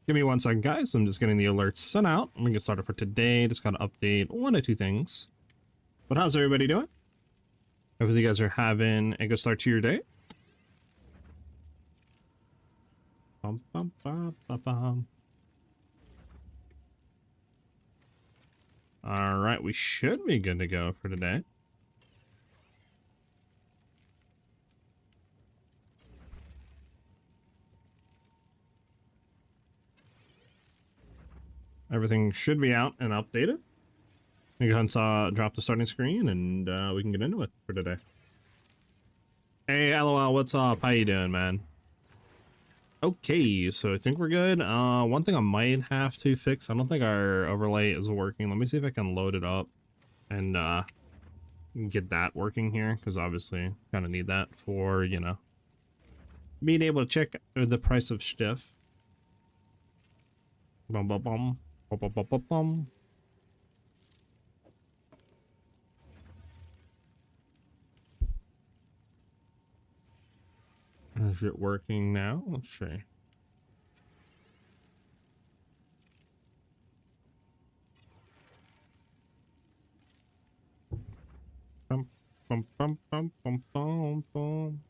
Give me 1 second, guys. I'm just getting the alerts sent out. I'm gonna get started for today. Just gotta update 1 or 2 things. But how's everybody doing? Hopefully you guys are having a good start to your day. Bum, bum, bum, bum, bum. All right, we should be good to go for today. Everything should be out and updated. You can drop the starting screen and we can get into it for today. Hey, LOL, what's up? How you doing, man? Okay, so I think we're good. One thing I might have to fix, I don't think our overlay is working. Let me see if I can load it up and get that working here, because obviously kind of need that for, you know, being able to check the price of stuff. Bum bum bum bum bum bum bum bum. Is it working now? Let's see. Bum bum bum bum bum bum bum.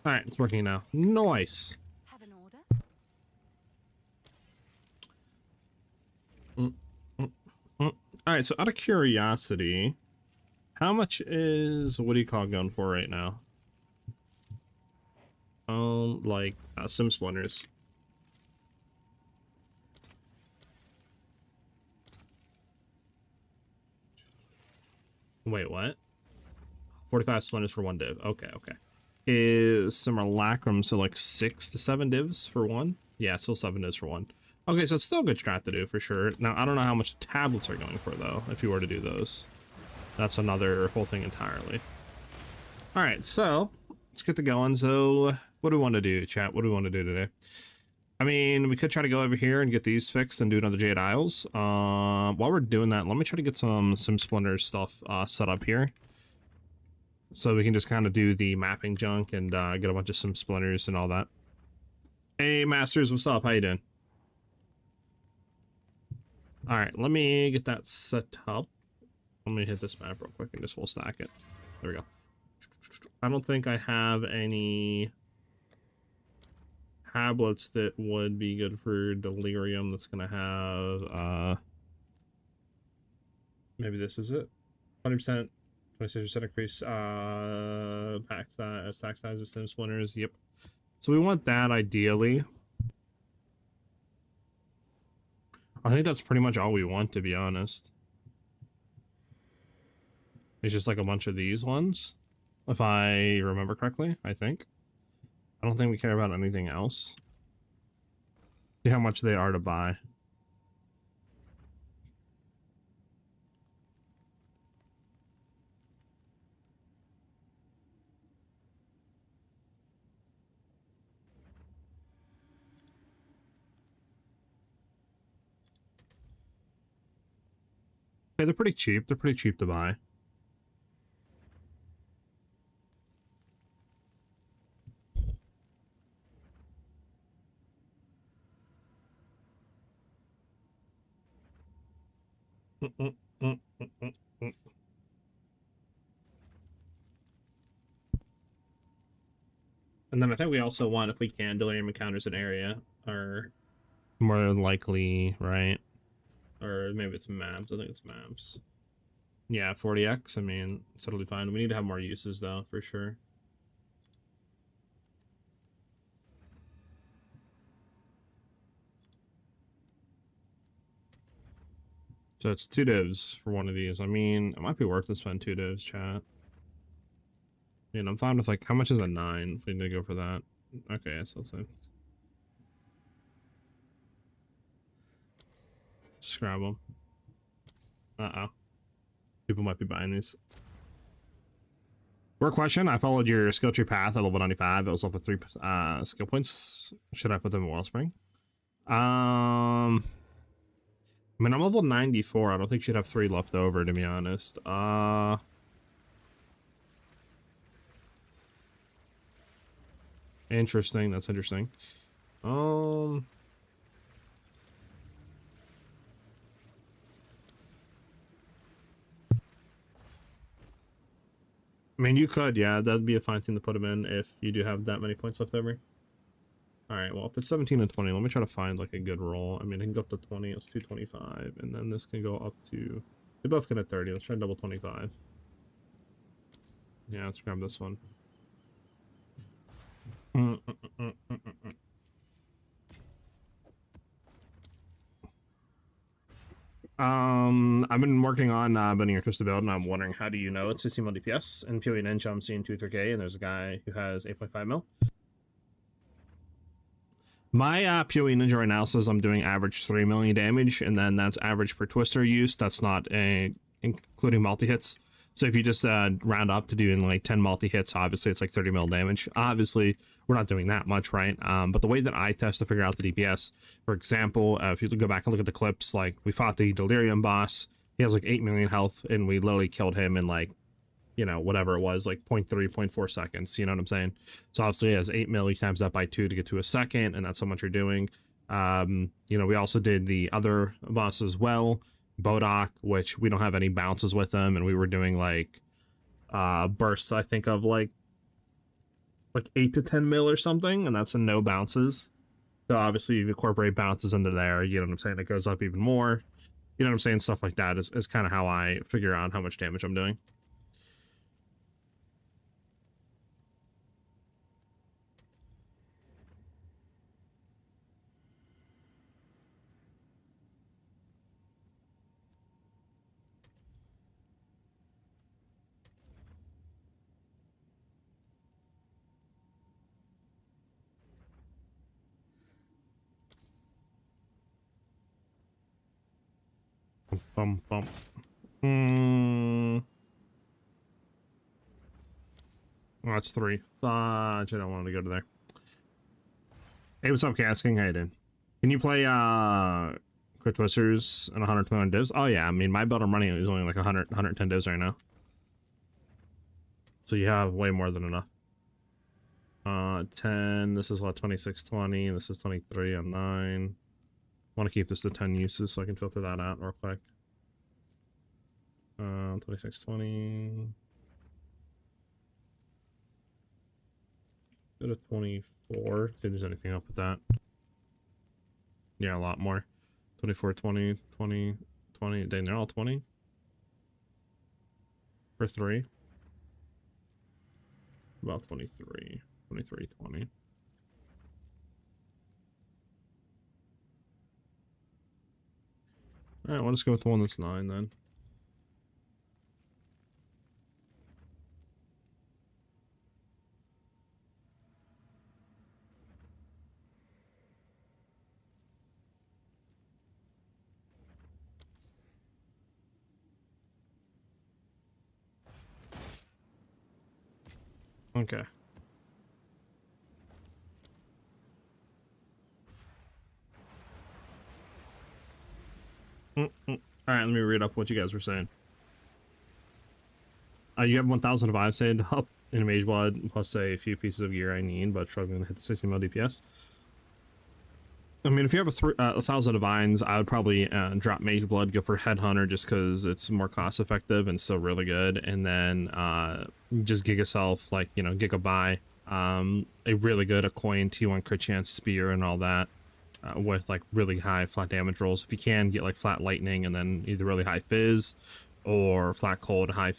All right, it's working now. Nice. Have an order? All right, so out of curiosity, how much is, what do you call it, going for right now? Like sim splinters. Wait, what? 45 splinters for 1 div. Okay, okay. Is simulacrum, so like 6 to 7 divs for 1? Yeah, still 7 divs for 1. Okay, so it's still a good strat to do for sure. Now, I don't know how much tablets are going for though, if you were to do those. That's another whole thing entirely. All right, so let's get to going. So what do we want to do, chat? What do we want to do today? I mean, we could try to go over here and get these fixed and do another Jade Isles. While we're doing that, let me try to get some Sim Splinter stuff set up here. So we can just kind of do the mapping junk and get a bunch of Sim Splinters and all that. Hey, Masters, what's up? How you doing? All right, let me get that set up. Let me hit this map real quick and just full stack it. There we go. I don't think I have any tablets that would be good for Delirium. That's gonna have maybe this is it. 20%, 26% increase stack size of Sim Splinters. Yep. So we want that ideally. I think that's pretty much all we want, to be honest. It's just like a bunch of these ones, if I remember correctly, I think. I don't think we care about anything else. See how much they are to buy. Okay, they're pretty cheap. They're pretty cheap to buy. And then I think we also want, if we can, Delirium encounters an area, or more likely, right? Or maybe it's maps. I think it's maps. Yeah, 40x. I mean, it's totally fine. We need to have more uses, though, for sure. So it's 2 divs for one of these. I mean, it might be worth to spend 2 divs, chat. You know, I'm fine with, like, how much is a 9 if we need to go for that? Okay, so it's fine. Just grab them. Uh-oh. People might be buying these. Work question. I followed your skill tree path at level 95. It was off with 3 skill points. Should I put them in Wellspring? I mean, I'm level 94. I don't think she'd have 3 left over, to be honest. Interesting. That's interesting. I mean, you could, yeah, that'd be a fine thing to put him in if you do have that many points left over. Alright, well, if it's 17 and 20, let me try to find, like, a good roll. I mean, it can go up to 20, it's 225, and then this can go up to... They both get at 30, let's try double 25. Yeah, let's grab this one. I've been working on building your twisted build, and I'm wondering, how do you know it's 60 mil DPS? In PoE Ninja, I'm seeing 2-3K, and there's a guy who has 8.5 mil. My PoE Ninja right now says I'm doing average 3 million damage, and then that's average per twister use. That's not including multi-hits. So if you just round up to doing like 10 multi-hits, obviously it's like 30 mil damage. Obviously, we're not doing that much, right? But the way that I test to figure out the DPS, for example, if you go back and look at the clips, like we fought the Delirium boss, he has like 8 million health, and we literally killed him in like, you know, whatever it was, like 0.3, 0.4 seconds, you know what I'm saying? So obviously he has 8 mil, you times that by 2 to get to a second, and that's how much you're doing. You know, we also did the other boss as well, Bodok, which we don't have any bounces with them, and we were doing like bursts, I think, of like 8 to 10 mil or something, and that's a no bounces. So obviously you incorporate bounces into there, you know what I'm saying? It goes up even more. You know what I'm saying? Stuff like that is kind of how I figure out how much damage I'm doing. Bum, bum. Oh, that's 3. Fudge, I don't want to go to there. Hey, what's up, Casking? How you doing? Can you play Quick Twisters and 120 divs? Oh yeah, I mean, my build I'm running is only like 110 divs right now. So you have way more than enough. 10, this is what, 2620, this is 23 on 9. Want to keep this to 10 uses so I can filter that out real quick. 2620. Go to 24. See if there's anything up with that. Yeah, a lot more. 24, 20, 20, 20. Dang, they're all 20 for 3. About 23, 23, 20. All right, we'll just go with the one that's 9 then. Okay. All right, let me read up what you guys were saying. You have 1,000 of saved up in Mage Blood, plus a few pieces of gear I need, but struggling to hit the 60 mil DPS. I mean, if you have 1,000 divines, I would probably drop Mage Blood, go for Headhunter, just because it's more cost effective and still really good, and then just gig yourself, like, you know, gig a buy a really good Akoyan T1 crit chance spear and all that, with like really high flat damage rolls. If you can get like flat lightning and then either really high fizz or flat cold high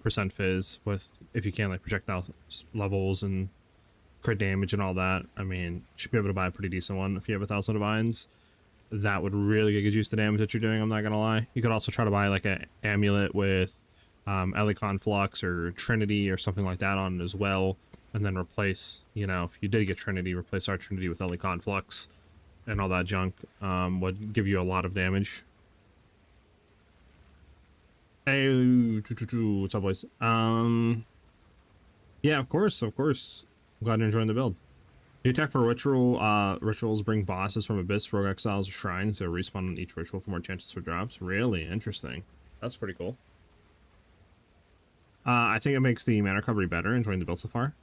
percent fizz with, if you can, like projectile levels and crit damage and all that. I mean, you should be able to buy a pretty decent one if you have 1,000 divines. That would really reduce the damage that you're doing, I'm not gonna lie. You could also try to buy like an amulet with Elicon Flux or Trinity or something like that on it as well, and then replace, you know, if you did get Trinity, replace our Trinity with Elicon Flux and all that junk. Would give you a lot of damage. Hey, what's up, boys? Yeah, of course. I'm glad you're enjoying the build. The attack for rituals bring bosses from Abyss, Rogue Exiles, or Shrines. They respawn on each ritual for more chances for drops. Really interesting. That's pretty cool. I think it makes the mana recovery better, enjoying the build so far.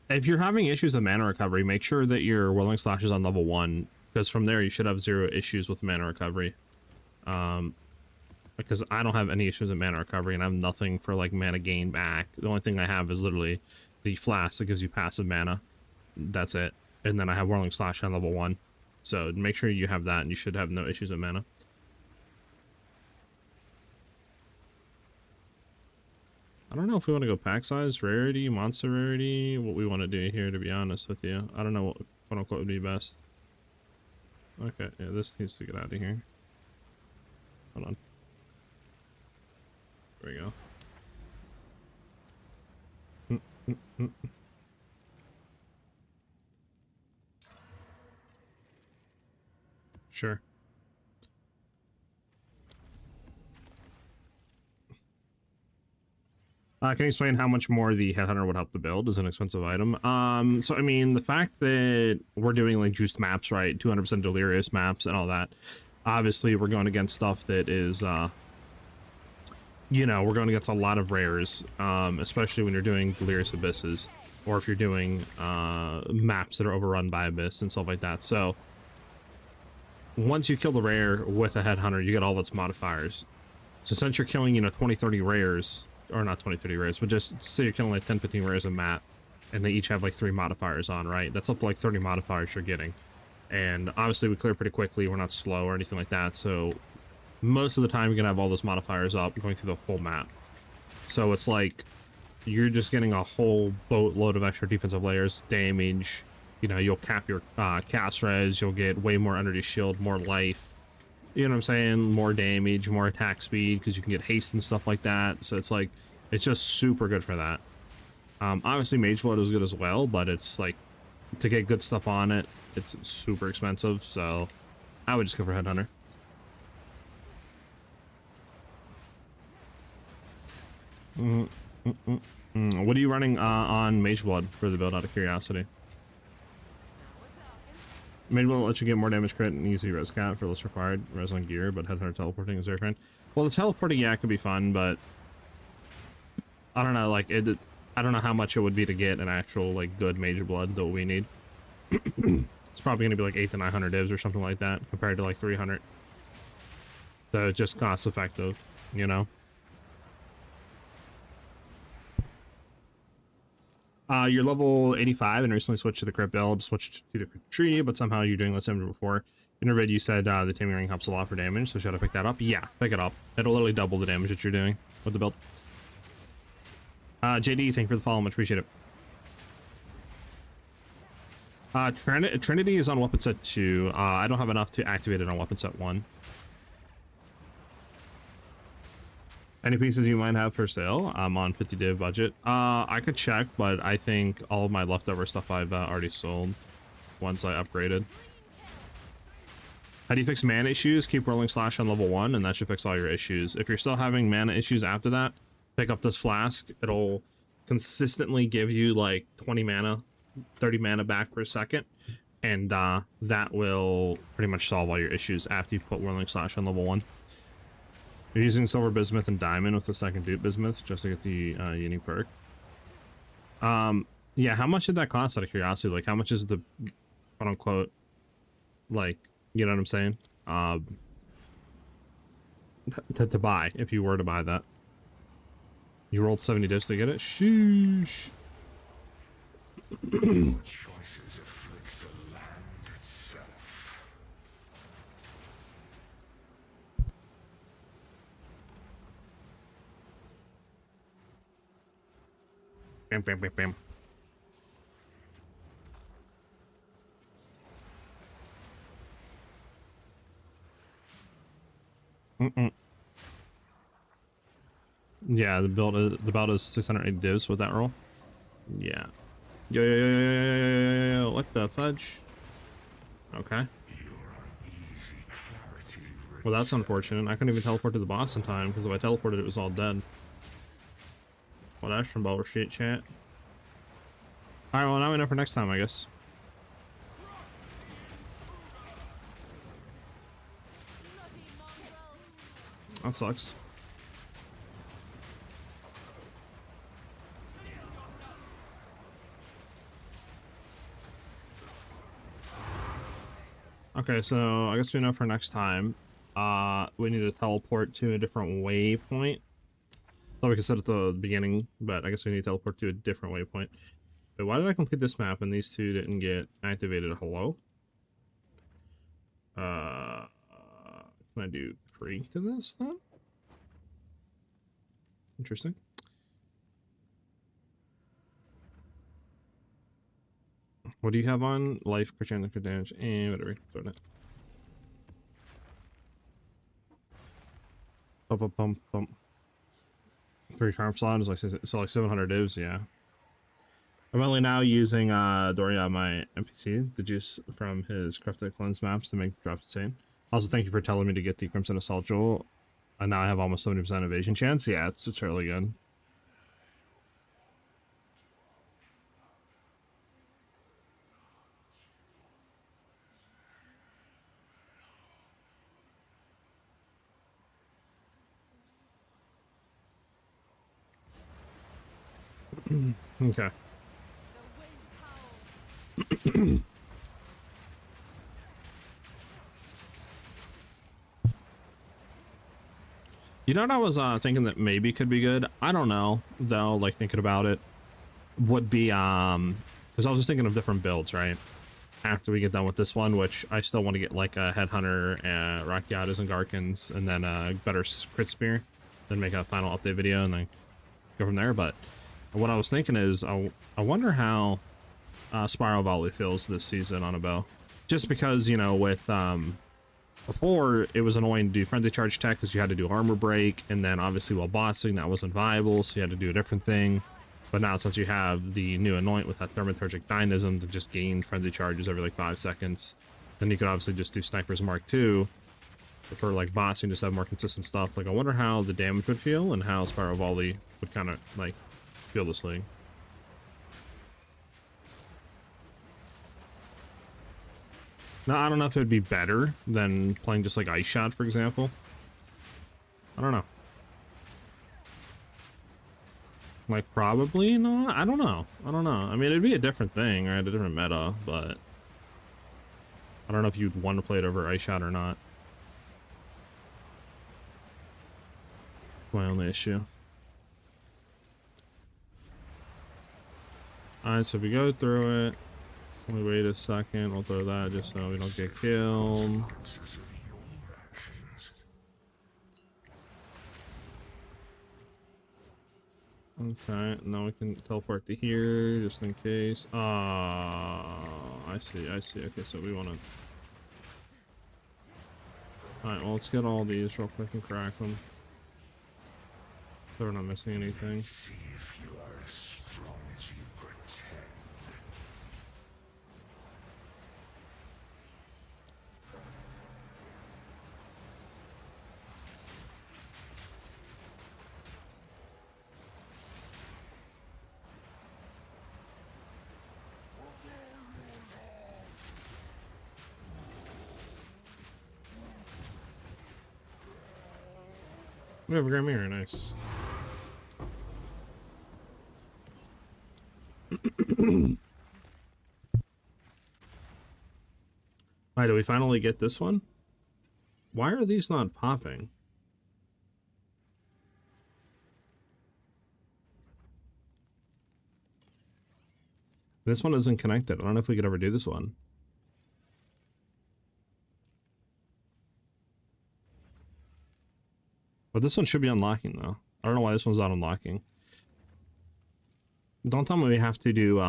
If you're having issues with mana recovery, make sure that your Whirling Slash is on level 1, because from there you should have 0 issues with mana recovery. Because I don't have any issues with mana recovery, and I have nothing for like mana gain back. The only thing I have is literally the flask that gives you passive mana. That's it. And then I have Whirling Slash on level 1. So make sure you have that, and you should have no issues with mana. I don't know if we want to go pack size, rarity, monster rarity, what we want to do here, to be honest with you. I don't know what quote unquote would be best. Okay, yeah, this needs to get out of here. Hold on. There we go. Sure. Can you explain how much more the Headhunter would help the build as an expensive item? So I mean, the fact that we're doing like juiced maps, right? 200% delirious maps and all that. Obviously, we're going against stuff that is, you know, we're going against a lot of rares, especially when you're doing delirious abysses, or if you're doing maps that are overrun by abyss and stuff like that. So once you kill the rare with a Headhunter, you get all its modifiers. So since you're killing, you know, 20-30 rares, or not 20-30 rares, but just say you're killing like 10-15 rares a map, and they each have like 3 modifiers on, right? That's up to like 30 modifiers you're getting. And obviously we clear pretty quickly, we're not slow or anything like that, so most of the time you're gonna have all those modifiers up going through the whole map. So it's like you're just getting a whole boatload of extra defensive layers, damage, you know, you'll cap your cast res, you'll get way more underneath shield, more life, you know what I'm saying, more damage, more attack speed, because you can get haste and stuff like that. So it's like, it's just super good for that. Obviously Mage Blood is good as well, but it's like, to get good stuff on it, it's super expensive, so I would just go for Headhunter. What are you running on Mage Blood for the build, out of curiosity? Mage Blood lets you get more damage crit and easy res cap for less required res on gear, but Headhunter teleporting is very fun. Well, the teleporting, yeah, could be fun, but I don't know, like, I don't know how much it would be to get an actual, like, good Mage Blood that we need. It's probably gonna be like 800 to 900 divs or something like that, compared to like 300. So it's just cost effective, you know? You're level 85 and recently switched to the crit build, switched to the crit tree, but somehow you're doing less damage before. In your vid, you said the taming ring helps a lot for damage, so should I pick that up? Yeah, pick it up. It'll literally double the damage that you're doing with the build. JD, thank you for the follow, much appreciate it. Trinity is on weapon set 2. I don't have enough to activate it on weapon set 1. Any pieces you might have for sale? I'm on 50 div budget. I could check, but I think all of my leftover stuff I've already sold once I upgraded. How do you fix mana issues? Keep Whirling Slash on level 1, and that should fix all your issues. If you're still having mana issues after that, pick up this flask. It'll consistently give you like 20 mana, 30 mana back per second, and that will pretty much solve all your issues after you put Whirling Slash on level 1. You're using Silver Bismuth and Diamond with the second Dupe Bismuth just to get the unique perk. Yeah, how much did that cost, out of curiosity? Like, how much is the quote-unquote, like, you know what I'm saying? To buy, if you were to buy that. You rolled 70 divs to get it? Sheesh. Choices afflict the land itself. Bam, bam, bam, bam. Yeah, the build is 680 divs with that roll. Yeah. Yo, what the fudge? Okay. Well, that's unfortunate. I couldn't even teleport to the boss in time, because if I teleported, it was all dead. Well, that's some bullshit, chat. Alright, well, now we know for next time, I guess. That sucks. Okay, so I guess we know for next time. We need to teleport to a different waypoint. So we can set at the beginning, but I guess we need to teleport to a different waypoint. Wait, why did I complete this map and these two didn't get activated? Hello? Can I do creek to this then? Interesting. What do you have on? Life, crit damage, and whatever. Throw it. Pump, pump, pump. 3 charm slot is like, so like 700 divs, yeah. I'm only now using Doria, my NPC, the juice from his crafted cleanse maps to make drop insane. Also, thank you for telling me to get the Crimson Assault Jewel. And now I have almost 70% evasion chance. Yeah, it's really good. Okay. You know what I was thinking that maybe could be good? I don't know, though, like thinking about it, would be, because I was just thinking of different builds, right? After we get done with this one, which I still want to get like a Headhunter, Rakyadas and Garkins, and then a better crit spear, then make a final update video and then go from there. But what I was thinking is, I wonder how Spiral Volley feels this season on a bow. Just because, you know, with, before, it was annoying to do friendly charge tech because you had to do armor break, and then obviously while bossing, that wasn't viable, so you had to do a different thing. But now, since you have the new anoint with that Thaumaturgic Dynamism to just gain friendly charges every like 5 seconds, then you could obviously just do Snipers Mark II for like bossing, just have more consistent stuff. Like, I wonder how the damage would feel and how Spiral Volley would kind of like feel this thing. Now, I don't know if it would be better than playing just like Ice Shot, for example. I don't know. Like, probably not? I don't know. I don't know. I mean, it'd be a different thing, right? A different meta, but I don't know if you'd want to play it over Ice Shot or not. My only issue. Alright, so we go through it. We wait a second, we'll throw that just so we don't get killed. Okay, now we can teleport to here just in case. I see. Okay, so we want to. Alright, well, let's get all these real quick and crack them. So we're not missing anything. We have a Grand Mirror, nice. Alright, do we finally get this one? Why are these not popping? This one isn't connected. I don't know if we could ever do this one. But this one should be unlocking, though. I don't know why this one's not unlocking. Don't tell me we have to do,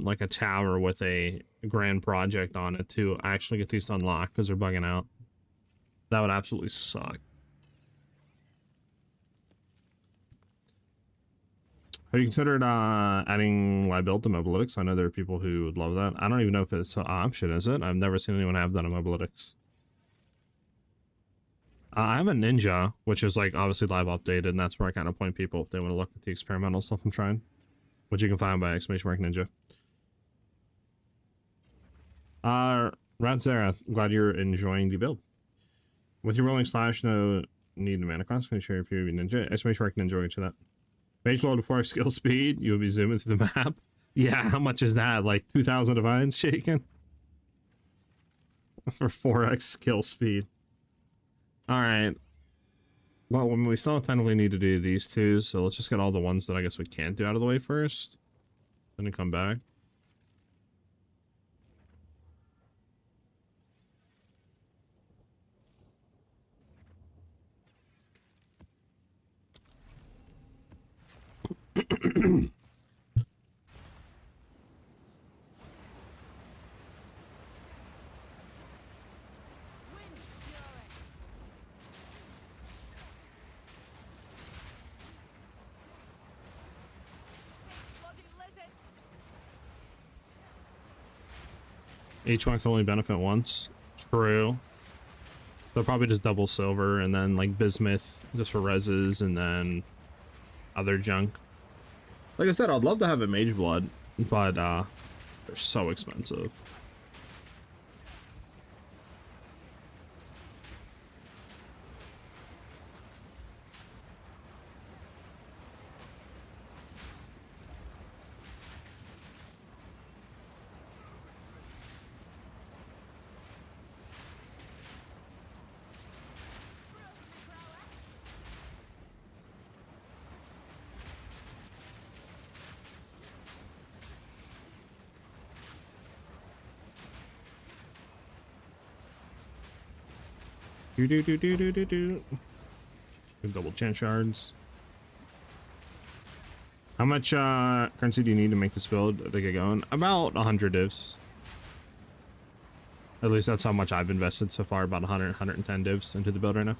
like a tower with a grand project on it to actually get these to unlock, because they're bugging out. That would absolutely suck. Have you considered, adding liability to Mobalytics? I know there are people who would love that. I don't even know if it's an option, is it? I've never seen anyone have that on Mobalytics. I have a Ninja, which is like obviously live updated, and that's where I kind of point people if they want to look at the experimental stuff I'm trying, which you can find by !Ninja. Ratzera, glad you're enjoying the build. With your rolling slash, no need to mana cost. Can you share your PoE Ninja? !Ninja will get you that. Mage low to 4 skill speed, you'll be zooming through the map. Yeah, how much is that? Like 2,000 divines shaken? for 4x kill speed. Alright. Well, we still technically need to do these two, so let's just get all the ones that I guess we can't do out of the way first. Then come back. Each one can only benefit once. True. They'll probably just double silver and then like bismuth just for reses and then other junk. Like I said, I'd love to have a mage blood, but they're so expensive. Do. Double chant shards. How much currency do you need to make this build to get going? About 100 divs. At least that's how much I've invested so far, about 100, 110 divs into the build right now.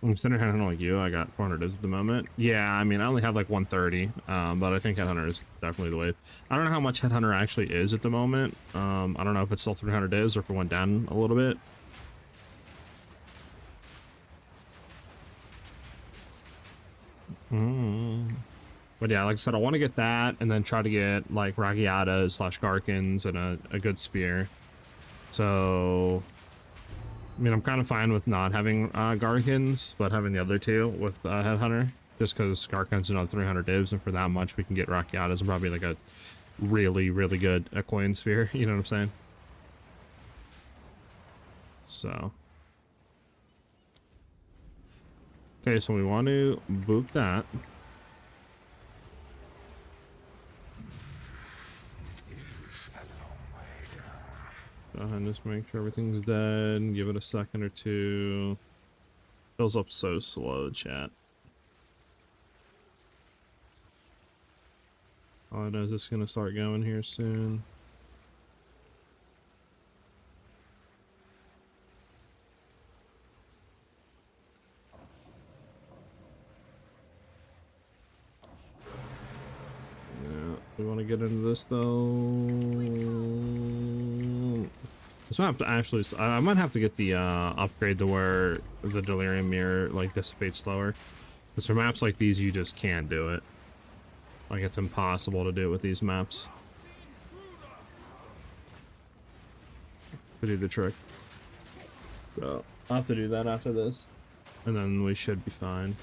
I'm sitting headhunter like you. I got 400 divs at the moment. Yeah, I mean, I only have like 130, but I think headhunter is definitely the way. I don't know how much headhunter actually is at the moment. I don't know if it's still 300 divs or if it went down a little bit. But yeah, like I said, I want to get that and then try to get like Ragiatas / Garkins and a good spear. So I mean, I'm kind of fine with not having Garkins, but having the other two with Headhunter, just because Garkins are on 300 divs, and for that much we can get Rakiatas and probably like a really, really good coin sphere, you know what I'm saying? So. Okay, so we want to boot that. Go ahead and just make sure everything's dead. Give it a second or two. Fills up so slow, chat. All I know is it's gonna start going here soon. Yeah, we want to get into this though. This map actually, I might have to get the upgrade to where the delirium mirror like dissipates slower. Because for maps like these, you just can't do it. Like it's impossible to do it with these maps. To do the trick. So I'll have to do that after this, and then we should be fine.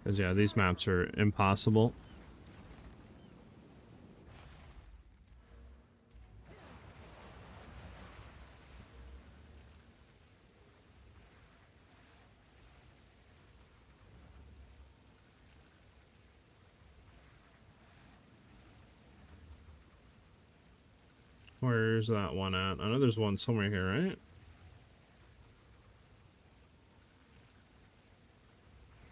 Because yeah, these maps are impossible. Where's that one at? I know there's one somewhere here, right?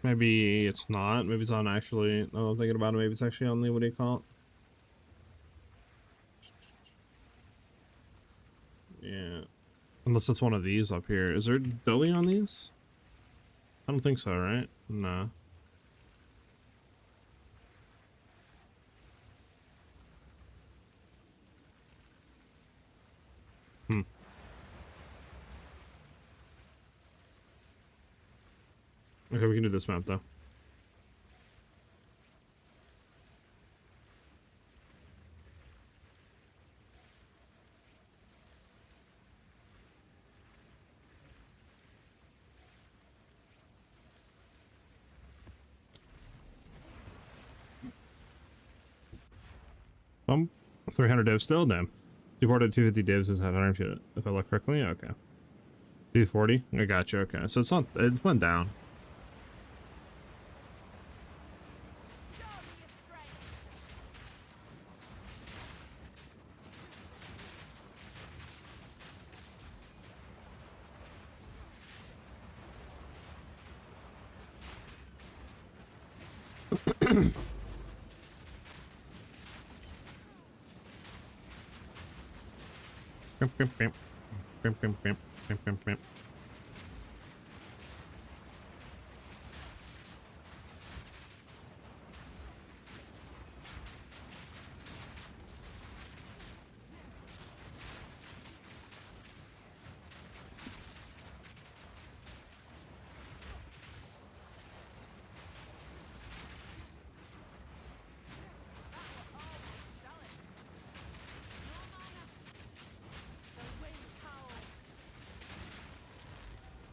Maybe it's not. Maybe it's on actually. No, I'm thinking about it. Maybe it's actually on the, what do you call it? Yeah. Unless it's one of these up here. Is there Dolly on these? I don't think so, right? Nah. Okay, we can do this map though. Um, 300 divs still? Damn. 240 to 250 divs is 100 if I look correctly. Okay. 240? I got you. Okay. So it's not, it went down.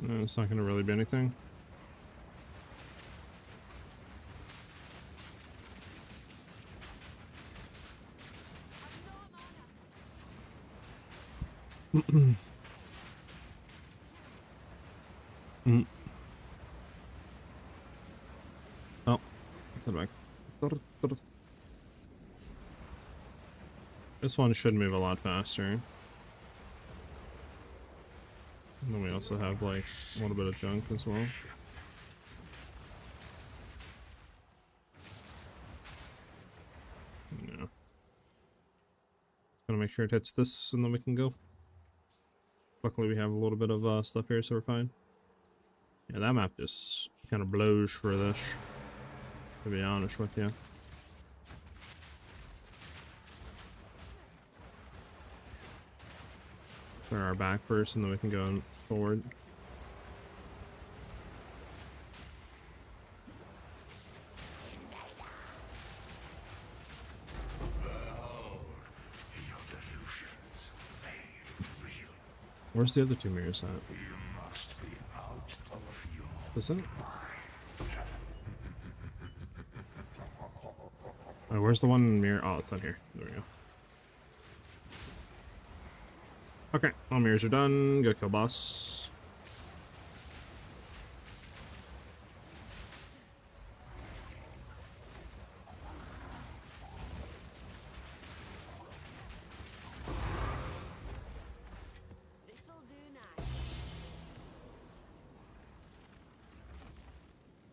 No, it's not going to really be anything. Oh, put it back. This one should move a lot faster. And then we also have like a little bit of junk as well. Yeah. Gotta make sure it hits this and then we can go. Luckily we have a little bit of stuff here, so we're fine. Yeah, that map just kind of blows for this, to be honest with you. Clear our back first and then we can go forward. Where's the other two mirrors at? Is it? Oh, where's the one mirror? Oh, it's not here. There we go. Okay, all mirrors are done. Go kill boss.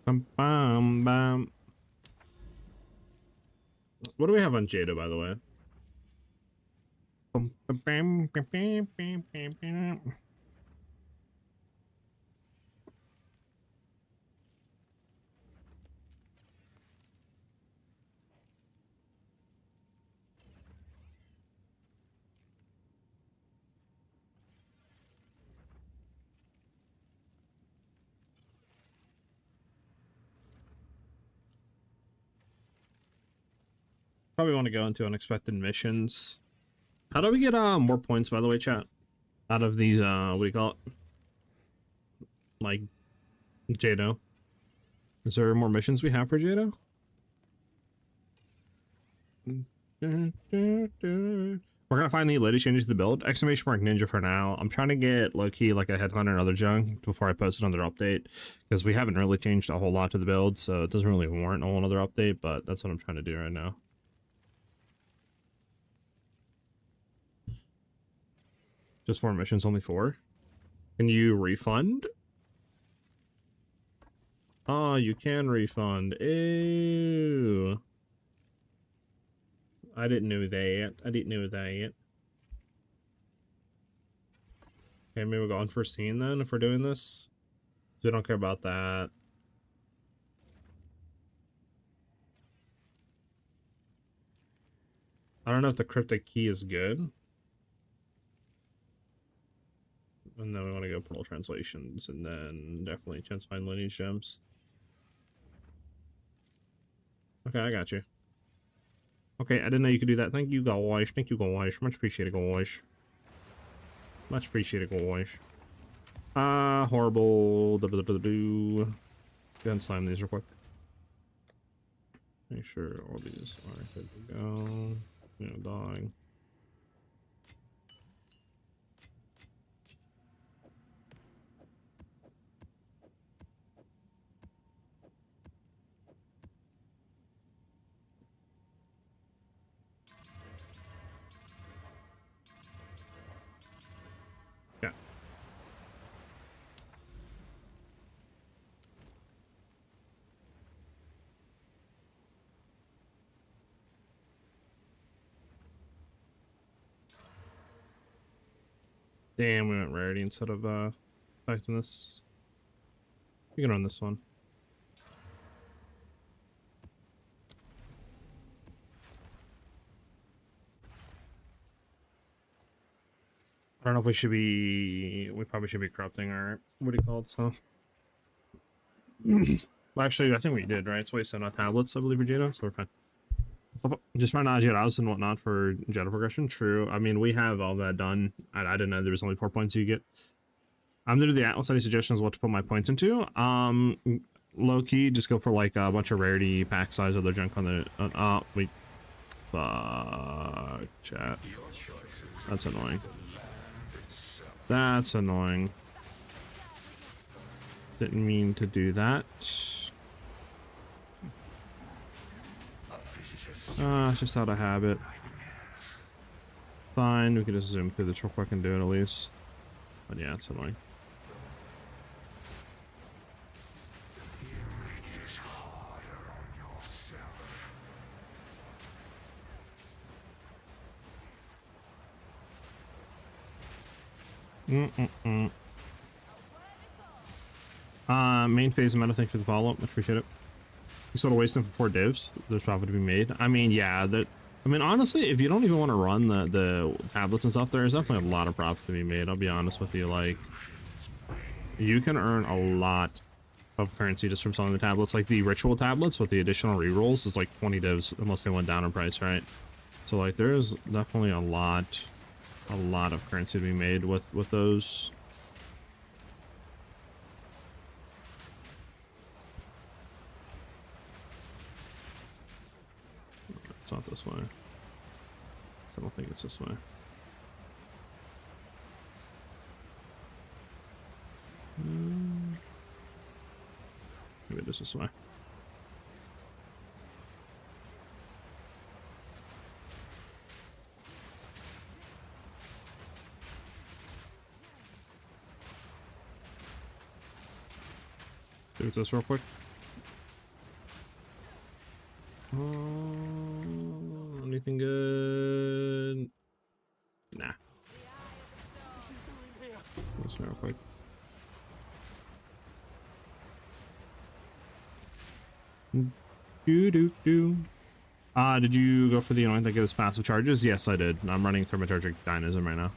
Bam, bam, bam. What do we have on Jada, by the way? Bam, bam, bam, bam, bam, bam, bam. Probably want to go into unexpected missions. How do we get more points, by the way, chat? Out of these, what do you call it? Like, Jado. Is there more missions we have for Jado? We're gonna find the latest changes to the build. Exclamation mark ninja for now. I'm trying to get low-key like a headhunter and other junk before I post another update, because we haven't really changed a whole lot to the build, so it doesn't really warrant a whole other update, but that's what I'm trying to do right now. Just 4 missions, only 4. Can you refund? Oh, you can refund. Ew. I didn't know that. I didn't know that. Okay, maybe we'll go on for scene then if we're doing this. We don't care about that. I don't know if the cryptic key is good. And then we want to go Pearl Translations, and then definitely chance to find lineage gems. Okay, I got you. Okay, I didn't know you could do that. Thank you, guys. Thank you, guys. Much appreciated, guys. Much appreciated, guys. Horrible. Go ahead and slime these real quick. Make sure all these are good to go. You know, dog. Yeah. Damn, we went rarity instead of affecting this. You can run this one. I don't know if we should be. We probably should be corrupting our. What do you call it? So. Well, actually, I think we did, right? It's wasted on tablets, I believe, for Jado, so we're fine. Just run Jedi and whatnot for Jedi progression. True. I mean, we have all that done. I didn't know there was only 4 points you get. I'm gonna do the Atlas. Any suggestions what to put my points into? Low key, just go for like a bunch of rarity pack size other junk on the. Wait. Fuck, chat. That's annoying. That's annoying. Didn't mean to do that. It's just out of habit. Fine, we can just zoom through this real quick and do it at least. But yeah, it's annoying. Main phase meta, thanks for the follow-up, much appreciate it. We sort of wasting for 4 divs. There's profit to be made. I mean, yeah, I mean, honestly, if you don't even want to run the tablets and stuff, there's definitely a lot of profit to be made. I'll be honest with you, like, you can earn a lot of currency just from selling the tablets. Like the ritual tablets with the additional rerolls is like 20 divs unless they went down in price, right? So like, there's definitely a lot of currency to be made with those. It's not this way. I don't think it's this way. Maybe it is this way. Do this real quick. Anything good? Nah. This real quick. Did you go for the anoint that gives passive charges? Yes, I did. I'm running Thaumaturgic Dynamism right now.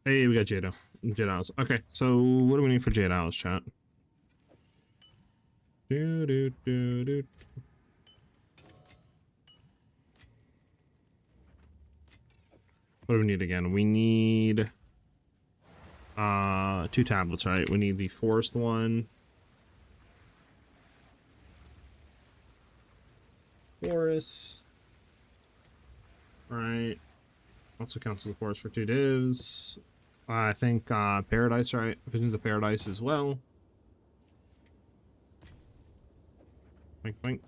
Hey, we got Jade Owls. Okay, so what do we need for Jade Owls, chat? What do we need again? We need 2 tablets, right? We need the forest one. Forest. Right. Also counts as the forest for 2 divs. I think Paradise, right? Visions of Paradise as well. Blink, blink.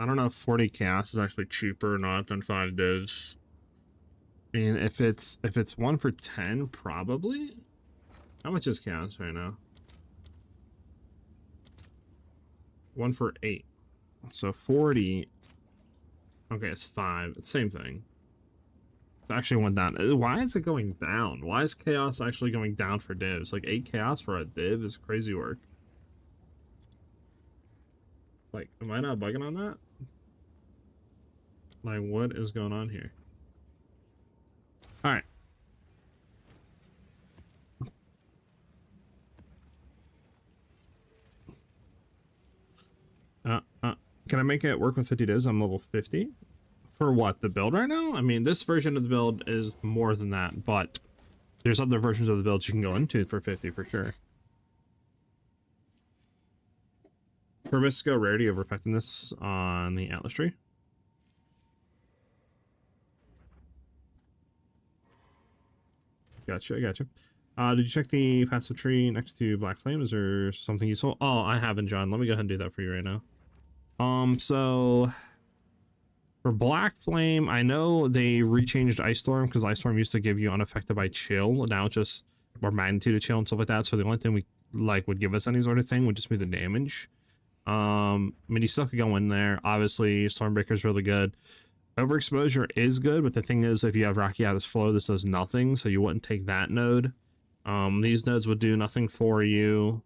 I don't know if 40 chaos is actually cheaper or not than 5 divs. I mean, if it's 1 for 10, probably. How much is chaos right now? 1 for 8. So 40. Okay, it's 5. It's same thing. It actually went down. Why is it going down? Why is chaos actually going down for divs? Like 8 chaos for a div is crazy work. Like, am I not bugging on that? Like, what is going on here? Alright. Can I make it work with 50 divs? I'm level 50. For what? The build right now? I mean, this version of the build is more than that, but there's other versions of the builds you can go into for 50 for sure. Probisco rarity over effectiveness on the Atlas tree. Gotcha, gotcha. Did you check the passive tree next to Black Flame? Is there something useful? Oh, I haven't, John. Let me go ahead and do that for you right now. So for Black Flame, I know they rechanged Ice Storm because Ice Storm used to give you unaffected by chill. Now just or magnitude of chill and stuff like that. So the only thing we like would give us any sort of thing would just be the damage. I mean, you still could go in there. Obviously, Stormbreaker is really good. Overexposure is good, but the thing is, if you have Rocky Addis Flow, this does nothing, so you wouldn't take that node. These nodes would do nothing for you.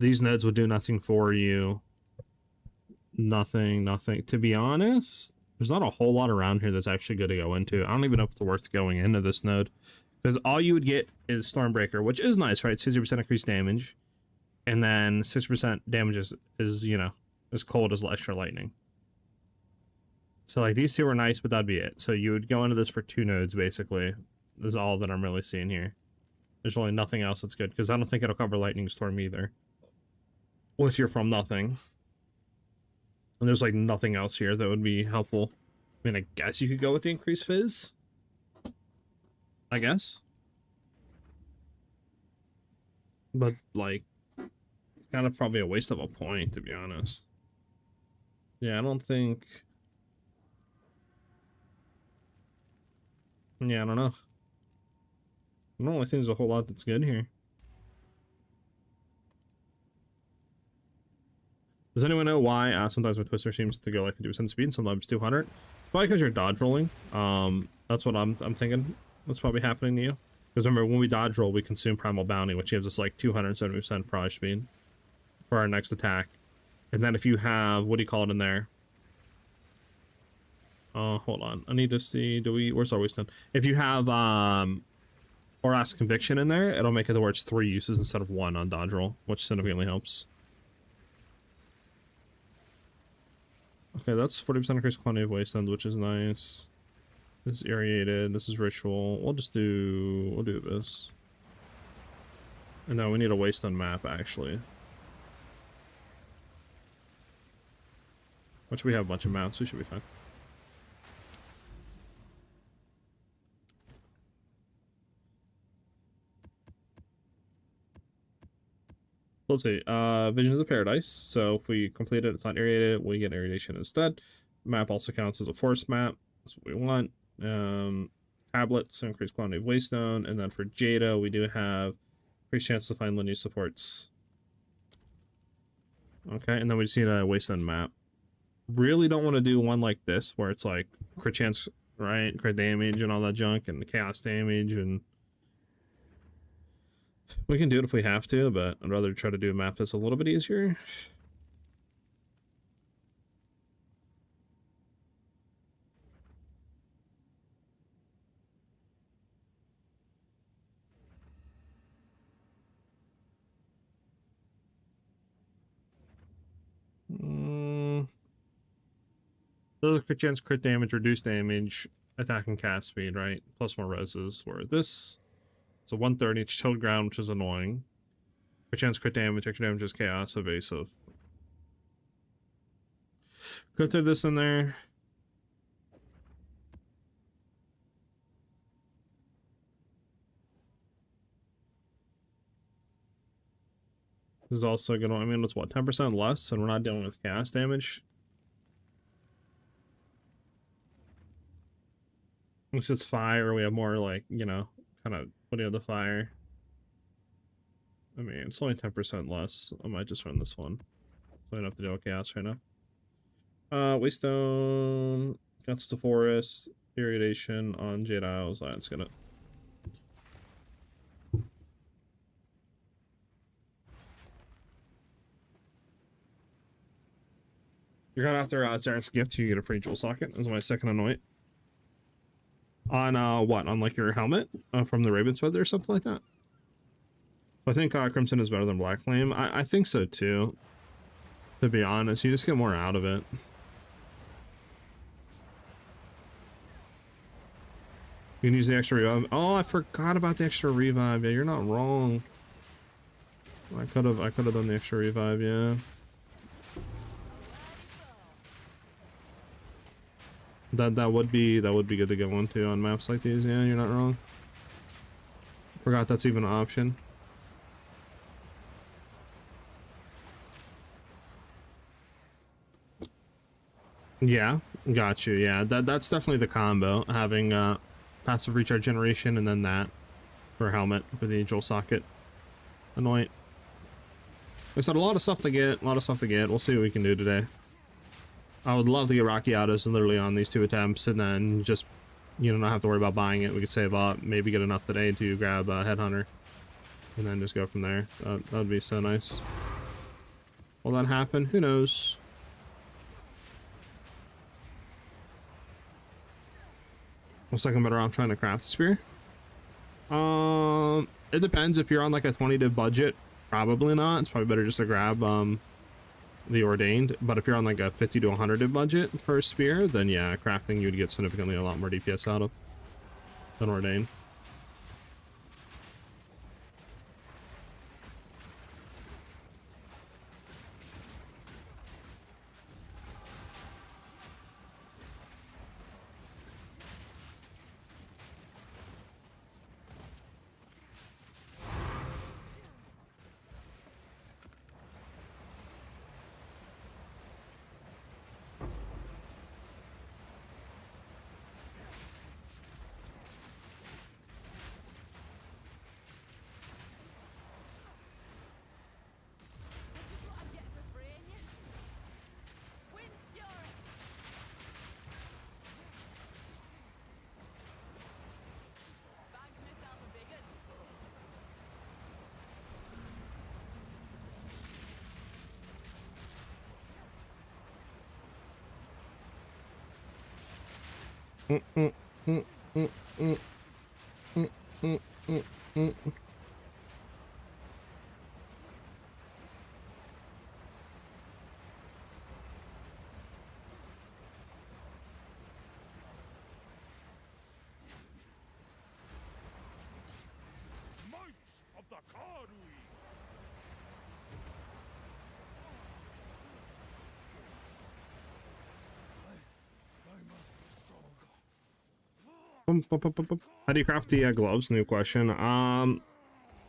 These nodes would do nothing for you. Nothing. To be honest, there's not a whole lot around here that's actually good to go into. I don't even know if it's worth going into this node, because all you would get is Stormbreaker, which is nice, right? 60% increased damage, and then 6% damage is you know, as cold as extra lightning. So like these two are nice, but that'd be it. So you would go into this for 2 nodes basically. Is all that I'm really seeing here. There's really nothing else that's good, because I don't think it'll cover Lightning Storm either. Unless you're from nothing. And there's like nothing else here that would be helpful. I mean, I guess you could go with the increased fizz. I guess. But like, kind of probably a waste of a point, to be honest. Yeah, I don't think... Yeah, I don't know. I don't really think there's a whole lot that's good here. Does anyone know why sometimes my Twister seems to go like 50% speed, sometimes 200? It's probably because you're dodge rolling. That's what I'm thinking. What's probably happening to you. Because remember, when we dodge roll, we consume Primal Bounty, which gives us like 270% proj speed for our next attack. And then if you have, what do you call it in there? Hold on. I need to see, where's our waste then? If you have, or ask Conviction in there, it'll make it to where it's 3 uses instead of 1 on dodge roll, which significantly helps. Okay, that's 40% increased quantity of wasteland, which is nice. This is irrigated, this is ritual. We'll do this. And now we need a wasteland map, actually. Which we have a bunch of maps, we should be fine. Let's see, Visions of Paradise. So if we complete it, it's not irrigated, we get irrigation instead. Map also counts as a forest map. That's what we want. Tablets, increased quantity of waystone. And then for Jada, we do have increased chance to find lineage supports. Okay, and then we just need a wasteland map. Really don't want to do one like this, where it's like crit chance, right? Crit damage and all that junk, and the chaos damage, and we can do it if we have to, but I'd rather try to do a map that's a little bit easier. Those are crit chance, crit damage, reduced damage, attack and cast speed, right? Plus more reses, where this is a 130, it's chilled ground, which is annoying. Crit chance, crit damage, extra damage is chaos, evasive. Could throw this in there. This is also gonna, I mean, it's what, 10% less, and we're not dealing with cast damage. Unless it's fire, we have more, like, you know, kind of putting out the fire. I mean, it's only 10% less. I might just run this one, so I don't have to deal with chaos right now. Waystone, Guts to Forest, Irrigation on Jade Isles. That's gonna. You're going after Zaren's Gift, you get a free jewel socket as my second anoint. On what? On like your helmet from the Raven's Feather or something like that? I think Crimson is better than Black Flame. I think so too. To be honest, you just get more out of it. You can use the extra revive. Oh, I forgot about the extra revive. Yeah, you're not wrong. I could have done the extra revive, yeah. That would be good to get one too on maps like these. Yeah, you're not wrong. Forgot that's even an option. Yeah, got you. Yeah, that's definitely the combo, having passive recharge generation and then that for helmet for the jewel socket. Anoint. Like I said, a lot of stuff to get. We'll see what we can do today. I would love to get Rocky Autos literally on these 2 attempts, and then just, you know, not have to worry about buying it. We could save up, maybe get enough today to grab a Headhunter, and then just go from there. That would be so nice. Will that happen? Who knows? Looks like I'm better off trying to craft the spear. It depends. If you're on like a 20 div budget, probably not. It's probably better just to grab the Ordained. But if you're on like a 50 to 100 div budget for a spear, then yeah, crafting you'd get significantly a lot more DPS out of than Ordained. How do you craft the gloves? New question.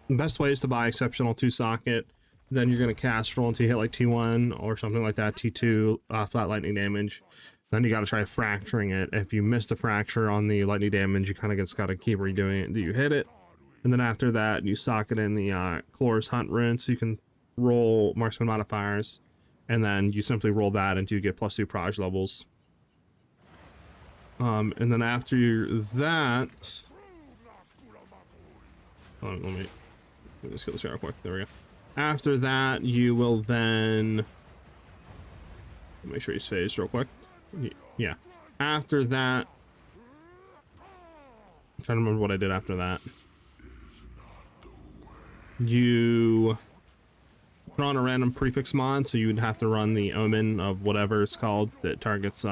Best way is to buy exceptional 2 socket. Then you're gonna cast roll until you hit like T1 or something like that. T2 flat lightning damage. Then you gotta try fracturing it. If you miss the fracture on the lightning damage, you kind of just gotta keep redoing it until you hit it. And then after that, you socket in the Chlor's Hunt rune, so you can roll marksman modifiers, and then you simply roll that until you get +2 proj levels. And then after that, let me just kill this guy real quick. There we go. After that, you will then make sure he's phased real quick. Yeah. After that, I'm trying to remember what I did after that. You put on a random prefix mod, so you would have to run the omen of whatever it's called that targets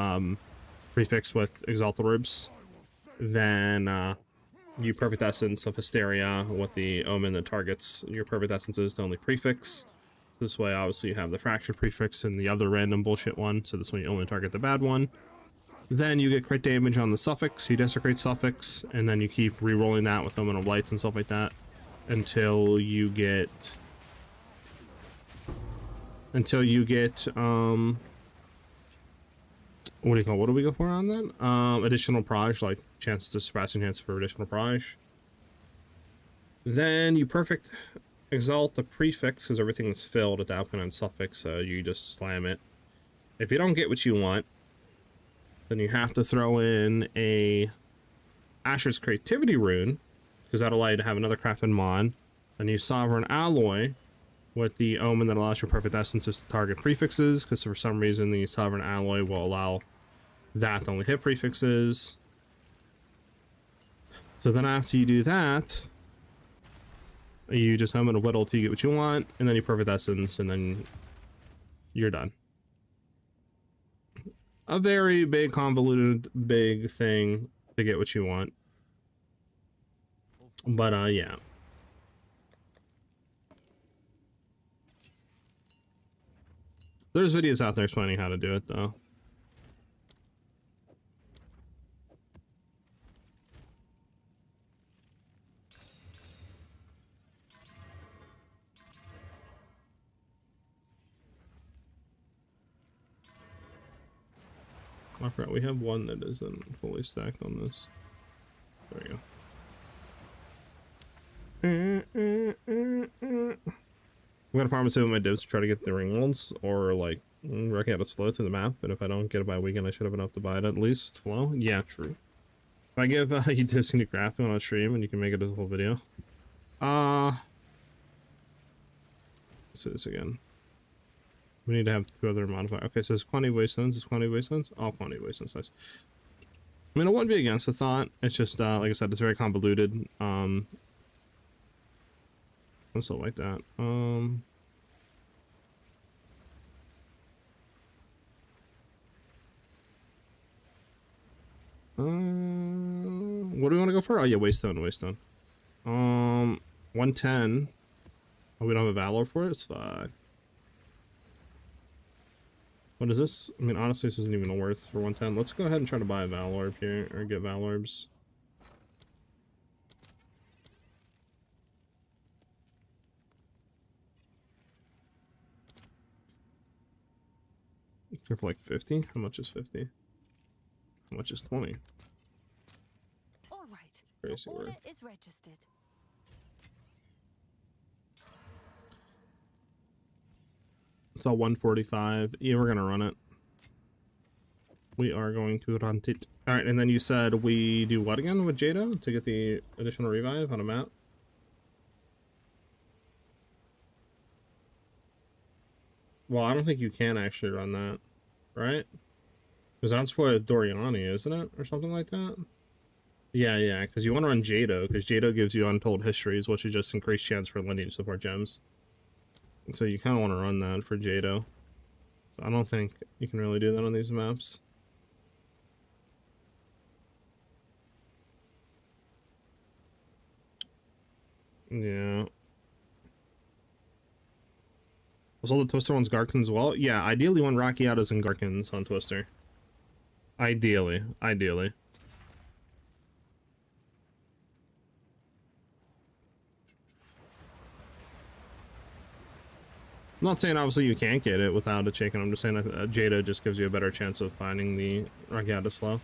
prefix with Exalted Orbs. Then you Perfect Essence of Hysteria with the omen that targets your Perfect Essences to only prefix. This way, obviously, you have the Fracture prefix and the other random bullshit one, so this one you only target the bad one. Then you get crit damage on the Suffix, you Desecrate Suffix, and then you keep re-rolling that with Omen of Lights and stuff like that until you get until you get what do you call, what do we go for on that? Additional proj, like chances to surpassing chance for additional proj. Then you perfect exalt the prefix because everything is filled at the outcome and suffix, so you just slam it. If you don't get what you want, then you have to throw in a Asher's Creativity rune, because that'll allow you to have another crafted mod. Then you Sovereign Alloy with the Omen that allows your perfect essences to target prefixes, because for some reason the Sovereign Alloy will allow that to only hit prefixes. So then after you do that, you just Omen a Whittle till you get what you want, and then you perfect essence, and then you're done. A very big, convoluted, big thing to get what you want. But, yeah. There's videos out there explaining how to do it, though. I forgot we have one that isn't fully stacked on this. There we go. I'm gonna farm some of my divs to try to get the ring ones, or like working out a flow through the map. But if I don't get it by weekend, I should have enough to buy it at least. Flow, yeah, true. If I give you divs into crafting on a stream, and you can make it as a whole video. Let's do this again. We need to have 2 other modifiers. Okay, so it's quantity wastelands. It's quantity wastelands. All quantity wastelands. Nice. I mean, I wouldn't be against the thought. It's just like I said, it's very convoluted. I still like that. What do we want to go for? Oh yeah, Waystone, Waystone. 110. Oh, we don't have a Valor for it? It's fine. What is this? I mean, honestly, this isn't even worth for 110. Let's go ahead and try to buy a Valorb here, or get Valorbs. Go for like 50? How much is 50? How much is 20? All right. Crazy Your order work. is registered. It's all 145. Yeah, we're gonna run it. We are going to run it. Alright, and then you said we do what again with Jado to get the additional revive on a map? Well, I don't think you can actually run that, right? Because that's what Doriani, isn't it? Or something like that? Yeah, because you want to run Jado, because Jado gives you Untold Histories, which is just increased chance for lineage support gems. So you kind of want to run that for Jado. So I don't think you can really do that on these maps. Yeah. Was all the Twister ones Garkins as well? Yeah, ideally one Rocky out is in Garkins on Twister. Ideally. I'm not saying obviously you can't get it without a chicken. I'm just saying Jada just gives you a better chance of finding the Rakiata slow.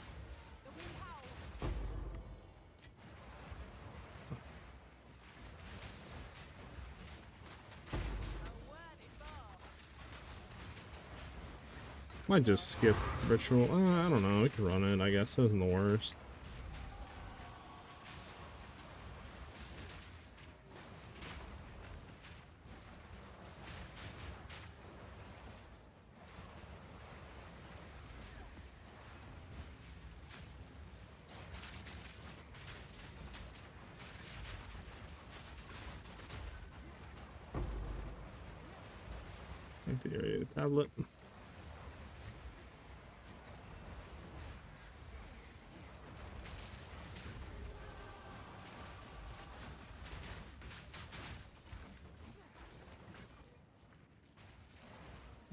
Might just skip ritual. I don't know. We can run it, I guess. It isn't the worst. Anti-area tablet.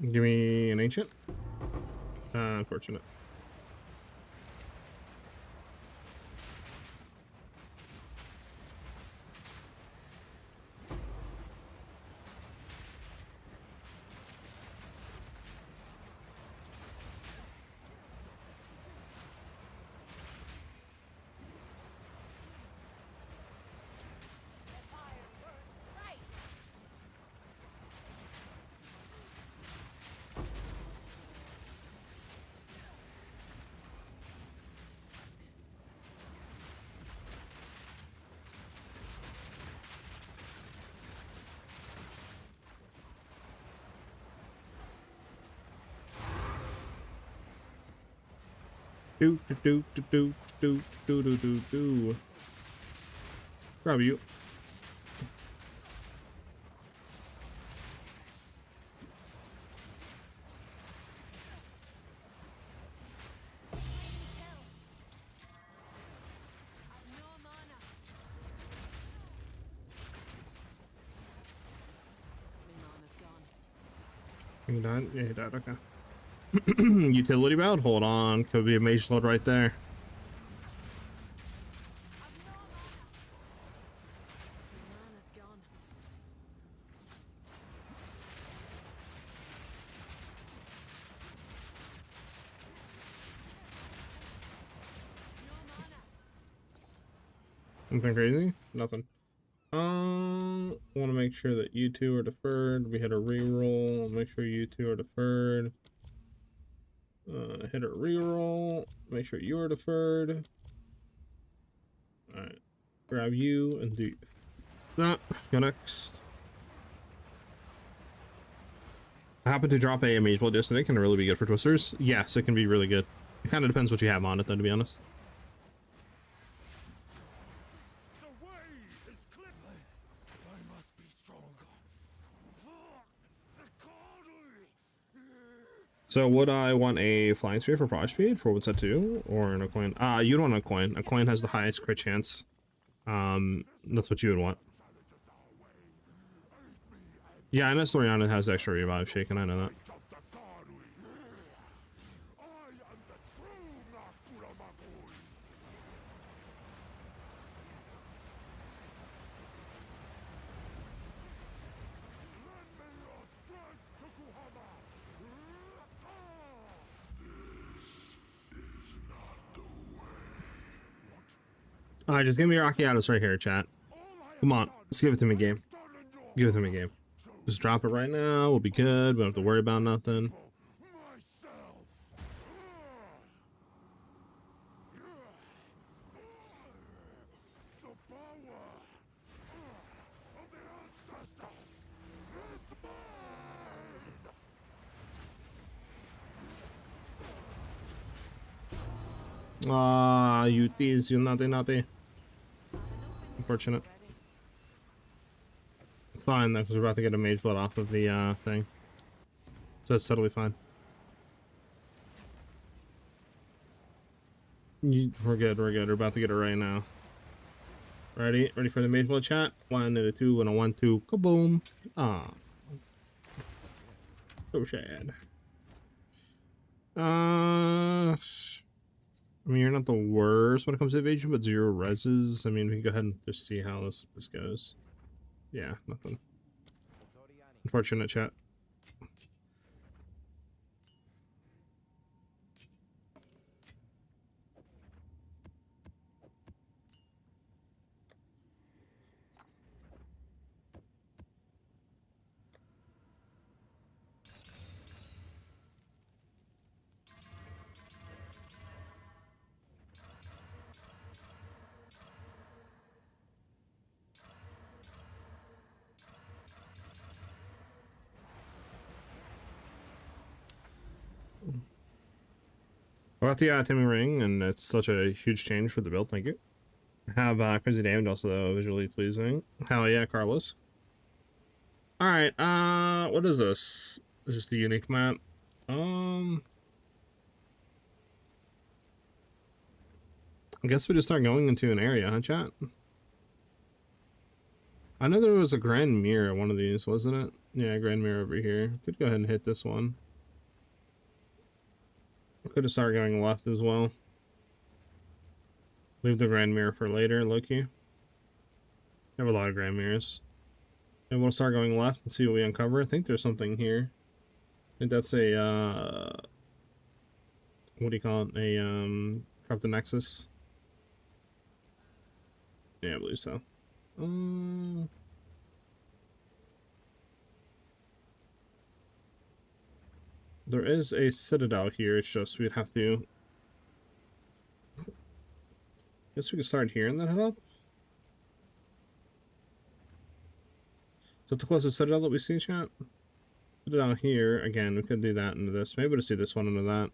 Give me an ancient. Unfortunate. Do do do do do do do do do do. Grab you. He died? Yeah, he died. Okay. Utility bound? Hold on. Could be a mage load right there. Anything crazy? Nothing. Want to make sure that you two are deferred. We hit a reroll. Make sure you two are deferred. Hit a reroll. Make sure you are deferred. Alright. Grab you and do that. Go next. I happen to drop a mage blood yesterday. Can it really be good for twisters? Yes, it can be really good. It kind of depends what you have on it, though, to be honest. So would I want a flying sphere for proj speed for what's that 2 or an coin? You'd want a coin. A coin has the highest crit chance. That's what you would want. Yeah, I know Soriana has extra revive shaken. I know that. Alright, just give me your Akiatos right here, chat. Come on, let's give it to me, game. Give it to me, game. Just drop it right now. We'll be good. We don't have to worry about nothing. You tease, you naughty. Unfortunate. It's fine though, because we're about to get a mage blood off of the thing. So it's totally fine. We're good. We're about to get it right now. Ready for the mage blood, chat? 1 and a 2 and a 1, 2. Kaboom! So sad. I mean, you're not the worst when it comes to evasion, but 0 reses. I mean, we can go ahead and just see how this goes. Yeah, nothing. Unfortunate, chat. I got the Timmy ring, and it's such a huge change for the build. Thank you. Have crazy damage, also visually pleasing. Hell yeah, Carlos. All right. What is this? Is this the unique map? I guess we just start going into an area, huh, chat? I know there was a grand mirror at one of these, wasn't it? Yeah, grand mirror over here. Could go ahead and hit this one. Could have started going left as well. Leave the grand mirror for later, Loki. Have a lot of grand mirrors. And we'll start going left and see what we uncover. I think there's something here. I think that's a what do you call it? A corrupted nexus. Yeah, I believe so. There is a citadel here. It's just we'd have to. Guess we could start here and then head up. Is that the closest citadel that we see, chat? Put it down here. Again, we could do that into this. Maybe we'll just do this one into that.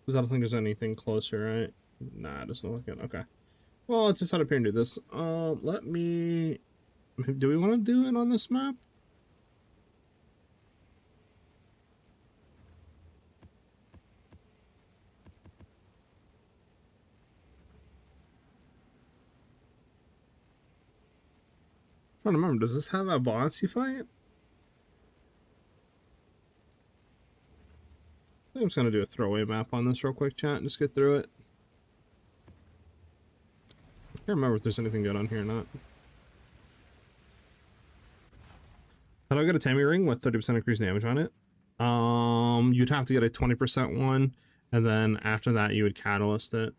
Because I don't think there's anything closer, right? Nah, it doesn't look good. Okay. Well, let's just head up here and do this. Let me... Do we want to do it on this map? I'm trying to remember, does this have a boss you fight? I think I'm just gonna do a throwaway map on this real quick, chat, and just get through it. I can't remember if there's anything good on here or not. How do I get a Tammy ring with 30% increased damage on it? You'd have to get a 20% one, and then after that you would catalyst it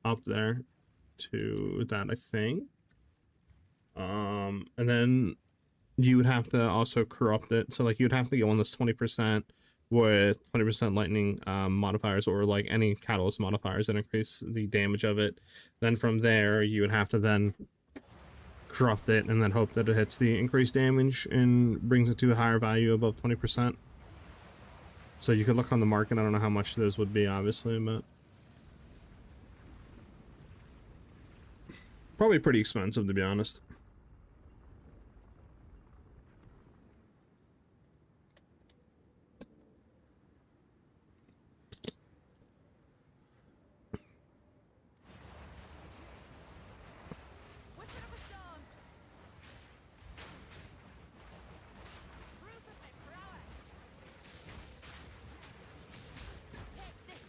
up there to that, I think. And then you would have to also corrupt it. So like you'd have to get one that's 20% with 20% lightning modifiers, or like any catalyst modifiers that increase the damage of it. Then from there you would have to then corrupt it and then hope that it hits the increased damage and brings it to a higher value above 20%. So you could look on the market. I don't know how much those would be, obviously, but probably pretty expensive, to be honest. Whichever stone. Proof of my prowess. Take this.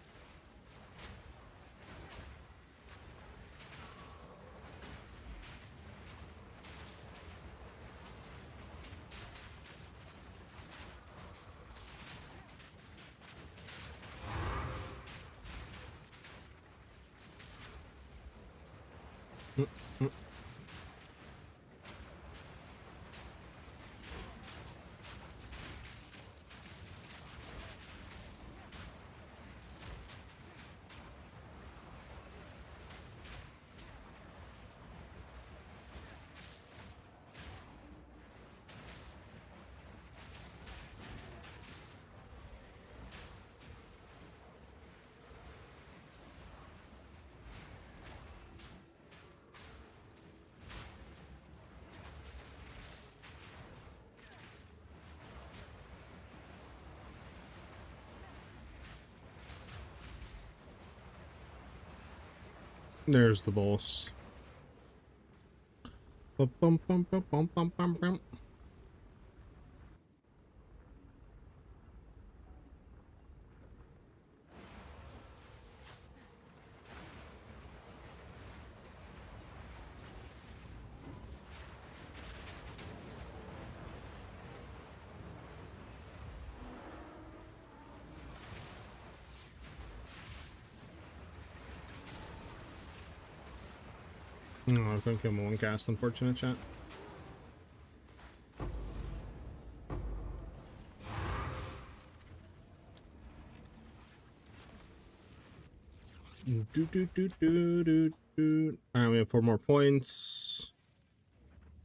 There's the boss. Bum, bum, bum, bum, bum, bum, bum, bum. Oh, I couldn't kill my one cast, unfortunate, chat. Alright, we have 4 more points.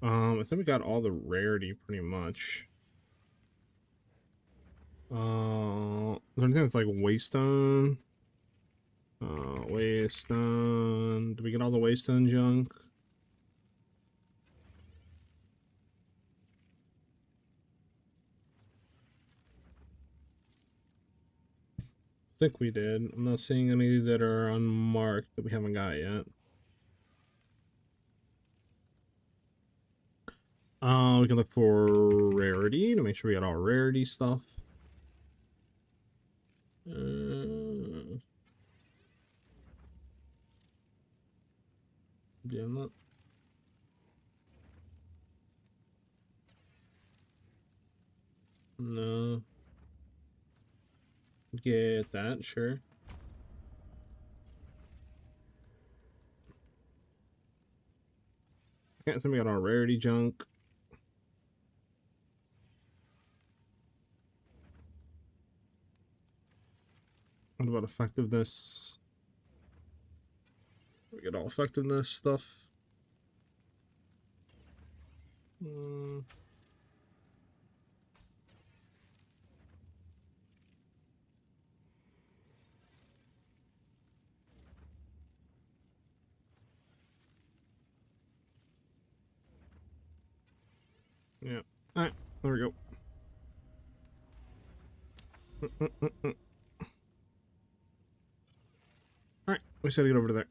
I think we got all the rarity pretty much. Is there anything that's like Waystone? Waystone. Did we get all the Waystone junk? I think we did. I'm not seeing any that are unmarked that we haven't got yet. We can look for rarity to make sure we got all rarity stuff. Yeah, not. No. Get that, sure. I can't think we got all rarity junk. What about effectiveness? We get all effectiveness stuff. Yeah. All right. There we go. All right. We just gotta get over to there.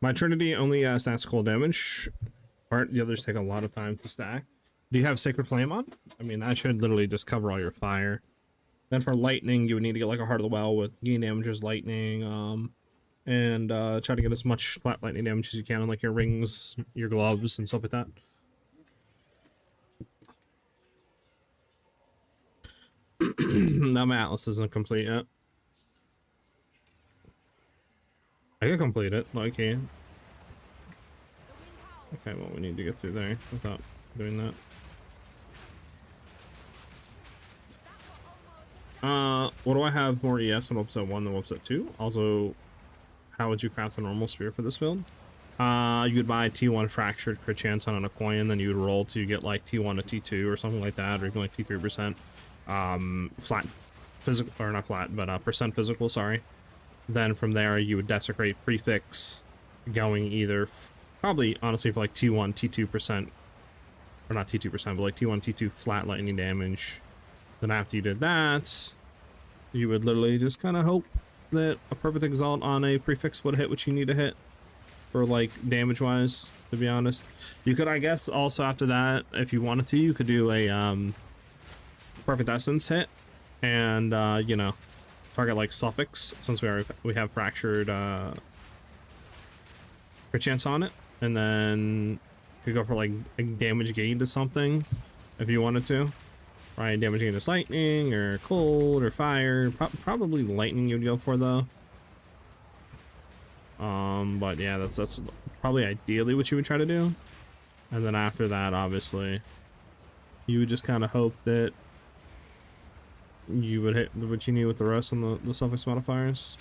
My Trinity only stacks cold damage. The others take a lot of time to stack. Do you have Sacred Flame on? I mean, that should literally just cover all your fire. Then for lightning, you would need to get like a Heart of the Well with gain damages, lightning, and try to get as much flat lightning damage as you can on like your rings, your gloves, and stuff like that. Now my Atlas isn't complete yet. I can complete it, like okay. Okay, well we need to get through there without doing that. What do I have more ES on website 1 than website 2? Also, how would you craft a normal spear for this build? You would buy T1 fractured crit chance on a coin, then you would roll to get like T1 to T2 or something like that, or even like T3%. Flat physical, or not flat, but percent physical, sorry. Then from there you would desecrate prefix, going either probably honestly for like T1 T2%, or not T2%, but like T1 T2 flat lightning damage. Then after you did that, you would literally just kind of hope that a perfect exalt on a prefix would hit what you need to hit for like damage wise, to be honest. You could, I guess, also after that, if you wanted to, you could do a perfect essence hit and you know, target like suffix, since we have fractured crit chance on it, and then you could go for like a damage gain to something if you wanted to. Right, damage gain to lightning or cold or fire. Probably lightning you'd go for though. But yeah, that's probably ideally what you would try to do. And then after that, obviously, you would just kind of hope that you would hit what you need with the rest on the suffix modifiers.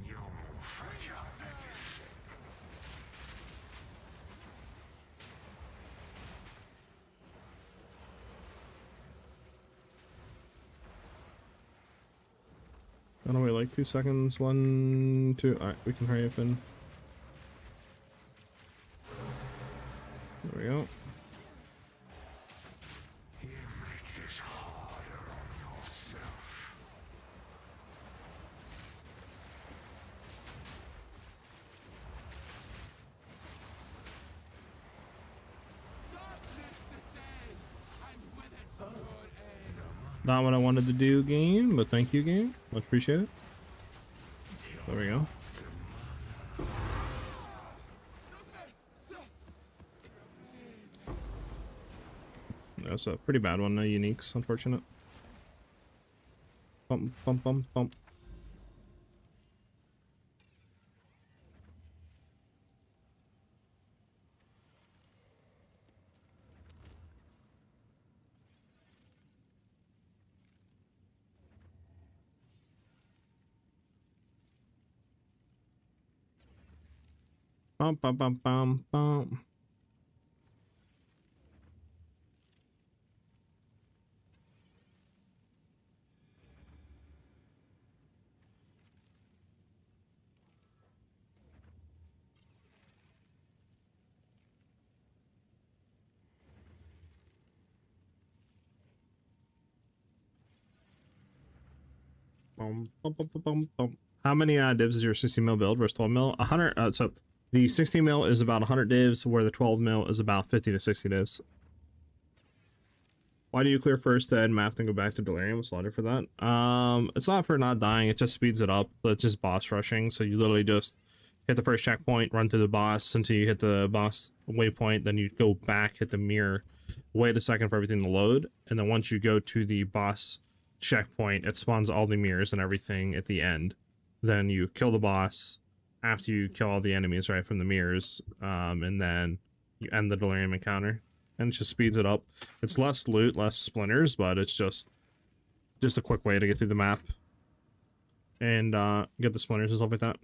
You're more fragile than you think. Gonna wait like 2 seconds. 1, 2. Alright, we can hurry up and. There we go. You make this harder on yourself. Not what I wanted to do, game, but thank you, game. Much appreciate it. There we go. That's a pretty bad one, no uniques, unfortunate. Bump, bump, bump, bump. Bump, bump, bump, bump, bump. Bum, bum, bum, bum, bum, bum. How many divs is your 16 mil build versus 12 mil? 100. So the 16 mil is about 100 divs, where the 12 mil is about 50 to 60 divs. Why do you clear first, then map, then go back to Delirium? What's logic for that? It's not for not dying. It just speeds it up. It's just boss rushing. So you literally just hit the first checkpoint, run through the boss until you hit the boss waypoint. Then you go back, hit the mirror, wait a second for everything to load, and then once you go to the boss checkpoint, it spawns all the mirrors and everything at the end. Then you kill the boss after you kill all the enemies right from the mirrors, and then you end the Delirium encounter. And it just speeds it up. It's less loot, less splinters, but it's just a quick way to get through the map and get the splinters and stuff like that.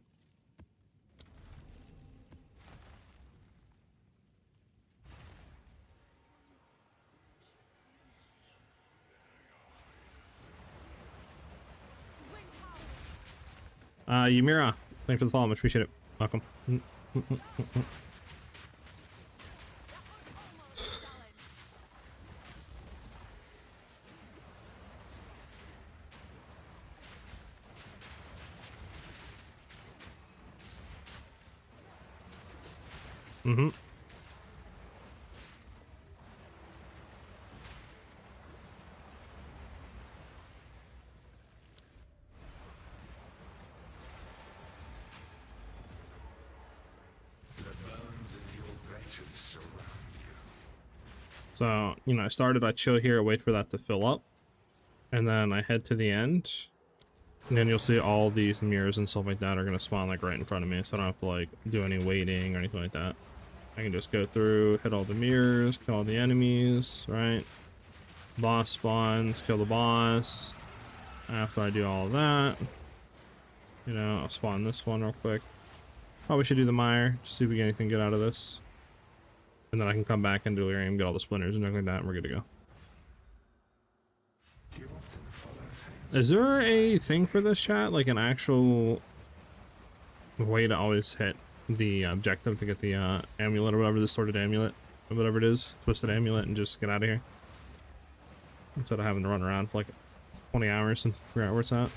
Ymira, thanks for the follow, much appreciate it. Welcome. Mm-hmm. So, you know, I chill here, wait for that to fill up, and then I head to the end, and then you'll see all these mirrors and stuff like that are gonna spawn like right in front of me, so I don't have to like do any waiting or anything like that. I can just go through, hit all the mirrors, kill all the enemies, right? Boss spawns, kill the boss. After I do all of that, you know, I'll spawn this one real quick. Probably should do the mire, just see if we get anything good out of this. And then I can come back and Delirium, get all the splinters and everything like that, and we're good to go. Is there a thing for this chat? Like an actual way to always hit the objective to get the amulet or whatever, the sorted amulet, or whatever it is, twisted amulet, and just get out of here? Instead of having to run around for like 20 hours and figure out where it's at.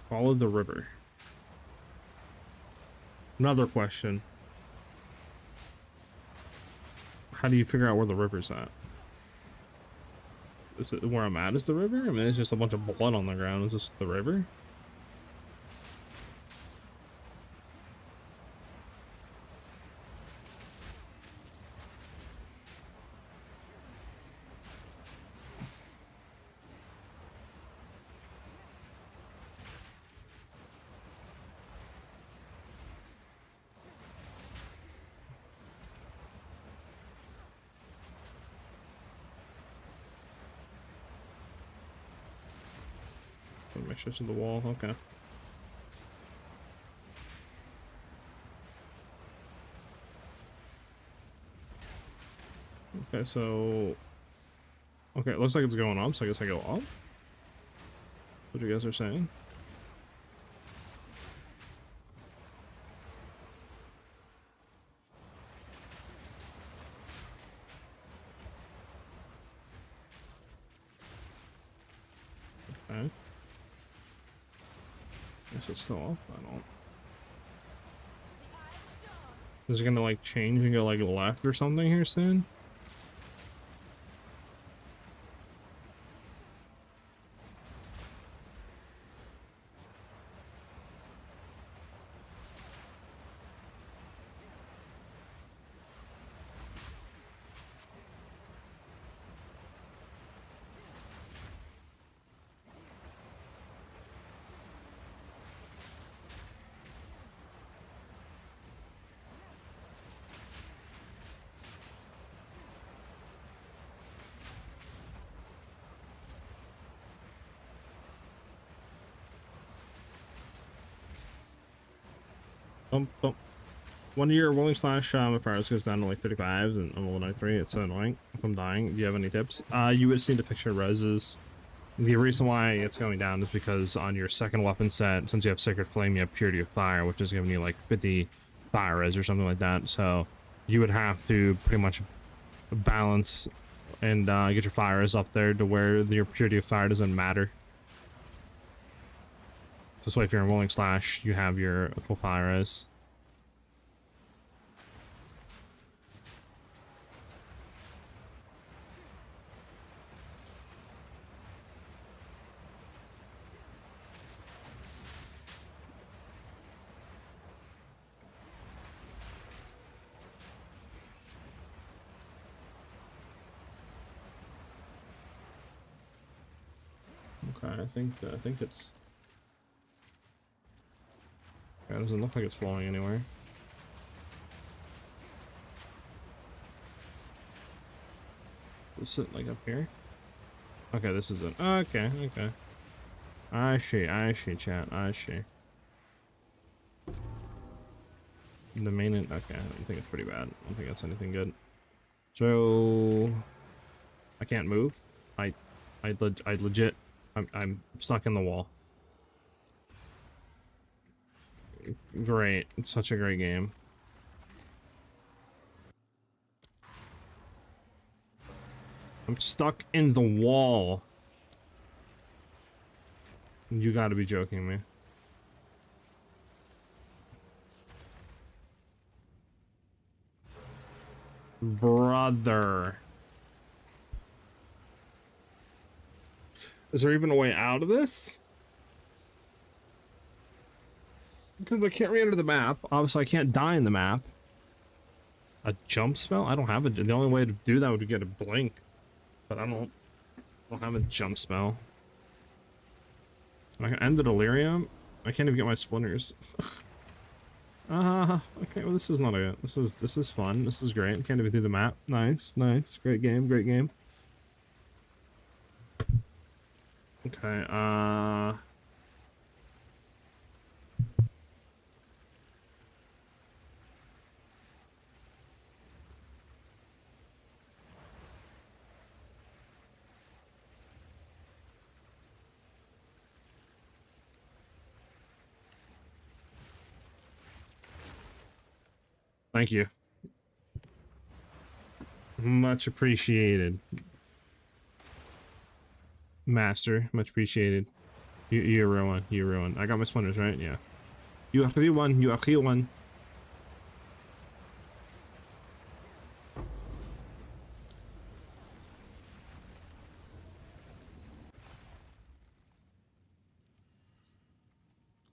Follow the river. Another question. How do you figure out where the river's at? Is it where I'm at is the river? I mean, it's just a bunch of blood on the ground. Is this the river? Make sure it's in the wall. Okay. Okay, so... Okay, it looks like it's going up, so I guess I go up? What you guys are saying? Okay. Guess it's still up. I don't... Is it gonna like change and go like left or something here soon? Bump. 1 year rolling slash if ours goes down to like 35 and I'm level 93, it's so annoying if I'm dying. Do you have any tips? You would just need to fix your reses. The reason why it's going down is because on your second weapon set, since you have Sacred Flame, you have Purity of Fire, which is giving you like 50 fire res or something like that. So you would have to pretty much balance and get your fire res up there to where your Purity of Fire doesn't matter. This way, if you're in Rolling Slash, you have your full fire res. Okay, I think it's. It doesn't look like it's flowing anywhere. Is it like up here? Okay, this is it. Okay, okay. I see, chat. I see. The main. Okay, I don't think it's pretty bad. I don't think that's anything good. So I can't move. I legit. I'm stuck in the wall. Great. It's such a great game. I'm stuck in the wall. You gotta be joking me. Brother. Is there even a way out of this? Because I can't re-enter the map. Obviously, I can't die in the map. A jump spell? I don't have it. The only way to do that would be get a blink. But I don't have a jump spell. I can end the delirium. I can't even get my splinters. Okay, well this is not a this is fun. This is great. Can't even do the map. Nice, nice. Great game, great game. Okay, thank you. Much appreciated. Master, much appreciated. You're a real one. You're a real one. I got my splinters, right? Yeah. You are real one. You are real one.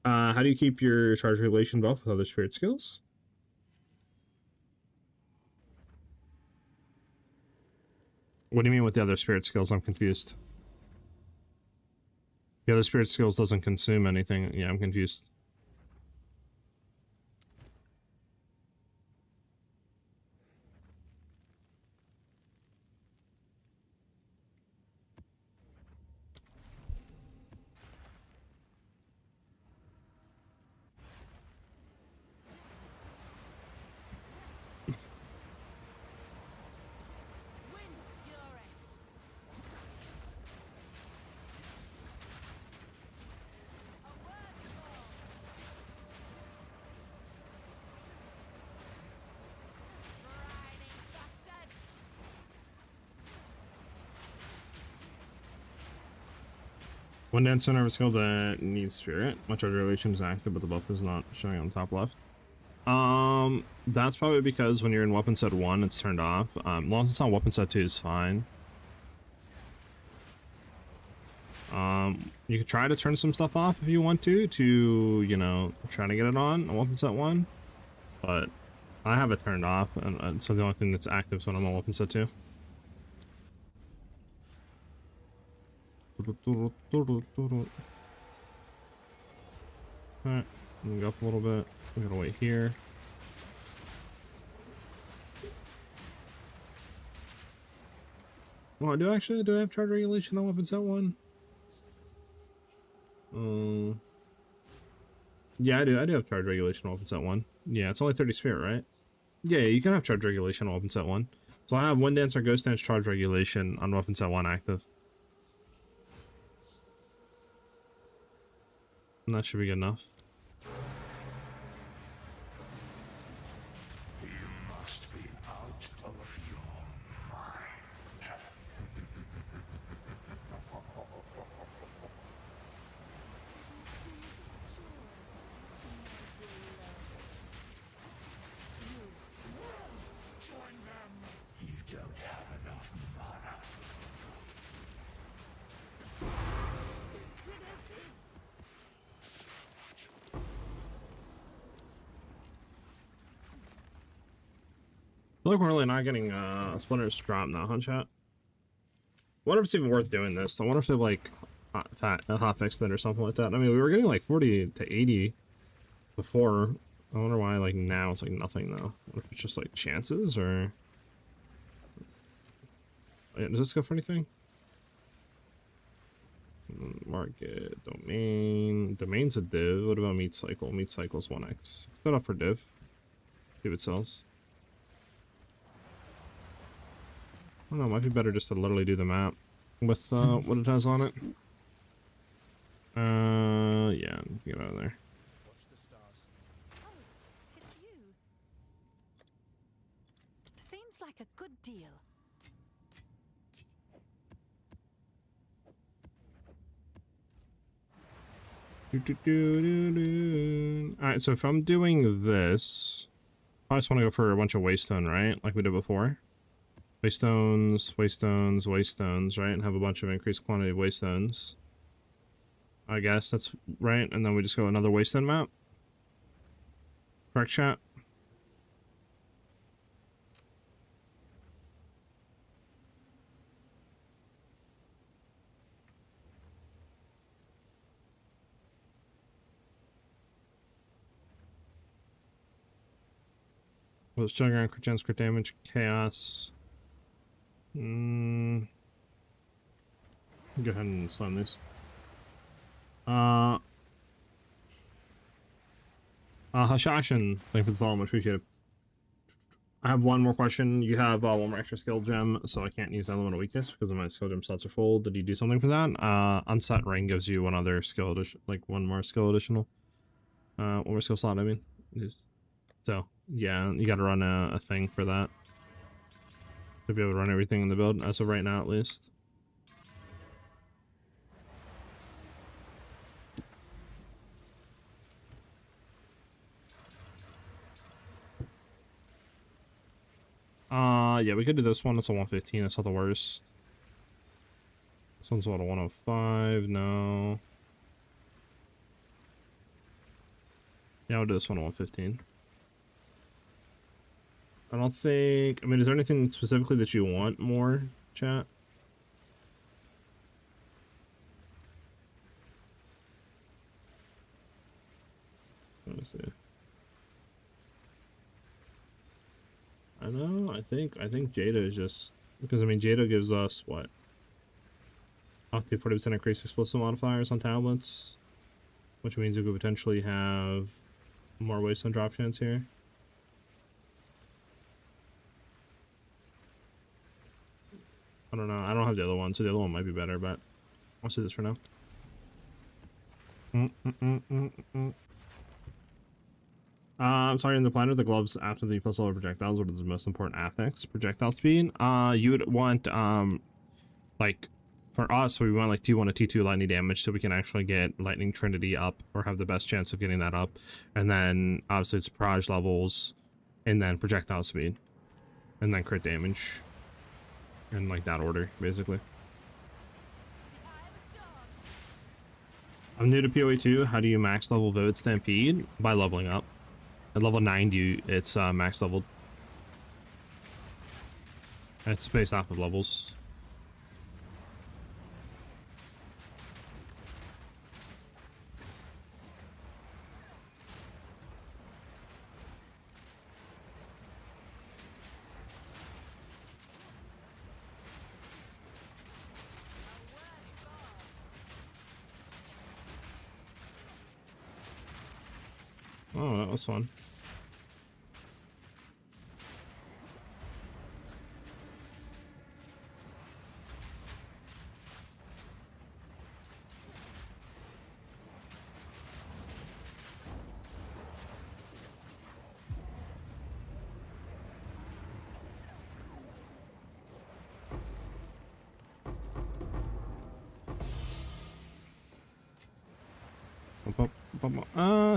How do you keep your charge relation buff with other spirit skills? What do you mean with the other spirit skills? I'm confused. The other spirit skills doesn't consume anything. Yeah, I'm confused. Wind's fury. A word more. Grinding bastard. One dance center of a skill that needs spirit. My charge relation is active, but the buff is not showing on the top left. That's probably because when you're in weapon set 1, it's turned off. As long as it's on weapon set 2 is fine. You could try to turn some stuff off if you want to, you know, try to get it on weapon set 1. But I have it turned off, and so the only thing that's active is when I'm on weapon set 2. Alright, go up a little bit. I'm gonna wait here. Oh, do I have charge regulation on weapon set 1? Yeah, I do have charge regulation on weapon set 1. Yeah, it's only 30 spirit, right? Yeah, you can have charge regulation on weapon set 1. So I have Wind Dance or Ghost Dance charge regulation on weapon set 1 active. And that should be good enough. You must be out of your mind. feel like we're really not getting splinters drop now, huh, chat? I wonder if it's even worth doing this. I wonder if they have like hot fix that or something like that. I mean, we were getting like 40 to 80 before. I wonder why like now it's like nothing though. I wonder if it's just like chances or... Wait, does this go for anything? Market, domain. Domain's a div. What about meat cycle? Meat cycle's 1x. Put that up for div. See if it sells. I don't know, it might be better just to literally do the map with what it has on it. Yeah, get out of there. Watch the stars. Oh, it's you. Seems like a good deal. Alright, so if I'm doing this, I just want to go for a bunch of waystone, right? Like we did before. Waystones, waystones, waystones, right? And have a bunch of increased quantity of waystones. I guess that's right. And then we just go another waystone map. Correct, chat? Well, it's Juggernaut, crit chance, crit damage, chaos. Go ahead and slam these. Hashashin, thank you for the follow, much appreciated. I have one more question. You have one more extra skill gem, so I can't use Elemental Weakness because my skill gem slots are full. Did you do something for that? Unset Ring gives you one other skill addition, like one more skill additional. One more skill slot, I mean. So, yeah, you gotta run a thing for that. To be able to run everything in the build, as of right now at least. Yeah, we could do this one. It's a 115. It's not the worst. This one's what, a 105? No. Yeah, we'll do this one at 115. I don't think... I mean, is there anything specifically that you want more, chat? Let me see. I know, I think Jada is just... Because, I mean, Jada gives us, what? Up to 40% increased explosive modifiers on tablets. Which means we could potentially have more wasteland drop chance here. I don't know. I don't have the other one, so the other one might be better, but I'll see this for now. I'm sorry, in the planner, the gloves after the plus level projectiles, what is the most important affix? Projectile speed? You would want, like, for us, we want like T1 to T2 lightning damage so we can actually get Lightning Trinity up or have the best chance of getting that up. And then, obviously, it's barrage levels, and then projectile speed, and then crit damage. In like that order, basically. I'm new to PoE 2. How do you max level Vivid Stampede? By leveling up. At level 9, it's max leveled. It's based off of levels. Oh, that was fun.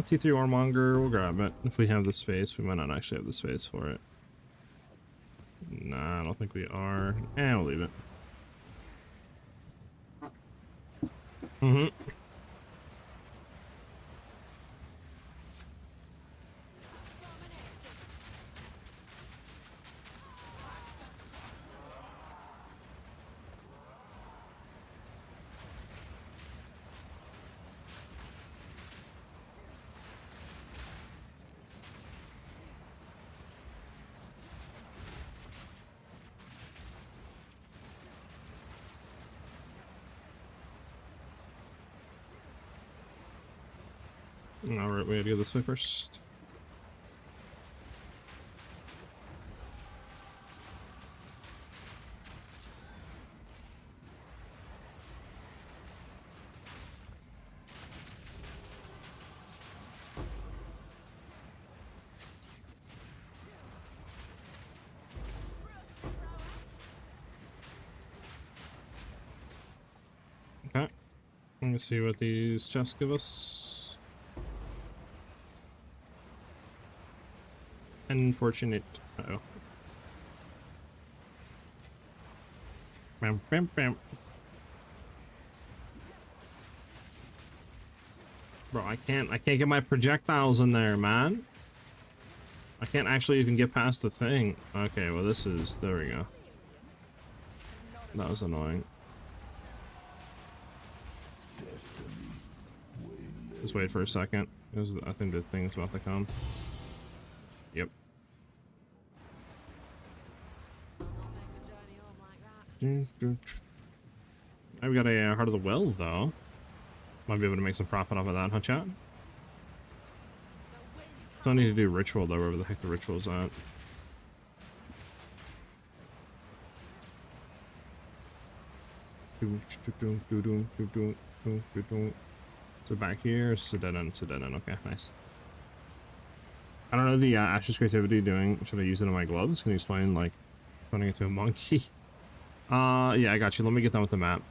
T3 Warmonger, we'll grab it. If we have the space, we might not actually have the space for it. Nah, I don't think we are. We'll leave it. Alright, we gotta go this way first. Okay. Let me see what these chests give us. Unfortunate. Uh-oh. Bam, bam, bam. Bro, I can't get my projectiles in there, man. I can't actually even get past the thing. Okay, well this is, there we go. That was annoying. Just wait for a second, because I think the thing's about to come. Yep. I've got a Heart of the Well, though. Might be able to make some profit off of that, huh, chat? Still need to do ritual, though, wherever the heck the ritual's at. So back here, it's a dead end, it's a dead end. Okay, nice. I don't know the Ashes Creativity doing. Should I use it on my gloves? Can you explain, like, turning into a monkey? Yeah, I got you. Let me get done with the map.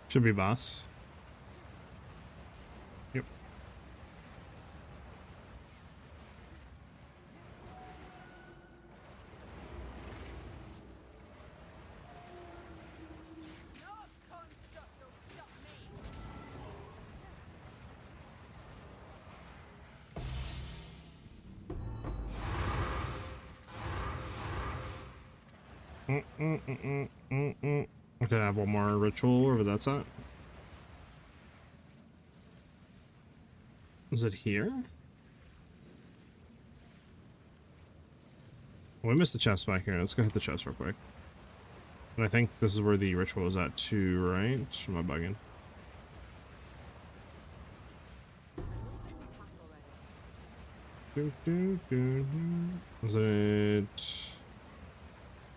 Should be boss. Yep. Okay, I have one more ritual wherever that's at. Is it here? Oh, we missed the chest back here. Let's go hit the chest real quick. And I think this is where the ritual is at too, right? Am I bugging? Was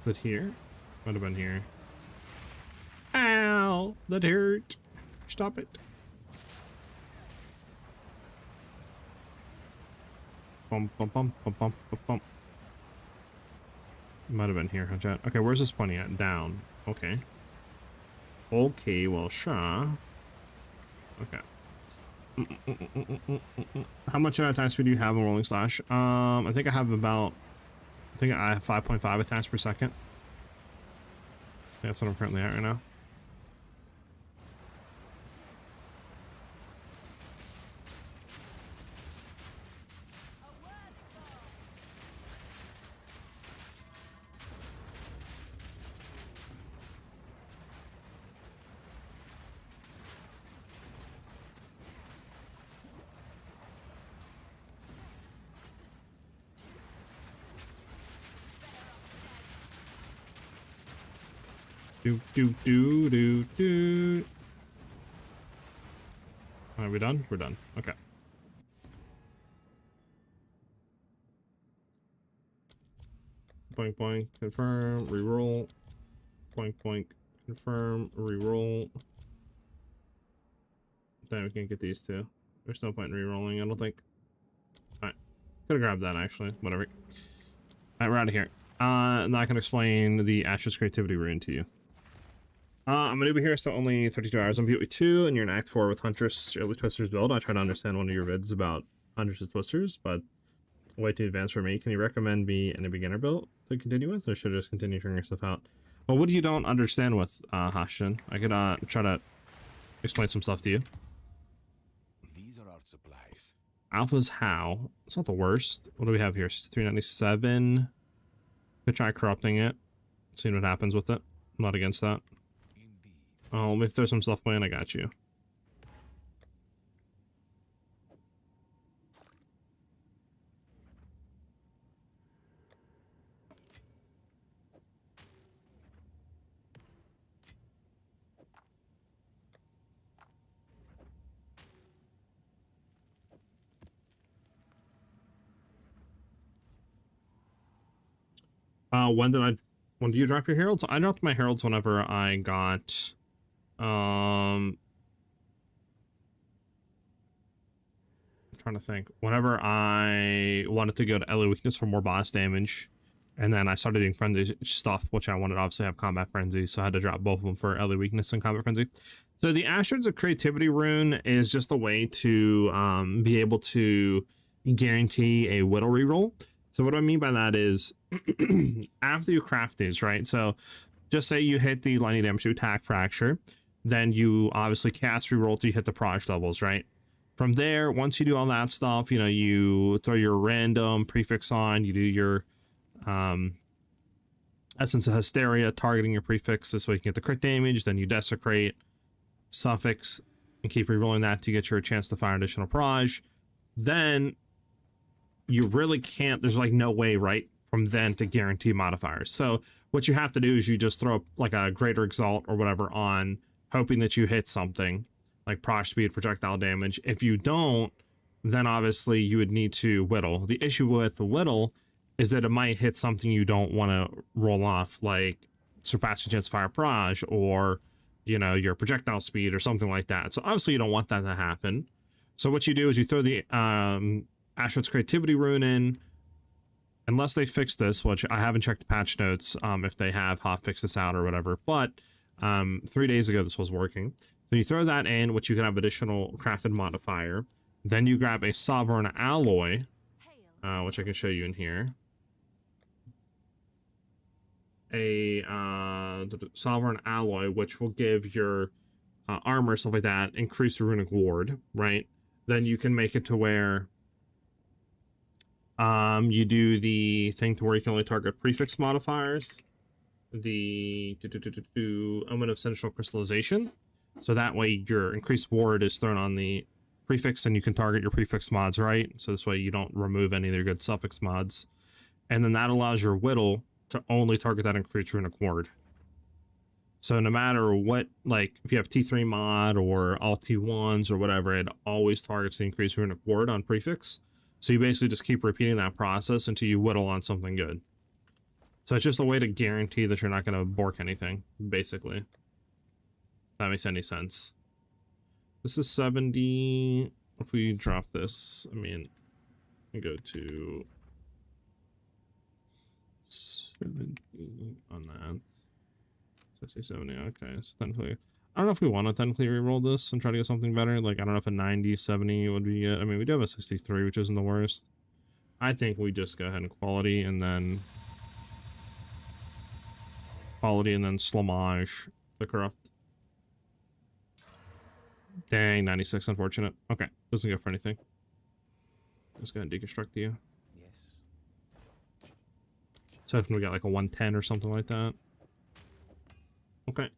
it here? Might have been here. Ow! That hurt. Stop it. Bum bum bum bum bum bum bum. Might have been here, huh, chat? Okay, where's this pointing at? Down. Okay. Okay, well, sure. Okay. How much attack speed do you have in Rolling Slash? I think I have about... I think I have 5.5 attacks per second. That's what I'm currently at right now. Do. Are we done? We're done. Okay. Boink boink. Confirm. Reroll. Boink boink. Confirm. Reroll. Then we can get these two. There's no point in rerolling, I don't think. Alright. Could have grabbed that actually. Whatever. Alright, we're out of here. Now I can explain the Ashes Creativity rune to you. I'm a newbie here, so only 32 hours on PoE 2, and you're in Act 4 with Huntress Early Twisters build. I try to understand one of your vids about Huntress Twisters, but way too advanced for me. Can you recommend me any beginner build to continue with, or should I just continue figuring stuff out? But what do you don't understand with Hashin? I could try to explain some stuff to you. These are our supplies. Alpha's how? It's not the worst. What do we have here? 397. Could try corrupting it. Seeing what happens with it. I'm not against that. Indeed. Oh, let me throw some stuff away and I got you. When do you drop your heralds? I dropped my heralds whenever I got I'm trying to think. Whenever I wanted to go to LA weakness for more boss damage, and then I started doing frenzy stuff, which I wanted to obviously have combat frenzy, so I had to drop both of them for LA weakness and combat frenzy. So the Asher's of Creativity rune is just a way to be able to guarantee a whittle reroll. So what I mean by that is after you craft these, right? So just say you hit the lightning damage to attack fracture, then you obviously cast reroll till you hit the proj levels, right? From there, once you do all that stuff, you know, you throw your random prefix on, you do your Essence of Hysteria, targeting your prefix this way you can get the crit damage, then you desecrate, suffix, and keep rerolling that to get your chance to fire additional proj. Then you really can't, there's like no way, right, from then to guarantee modifiers. So what you have to do is you just throw like a greater exalt or whatever on, hoping that you hit something like proj speed, projectile damage. If you don't, then obviously you would need to whittle. The issue with the whittle is that it might hit something you don't want to roll off, like surpassing chance to fire proj, or you know, your projectile speed or something like that. So obviously you don't want that to happen. So what you do is you throw the Ashford's Creativity rune in, unless they fix this, which I haven't checked the patch notes if they have hot fixed this out or whatever, but 3 days ago this was working. So you throw that in, which you can have additional crafted modifier. Then you grab a Sovereign Alloy, which I can show you in here. A Sovereign Alloy, which will give your armor, stuff like that, increase the runic ward, right? Then you can make it to where you do the thing to where you can only target prefix modifiers. The Omen of Central Crystallization. So that way your increased ward is thrown on the prefix and you can target your prefix mods, right? So this way you don't remove any of your good suffix mods. And then that allows your whittle to only target that increased runic ward. So no matter what, like if you have T3 mod or all T1s or whatever, it always targets the increased runic ward on prefix. So you basically just keep repeating that process until you whittle on something good. So it's just a way to guarantee that you're not going to bork anything, basically. If that makes any sense. This is 70. If we drop this, I mean, we go to 70 on that. 60, 70, okay. So technically, I don't know if we want to technically reroll this and try to get something better. Like, I don't know if a 90, 70 would be good. I mean, we do have a 63, which isn't the worst. I think we just go ahead and quality and then Slamage the corrupt. Dang, 96, unfortunate. Okay, doesn't go for anything. Let's go ahead and deconstruct you. Yes. So if we got like a 110 or something like that. Okay.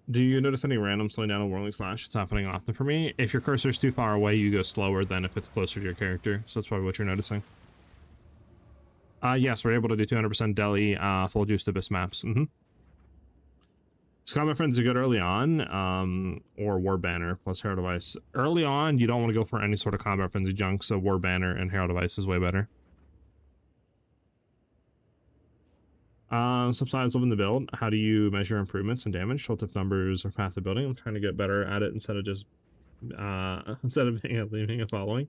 Do you notice any random slowing down on Whirling Slash? It's happening often for me. If your cursor's too far away, you go slower than if it's closer to your character. So that's probably what you're noticing. Yes, we're able to do 200% deli, full juice abyss maps. So combat friends are good early on, or War Banner plus Hero Device. Early on, you don't want to go for any sort of combat frenzy junk, so War Banner and Hero Device is way better. Subsides live in the build. How do you measure improvements and damage? Tooltip numbers or path of building? I'm trying to get better at it instead of just leaving a following.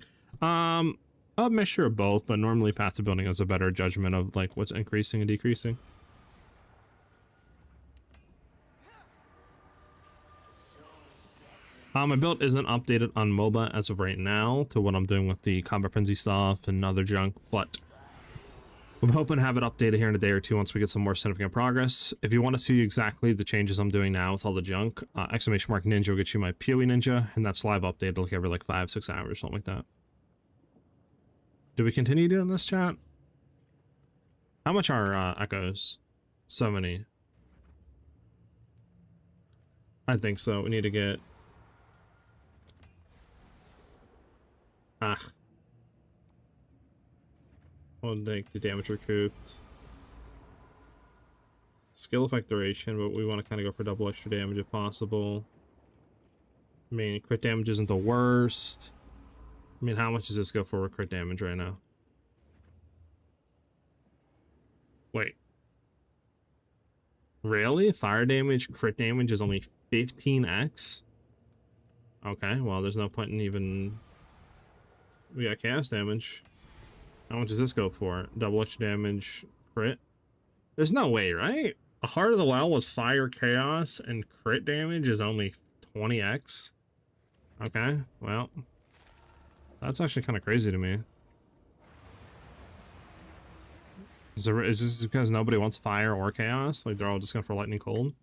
A mixture of both, but normally path of building is a better judgment of like what's increasing and decreasing. My build isn't updated on MOBA as of right now to what I'm doing with the Combat Frenzy stuff and other junk, but I'm hoping to have it updated here in a day or two once we get some more significant progress. If you want to see exactly the changes I'm doing now with all the junk, exclamation mark ninja will get you my PoE ninja, and that's live updated like every like 5-6 hours, something like that. Do we continue doing this, chat? How much are echoes? So many. I think so. We need to get... We'll make the damage recouped. Skill effect duration, but we want to kind of go for double extra damage if possible. I mean, crit damage isn't the worst. I mean, how much does this go for with crit damage right now? Wait. Really? Fire damage, crit damage is only 15x? Okay, well, there's no point in even... We got chaos damage. How much does this go for? Double extra damage, crit? There's no way, right? A Heart of the Well with fire, chaos, and crit damage is only 20x? Okay, well... That's actually kind of crazy to me. Is this because nobody wants fire or chaos? Like, they're all just going for lightning cold?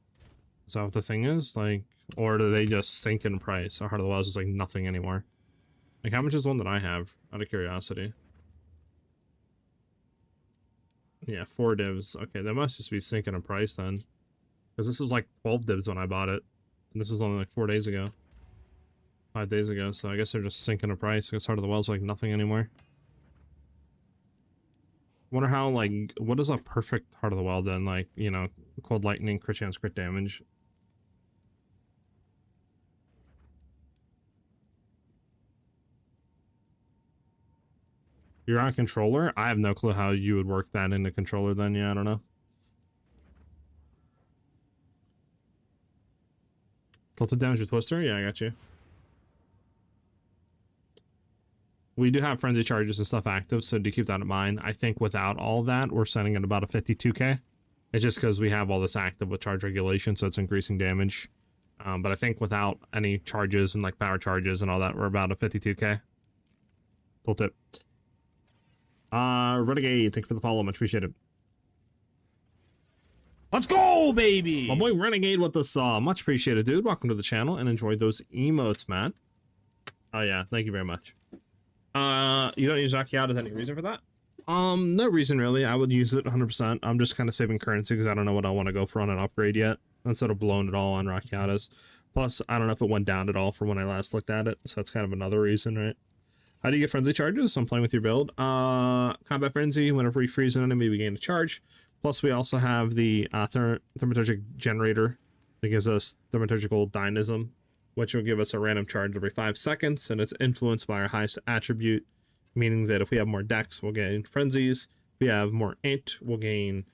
Is that what the thing is? Like, or do they just sink in price? A Heart of the Well is just like nothing anymore. Like, how much is one that I have? Out of curiosity. Yeah, 4 divs. Okay, that must just be sinking in price then. Because this was like 12 divs when I bought it. And this was only like 4 days ago. 5 days ago, so I guess they're just sinking in price. I guess Heart of the Well's like nothing anymore. Wonder how, like, what is a perfect Heart of the Well then? Like, you know, cold lightning, crit chance, crit damage. You're on controller? I have no clue how you would work that into controller then. Yeah, I don't know. Tilted damage with Twister? Yeah, I got you. We do have frenzy charges and stuff active, so do keep that in mind. I think without all that, we're setting at about a 52k. It's just because we have all this active with charge regulation, so it's increasing damage. But I think without any charges and like power charges and all that, we're about a 52k. Full tip. Renegade, thanks for the follow, much appreciated. Let's go, baby! My boy Renegade with the saw, much appreciated, dude. Welcome to the channel and enjoy those emotes, man. Oh yeah, thank you very much. You don't use Rakiata, is any reason for that? No reason really. I would use it 100%. I'm just kind of saving currency because I don't know what I want to go for on an upgrade yet. Instead of blowing it all on Rakiatas. Plus, I don't know if it went down at all from when I last looked at it, so that's kind of another reason, right? How do you get frenzy charges? I'm playing with your build. Combat Frenzy, whenever we freeze an enemy, we gain a charge. Plus, we also have the Thaumaturgic Generator that gives us Thaumaturgical Dynamism, which will give us a random charge every 5 seconds, and it's influenced by our highest attribute, meaning that if we have more dex, we'll gain frenzies. If we have more int, we'll gain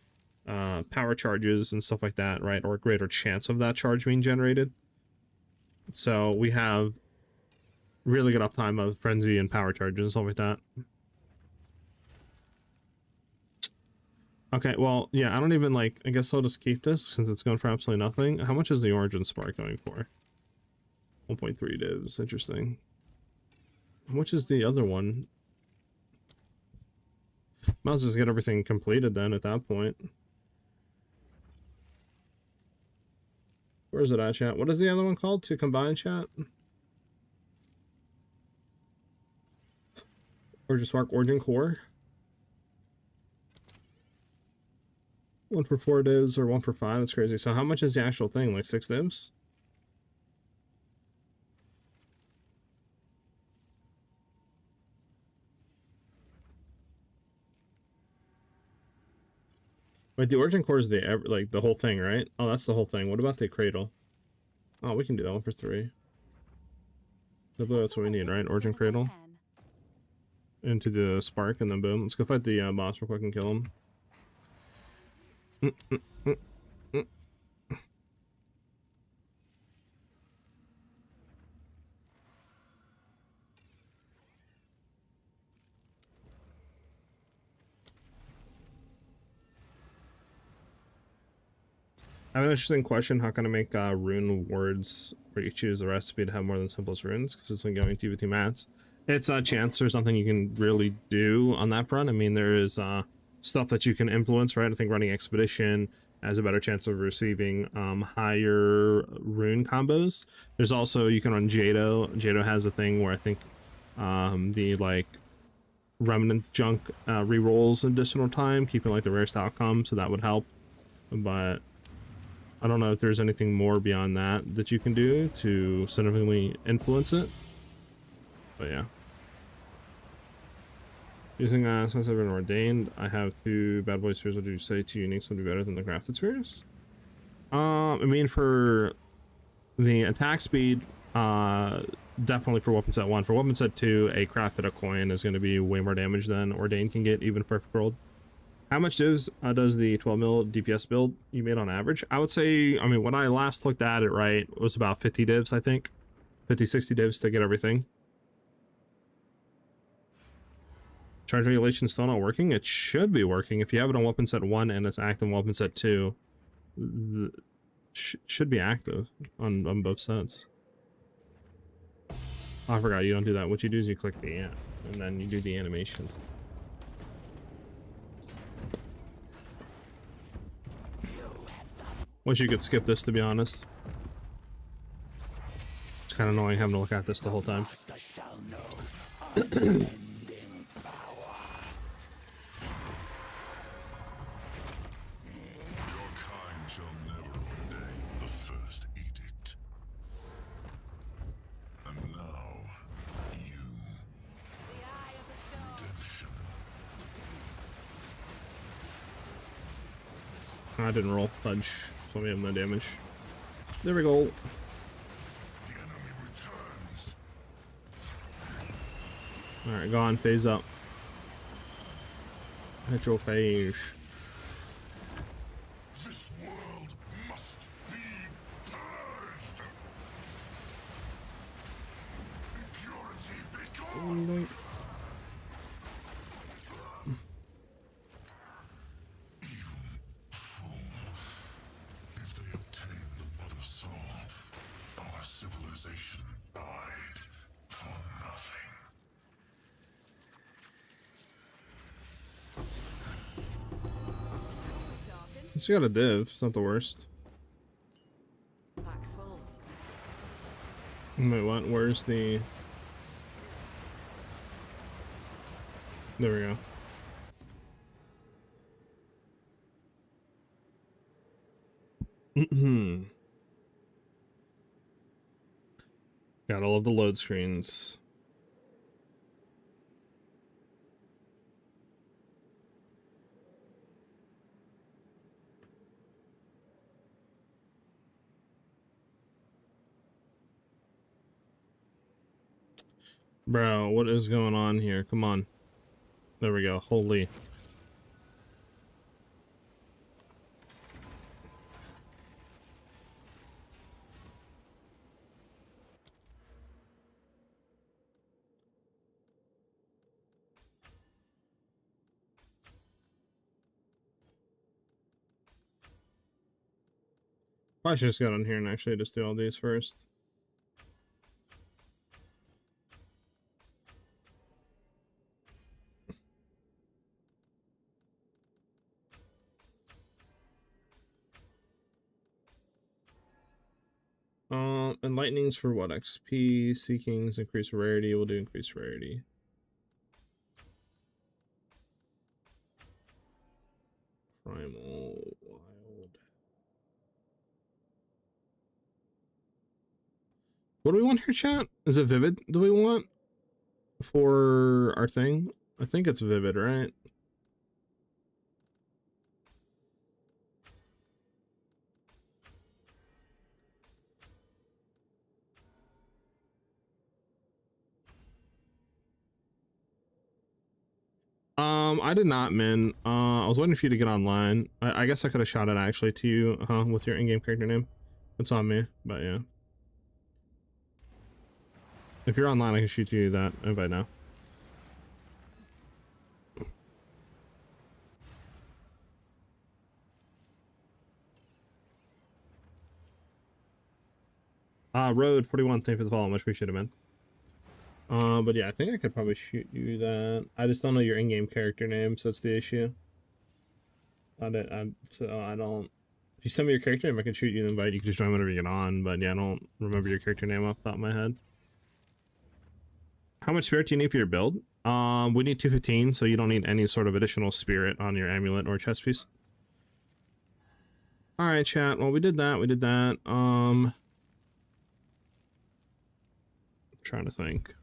power charges and stuff like that, right? Or a greater chance of that charge being generated. So we have really good uptime of frenzy and power charges and stuff like that. Okay, well, yeah, I don't even like, I guess I'll just keep this since it's going for absolutely nothing. How much is the Origin Spark going for? 1.3 divs, interesting. How much is the other one? Might as well just get everything completed then at that point. Where is it at, chat? What is the other one called to combine, chat? Origin Spark, Origin Core. 1 for 4 divs or 1 for 5, that's crazy. So how much is the actual thing? Like 6 divs? Wait, the Origin Core is the, like, the whole thing, right? Oh, that's the whole thing. What about the Cradle? Oh, we can do that one for 3. That's what we need, right? Origin Cradle. Into the Spark, and then boom. Let's go fight the boss real quick and kill him. I have an interesting question. How can I make rune words where you choose the recipe to have more than simplest runes? Because it's like going TVT mats. It's a chance. There's nothing you can really do on that front. I mean, there is stuff that you can influence, right? I think running Expedition has a better chance of receiving higher rune combos. There's also, you can run Jado. Jado has a thing where I think the like remnant junk rerolls additional time, keeping like the rarest outcome, so that would help. But I don't know if there's anything more beyond that that you can do to significantly influence it. But yeah. Using since I've been ordained, I have 2 bad boy spheres. What did you say? 2 uniques would be better than the crafted spheres? I mean, for the attack speed, definitely for weapon set 1. For weapon set 2, a crafted a coin is going to be way more damage than ordained can get, even a perfect world. How much does the 12 mil DPS build you made on average? I would say, I mean, when I last looked at it, right, it was about 50 divs, I think. 50, 60 divs to get everything. Charge regulation still not working? It should be working. If you have it on weapon set 1 and it's active on weapon set 2, should be active on both sets. Oh, I forgot you don't do that. What you do is you click the ant and then you do the animation. Wish you could skip this, to be honest. It's kind of annoying having to look at this the whole time. I didn't roll. Fudge. So we have no damage. There we go. Alright, go on. Phase up. Metro phase. This world must be purged. Impurity be gone. She got a div. It's not the worst. Pack's full. Wait, what? Where's the... There we go. Got all of the load screens. Bro, what is going on here? Come on. There we go. Holy. I should just get on here and actually just do all these first. Enlightenings for what? XP, Seekings, increase rarity. We'll do increased rarity. Primal, wild. What do we want here, chat? Is it vivid? Do we want for our thing? I think it's vivid, right? I did not, Min. I was waiting for you to get online. I guess I could have shot it actually to you, with your in-game character name. It's on me, but yeah. If you're online, I can shoot you that invite now. Road 41, thank you for the follow. Much appreciated, man. But yeah, I think I could probably shoot you that. I just don't know your in-game character name, so that's the issue. So I don't. If you send me your character name, I can shoot you the invite. You can just join whenever you get on. But yeah, I don't remember your character name off the top of my head. How much spirit do you need for your build? We need 215, so you don't need any sort of additional spirit on your amulet or chest piece. All right, chat. Well, we did that. We did that. Trying to think.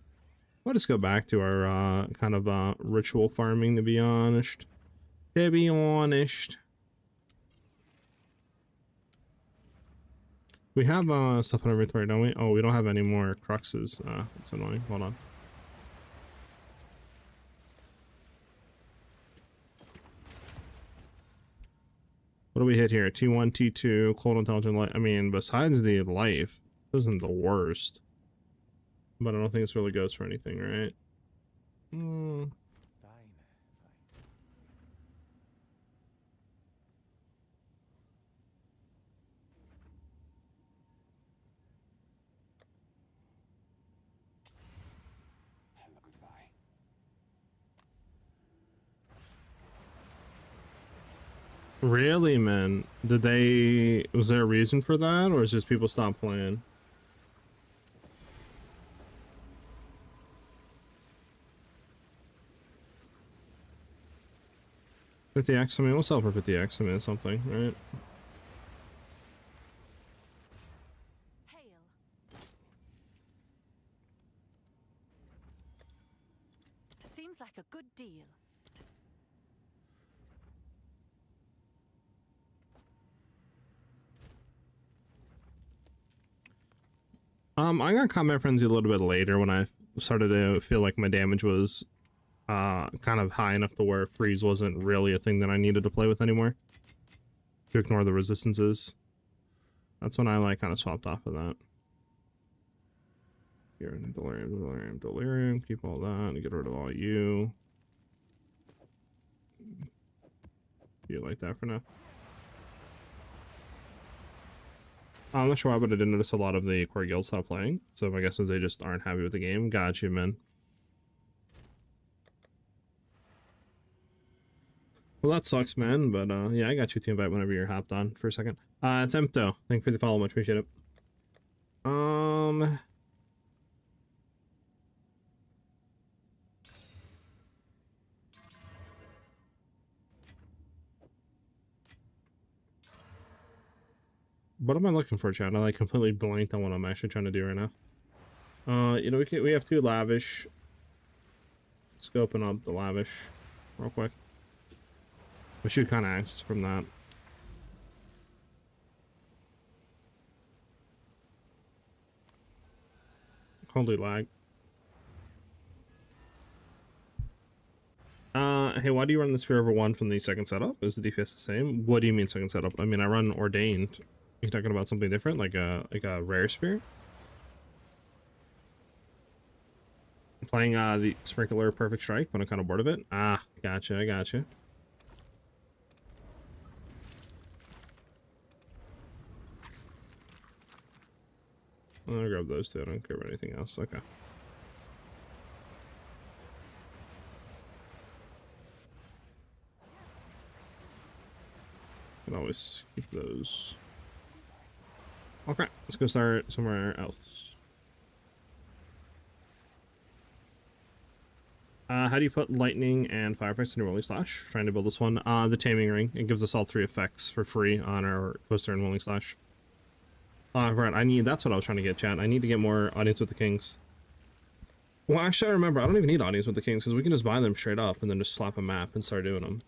I'll just go back to our kind of ritual farming, to be honest. To be honest. We have stuff in our inventory, don't we? Oh, we don't have any more cruxes. It's annoying. Hold on. What do we hit here? T1, T2, cold intelligent life. I mean, besides the life, this isn't the worst. But I don't think this really goes for anything, right? Really, man? Did they... Was there a reason for that, or is just people stopped playing? $50x, I mean, we'll sell for $50x, I mean, it's something, right? Hail. Seems like a good deal. I got Combat Frenzy a little bit later when I started to feel like my damage was kind of high enough to where freeze wasn't really a thing that I needed to play with anymore. To ignore the resistances. That's when I like kind of swapped off of that. Here, delirium, delirium, delirium. Keep all that and get rid of all you. You like that for now. I'm not sure why, but I did notice a lot of the core guilds stop playing. So my guess is they just aren't happy with the game. Got you, man. Well, that sucks, man. But yeah, I got you to invite whenever you're hopped on for a second. Tempto, thank you for the follow. Much appreciate it. What am I looking for, chat? I like completely blanked on what I'm actually trying to do right now. You know, we have 2 lavish. Let's go open up the lavish real quick. We should kind of access from that. Holy lag. Hey, why do you run the Spear over 1 from the second setup? Is the DPS the same? What do you mean second setup? I mean, I run Ordained. Are you talking about something different, like a rare spear? Playing the Sprinkler Perfect Strike when I'm kind of bored of it? Ah, gotcha, I gotcha. I'll grab those 2, I don't care about anything else, okay. Can always keep those. Okay, let's go start somewhere else. How do you put lightning and firefights in your Rolling Slash? Trying to build this one. The Taming Ring. It gives us all 3 effects for free on our Twister and Rolling Slash. Right, that's what I was trying to get, chat. I need to get more Audience with the Kings. Well, actually, I remember, I don't even need Audience with the Kings, because we can just buy them straight up and then just slap a map and start doing them.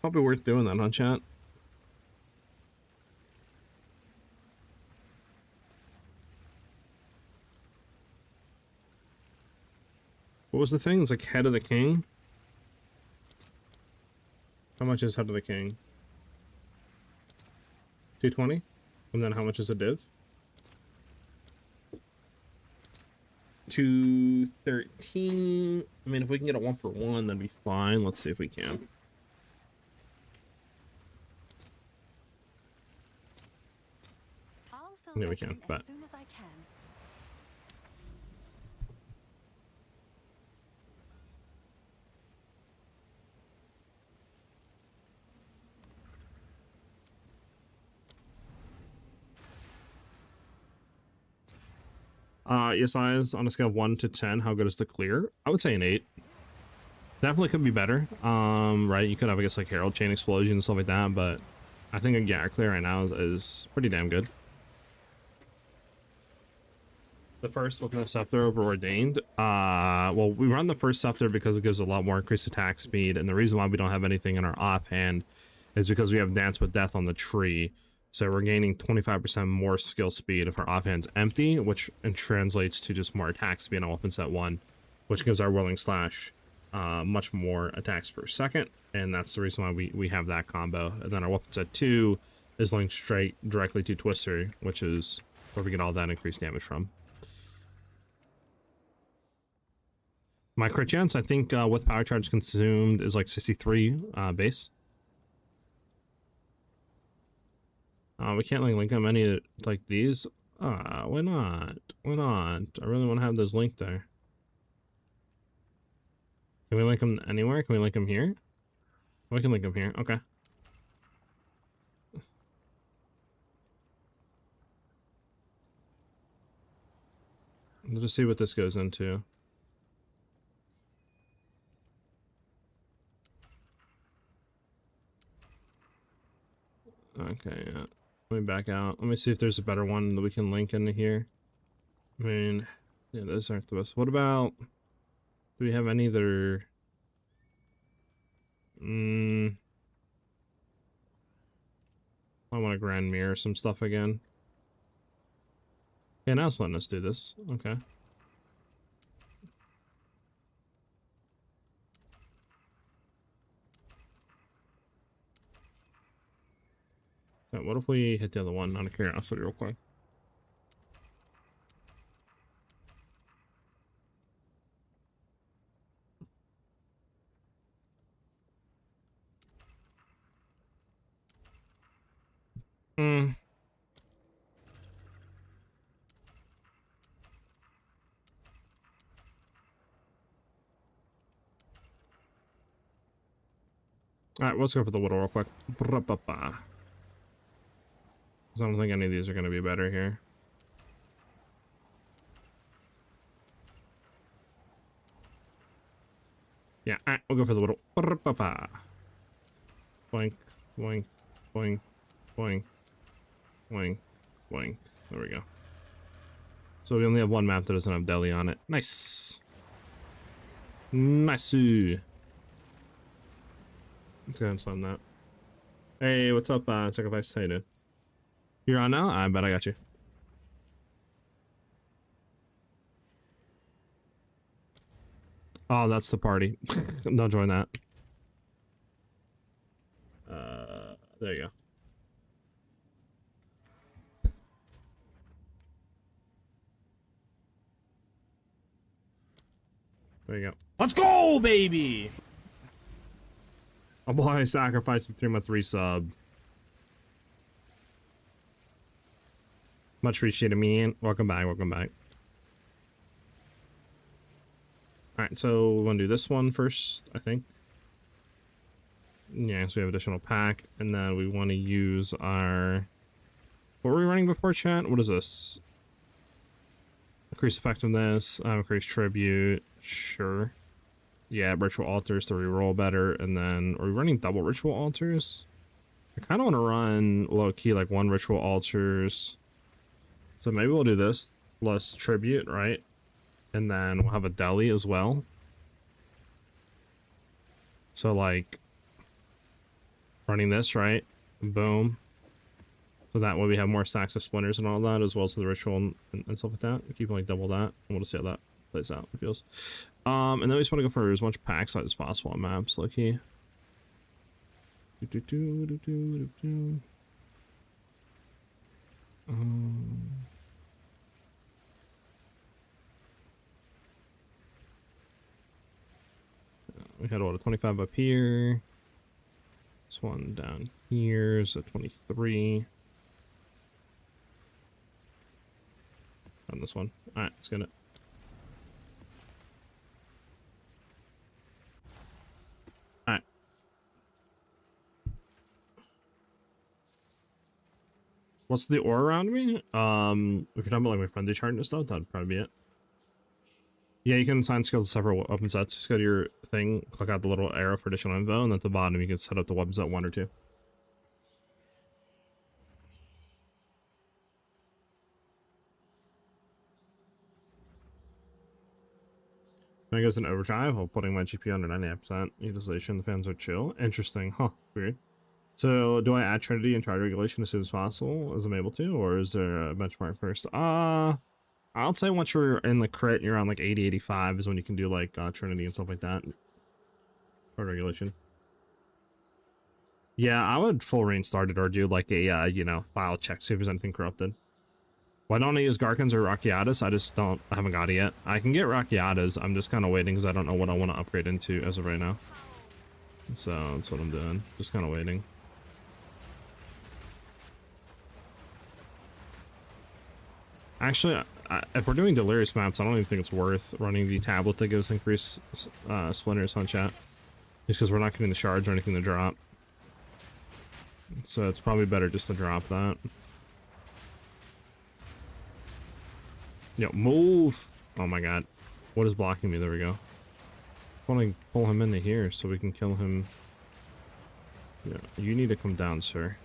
Probably worth doing that, huh, chat? What was the thing? It's like Head of the King? How much is Head of the King? 220? And then how much is a div? 213. I mean, if we can get a 1-for-1, that'd be fine. Let's see if we can. Yeah, we can, but as soon as I can. your size on a scale of 1 to 10, how good is the clear? I would say an 8. Definitely could be better. Right, you could have, I guess, like Herald Chain Explosion and stuff like that, but I think, yeah, our clear right now is pretty damn good. The first looking at Scepter over Ordained. Well, we run the first Scepter because it gives a lot more increased attack speed, and the reason why we don't have anything in our offhand is because we have Dance with Death on the tree. So we're gaining 25% more skill speed if our offhand's empty, which translates to just more attack speed on weapon set 1, which gives our Whirling Slash much more attacks per second, and that's the reason why we have that combo. And then our weapon set 2 is linked straight directly to Twister, which is where we get all that increased damage from. My crit chance, I think, with power charge consumed is like 63 base. We can't like link them any like these. Why not? Why not? I really want to have those linked there. Can we link them anywhere? Can we link them here? We can link them here. Okay. Let's just see what this goes into. Okay, yeah. Let me back out. Let me see if there's a better one that we can link into here. I mean, yeah, those aren't the best. What about... Do we have any other... I want a Grand Mirror some stuff again. Yeah, now it's letting us do this. Okay. Yeah, what if we hit the other one out of curiosity real quick? Hmm. Alright, let's go for the Whittle real quick. Because I don't think any of these are going to be better here. Yeah, alright, we'll go for the Whittle. Boink, boink, boink, boink, boink, boink. There we go. So we only have one map that doesn't have Delhi on it. Nice. Nice. Let's go ahead and slam that. Hey, what's up, Sacrifice? How you doing? You're on now? I bet I got you. Oh, that's the party. Don't join that. There you go. There you go. Let's go, baby! Oh boy, Sacrifice with 3-month resub. Much appreciated, man. Welcome back, welcome back. Alright, so we're gonna do this one first, I think. Yeah, so we have additional pack, and then we want to use our... What were we running before, chat? What is this? Increase effectiveness, increase tribute, sure. Yeah, ritual altars to reroll better, and then... Are we running double ritual altars? I kind of want to run low-key, like 1 ritual altars. So maybe we'll do this, less tribute, right? And then we'll have a deli as well. So like... Running this, right? Boom. So that way we have more stacks of splinters and all that, as well as the ritual and stuff like that. We keep like double that, and we'll just see how that plays out. It feels. And then we just want to go for as much pack size as possible on maps. Low key. We had a 25 up here. This one down here is a 23. on this one. All right, let's get it. All right. What's the aura around me? If you're talking about like my friendly chart and stuff, that'd probably be it. Yeah, you can assign skills to several weapon sets. Just go to your thing, click out the little arrow for additional info, and at the bottom you can set up the weapon set 1 or 2. When it goes in overdrive while putting my GPU under 98%. Utilization, the fans are chill. Interesting, huh? Weird. So, do I add Trinity and charge regulation as soon as possible, as I'm able to, or is there a benchmark first? I'll say once you're in the crit, you're on like 80, 85 is when you can do like Trinity and stuff like that. Charge regulation. Yeah, I would full range start it or do like a, you know, file check, see if there's anything corrupted. Why don't I use Garkins or Rakiatis? I haven't got it yet. I can get Rakiatis. I'm just kind of waiting because I don't know what I want to upgrade into as of right now. So that's what I'm doing. Just kind of waiting. Actually, if we're doing Delirious maps, I don't even think it's worth running the tablet that gives increased splinters on chat. Just because we're not getting the shards or anything to drop. So it's probably better just to drop that. Yo, move! Oh my god. What is blocking me? There we go. I want to pull him into here so we can kill him. Yeah, you need to come down, sir.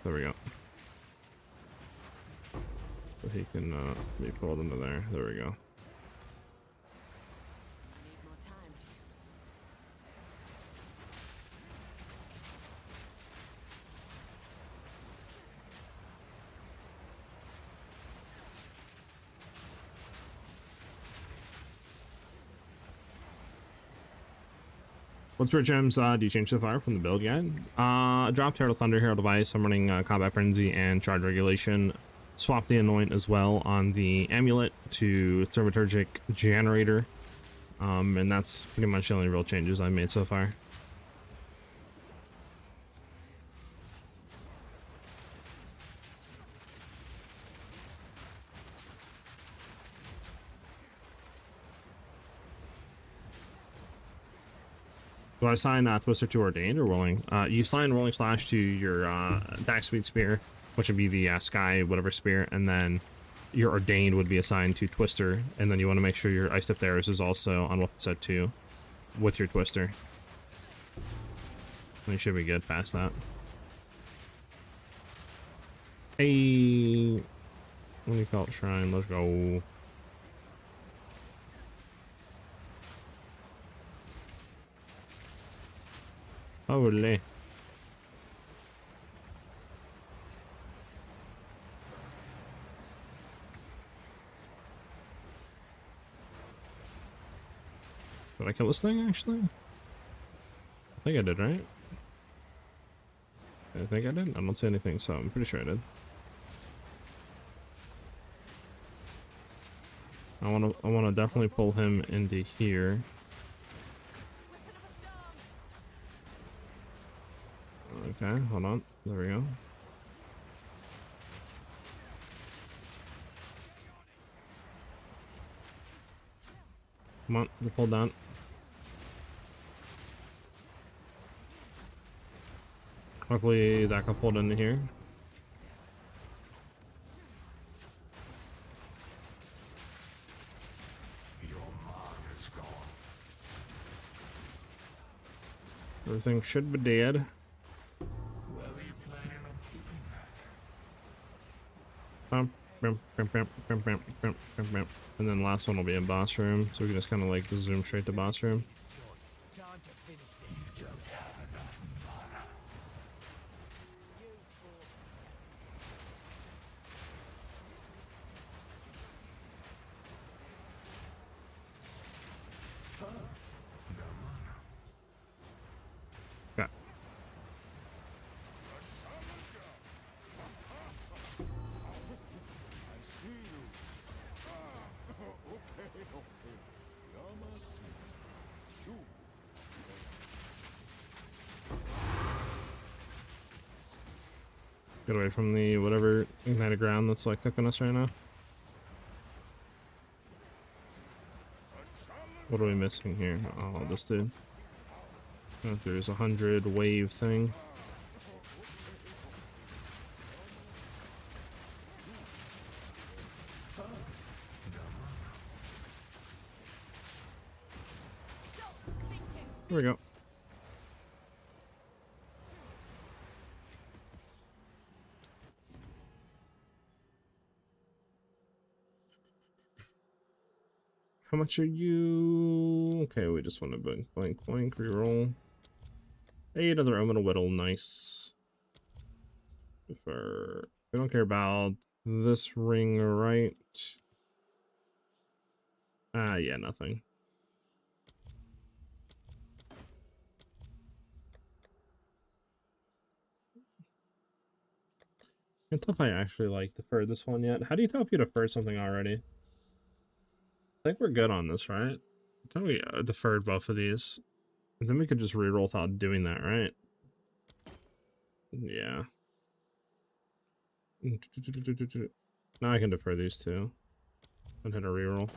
There we go. So he can be pulled into there. There we go. What's your gems? Do you change the fire from the build yet? Drop Turtle Thunder, Herald of Ice. I'm running Combat Frenzy and Charge Regulation. Swap the Anoint as well on the Amulet to Thaumaturgic Generator. And that's pretty much the only real changes I've made so far. Do I assign Twister to Ordained or Rolling? You assign Rolling Slash to your Dax Speed Spear, which would be the Sky whatever spear, and then your Ordained would be assigned to Twister, and then you want to make sure your Ice Tipped Arrows is also on weapon set 2 with your Twister. And you should be good past that. Hey, what do you call it? Shrine, let's go. Holy. Did I kill this thing, actually? I think I did, right? I think I did? I don't see anything, so I'm pretty sure I did. I wanna definitely pull him into here. Okay, hold on. There we go. Come on, you pull down. Hopefully that got pulled into here. Your mark is gone. Everything should be dead. Where were you planning on keeping that? And then last one will be in boss room, so we can just kind of like zoom straight to boss room. You don't have enough mana. No mana. Yeah. Get away from the whatever ignited ground that's like cooking us right now. What are we missing here? Oh, this dude. Oh, there's 100 wave thing. There we go. How much are you? Okay, we just want to blank, blank, blank, reroll. Hey, another Omen of Whittle, nice. We don't care about this ring, right? Ah, yeah, nothing. I can't tell if I actually like deferred this one yet. How do you tell if you deferred something already? I think we're good on this, right? I thought we deferred both of these. And then we could just reroll without doing that, right? Yeah. Now I can defer these two. And hit a reroll.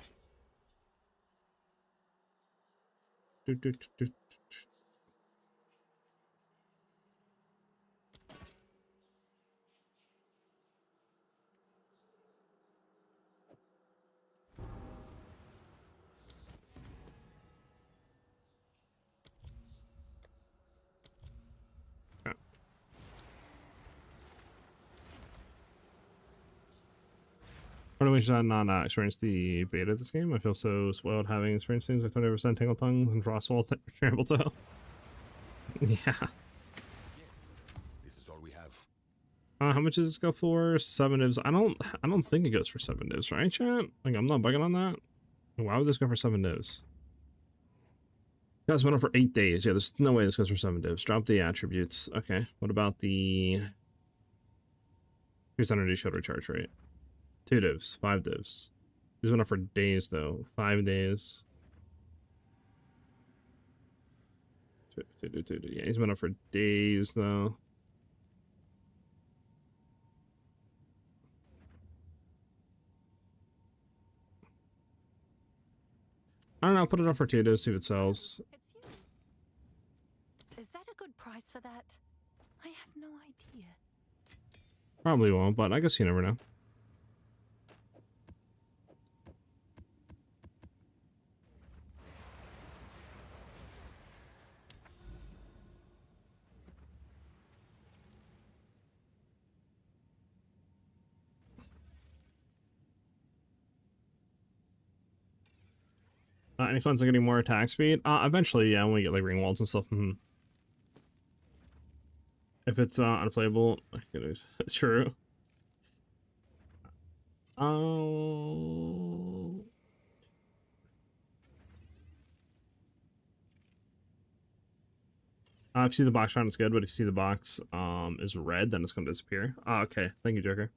Part of me should not experience the beta of this game. I feel so spoiled having experienced things like 20% Tangle Tongue and Frostwall Trample Toe. Yeah. This is all we have. How much does this go for? 7 divs. I don't think it goes for 7 divs, right, chat? Like, I'm not bugging on that. Why would this go for 7 divs? Guys went up for 8 days. Yeah, there's no way this goes for 7 divs. Drop the attributes. Okay. What about the here's energy shield recharge rate? 2 divs, 5 divs. These went up for days though. 5 days. Yeah, he's been up for days though. I don't know, I'll put it up for 2 days, see if it sells. It's you. Is that a good price for that? I have no idea. Probably won't, but I guess you never know. Any funds on getting more attack speed? Eventually, yeah, when we get like ring walls and stuff. If it's unplayable, it's true. Oh. If you see the box round, it's good, but if you see the box is red, then it's going to disappear. Okay, thank you, Joker.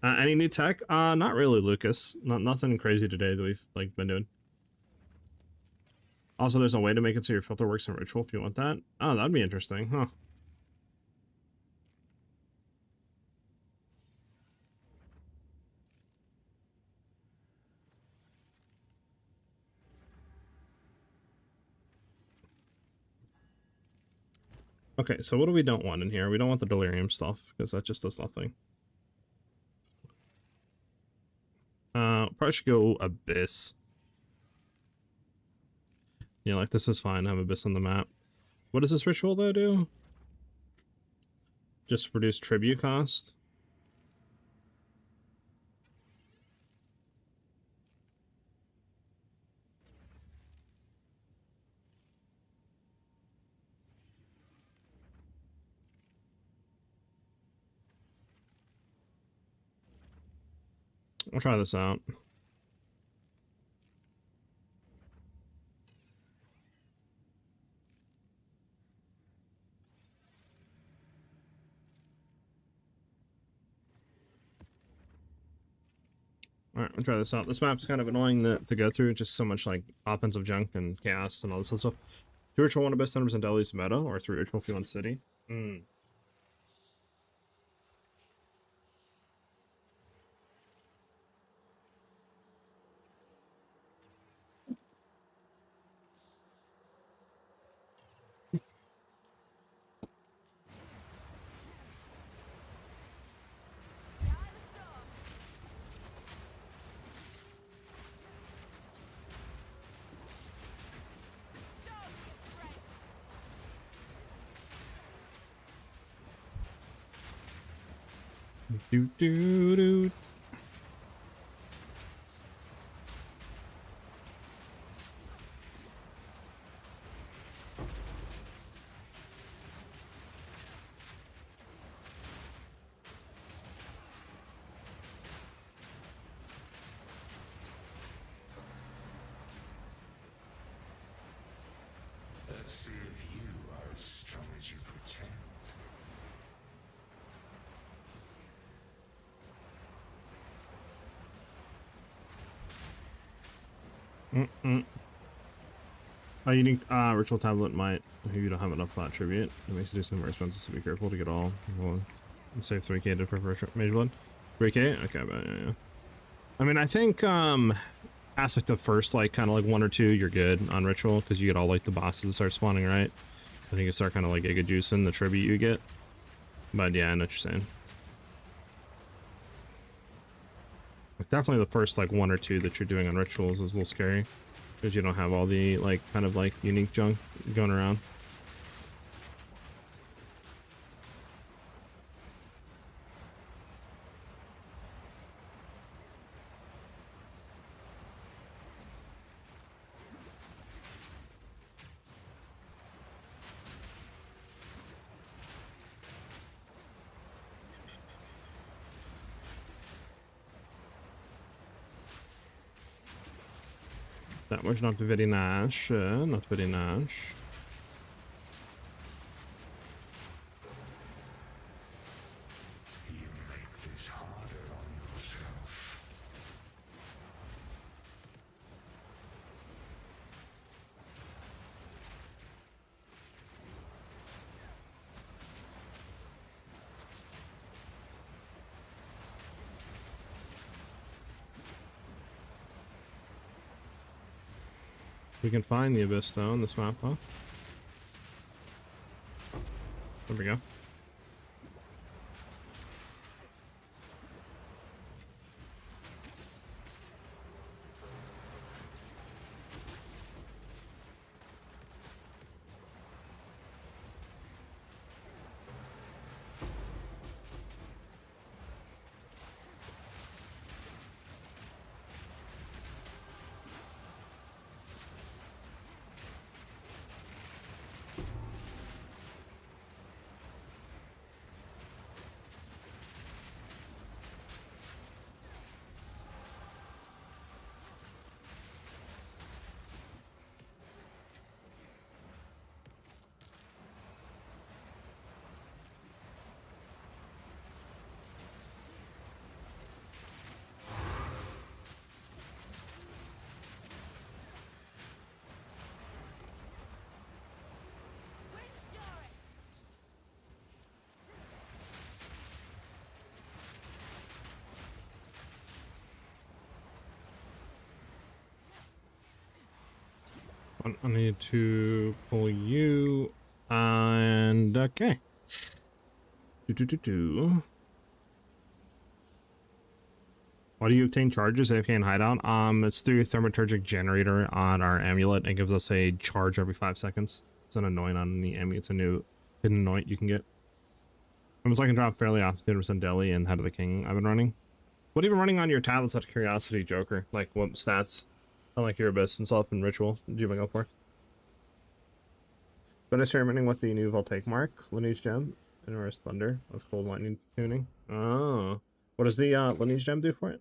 Any new tech? Not really, Lucas. Nothing crazy today that we've like been doing. Also, there's a way to make it so your filter works in Ritual if you want that. Oh, that'd be interesting, huh? Okay, so what do we don't want in here? We don't want the delirium stuff, because that just does nothing. Probably should go Abyss. Yeah, like this is fine, have Abyss on the map. What does this ritual though do? Just reduce tribute cost? I'll try this out. Alright, I'll try this out. This map's kind of annoying to go through, just so much like offensive junk and chaos and all this other stuff. 3 ritual 1 Abyss 100% Delhi's meta, or 3 ritual if you want city. Do do do. Let's see if you are as strong as you pretend. A unique ritual tablet might, if you don't have enough flat tribute, it makes it do some more expensive, so be careful to get all. Well, save 3k to for mage blood. 3k? Okay, but yeah. I mean, I think past like the first like kind of like 1 or 2, you're good on ritual because you get all like the bosses that start spawning, right? I think you start kind of like giga juicing the tribute you get. But yeah, I know what you're saying. Like, definitely the first like 1 or 2 that you're doing on rituals is a little scary. Because you don't have all the like kind of like unique junk going around. That was not very nice, not very nice. You make this harder on yourself. We can find the abyss though in this map, huh? There we go. I need to pull you, and okay. Why do you obtain charges AFK in hideout? It's through a thermaturgic generator on our amulet. It gives us a charge every 5 seconds. It's an annoying on the amulet. It's a new hidden anoint you can get. I was like, I can drop fairly often 50% deli and Head of the King I've been running. What have you been running on your tablets out of curiosity, Joker? Like what stats? I like your abyss and stuff and ritual. Did you go for? Been experimenting with the new Voltaic mark, Lineage Gem, and Where's Thunder with cold lightning tuning. Oh. What does the Lineage Gem do for it?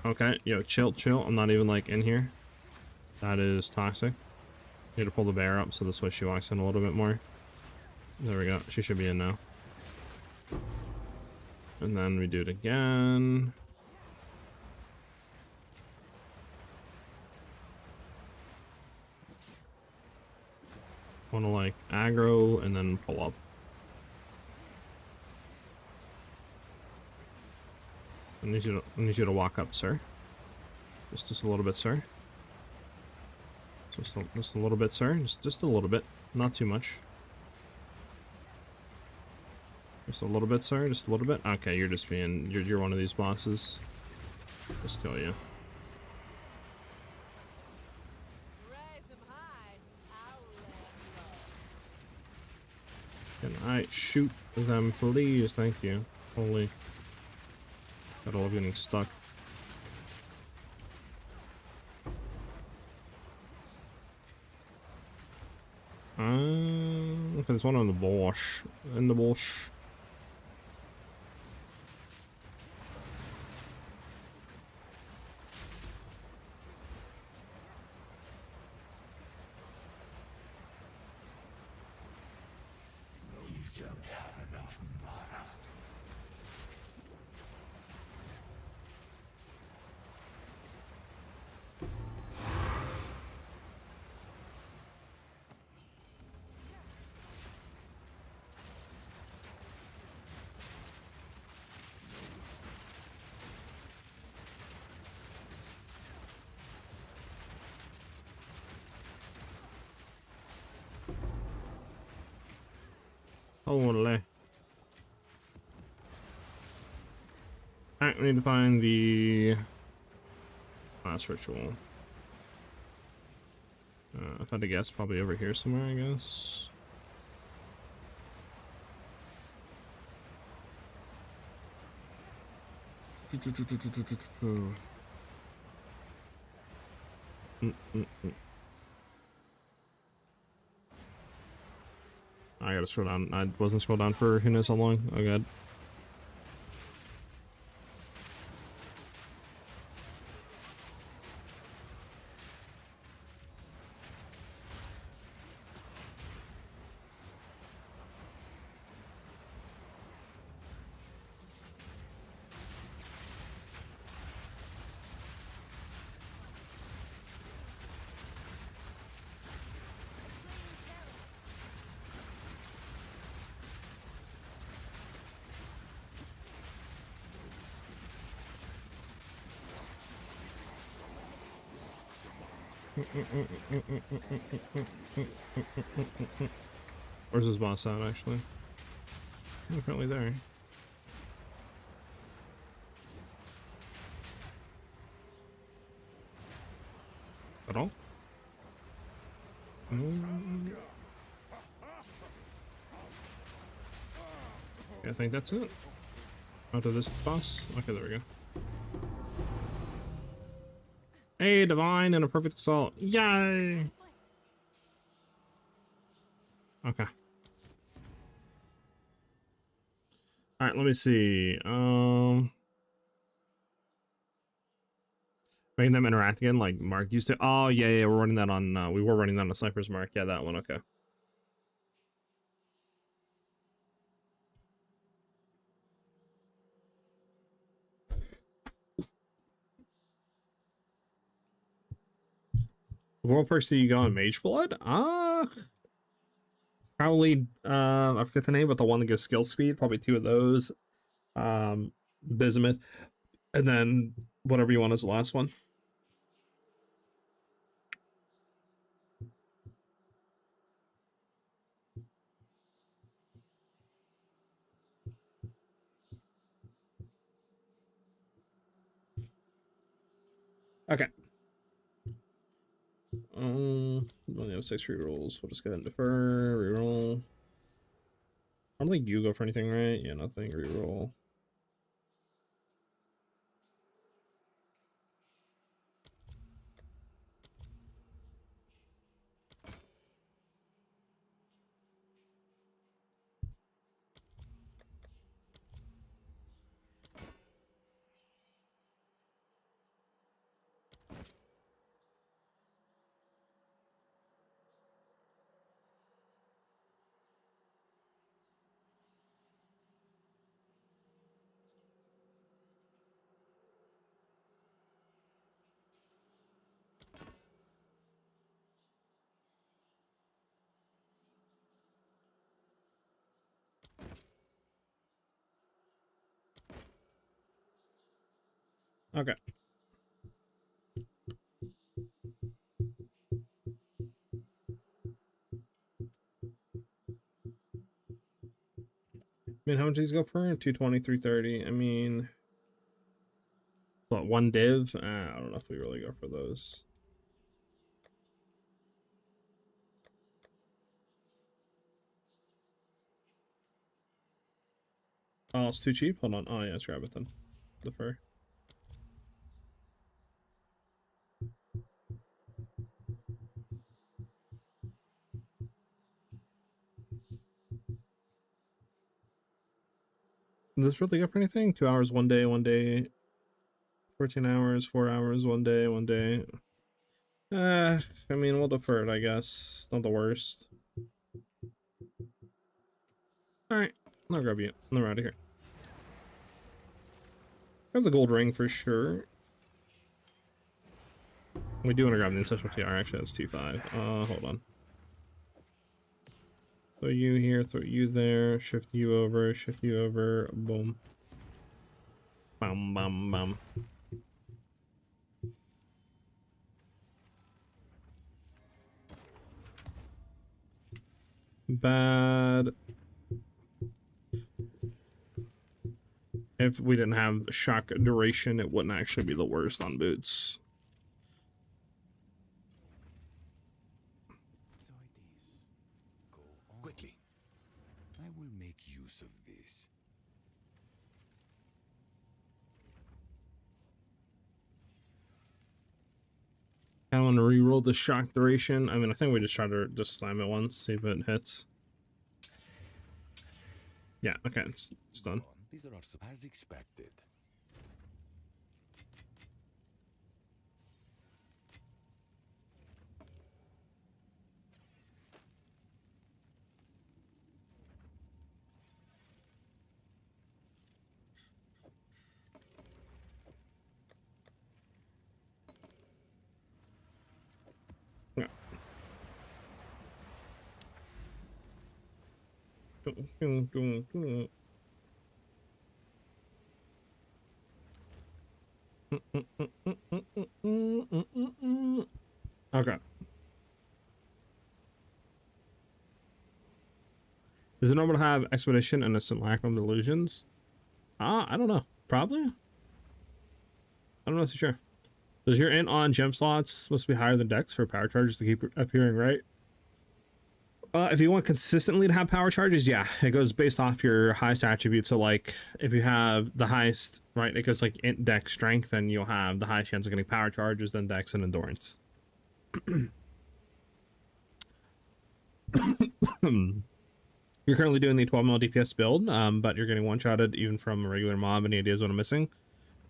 Okay, yo, chill. I'm not even like in here. That is toxic. Need to pull the bear up so this way she walks in a little bit more. There we go. She should be in now. And then we do it again. Want to like aggro and then pull up. I need you to walk up, sir. Just a little bit, sir. Just a little bit, sir. Just a little bit, not too much. Just a little bit, sir. Just a little bit. Okay, you're just being you're one of these bosses. Just kill you. Can I shoot them, please? Thank you. Holy. Gotta love getting stuck. Okay, there's one on the bush. In the bush. You don't have enough mana. Holy. Alright, we need to find the last ritual. If I had to guess, probably over here somewhere, I guess. I gotta scroll down. I wasn't scrolled down for who knows how long. Oh god. Where's his boss at, actually? Oh, apparently there. At all? Yeah, I think that's it. Out of this boss? Okay, there we go. Hey, divine and a perfect assault. Yay! Okay. Alright, let me see. Making them interact again like Mark used to. Oh, yeah, yeah, we're running that on, we were running that on a Sniper's Mark. Yeah, that one, okay. What perks do you go on Mage Blood? Probably, I forget the name, but the one that gives skill speed, probably 2 of those. Bismuth, and then whatever you want as the last one. Okay. We only have 6 rerolls. We'll just go ahead and defer, reroll. I don't think you go for anything, right? Yeah, nothing, reroll. Okay. I mean, how much these go for? 220, 330. I mean, what, 1 div? I don't know if we really go for those. Oh, it's too cheap? Hold on. Oh, yeah, let's grab it then. The fur. Is this really good for anything? 2 hours, 1 day, 14 hours, 4 hours, 1 day, 1 day. I mean, we'll defer it, I guess. Not the worst. Alright, I'll grab you. We're out of here. Grab the gold ring for sure. We do want to grab the ancestral TR, actually, that's T5. Hold on. Throw you here, throw you there, shift you over, boom. Bam, bam, bam. Bad. If we didn't have shock duration, it wouldn't actually be the worst on boots. So it is. Go on. Quickly. I will make use of this. I want to re-roll the shock duration. I mean, I think we just try to just slam it once, see if it hits. Yeah, okay, it's done. These are as expected. Yeah. Okay. Is it normal to have expedition and a simulacrum delusions? I don't know. Probably. I don't know for sure. Does your int on gem slots supposed to be higher than dex for power charges to keep appearing right? If you want consistently to have power charges, yeah, it goes based off your highest attribute. So like if you have the highest, right, it goes like int dex strength, then you'll have the highest chance of getting power charges, then dex and endurance. You're currently doing the 12 mil DPS build, but you're getting one-shotted even from a regular mob. Any ideas what I'm missing?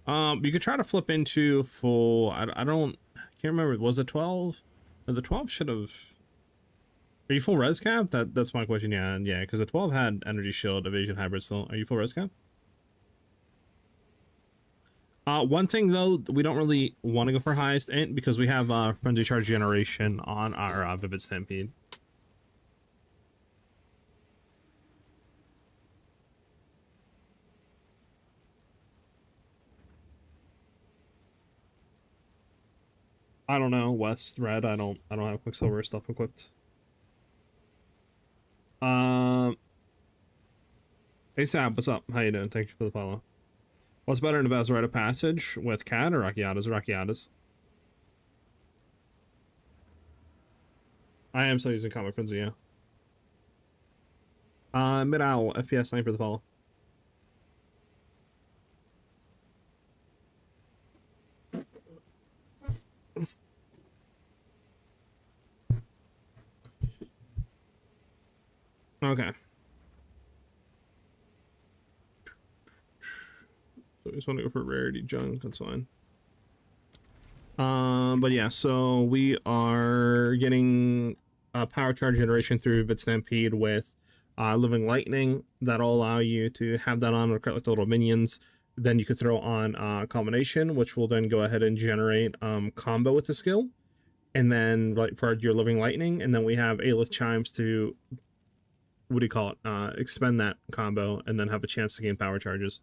You could try to flip into full. I can't remember. Was it 12? No, the 12 should have. Are you full res cap? That's my question. Yeah, because the 12 had energy shield, evasion, hybrid still. Are you full res cap? One thing though, we don't really want to go for highest int because we have frenzy charge generation on our vivid stampede. I don't know, West Red. I don't have Quicksilver stuff equipped. Hey Sab, what's up? How you doing? Thank you for the follow. What's better in a Rite of Passage with Cat or Rakiatas? Rakiatas. I am still using Comic Frenzy, yeah. Mid Owl, FPS 9 for the follow. Okay. So I just want to go for rarity junk, that's fine. But yeah, so we are getting power charge generation through Vid Stampede with Living Lightning. That'll allow you to have that on or like the little minions. Then you could throw on Combination, which will then go ahead and generate combo with the skill. And then like for your Living Lightning, and then we have Aelith Chimes to, what do you call it, expend that combo and then have a chance to gain power charges.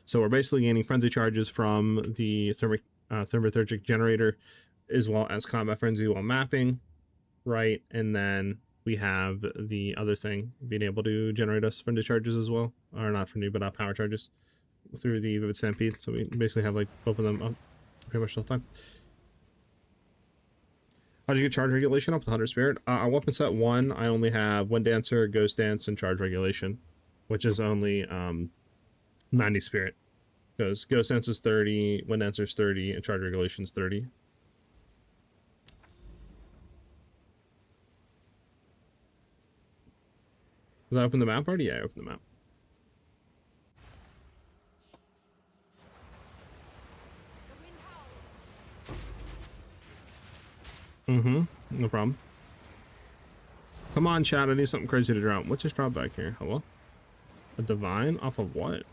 So we're basically gaining frenzy charges from the thermaturgic generator as well as combat frenzy while mapping, right? And then we have the other thing being able to generate us frenzy charges as well, or not frenzy but power charges through the Vivid Stampede. So we basically have like both of them pretty much the whole time. How'd you get charge regulation up with Hunter Spirit? On weapon set 1, I only have Wind Dancer, Ghost Dance, and charge regulation, which is only 90 spirit. Because ghost dance is 30, wind dancer is 30, and charge regulation is 30. Did I open the map already? Yeah, I opened the map. No problem. Come on, chat. I need something crazy to drop. What just dropped back here? Hello? A divine? Off of what?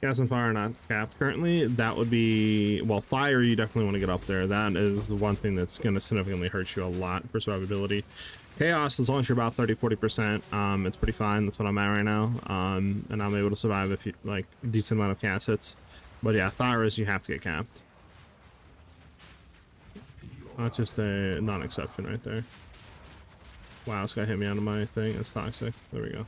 Gas and fire not capped currently. That would be, well, fire you definitely want to get up there. That is the one thing that's going to significantly hurt you a lot for survivability. Chaos, as long as you're about 30-40%, it's pretty fine. That's what I'm at right now, and I'm able to survive if you like a decent amount of cast hits. But yeah, fire is you have to get capped. That's just a non-exception right there. Wow, this guy hit me out of my thing. It's toxic. There we go.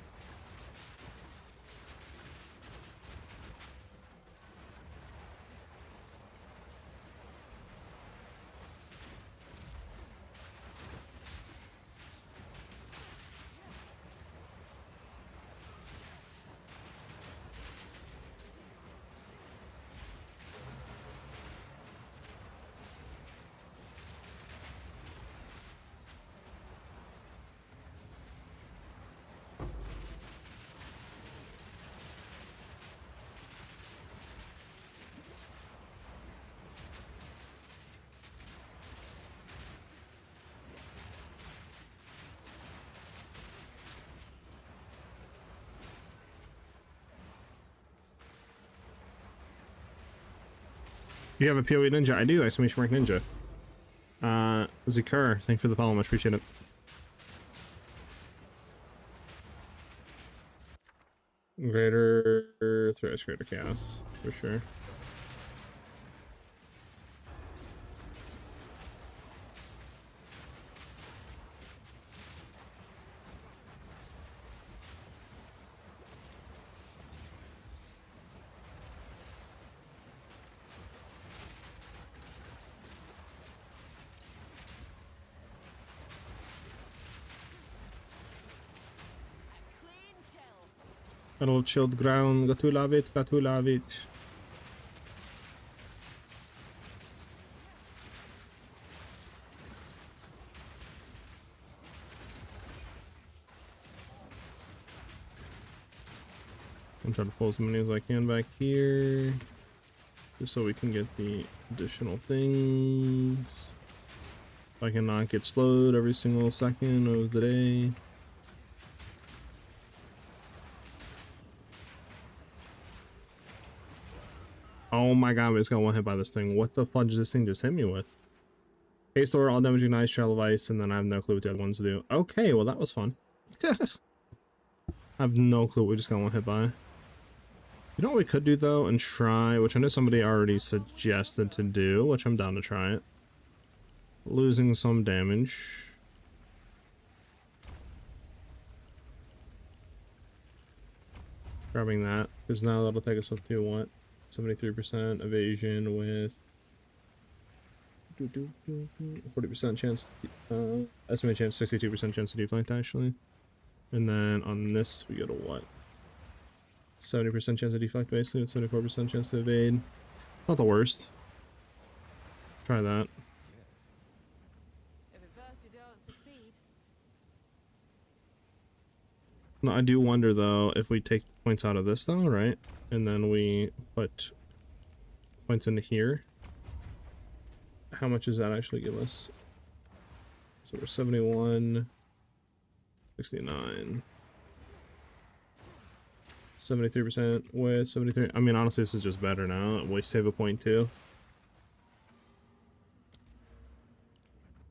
You have a PoE ninja? I do. Exclamation mark ninja. Zakur, thank you for the follow. Much appreciate it. Greater threats, greater chaos, for sure. Battle of chilled ground. Got to love it. Got to love it. I'm trying to pull as many as I can back here, just so we can get the additional things. If I cannot get slowed every single second of the day. Oh my god, we just got one hit by this thing. What the fudge did this thing just hit me with? Haste or all damage ignites, trail of ice, and then I have no clue what the other ones do. Okay, well that was fun. I have no clue what we just got one hit by. You know what we could do though, and try, which I know somebody already suggested to do, which I'm down to try it. Losing some damage. Grabbing that, because now that'll take us up to what? 73% evasion with 40% chance, estimated chance, 62% chance to deflect actually. And then on this we get a what? 70% chance to deflect basically, with 74% chance to evade. Not the worst. Try that. If at first you don't succeed. No, I do wonder though if we take points out of this though, right? And then we put points into here. How much does that actually give us? So we're 71, 69, 73% with 73. I mean, honestly, this is just better now. We save a point too.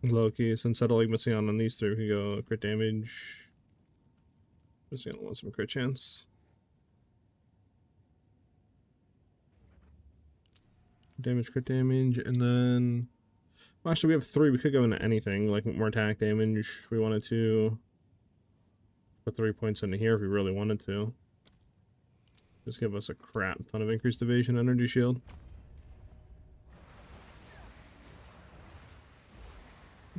Loki, so instead of like missing out on these three, we can go crit damage. Missing out on some crit chance. Damage, crit damage, and then well, actually we have three. We could go into anything like more attack damage if we wanted to. put 3 points into here if we really wanted to. Just give us a crap ton of increased evasion energy shield.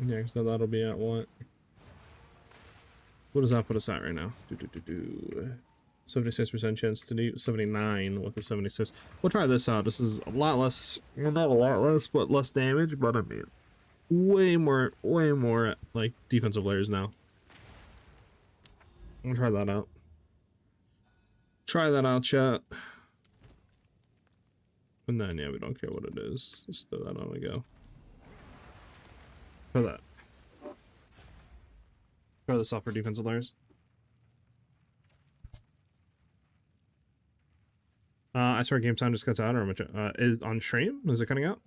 Yeah, so that'll be at what? What does that put us at right now? 76% chance to do 79 with a 76. We'll try this out. This is a lot less, well, not a lot less, but less damage, but I mean, way more like defensive layers now. We'll try that out. Try that out, chat. And then, yeah, we don't care what it is. Just throw that on and go. Try that. Try this off for defensive layers. I swear game time just cuts out, or much is on stream? Is it cutting out?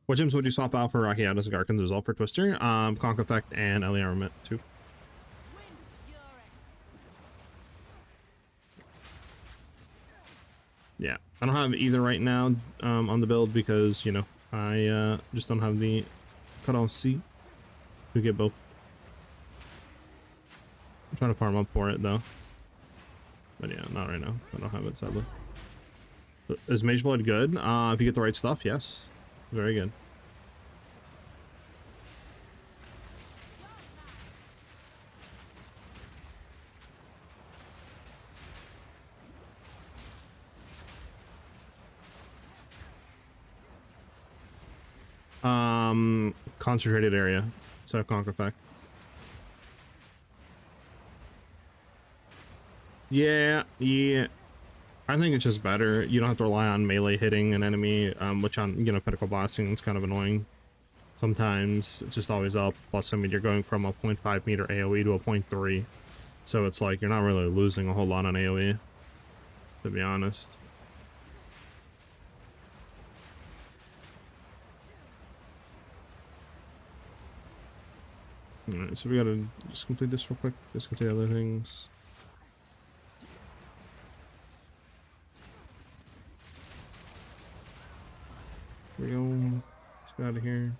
What gyms would you swap out for Rakiatis and Garkins as well for Twister? Conk Effect and Ellie Armament too. Yeah, I don't have either right now on the build because, you know, I just don't have the cut-off C to get both. I'm trying to farm up for it though. But yeah, not right now. I don't have it, sadly. Is Mage Blood good? If you get the right stuff, yes. Very good. Concentrated area. So Conquer Effect. Yeah. I think it's just better. You don't have to rely on melee hitting an enemy, which on, you know, Pinnacle Blasting is kind of annoying. Sometimes it's just always up. Plus, I mean, you're going from a 0.5 meter AoE to a 0.3. So it's like, you're not really losing a whole lot on AoE, to be honest. Alright, so we gotta just complete this real quick. Just complete other things. Here we go. Let's get out of here.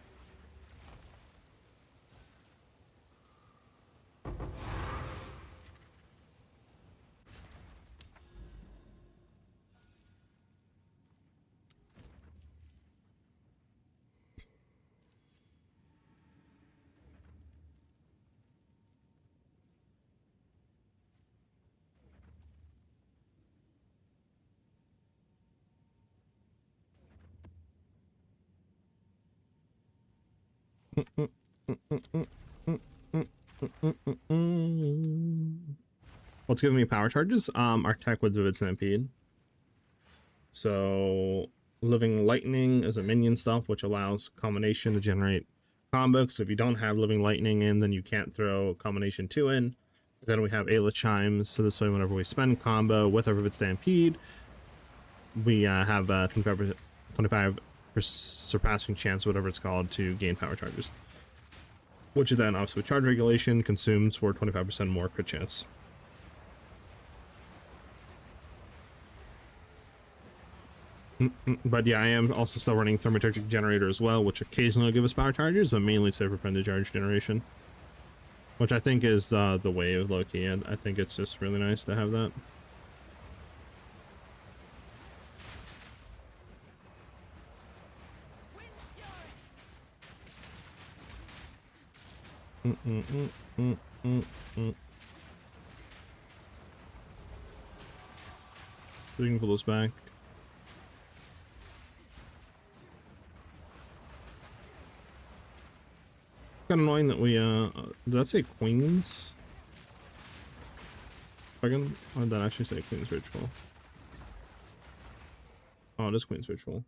What's giving me power charges? Our tech with Vivid Stampede. So Living Lightning is a minion stuff, which allows combination to generate combo. So if you don't have Living Lightning in, then you can't throw combination 2 in. Then we have Ayla Chimes, so this way whenever we spend combo with our Vivid Stampede, we have 25 surpassing chance, whatever it's called, to gain power charges. Which then obviously with charge regulation consumes for 25% more crit chance. But yeah, I am also still running Thaumaturgic Generator as well, which occasionally will give us power charges, but mainly save for Pendant Charge generation. Which I think is the way of Loki, and I think it's just really nice to have that. We can pull this back. Kind of annoying that we did that say Queens? Second, or did that actually say Queen's Ritual? Oh, it is Queen's Ritual.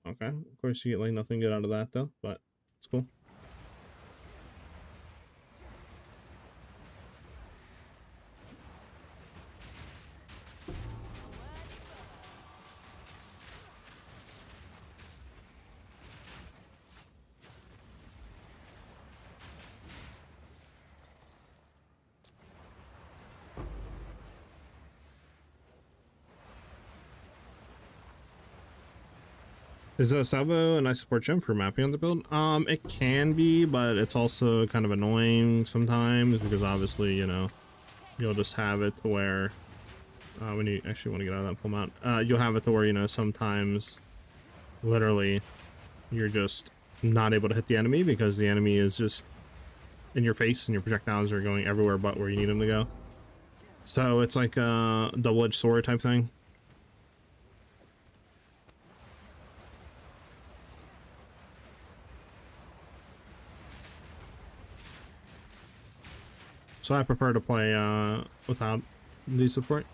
Okay, of course you get like nothing good out of that though, but it's cool. Is a salvo a nice support gem for mapping on the build? It can be, but it's also kind of annoying sometimes because obviously, you know, you'll just have it to where when you actually want to get out of that full mount, you'll have it to where, you know, sometimes literally you're just not able to hit the enemy because the enemy is just in your face and your projectiles are going everywhere but where you need them to go. So it's like a double-edged sword type thing. So I prefer to play without the support.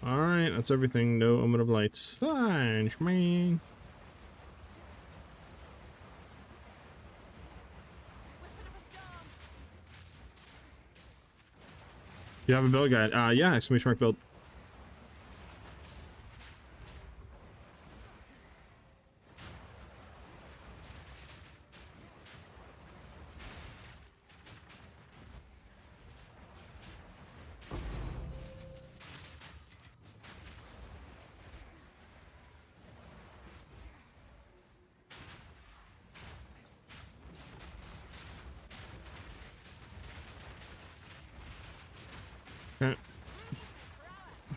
Alright, that's everything. No omen of lights. Fine, man. You have a build guide? Yeah, exclamation mark build. Okay.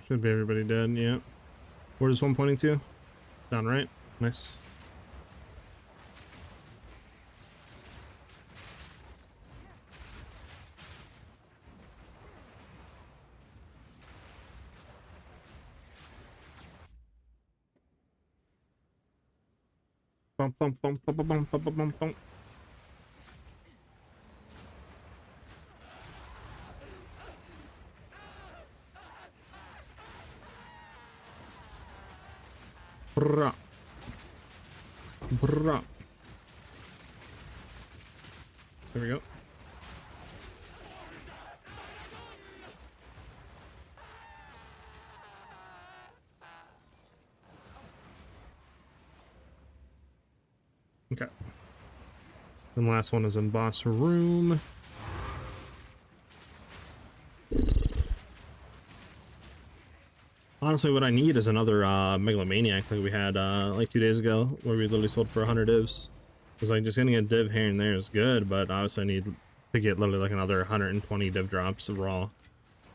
Should be everybody dead, yeah. Where's this one pointing to? Down right. Nice. Bum, bum, bum, bum, bum, bum, bum, bum, bum. Brah. Brah. There we go. Okay. And the last one is in boss room. Honestly, what I need is another megalomaniac like we had like 2 days ago, where we literally sold for 100 divs. Because like just getting a div here and there is good, but obviously I need to get literally like another 120 div drops of raw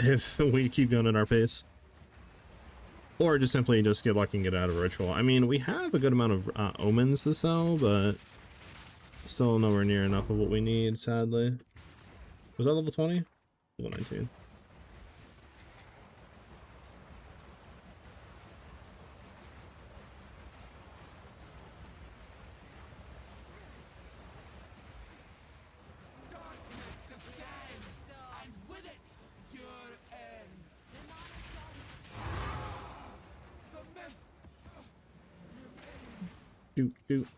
if we keep going at our pace. Or just simply just get lucky and get out of a ritual. I mean, we have a good amount of omens to sell, but still nowhere near enough of what we need, sadly. Was that level 20? Level 19. Doot, doot.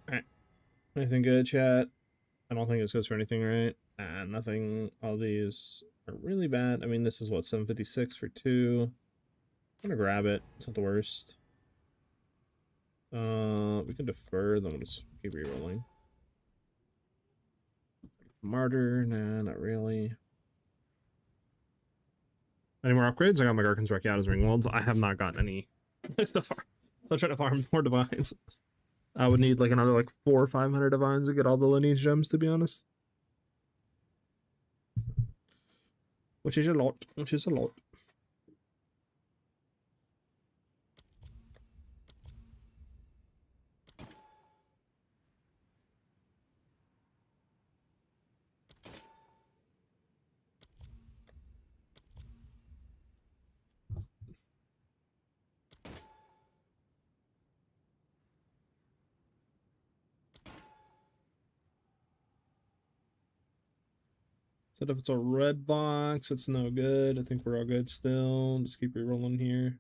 Alright. Anything good, chat? I don't think this goes for anything, right? Nothing. All these are really bad. I mean, this is what, 756 for 2. I'm gonna grab it. It's not the worst. We can defer, then we'll just keep rerolling. Martyr? Nah, not really. Any more upgrades? I got my Garkin's Wreck out as Ringwalds. I have not gotten any so far. So I'm trying to farm more divines. I would need like another like 400 or 500 divines to get all the lineage gems, to be honest. Which is a lot. Which is a lot. So if it's a red box, it's no good. I think we're all good still. Just keep re-rolling here.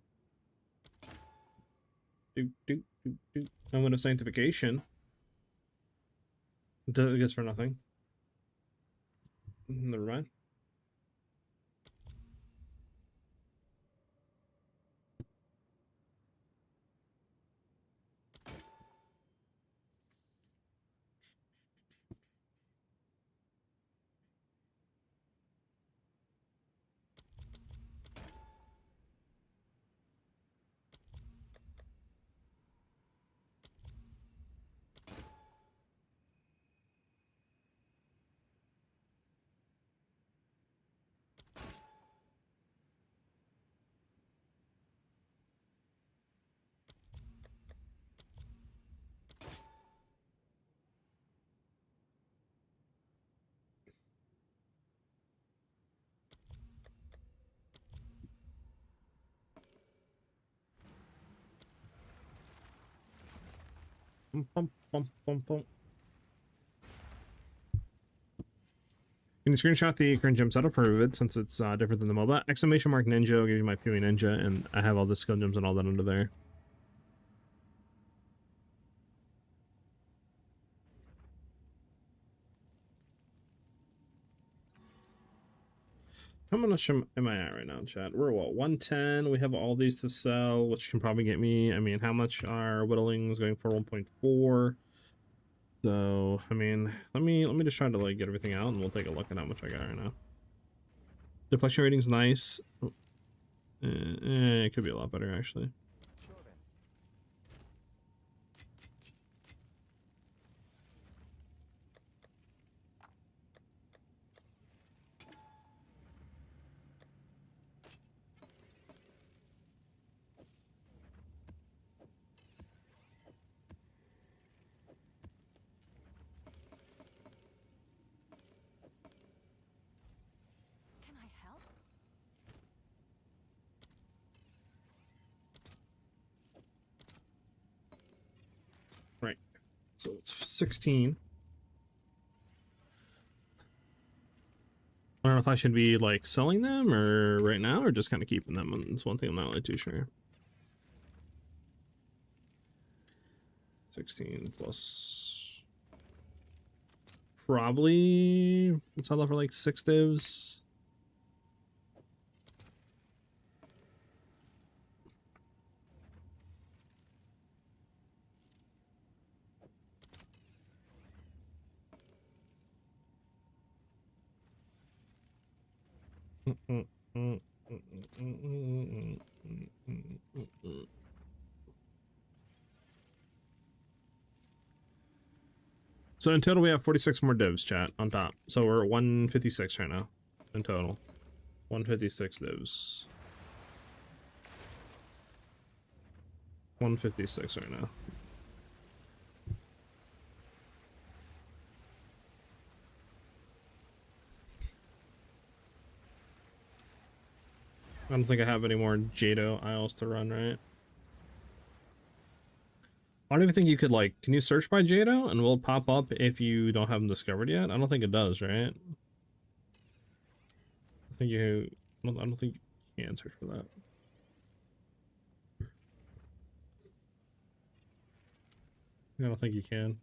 Moment of sanctification. I guess for nothing. Never mind. Bum, bum, bum, bum. Can you screenshot the current gem setup for it since it's different than the MOBA? Exclamation mark ninja will give you my PoE ninja, and I have all the skill gems and all that under there. How much am I at right now, chat? We're what, 110? We have all these to sell, which can probably get me. I mean, how much are whittlings going for? 1.4. So, I mean, let me just try to like get everything out, and we'll take a look at how much I got right now. Deflection rating's nice. It could be a lot better actually. Can I help? Right. So it's 16. I don't know if I should be like selling them or right now or just kind of keeping them. It's one thing I'm not really too sure. 16 plus probably let's sell that for like 6 divs. So in total we have 46 more divs, chat, on top. So we're at 156 right now in total. 156 divs. 156 right now. I don't think I have any more Jado Isles to run, right? I don't even think you could like, can you search by Jado and will it pop up if you don't have them discovered yet? I don't think it does, right? I think you, I don't think you can search for that. I don't think you can.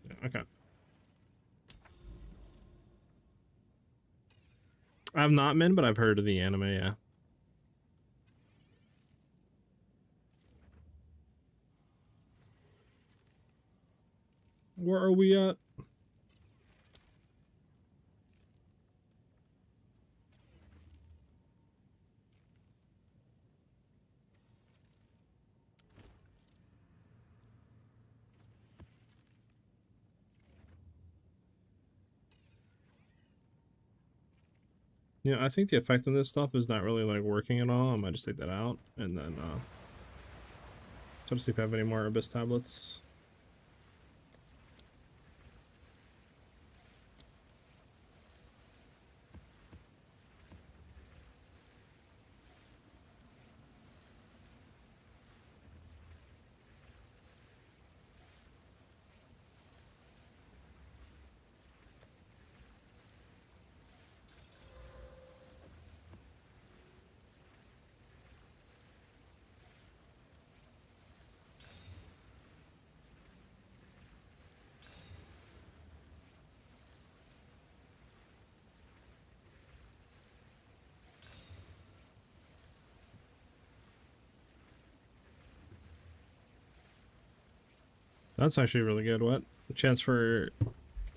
Yeah, okay. I've not been, but I've heard of the anime, yeah. Where are we at? Yeah, I think the effect on this stuff is not really like working at all. I might just take that out and then try to see if I have any more Abyss tablets. That's actually really good. What? A chance for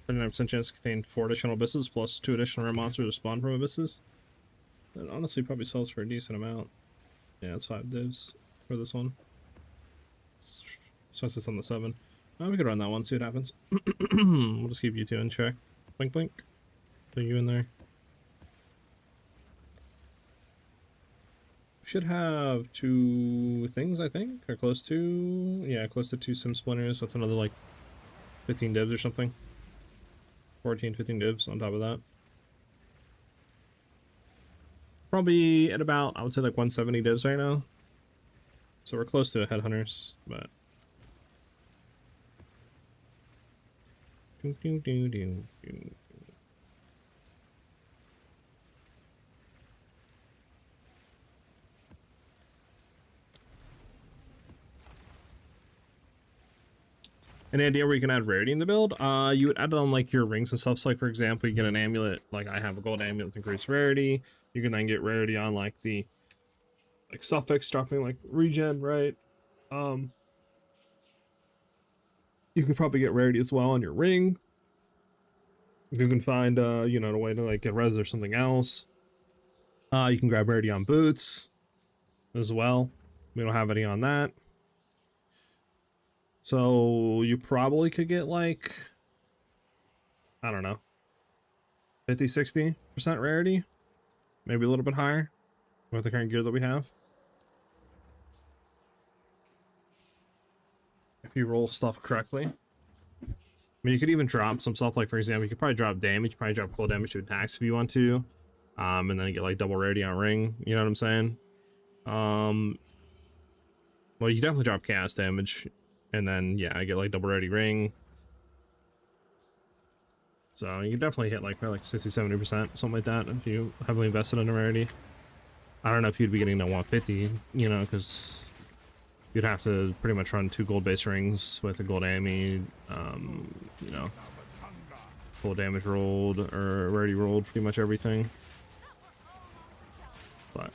39% chance to contain 4 additional abysses plus 2 additional rare monsters to spawn from abysses. That honestly probably sells for a decent amount. Yeah, it's 5 divs for this one. Since it's on the 7. We could run that one, see what happens. We'll just keep you two in check. Blink, blink. Put you in there. Should have 2 things, I think, or close to. Yeah, close to 2 sim splinters. That's another like 15 divs or something. 14, 15 divs on top of that. Probably at about, I would say like 170 divs right now. So we're close to headhunters, but. Doo, doo, doo, doo, doo. Any idea where you can add rarity in the build? You would add it on like your rings and stuff. So like for example, you get an amulet, like I have a gold amulet with increased rarity. You can then get rarity on like the suffix dropping like regen, right? You could probably get rarity as well on your ring. If you can find you know, a way to like get res or something else. You can grab rarity on boots as well. We don't have any on that. So you probably could get like, I don't know, 50-60% rarity, maybe a little bit higher with the current gear that we have. If you roll stuff correctly. I mean, you could even drop some stuff, like for example, you could probably drop damage, you probably drop cold damage to attacks if you want to. And then you get like double rarity on ring, you know what I'm saying? Well, you definitely drop chaos damage, and then yeah, I get like double rarity ring. So you can definitely hit like probably like 60-70%, something like that, if you heavily invested in a rarity. I don't know if you'd be getting to 150, you know, because you'd have to pretty much run 2 gold base rings with a gold ammy, you know, full damage rolled or rarity rolled, pretty much everything. But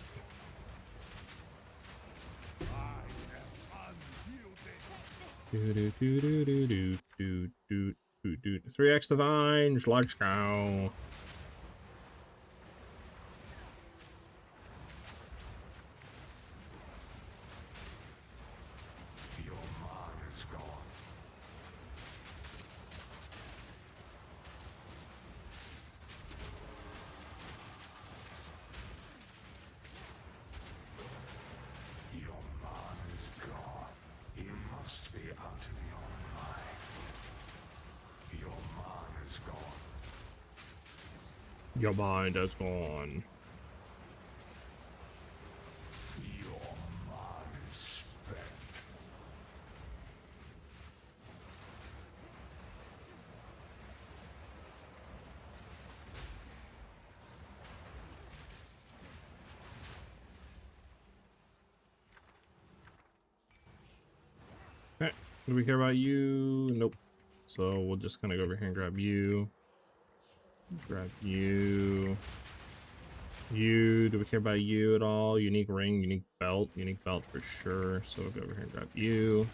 do do do do do do do do do do 3x divine, let's go. Your mind is gone. Your mind is spent. Okay, do we care about you? Nope. So we'll just kind of go over here and grab you. Grab you. You, do we care about you at all? Unique ring, unique belt for sure. So we'll go over here and grab you.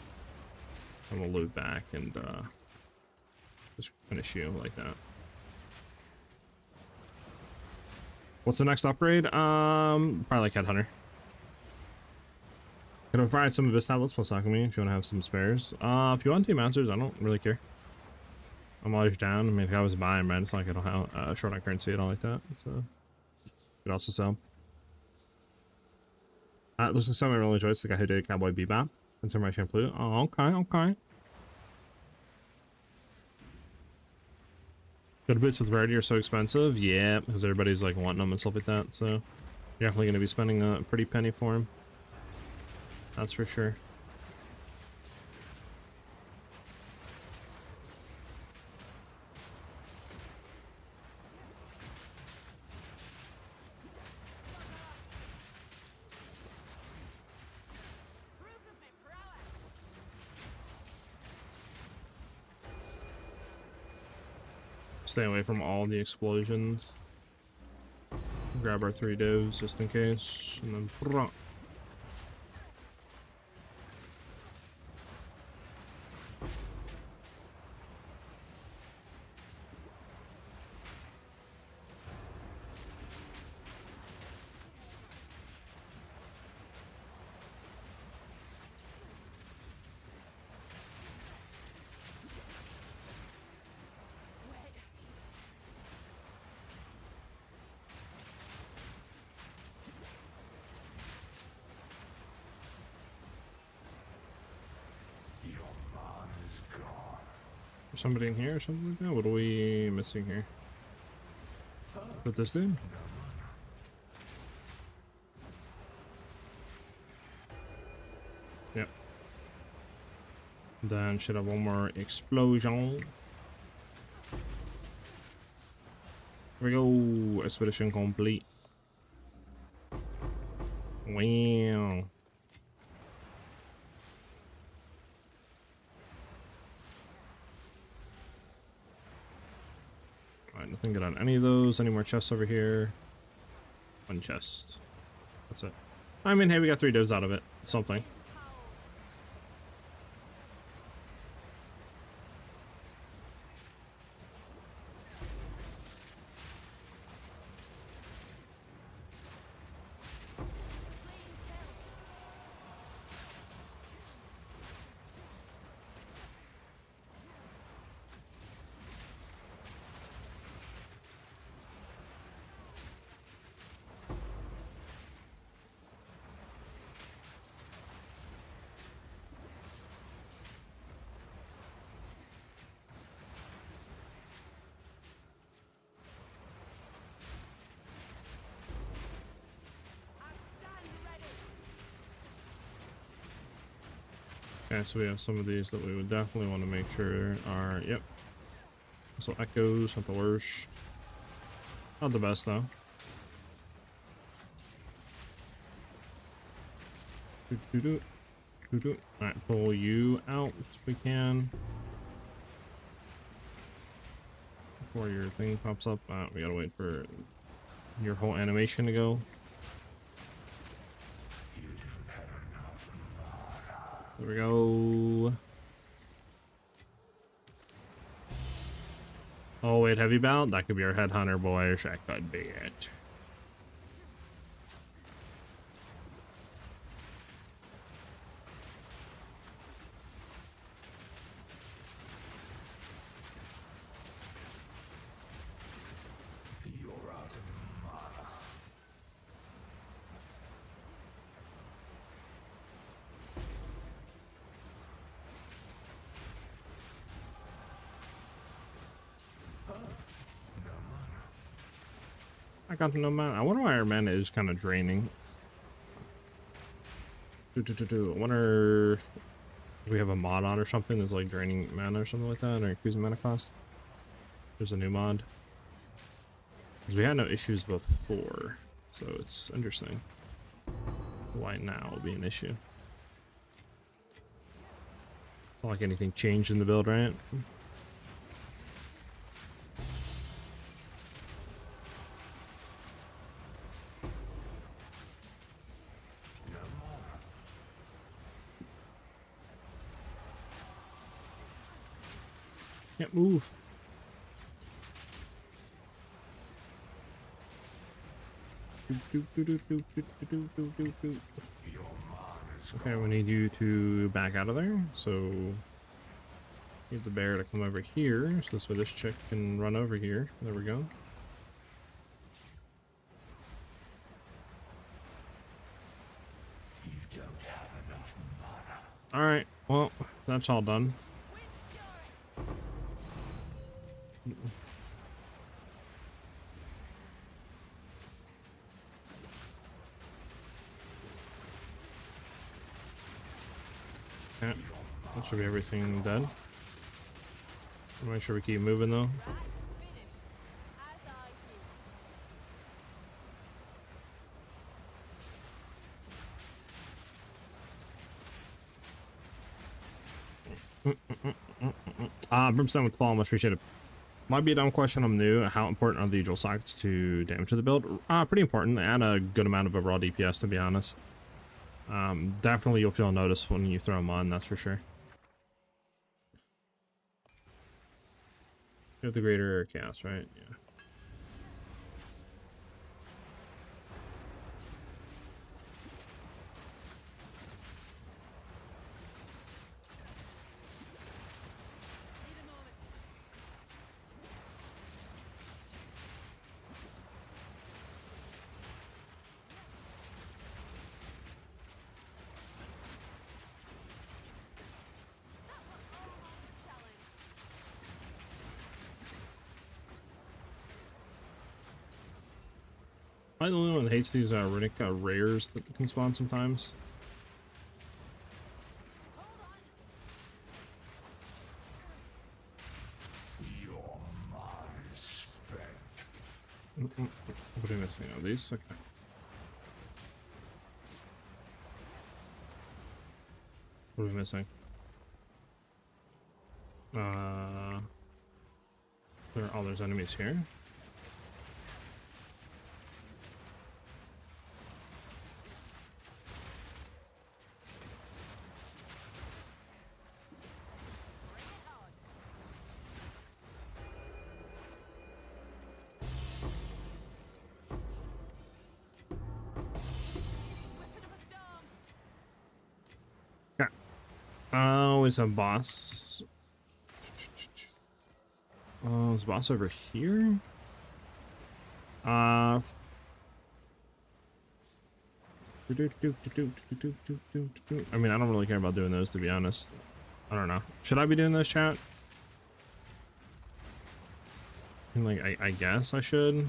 And we'll loot back and just finish you like that. What's the next upgrade? Probably like Headhunter. Gonna provide some of his tablets plus alchemy if you want to have some spares. If you want 2 masters, I don't really care. I'm always down. I mean, if I was buying, man, it's not like I don't have short on currency and all like that. So you could also sell. Looks like someone really enjoys the guy who did Cowboy Bebop and Samurai Champloo. Oh, okay, okay. Good boots with rarity are so expensive. Yeah, because everybody's like wanting them and stuff like that. So you're definitely gonna be spending a pretty penny for them. That's for sure. Stay away from all the explosions. Grab our 3 divs just in case, and then. There's somebody in here or something like that? What are we missing here? Put this dude? Yep. Then should have one more explosion. Here we go. Expedition complete. Wow. Alright, nothing good on any of those. Any more chests over here? One chest. That's it. I mean, hey, we got 3 divs out of it. Something. Okay, so we have some of these that we would definitely want to make sure are, yep. So echoes, not the worst. Not the best though. Alright, pull you out if we can. Before your thing pops up. We gotta wait for your whole animation to go. There we go. Oh wait, heavy bound? That could be our headhunter boy. That could be it. I got no mana. I wonder why our mana is kind of draining. I wonder if we have a mod on or something that's like draining mana or something like that, or increasing mana cost. There's a new mod. Because we had no issues before, so it's interesting. Why now will be an issue. Not like anything changed in the build, right? Can't move. Okay, we need you to back out of there. So need the bear to come over here, so this way this chick can run over here. There we go. All right. Well, that's all done. Okay, that should be everything done. Make sure we keep moving though. Brimstone with Claw, much appreciated. Might be a dumb question, I'm new. How important are the dual sockets to damage to the build? Pretty important. They add a good amount of overall DPS, to be honest. Definitely you'll feel a notice when you throw them on, that's for sure. You have the greater chaos, right? Yeah. I'm the only one that hates these Runic rares that can spawn sometimes. What are we missing? Oh, these? Okay. What are we missing? There's enemies here. Okay. Oh, is a boss. Oh, is a boss over here? I mean, I don't really care about doing those, to be honest. I don't know. Should I be doing those, chat? I mean, like, I guess I should.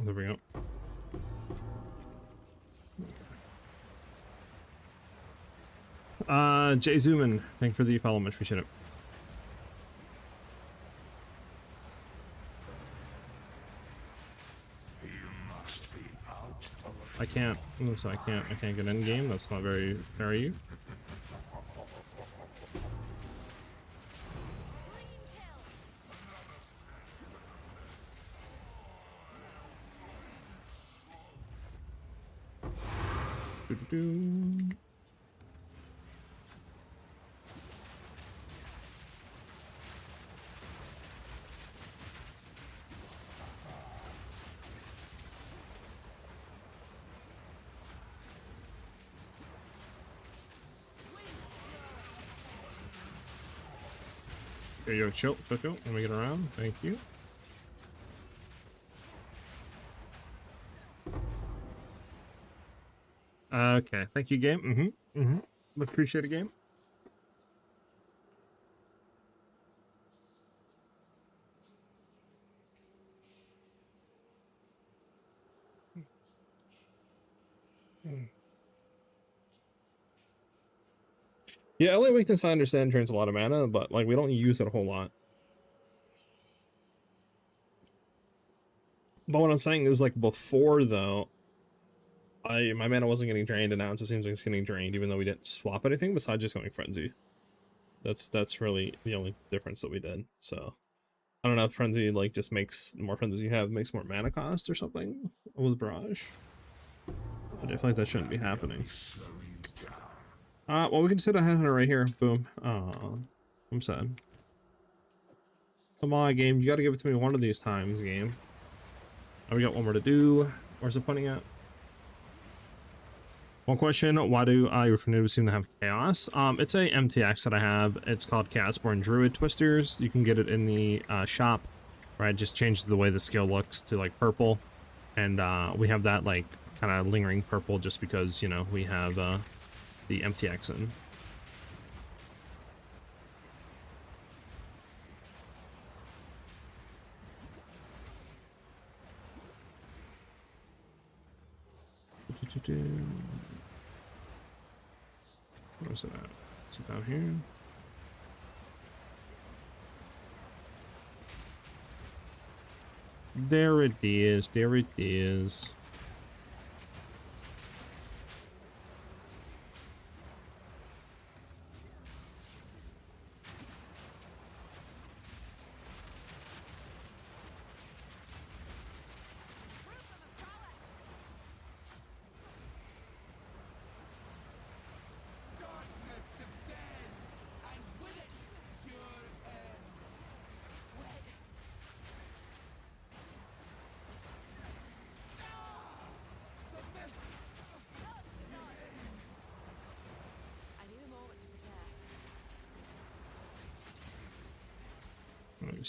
Oh, there we go. Jay Zooman, thank you for the follow, much appreciate it. I can't. Listen, I can't get in game. That's not very fair of you. Doo-doo-doo. Okay, yo, chill. Let me get around. Thank you. Okay, thank you, game. Appreciate it, game. Yeah, LA Weakness, I understand, drains a lot of mana, but like we don't use it a whole lot. But what I'm saying is, like, before though, my mana wasn't getting drained, and now it just seems like it's getting drained, even though we didn't swap anything besides just going Frenzy. That's really the only difference that we did. So I don't know if Frenzy like just makes the more frenzies you have makes more mana cost or something with Barrage. But I feel like that shouldn't be happening. Well, we can sit a headhunter right here. Boom. Oh, I'm sad. Come on, game. You got to give it to me one of these times, game. Oh, we got one more to do. Where's the pointing at? One question, why do your tornadoes seem to have chaos? It's a MTX that I have. It's called Chaosborn Druid Twisters. You can get it in the shop, right? Just changes the way the skill looks to like purple. And we have that like kind of lingering purple just because, you know, we have the MTX in. Where's it at? Is it down here? There it is. There it is.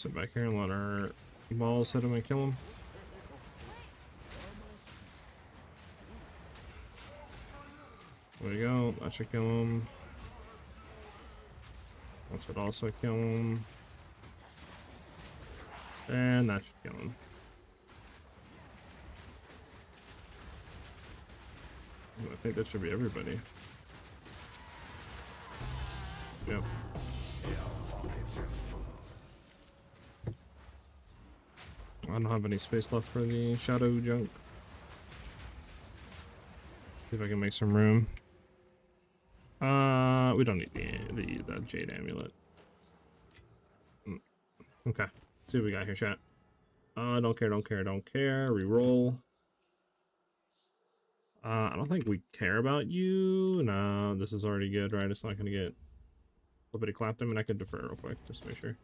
sit back here and let our balls hit him and kill him. There we go. That should kill him. That should also kill him. And that should kill him. I think that should be everybody. Yep. I don't have any space left for the shadow junk. See if I can make some room. We don't need that jade amulet. Okay. See what we got here, chat. Don't care. Reroll. I don't think we care about you. No, this is already good, right? It's not gonna get flippity clapped. I mean, I could defer real quick just to make sure.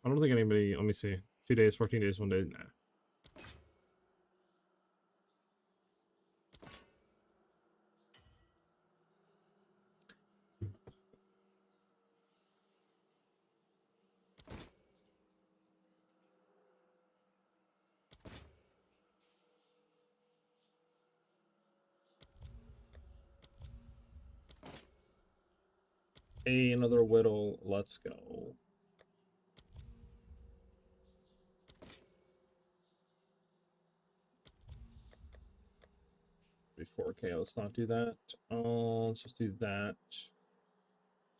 I don't think anybody, let me see. 2 days, 14 days, 1 day. Nah. Hey, another whittle. Let's go. Before, okay, let's not do that. Let's just do that.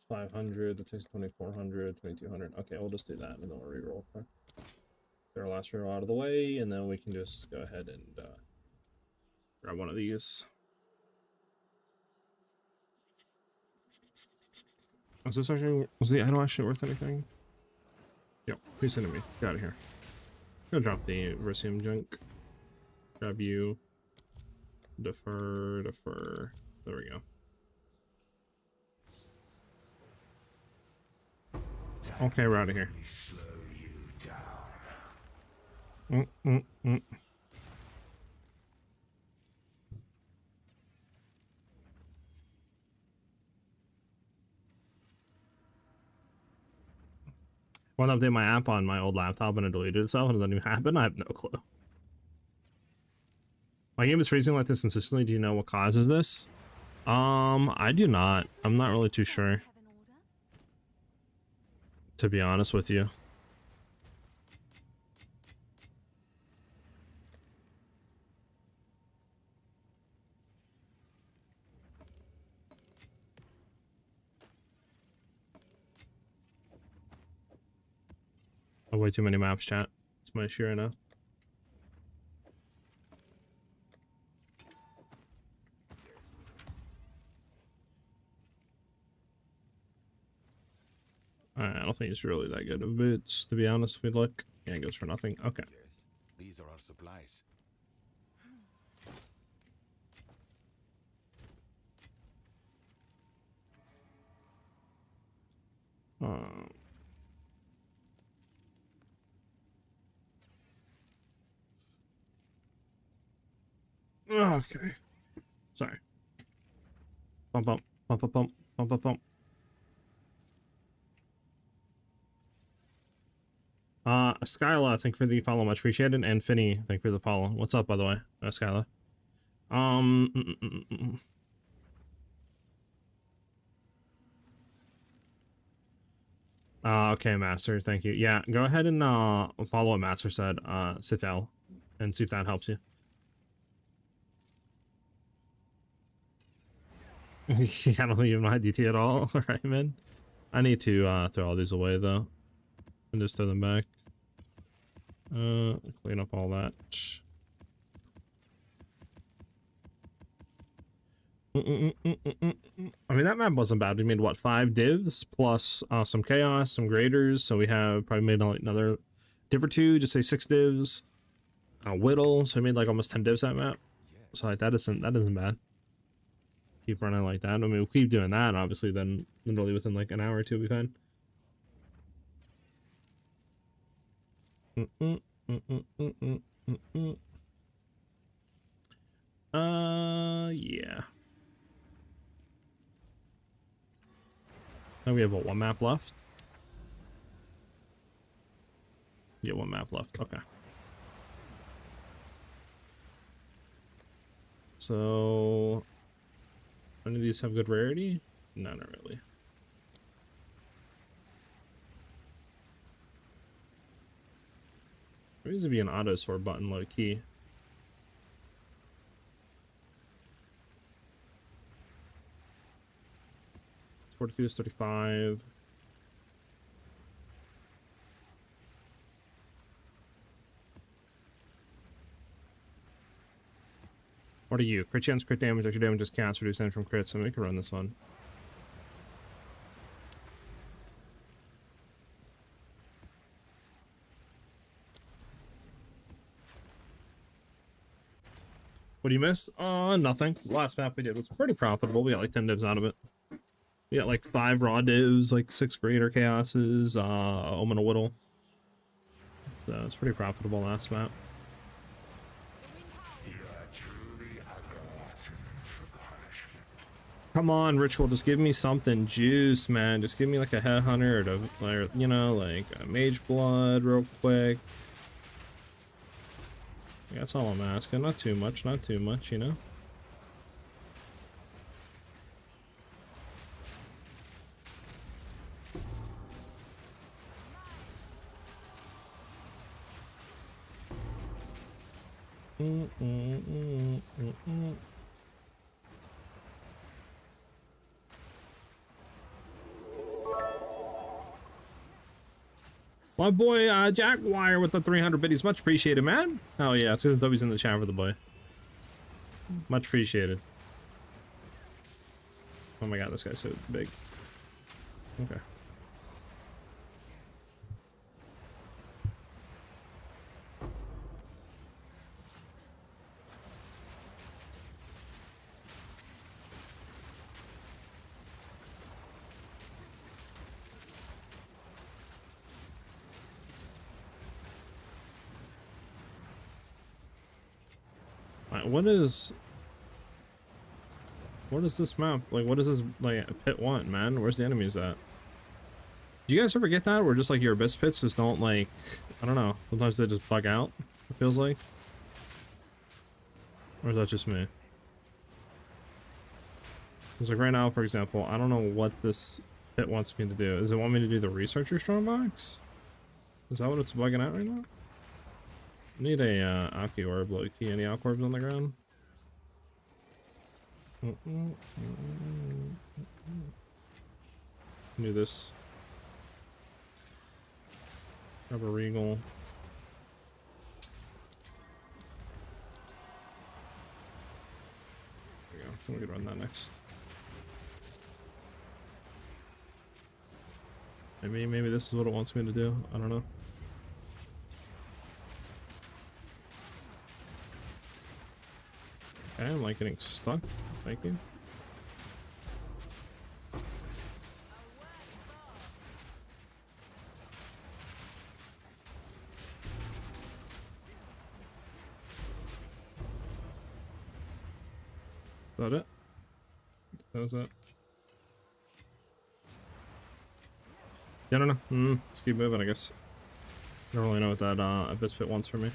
500, that takes 2400, 2200. Okay, we'll just do that and then we'll reroll quick. Get our last reroll out of the way, and then we can just go ahead and grab one of these. Was this actually, was the idol actually worth anything? Yep, please send me. Get out of here. Go drop the Versium junk. Grab you. Defer. There we go. Okay, we're out of here. Want to update my app on my old laptop and it deleted itself and it doesn't even happen? I have no clue. My game is freezing like this consistently. Do you know what causes this? I do not. I'm not really too sure, to be honest with you. I have way too many maps, chat. It's my issue right now. I don't think it's really that good of boots, to be honest. If we look, yeah, it goes for nothing. Okay. Yes, these are our supplies. Okay. Sorry. Bump. Skyla, thank you for the follow, much appreciated. And Finny, thank you for the follow. What's up, by the way, Skyla? Okay, Master, thank you. Yeah, go ahead and follow what Master said, Sithel, and see if that helps you. I don't think you have my DT at all. All right, man. I need to throw all these away though, and just throw them back. Clean up all that. I mean, that map wasn't bad. We made what, 5 divs plus some chaos, some graders. So we have probably made another div or 2, just say 6 divs. Whittle, so we made like almost 10 divs that map. So like that isn't bad. keep running like that. I mean, we'll keep doing that, obviously, then literally within like an hour or two, we'll be fine. Yeah. Now we have what, one map left? Yeah, one map left. Okay. So, any of these have good rarity? No, not really. There needs to be an auto sword button low key. 42 is 35. What are you? Crit chance, crit damage, extra damage is cast, reduce damage from crits, so we can run this one. What do you miss? Nothing. The last map we did was pretty profitable. We got like 10 divs out of it. We got like 5 raw divs, like 6 greater chaoses, Omen of Whittle. So it's pretty profitable last map. Come on, Ritual, just give me something juice, man. Just give me like a headhunter or you know, like a mage blood real quick. That's all I'm asking. Not too much, you know? My boy Jaguar with the 300 biddies, much appreciated, man. Oh yeah, it's because W's in the chat for the boy. Much appreciated. Oh my god, this guy's so big. Okay. What is this map? Like, what is this, like, pit 1, man? Where's the enemies at? Do you guys ever get that? Where just, like, your abyss pits just don't, like, I don't know. Sometimes they just bug out, it feels like. Or is that just me? Because, like, right now, for example, I don't know what this pit wants me to do. Does it want me to do the researcher strongbox? Is that what it's bugging out right now? I need a Aki orb, low key. Any Aki orbs on the ground? Do this. Grab a regal. There we go. We can run that next. Maybe this is what it wants me to do. I don't know. Okay, I'm like getting stuck. Thank you. Is that it? That was it. Yeah, I don't know. Let's keep moving, I guess. I don't really know what that abyss pit wants from me.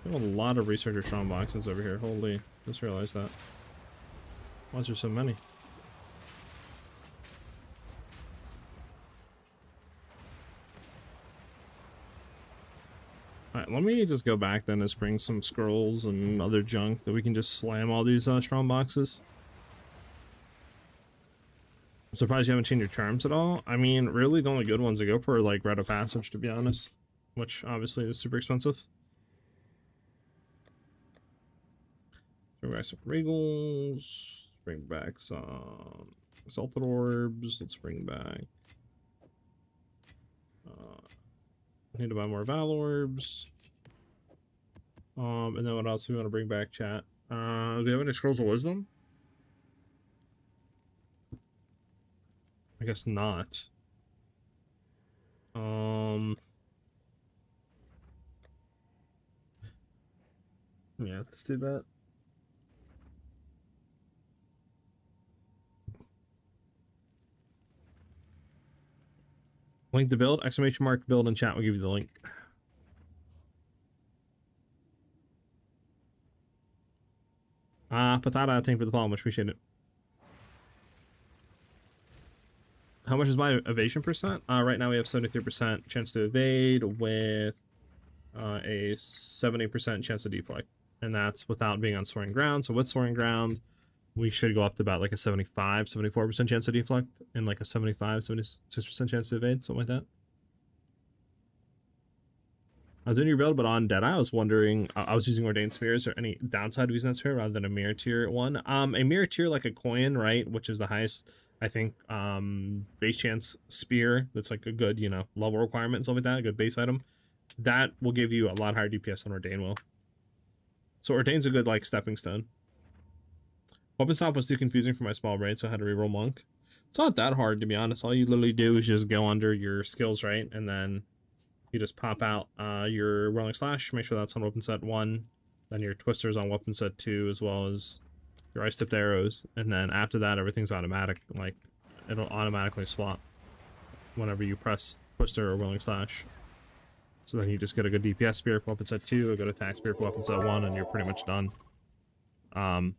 We have a lot of researcher strong boxes over here. Holy, just realized that. Why is there so many? Alright, let me just go back then and bring some scrolls and other junk that we can just slam all these strong boxes. I'm surprised you haven't changed your charms at all. I mean, really the only good ones to go for are like Rite of Passage, to be honest. Which obviously is super expensive. Bring back some regals. Bring back some exalted orbs. Let's bring back. Need to buy more Val orbs. And then what else do we want to bring back, chat? Do you have any Scrolls of Wisdom? I guess not. Yeah, let's do that. Link to build, exclamation mark build in chat will give you the link. Patata, thank you for the follow, much appreciate it. How much is my evasion percent? Right now we have 73% chance to evade with a 70% chance to deflect. And that's without being on soaring ground. So with soaring ground, we should go up to about like a 75, 74% chance to deflect and like a 75, 76% chance to evade, something like that. I'm doing your build, but on Deadeye, I was wondering, I was using Ordained Sphere. Is there any downside of using that sphere rather than a mirror tier one? A mirror tier like a coin, right? Which is the highest, I think, base chance spear. That's like a good, you know, level requirement and stuff like that, a good base item. That will give you a lot higher DPS than Ordain will. So Ordain's a good, like, stepping stone. Weapon Stop was too confusing for my small brain, so I had to reroll Monk. It's not that hard, to be honest. All you literally do is just go under your skills, right? And then you just pop out your Whirling Slash, make sure that's on weapon set 1, then your Twisters on weapon set 2, as well as your Ice Tipped Arrows, and then after that, everything's automatic. Like, it'll automatically swap whenever you press Twister or Whirling Slash. So then you just get a good DPS spear for weapon set 2, a good attack spear for weapon set 1, and you're pretty much done. And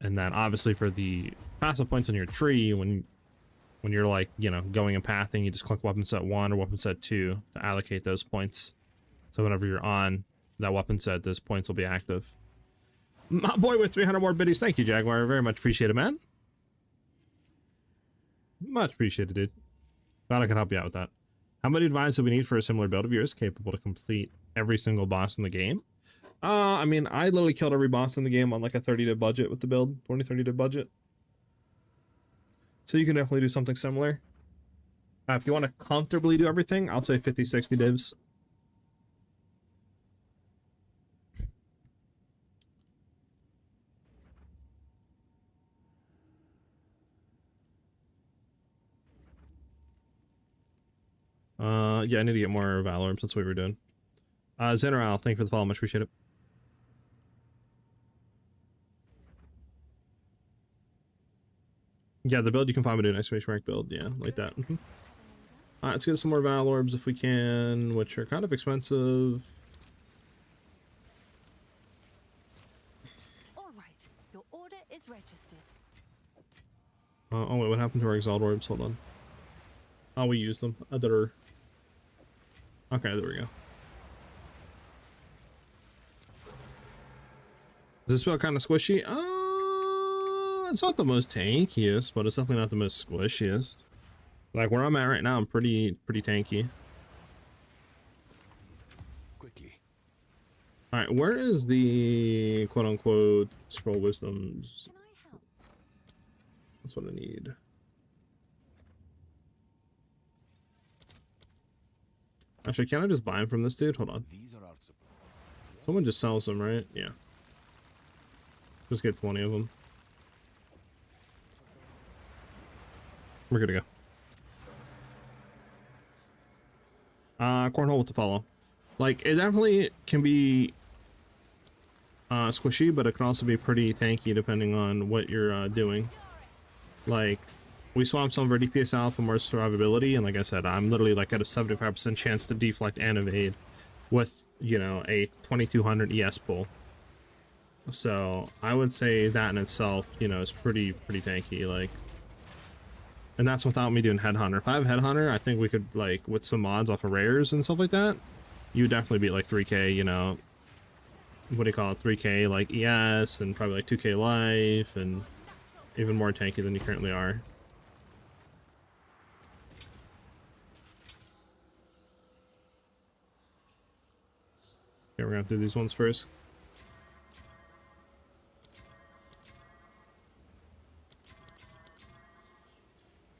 then obviously for the passive points on your tree, when you're like, you know, going and pathing, you just click weapon set 1 or weapon set 2 to allocate those points. So whenever you're on that weapon set, those points will be active. My boy with 300 more biddies. Thank you, Jaguar. Very much appreciated, man. Much appreciated, dude. Glad I can help you out with that. How many advice do we need for a similar build of yours capable to complete every single boss in the game? I mean, I literally killed every boss in the game on like a 30-div budget with the build, 20-30-div budget. So you can definitely do something similar. If you want to comfortably do everything, I'll say 50-60 divs. Yeah, I need to get more Valor Orbs. That's what we were doing. Zeneral, thank you for the follow, much appreciate it. Yeah, the build you can find me doing exclamation mark build, yeah, like that. Alright, let's get some more Valor Orbs if we can, which are kind of expensive. Alright, your order is registered. Oh wait, what happened to our Exile Orbs? Hold on. Oh, we used them. Okay, there we go. Does this feel kind of squishy? It's not the most tankiest, but it's definitely not the most squishiest. Like where I'm at right now, I'm pretty tanky. Quickly. All right, where is the quote-unquote scroll wisdoms? Can I help? That's what I need. Actually, can I just buy them from this dude? Hold on. These are our supplies. Someone just sells them, right? Yeah. Just get 20 of them. We're good to go. Cornhole with the follow. Like, it definitely can be squishy, but it can also be pretty tanky depending on what you're doing. Like, we swapped some of our DPS out for more survivability, and like I said, I'm literally like at a 75% chance to deflect and evade with, you know, a 2200 ES pull. So I would say that in itself, you know, is pretty tanky. Like, and that's without me doing Headhunter. If I have Headhunter, I think we could, like, with some mods off of rares and stuff like that, you would definitely beat like 3k, you know, what do you call it, 3k like ES and probably like 2k life and even more tanky than you currently are. Okay, we're gonna do these ones first.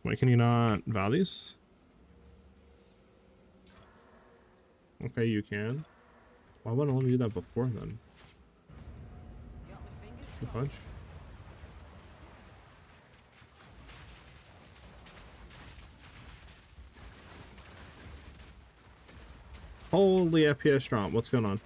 Wait, can you not vow these? Okay, you can. Why wouldn't I let me do that before then? Good punch. Holy FPS drop. What's going on?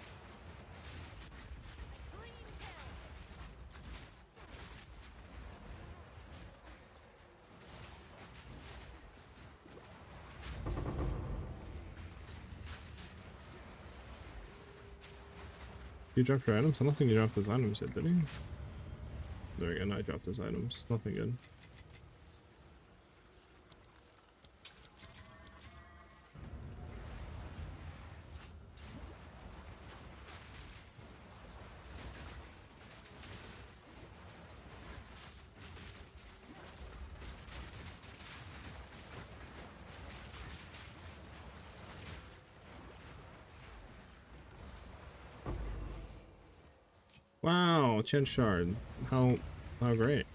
You dropped your items? I don't think you dropped his items yet, did he? There we go, I dropped his items. Nothing good. Wow, Chen Shard. How great.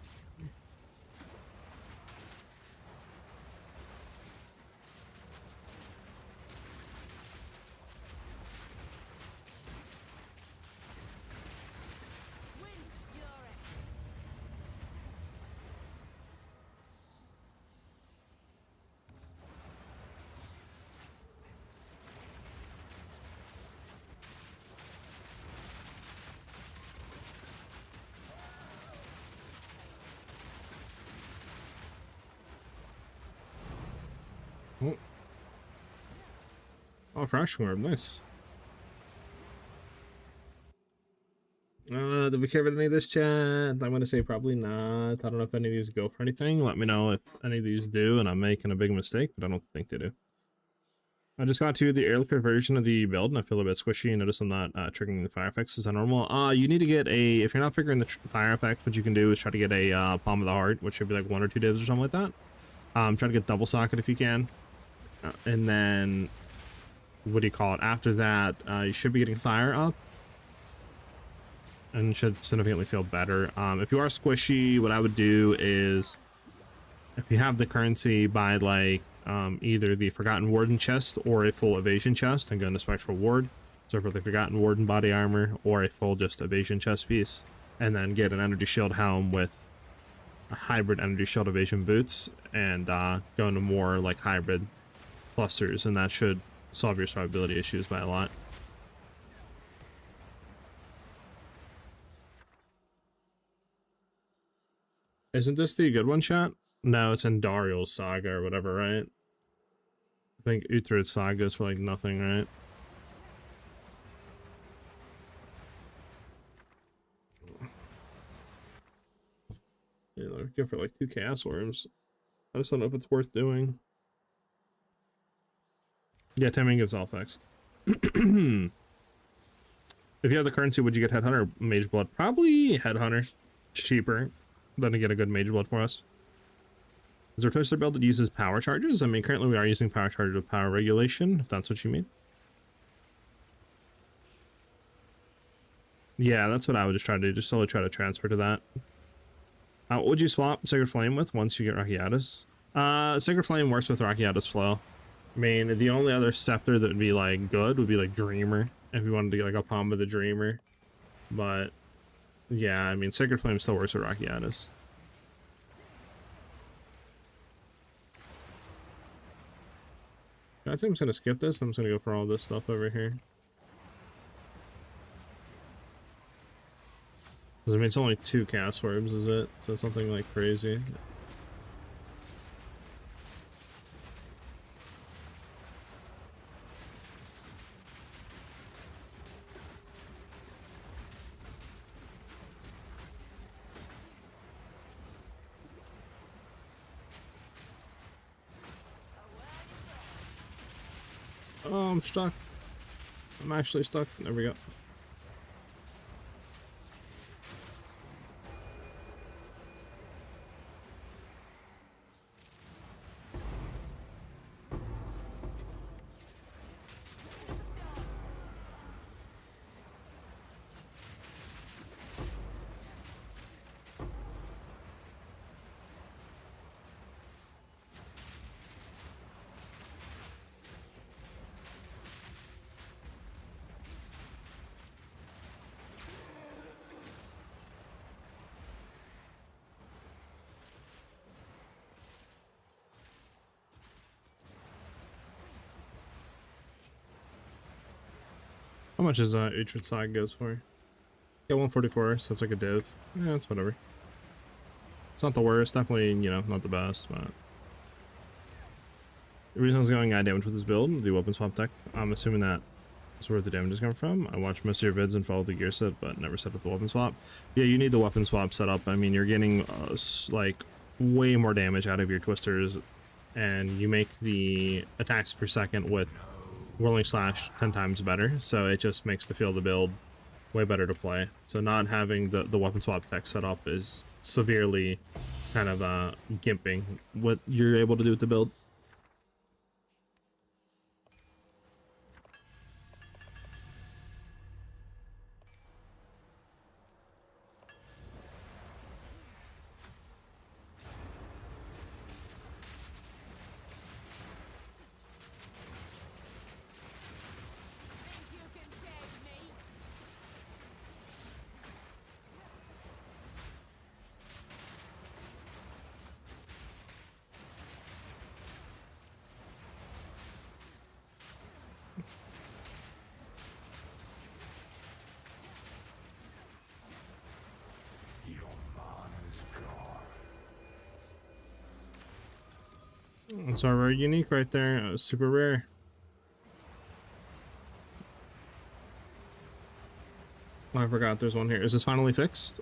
Oh, oh, Crash Orb, nice. Do we care about any of this chat? I'm gonna say probably not. I don't know if any of these go for anything. Let me know if any of these do, and I'm making a big mistake, but I don't think they do. I just got to the air liquid version of the build, and I feel a bit squishy. You notice I'm not triggering the fire effects. Is that normal? You need to get a, if you're not figuring the fire effects, what you can do is try to get a Palm of the Heart, which should be like 1 or 2 divs or something like that. Try to get double socket if you can. And then, what do you call it? After that, you should be getting fire up. And should significantly feel better. If you are squishy, what I would do is, if you have the currency, buy like either the Forgotten Warden chest or a full evasion chest and go into Spectral Ward. So for the Forgotten Warden body armor or a full just evasion chest piece, and then get an energy shield helm with a hybrid energy shield evasion boots, and go into more like hybrid clusters, and that should solve your survivability issues by a lot. Isn't this the good one, chat? No, it's in Dariel's Saga or whatever, right? I think Uhtred's Saga is for like nothing, right? Yeah, they're good for like 2 Chaos Worms. I just don't know if it's worth doing. Yeah, timing gives all effects. If you have the currency, would you get Headhunter or Mage Blood? Probably Headhunter. It's cheaper than to get a good Mage Blood for us. Is there a Twister build that uses power charges? I mean, currently we are using power charges with power regulation, if that's what you mean. Yeah, that's what I would just try to do. Just slowly try to transfer to that. What would you swap Sacred Flame with once you get Rakiatis? Sacred Flame works with Rakiatis Flow. I mean, the only other scepter that would be like good would be like Dreamer, if you wanted to get like a Palm of the Dreamer. But yeah, I mean, Sacred Flame still works with Rakiatis. I think I'm just gonna skip this. I'm just gonna go for all this stuff over here. I mean, it's only 2 Chaos Orbs, is it? So something like crazy. Oh, I'm stuck. I'm actually stuck. There we go. How much is Uhtred side goes for? Yeah, 144, so that's like a div. Yeah, it's whatever. It's not the worst, definitely, you know, not the best, but the reason I was going damage with this build, the weapon swap deck, I'm assuming that is where the damage is coming from. I watch most of your vids and follow the gear set, but never set up the weapon swap. Yeah, you need the weapon swap set up. I mean, you're getting like way more damage out of your twisters, and you make the attacks per second with Whirling Slash 10 times better, so it just makes the feel of the build way better to play. So not having the weapon swap deck set up is severely kind of gimping what you're able to do with the build. It's our rare unique right there. Super rare. Oh, I forgot there's one here. Is this finally fixed?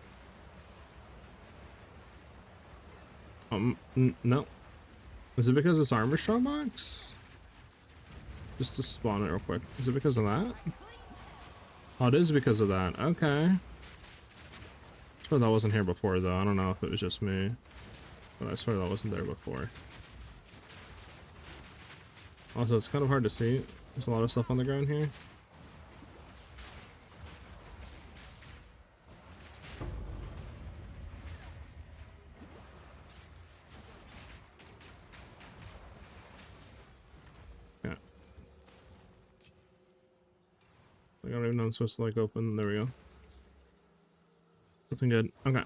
No. Is it because it's armor strong box? Just to spawn it real quick. Is it because of that? Oh, it is because of that. Okay. I swear that wasn't here before though. I don't know if it was just me, but I swear that wasn't there before. Also, it's kind of hard to see. There's a lot of stuff on the ground here. Yeah. I don't even know I'm supposed to like open. There we go. Nothing good. Okay.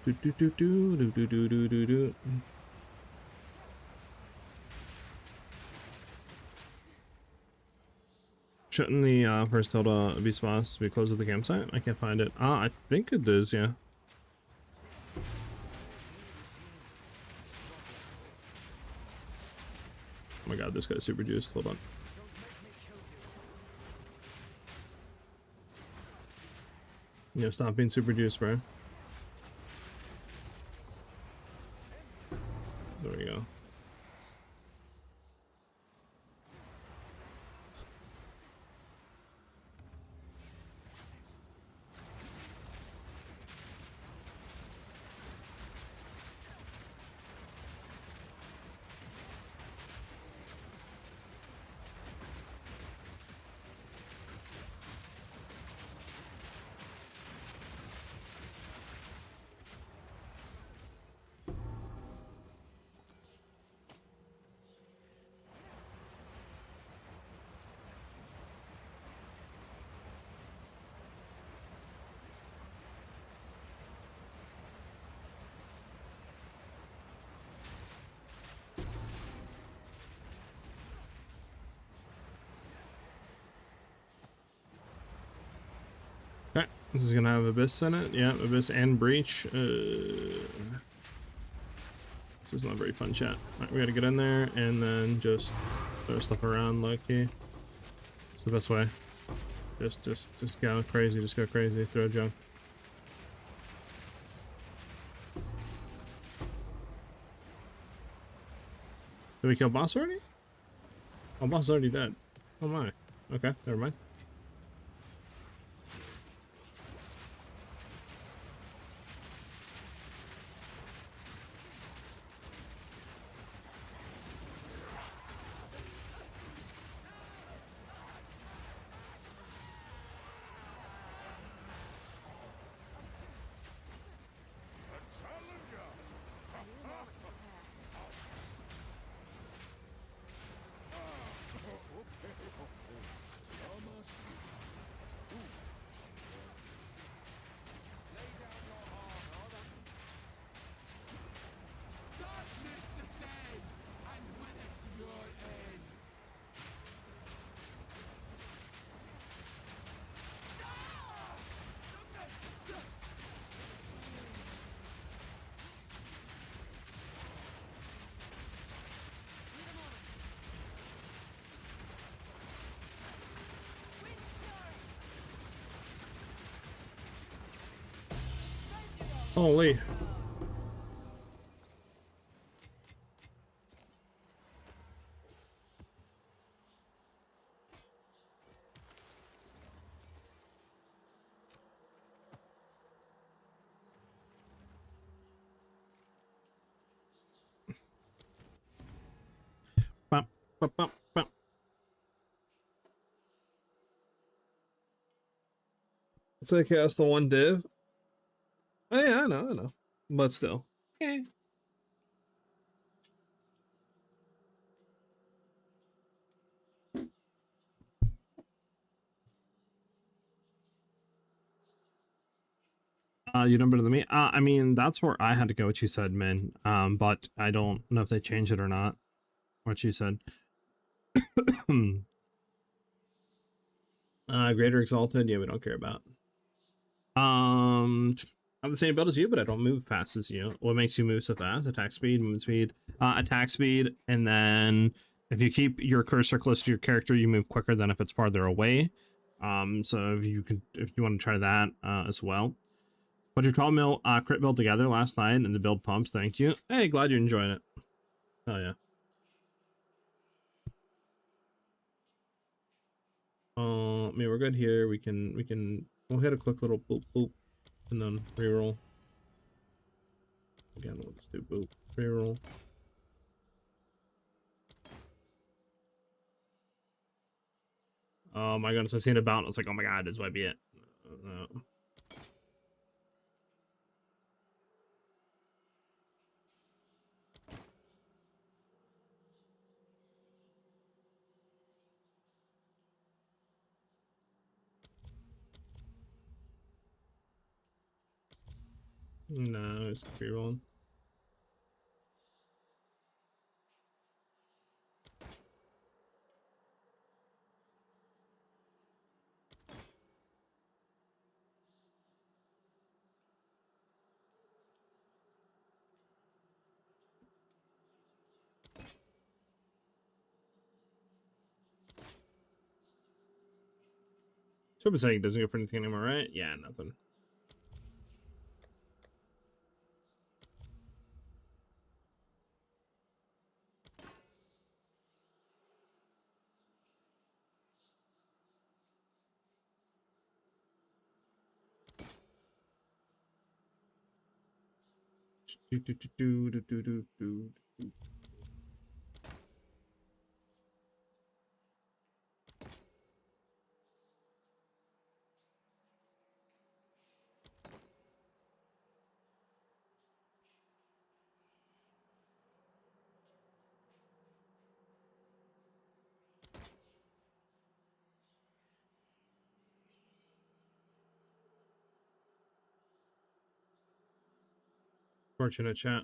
Do do do do do do do do do do. Shouldn't the first Hilda Beast Boss be close to the campsite? I can't find it. Ah, I think it is, yeah. Oh my god, this guy's super juiced. Hold on. Yo, stop being super juiced, bro. There we go. Okay, this is gonna have Abyss in it. Yeah, Abyss and Breach. This is not very fun, chat. Alright, we gotta get in there and then just throw stuff around like it's the best way. Just go crazy, just go crazy, throw junk. Did we kill boss already? Oh, boss is already dead. Oh my. Okay, never mind. Holy. Bum, bum, bum, bum. It's like cast the one div. Oh yeah, I know. But still. Okay. You know better than me. I mean, that's where I had to go, what you said, man. But I don't know if they changed it or not. What you said. Greater Exalted, yeah, we don't care about. I'm the same build as you, but I don't move fast as you. What makes you move so fast? Attack speed, movement speed, attack speed, and then if you keep your cursor close to your character, you move quicker than if it's farther away. So if you want to try that as well. Put your 12 mil crit build together last night and the build pumps. Thank you. Hey, glad you're enjoying it. Oh yeah. I mean, we're good here. We'll hit a quick little boop boop and then reroll. Again, we'll just do boop reroll. Oh my goodness, I seen a bounce. I was like, oh my god, this might be it. No, it's rerolling. So I've saying it doesn't go for anything anymore, right? Yeah, nothing. Fortunate chat.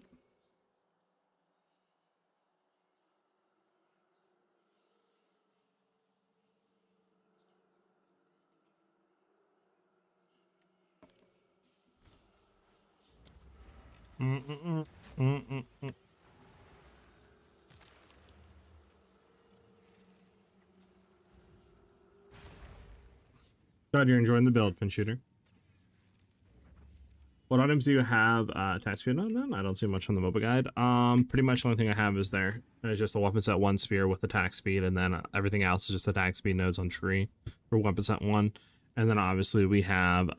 Glad you're enjoying the build, pin shooter. What items do you have attack speed on then? I don't see much on the MOBA guide. Pretty much the only thing I have is there. It's just a weapon set 1 spear with attack speed, and then everything else is just attack speed nodes on tree for weapon set 1. And then obviously we have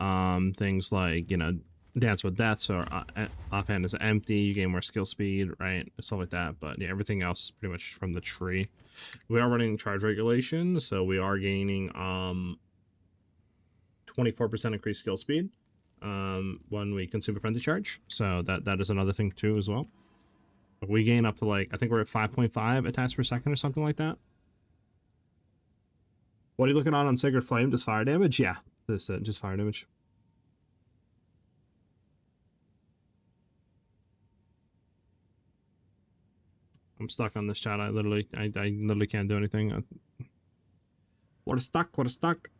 things like, you know, Dance with Deaths or offhand is empty, you gain more skill speed, right? Stuff like that. But yeah, everything else is pretty much from the tree. We are running charge regulation, so we are gaining 24% increased skill speed when we consume a friendly charge. So that is another thing too as well. We gain up to like, I think we're at 5.5 attacks per second or something like that. What are you looking on Sacred Flame? Just fire damage? Yeah, just fire damage. I'm stuck on this chat. I literally can't do anything. What a stuck, what a stuck.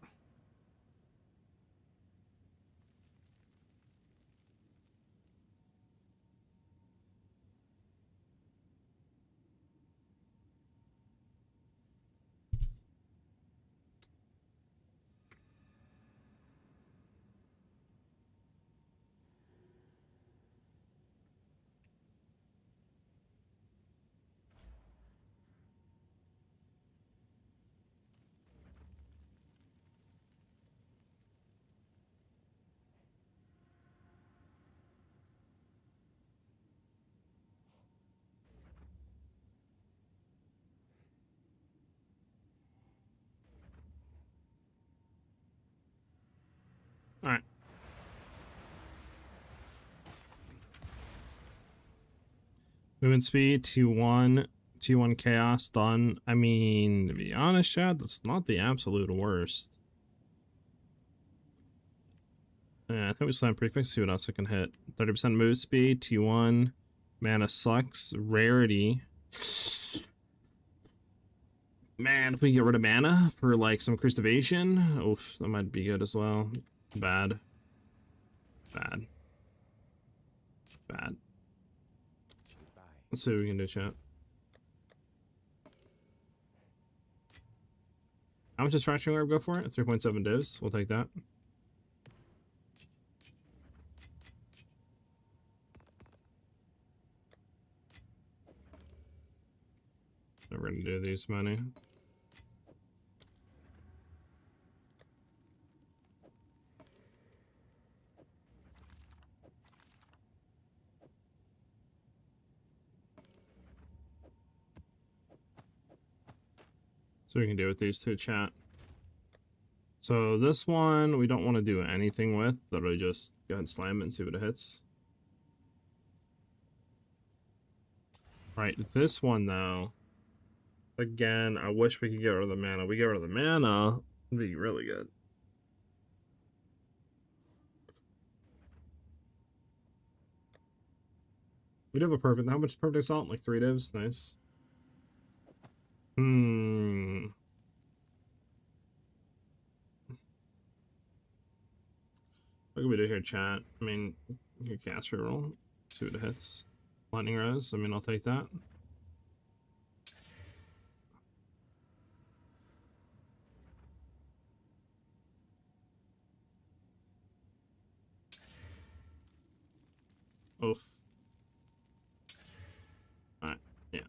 Alright. Movement speed, T1, T1 chaos, done. I mean, to be honest, Chad, that's not the absolute worst. Yeah, I think we slam prefix, see what else I can hit. 30% move speed, T1, mana sucks, rarity. Man, if we get rid of mana for like some increased evasion, oof, that might be good as well. Bad. Bad. Bad. Let's see what we can do, chat. How much does Fracturing Orb go for it? 3.7 divs. We'll take that. So we're gonna do these many. So we can do with these two, chat. So this one we don't want to do anything with. Literally just go ahead and slam it and see what it hits. Right, this one though. Again, I wish we could get rid of the mana. We get rid of the mana, it'd be really good. We do have a perfect. How much perfect assault? Like 3 divs. Nice. What can we do here, chat? I mean, your cast reroll. See what it hits. Lightning Rose. I mean, I'll take that. Oof. Alright, yeah.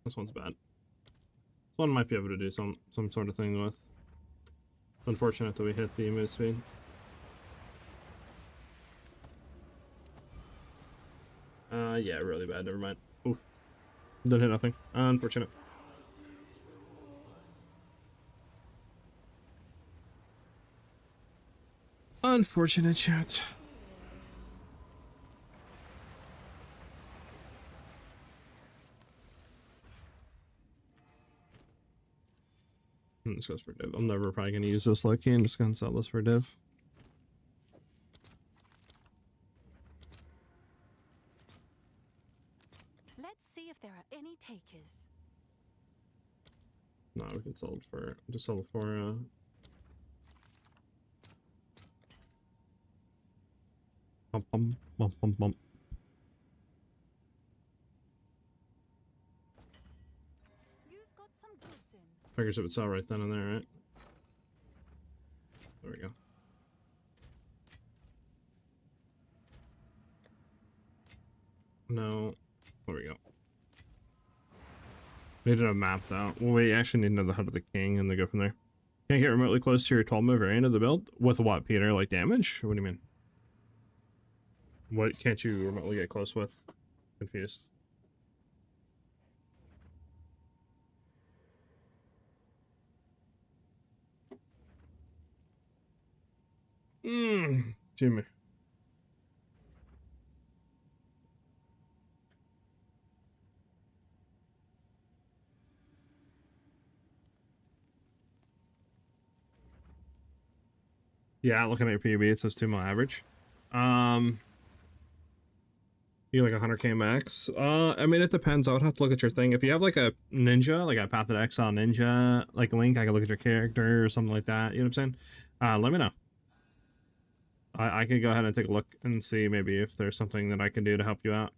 This one's bad. This one might be able to do some sort of thing with. Unfortunate that we hit the move speed. Yeah, really bad. Never mind. Oof. Didn't hit nothing. Unfortunate. Unfortunate, chat. This goes for div. I'm never probably gonna use this lucky. I'm just gonna sell this for div. Let's see if there are any takers. No, we can sell it for just sell it for bump bump bump bump bump. You've got some goods in. Figures it would sell right then and there, right? There we go. No. There we go. Needed a map though. Well, we actually need to know the HUD of the king and then go from there. Can't get remotely close to your 12 move variant of the build? With what, Peter? Like damage? What do you mean? What can't you remotely get close with? Confused. Jimmy. Yeah, looking at your PB, it says 2 mil average. You like 100k max? I mean, it depends. I would have to look at your thing. If you have like a ninja, like a Path of Exile ninja, like Link, I can look at your character or something like that. You know what I'm saying? Let me know. I could go ahead and take a look and see maybe if there's something that I can do to help you out.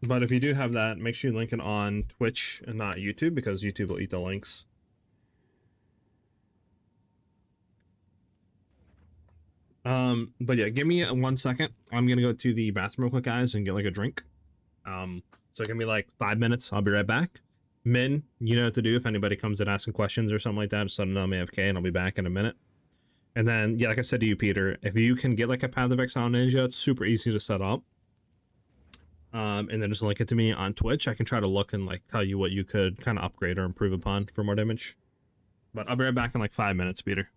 But if you do have that, make sure you link it on Twitch and not YouTube, because YouTube will eat the links. But yeah, give me 1 second. I'm gonna go to the bathroom real quick, guys, and get like a drink. So give me like 5 minutes. I'll be right back. Min, you know what to do if anybody comes in asking questions or something like that. Just let them know I'm AFK, and I'll be back in a minute. And then, yeah, like I said to you, Peter, if you can get like a Path of Exile Ninja, it's super easy to set up. and then just link it to me on Twitch, I can try to look and like tell you what you could kind of upgrade or improve upon for more damage. But I'll be right back in like 5 minutes, Peter.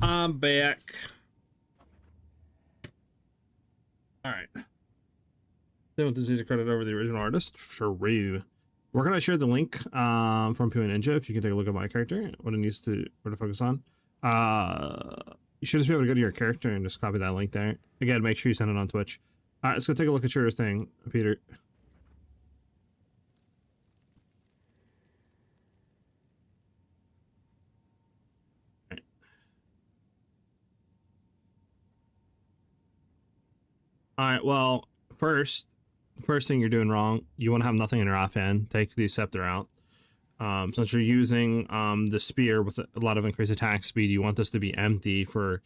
I'm back. All right. Then with this easy credit over the original artist for Ryu. We're gonna share the link from PoE Ninja if you can take a look at my character, what it needs to focus on. You should just be able to go to your character and just copy that link there. Again, make sure you send it on Twitch. All right, let's go take a look at your thing, Peter. All right, well, first thing you're doing wrong, you want to have nothing in your offhand. Take the scepter out. Since you're using the spear with a lot of increased attack speed, you want this to be empty for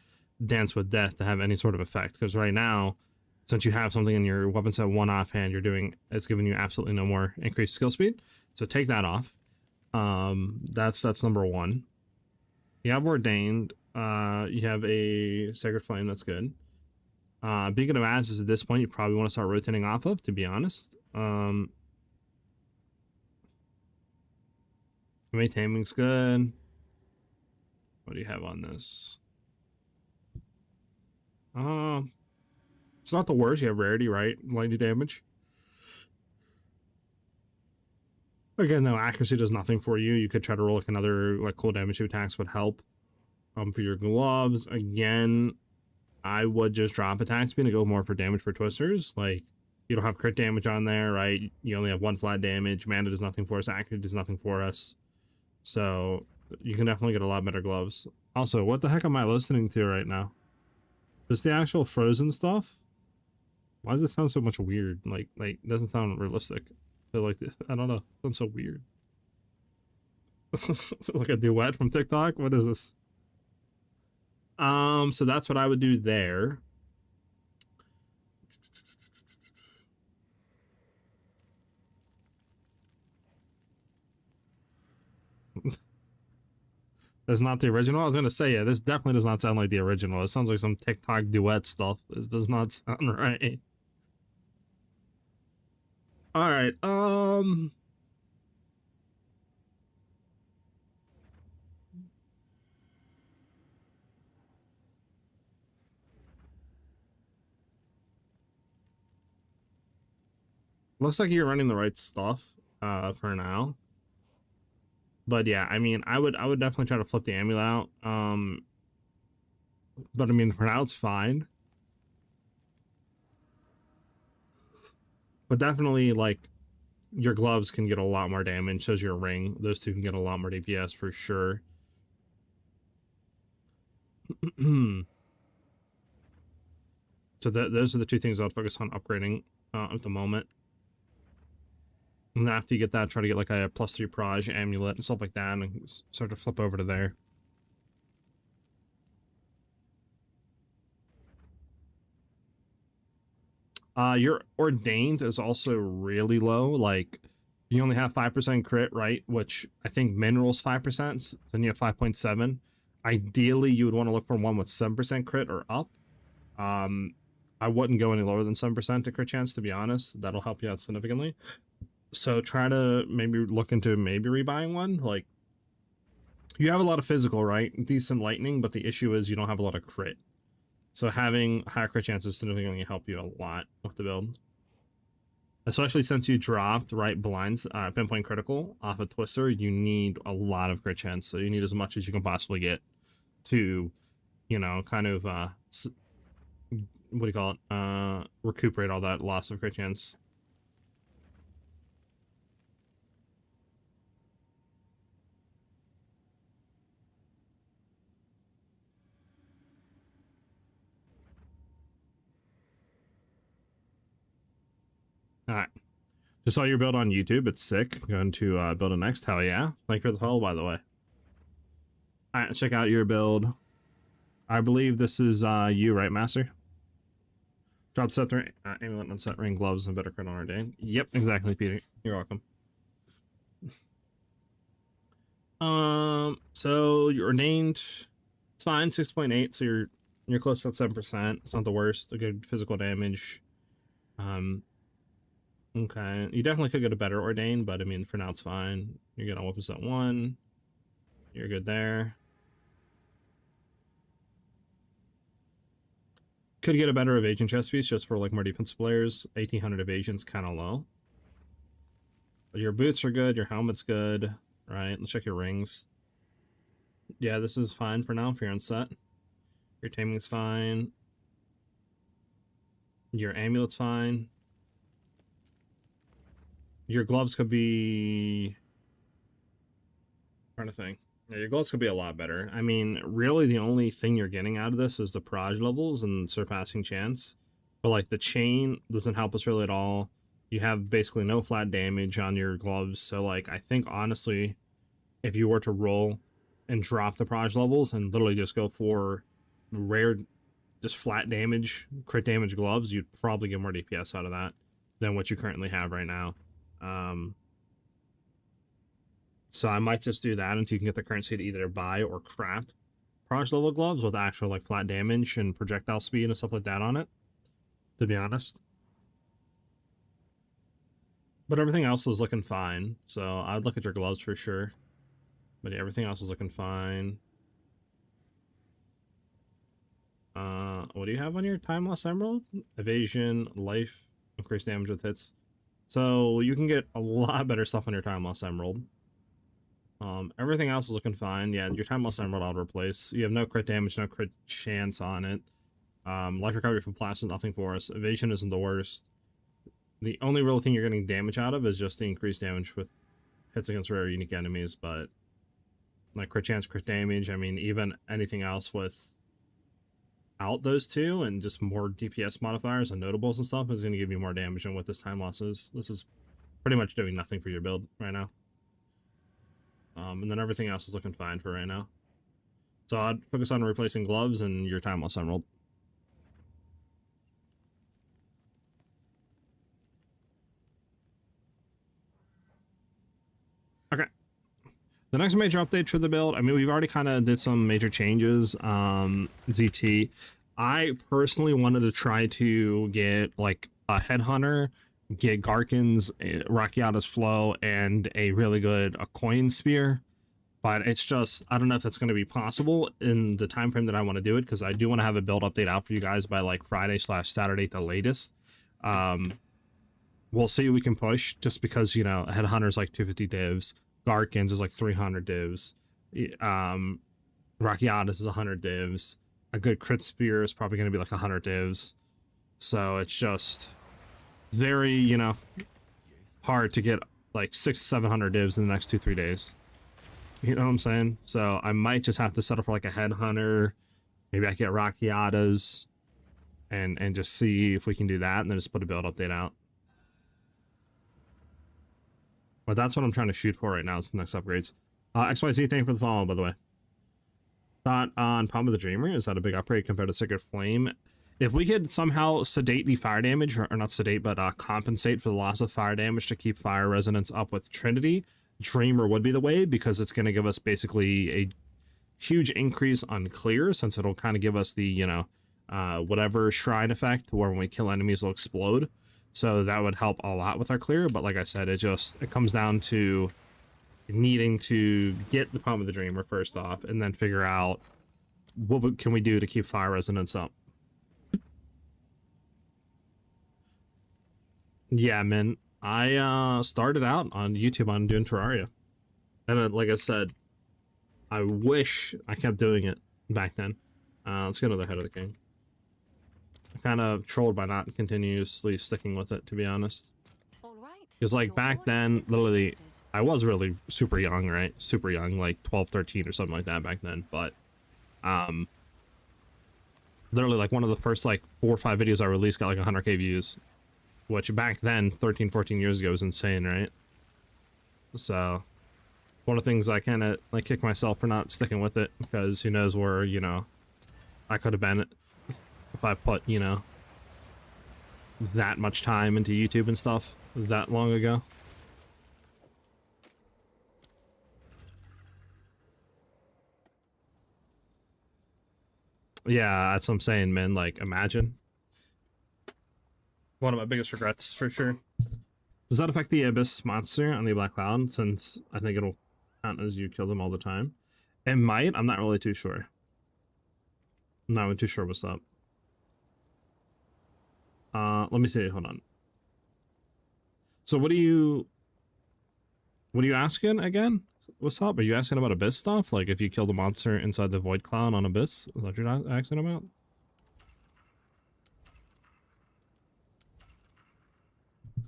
Dance with Death to have any sort of effect. Because right now, since you have something in your weapon set 1 offhand, it's giving you absolutely no more increased skill speed. So take that off. That's number 1. You have Ordained. You have a Sacred Flame. That's good. Beacon of Ashes at this point, you probably want to start rotating off of, to be honest. Taming's good. What do you have on this? It's not the worst. You have Rarity, right? Lightning damage. Again, though, accuracy does nothing for you. You could try to roll like another cold damage to attacks would help. For your gloves, again, I would just drop attack speed and go more for damage for twisters. Like, you don't have crit damage on there, right? You only have 1 flat damage. Mana does nothing for us. Accuracy does nothing for us. So you can definitely get a lot better gloves. Also, what the heck am I listening to right now? Just the actual Frozen stuff? Why does it sound so much weird? Like it doesn't sound realistic. I don't know. It sounds so weird. It's like a duet from TikTok. What is this? So that's what I would do there. That's not the original. I was gonna say, yeah, this definitely does not sound like the original. It sounds like some TikTok duet stuff. This does not sound right. All right. Looks like you're running the right stuff for now. But yeah, I mean, I would definitely try to flip the amulet out. But I mean, for now it's fine. But definitely, like, your gloves can get a lot more damage. So does your ring. Those two can get a lot more DPS for sure. So those are the 2 things I'd focus on upgrading at the moment. And after you get that, try to get like a +3 Proj amulet and stuff like that, and start to flip over to there. Your Ordained is also really low. Like, you only have 5% crit, right? Which I think Mineral's 5%, so then you have 5.7. Ideally, you would want to look for one with 7% crit or up. I wouldn't go any lower than 7% to crit chance, to be honest. That'll help you out significantly. So try to maybe look into rebuying one. Like, you have a lot of physical, right? Decent lightning, but the issue is you don't have a lot of crit. So having higher crit chances significantly help you a lot with the build. Especially since you dropped, right, blinds, pinpoint critical off a Twister, you need a lot of crit chance. So you need as much as you can possibly get to, you know, kind of, what do you call it? Recuperate all that loss of crit chance. All right. Just saw your build on YouTube. It's sick. Going to build a next. Hell yeah. Thank you for the follow, by the way. All right, check out your build. I believe this is you, right, Master? Drop set amulet and set ring, gloves, and better crit on Ordained. Yep, exactly, Peter. You're welcome. So you're Ordained. It's fine, 6.8. So you're close to that 7%. It's not the worst. A good physical damage. Okay, you definitely could get a better Ordained, but I mean, for now it's fine. You're good on weapon set 1. You're good there. Could get a better evasion chest piece just for like more defensive players. 1800 evasion's kind of low. Your boots are good. Your helmet's good. Right. Let's check your rings. Yeah, this is fine for now if you're on set. Your taming's fine. Your amulet's fine. Your gloves could be... I'm trying to think. Yeah, your gloves could be a lot better. I mean, really the only thing you're getting out of this is the Parage levels and surpassing chance. But like the chain doesn't help us really at all. You have basically no flat damage on your gloves. So like, I think honestly, if you were to roll and drop the Parage levels and literally just go for rare, just flat damage, crit damage gloves, you'd probably get more DPS out of that than what you currently have right now. So I might just do that until you can get the currency to either buy or craft Parage level gloves with actual like flat damage and projectile speed and stuff like that on it, to be honest. But everything else is looking fine, so I'd look at your gloves for sure. But yeah, everything else is looking fine. What do you have on your time loss emerald? Evasion, life, increased damage with hits. So you can get a lot better stuff on your time loss emerald. Everything else is looking fine. Yeah, your time loss emerald I'll replace. You have no crit damage, no crit chance on it. Life recovery from blast is nothing for us. Evasion isn't the worst. The only real thing you're getting damage out of is just the increased damage with hits against rare unique enemies, but like crit chance, crit damage, I mean, even anything else with out those two and just more DPS modifiers and notables and stuff is going to give you more damage than what this time loss is. This is pretty much doing nothing for your build right now. And then everything else is looking fine for right now. So I'd focus on replacing gloves and your time loss emerald. Okay. The next major update for the build, I mean, we've already kind of did some major changes. ZT. I personally wanted to try to get like a headhunter, get Garkin's, Rakiata's flow, and a really good coin spear. But it's just, I don't know if that's going to be possible in the time frame that I want to do it, because I do want to have a build update out for you guys by like Friday/Saturday at the latest. We'll see what we can push, just because, you know, a headhunter's like 250 divs. Garkin's is like 300 divs. Rakiata's is 100 divs. A good crit spear is probably going to be like 100 divs. So it's just very, you know, hard to get like 600-700 divs in the next 2-3 days. You know what I'm saying? So I might just have to settle for like a headhunter. Maybe I get Rakiata's and just see if we can do that, and then just put a build update out. But that's what I'm trying to shoot for right now, is the next upgrades. XYZ, thank you for the follow, by the way. Thought on Palm of the Dreamer, is that a big upgrade compared to Sacred Flame? If we could somehow sedate the fire damage, or not sedate, but compensate for the loss of fire damage to keep fire resonance up with Trinity, Dreamer would be the way, because it's going to give us basically a huge increase on clear, since it'll kind of give us the, you know, whatever shrine effect, where when we kill enemies, it'll explode. So that would help a lot with our clear, but like I said, it comes down to needing to get the Palm of the Dreamer first off, and then figure out what can we do to keep fire resonance up. Yeah, man, I started out on YouTube on doing Terraria, and like I said, I wish I kept doing it back then. Let's get another Head of the King. I kind of trolled by not continuously sticking with it, to be honest. Because like back then, literally, I was really super young, right? Super young, like 12, 13 or something like that back then. But literally like one of the first like 4 or 5 videos I released got like 100k views, which back then, 13, 14 years ago, was insane, right? So one of the things I kind of like kick myself for not sticking with it, because who knows where, you know, I could have been if I put, you know, that much time into YouTube and stuff that long ago. Yeah, that's what I'm saying, man. Like, imagine. One of my biggest regrets, for sure. Does that affect the Abyss monster on the Black Cloud, since I think it'll count as you kill them all the time? It might. I'm not really too sure. I'm not really too sure what's up. Let me see. Hold on. So what are you asking again? What's up? Are you asking about Abyss stuff? Like if you kill the monster inside the Void Cloud on Abyss? Is that what you're asking about?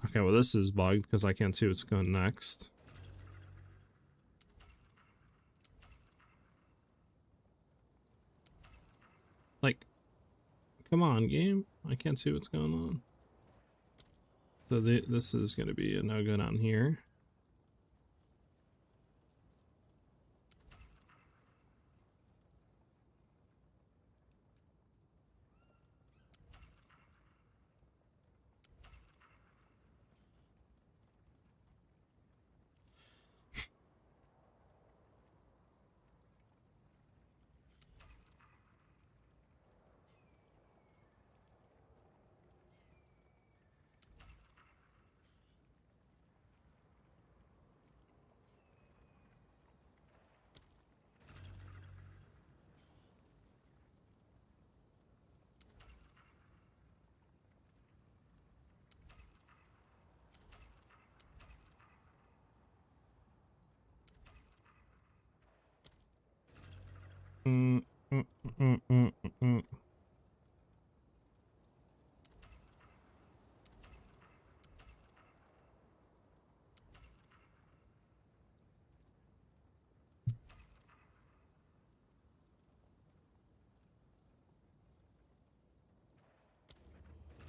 Okay, well this is bugged because I can't see what's going next. Like, come on, game. I can't see what's going on. So this is going to be a no-go down here. Mm, mm, mm, mm, mm, mm.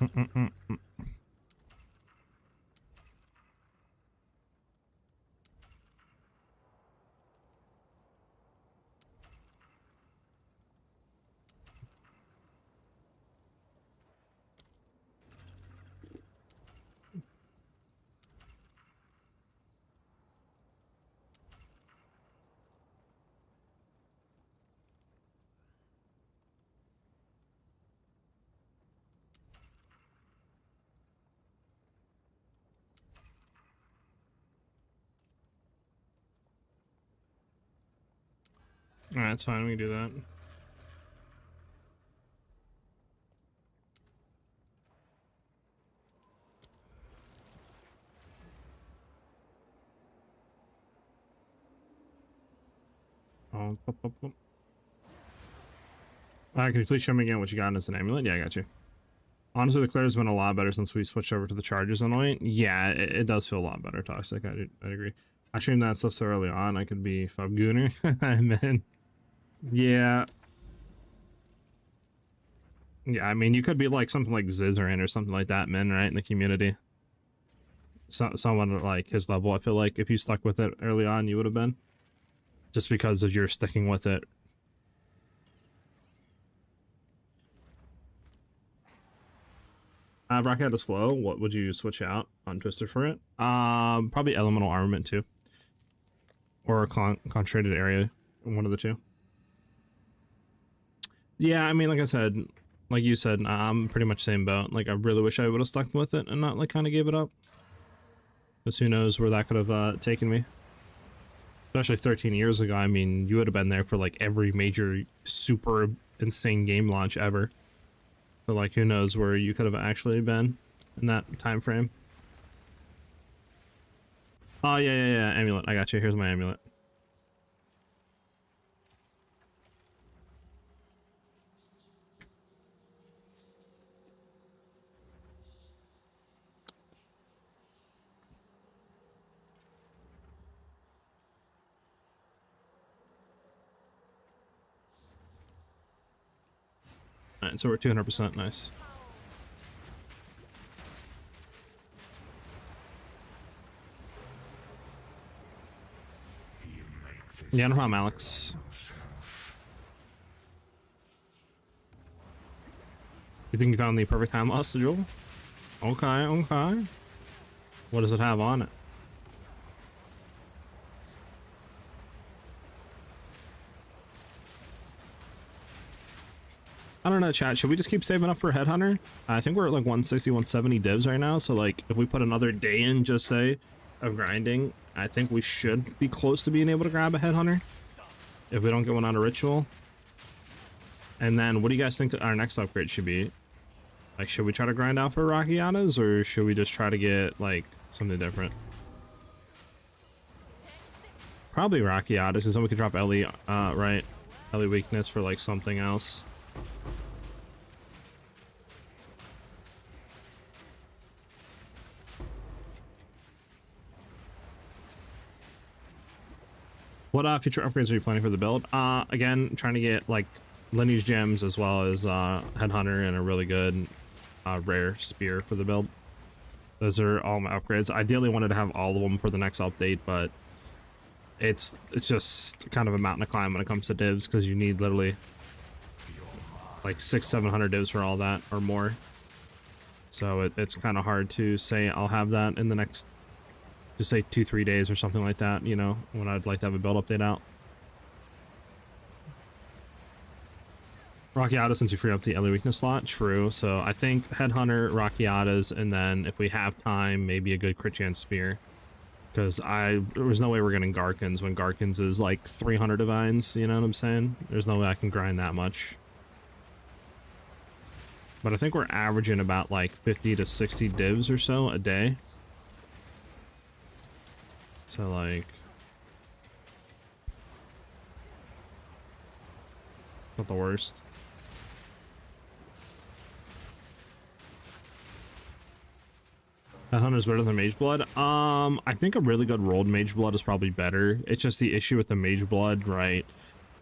Mm, mm, mm, mm. Alright, that's fine. We can do that. Oh, pop, pop, pop. Can you please show me again what you got as an amulet? Yeah, I got you. Honestly, the clear has been a lot better since we switched over to the charges anoint. Yeah, it does feel a lot better, Toxic. I'd agree. I streamed that stuff so early on, I could be Fabgooner. Man. Yeah. Yeah, I mean, you could be like something like Zizaran or something like that, man, right? In the community. Someone like his level, I feel like if you stuck with it early on, you would have been. Just because of your sticking with it. Rock had a slow. What would you switch out on Twister for it? Probably Elemental Armament too. Or a concentrated area. One of the two. Yeah, I mean, like I said, like you said, I'm pretty much same boat. Like, I really wish I would have stuck with it and not, like, kind of gave it up. Because who knows where that could have taken me. Especially 13 years ago, I mean, you would have been there for, like, every major super insane game launch ever. But, like, who knows where you could have actually been in that time frame. Oh, yeah, amulet. I got you. Here's my amulet. Alright, so we're 200%. Nice. Yeah, no problem, Alex. You think you found the perfect time loss, Jewel? Okay, okay. What does it have on it? I don't know, chat. Should we just keep saving up for Headhunter? I think we're at like 160, 170 divs right now. So like if we put another day in, just say, of grinding, I think we should be close to being able to grab a Headhunter. If we don't get one on a ritual. And then what do you guys think our next upgrade should be? Like, should we try to grind out for Rakiatas, or should we just try to get, like, something different? Probably Rakiatas, because then we could drop Ellie, right? Ellie weakness for, like, something else. What future upgrades are you planning for the build? Again, trying to get, like, lineage gems as well as headhunter and a really good rare spear for the build. Those are all my upgrades. Ideally wanted to have all of them for the next update, but it's just kind of a mountain to climb when it comes to divs, because you need literally like 600-700 divs for all that or more. So it's kind of hard to say I'll have that in the next, just say 2-3 days or something like that, you know, when I'd like to have a build update out. Rakiata, since you free up the Ellie weakness slot, true. So I think Headhunter, Rakiatas, and then if we have time, maybe a good crit chance spear. Because there was no way we're getting Garkins when Garkins is like 300 divines, you know what I'm saying? There's no way I can grind that much. But I think we're averaging about like 50 to 60 divs or so a day. So like, not the worst. Headhunter's better than Mage Blood. I think a really good rolled Mage Blood is probably better. It's just the issue with the Mage Blood, right,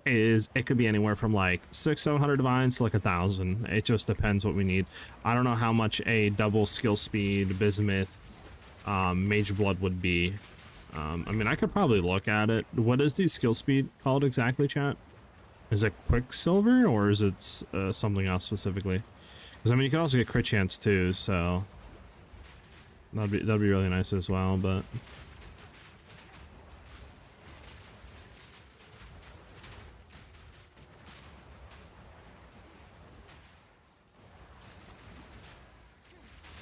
is it could be anywhere from like 600-700 divines to like 1,000. It just depends what we need. I don't know how much a double skill speed bismuth Mage Blood would be. I mean, I could probably look at it. What is the skill speed called exactly, chat? Is it Quicksilver, or is it something else specifically? Because I mean, you can also get crit chance too, so that'd be really nice as well. But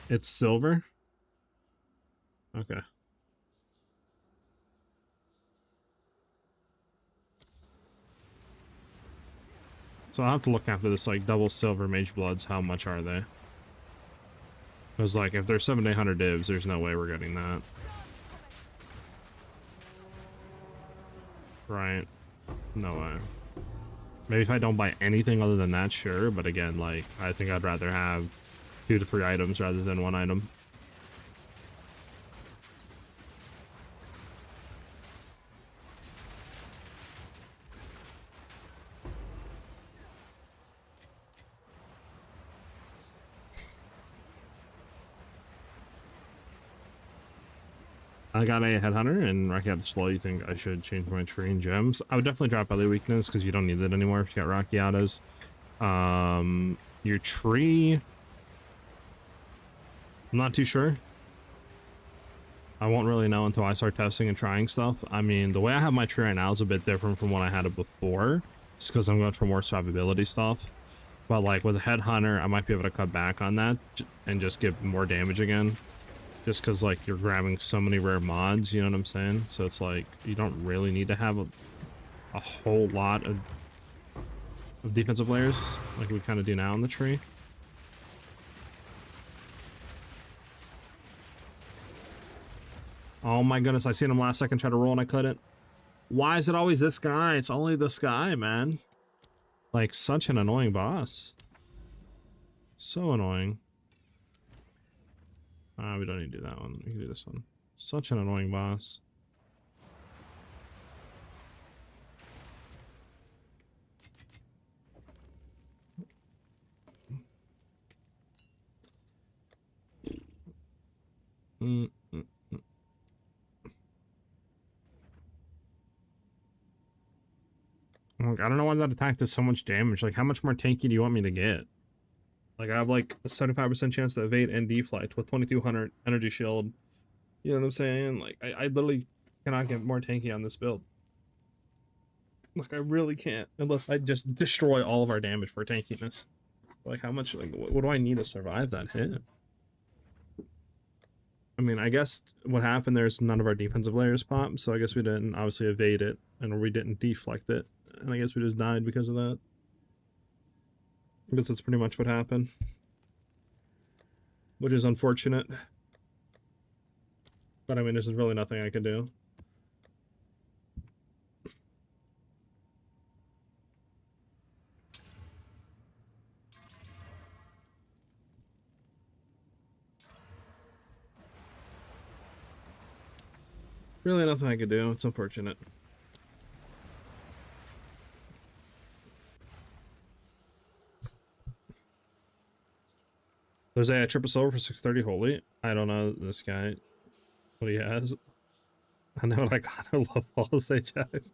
it's silver. Okay. So I'll have to look after this, like, double silver Mage Bloods. How much are they? Because, like, if they're 700-800 divs, there's no way we're getting that. Right. No way. Maybe if I don't buy anything other than that, sure. But again, like, I think I'd rather have 2 to 3 items rather than 1 item. I got a Headhunter and Rakiata slow. You think I should change my tree and gems? I would definitely drop Ellie weakness because you don't need it anymore if you got Rakiatas. Your tree, I'm not too sure. I won't really know until I start testing and trying stuff. I mean, the way I have my tree right now is a bit different from when I had it before, just because I'm going for more survivability stuff. But like with a Headhunter, I might be able to cut back on that and just get more damage again. Just because, like, you're grabbing so many rare mods, you know what I'm saying? So it's like, you don't really need to have a whole lot of defensive layers like we kind of do now in the tree. Oh my goodness, I seen him last second try to roll and I couldn't. Why is it always this guy? It's only this guy, man. Like, such an annoying boss. So annoying. We don't need to do that one. We can do this one. Such an annoying boss. Like, I don't know why that attack does so much damage. Like, how much more tanky do you want me to get? Like, I have like a 75% chance to evade and deflect with 2200 energy shield. You know what I'm saying? Like, I literally cannot get more tanky on this build. Like, I really can't. Unless I just destroy all of our damage for tankiness. Like, how much, like, what do I need to survive that hit? I mean, I guess what happened there is none of our defensive layers popped, so I guess we didn't obviously evade it, and we didn't deflect it. And I guess we just died because of that. I guess that's pretty much what happened. which is unfortunate. But I mean, there's really nothing I can do. Really nothing I can do. It's unfortunate. There's a triple silver for 630. Holy. I don't know this guy. What he has. I know what I got. I love all the SiahZ.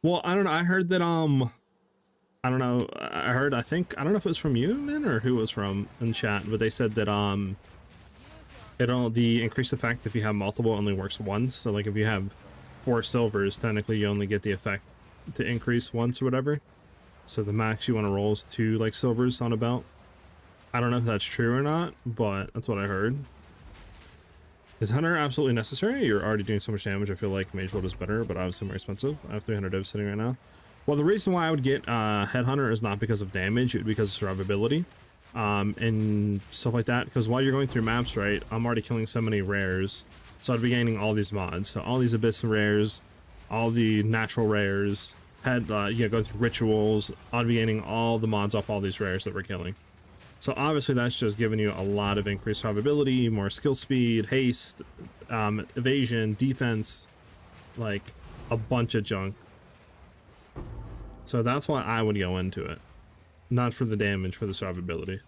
Well, I don't know. I heard that, I don't know. I think, I don't know if it was from you, man, or who it was from in chat, but they said that, the increased effect if you have multiple only works once. So like if you have 4 silvers, technically you only get the effect to increase once or whatever. So the max you want to roll is 2 like silvers on a belt. I don't know if that's true or not, but that's what I heard. Is Hunter absolutely necessary? You're already doing so much damage. I feel like Mage Blood is better, but obviously more expensive. I have 300 divs sitting right now. Well, the reason why I would get Headhunter is not because of damage, it would be because of survivability. And stuff like that, because while you're going through maps, right, I'm already killing so many rares, so I'd be gaining all these mods, so all these abyss rares, all the natural rares, go through rituals, I'd be gaining all the mods off all these rares that we're killing. So obviously that's just giving you a lot of increased survivability, more skill speed, haste, evasion, defense, like a bunch of junk. So that's why I would go into it. Not for the damage, for the survivability.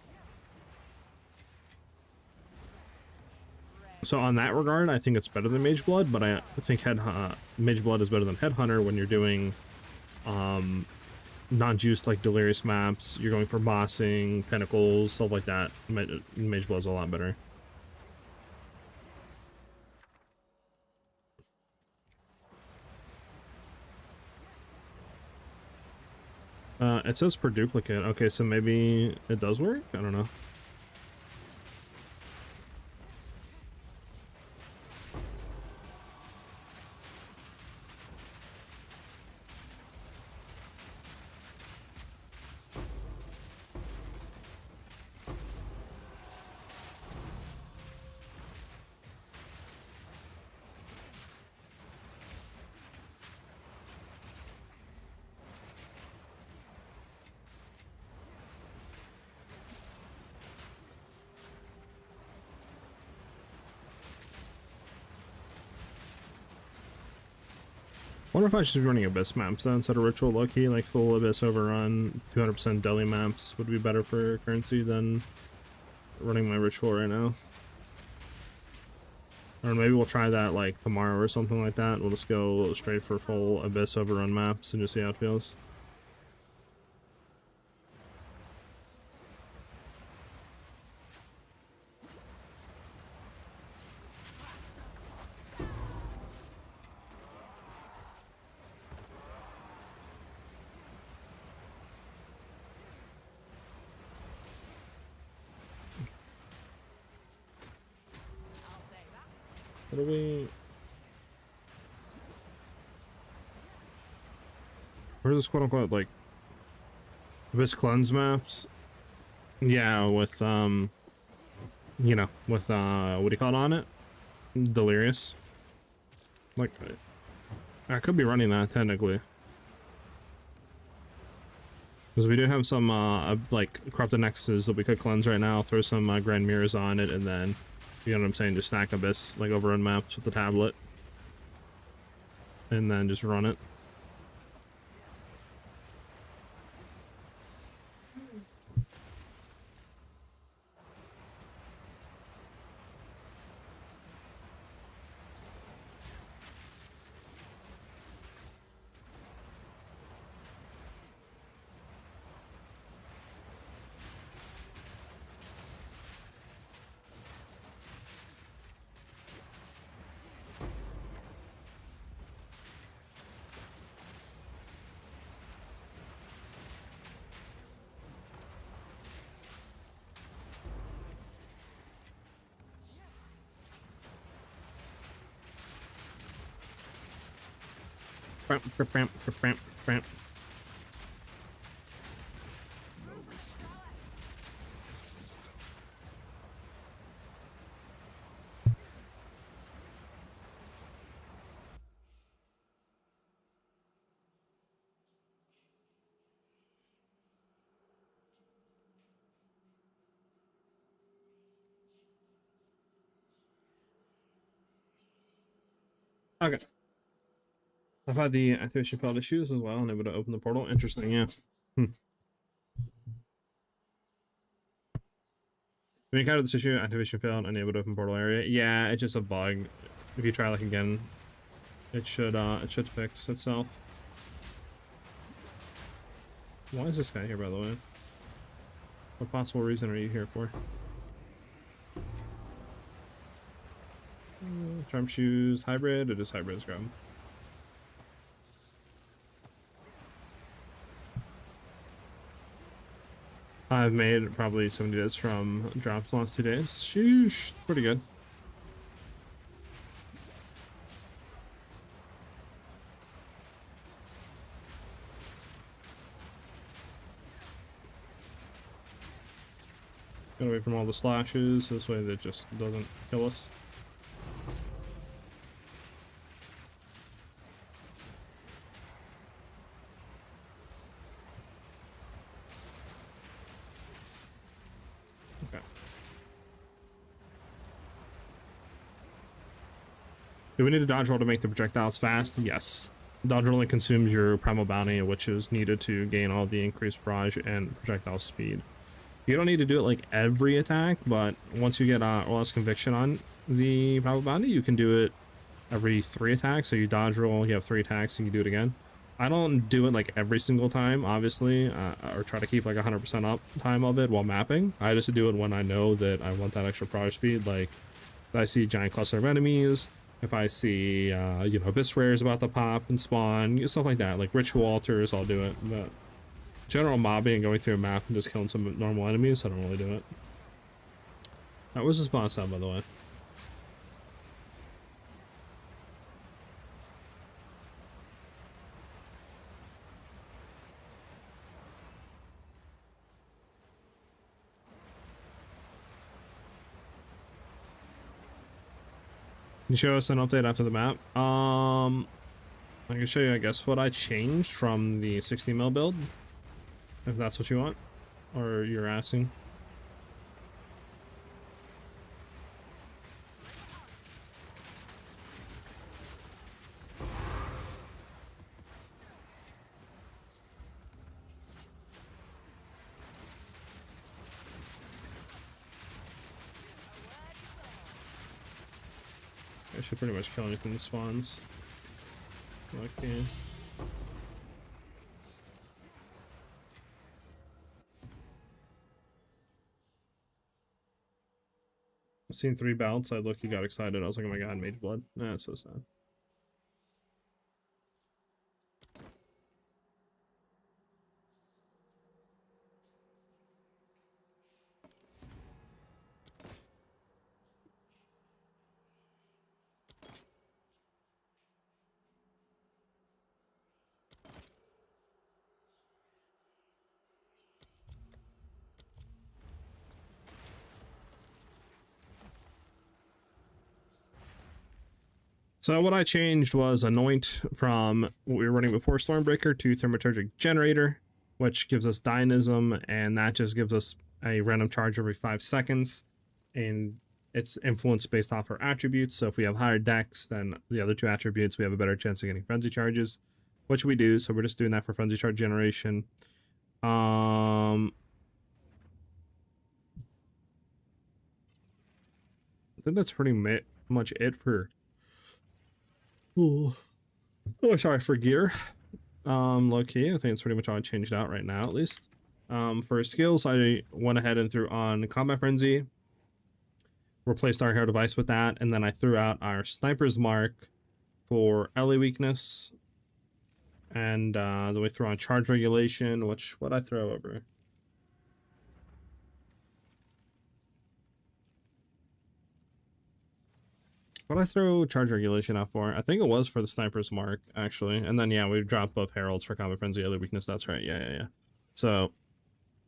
So on that regard, I think it's better than Mage Blood, but I think Mage Blood is better than Headhunter when you're doing non-juiced like Delirious maps, you're going for bossing, Pinnacles, stuff like that. Mage Blood's a lot better. It says per duplicate. Okay, so maybe it does work? I don't know. I wonder if I should be running Abyss maps then instead of Ritual Low-key, like full Abyss overrun, 200% Deli maps would be better for currency than running my Ritual right now. Or maybe we'll try that like tomorrow or something like that. We'll just go straight for full Abyss overrun maps and just see how it feels. What do we... Where's this quote unquote like Abyss cleanse maps? Yeah, with you know, with what do you call it on it? Delirious. Like I could be running that technically. Because we do have some like corrupted nexuses that we could cleanse right now, throw some grand mirrors on it, and then you know what I'm saying, just stack Abyss like overrun maps with the tablet. And then just run it. Okay. I've had the activation failed issues as well, unable to open the portal. Interesting, yeah. When you encounter this issue, activation failed, unable to open portal area. Yeah, it's just a bug. If you try like again, it should fix itself. Why is this guy here, by the way? What possible reason are you here for? Charm shoes, hybrid. It is hybrid scrub. I've made probably 70 days from drops the last 2 days. Sheesh, pretty good. Get away from all the slashes, this way that just doesn't kill us. Okay. Do we need a dodge roll to make the projectiles fast? Yes. Dodge roll only consumes your primal bounty, which is needed to gain all the increased barrage and projectile speed. You don't need to do it like every attack, but once you get less conviction on the primal bounty, you can do it every 3 attacks. So you dodge roll, you have 3 attacks, and you do it again. I don't do it like every single time, obviously, or try to keep like 100% up time of it while mapping. I just do it when I know that I want that extra barrage speed. Like if I see giant cluster of enemies, if I see you know, abyss rares about to pop and spawn, stuff like that, like ritual altars, I'll do it. But general mobbing and going through a map and just killing some normal enemies, I don't really do it. That was this boss out, by the way. Can you show us an update after the map? I can show you, I guess, what I changed from the 60 mil build, if that's what you want, or you're asking. I should pretty much kill anything that spawns. Okay. I've seen 3 bouts. I look, you got excited. I was like, oh my god, mage blood. Nah, that's so sad. So what I changed was Anoint from what we were running before Stormbreaker to Thaumaturgic Generator, which gives us Dynamism, and that just gives us a random charge every 5 seconds, and it's influenced based off our attributes. So if we have higher dex than the other 2 attributes, we have a better chance of getting Frenzy Charges, which we do, so we're just doing that for Frenzy Charge generation. I think that's pretty much it for... Oh, sorry, for gear. Low key, I think it's pretty much all I changed out right now, at least. For skills, I went ahead and threw on Combat Frenzy, replaced our Hair Device with that, and then I threw out our Sniper's Mark for LA weakness, and then we threw on Charge Regulation, which, what'd I throw over? What I throw Charge Regulation out for? I think it was for the Sniper's Mark, actually. And then, yeah, we dropped both Heralds for Combat Frenzy, other weakness. That's right. Yeah. So,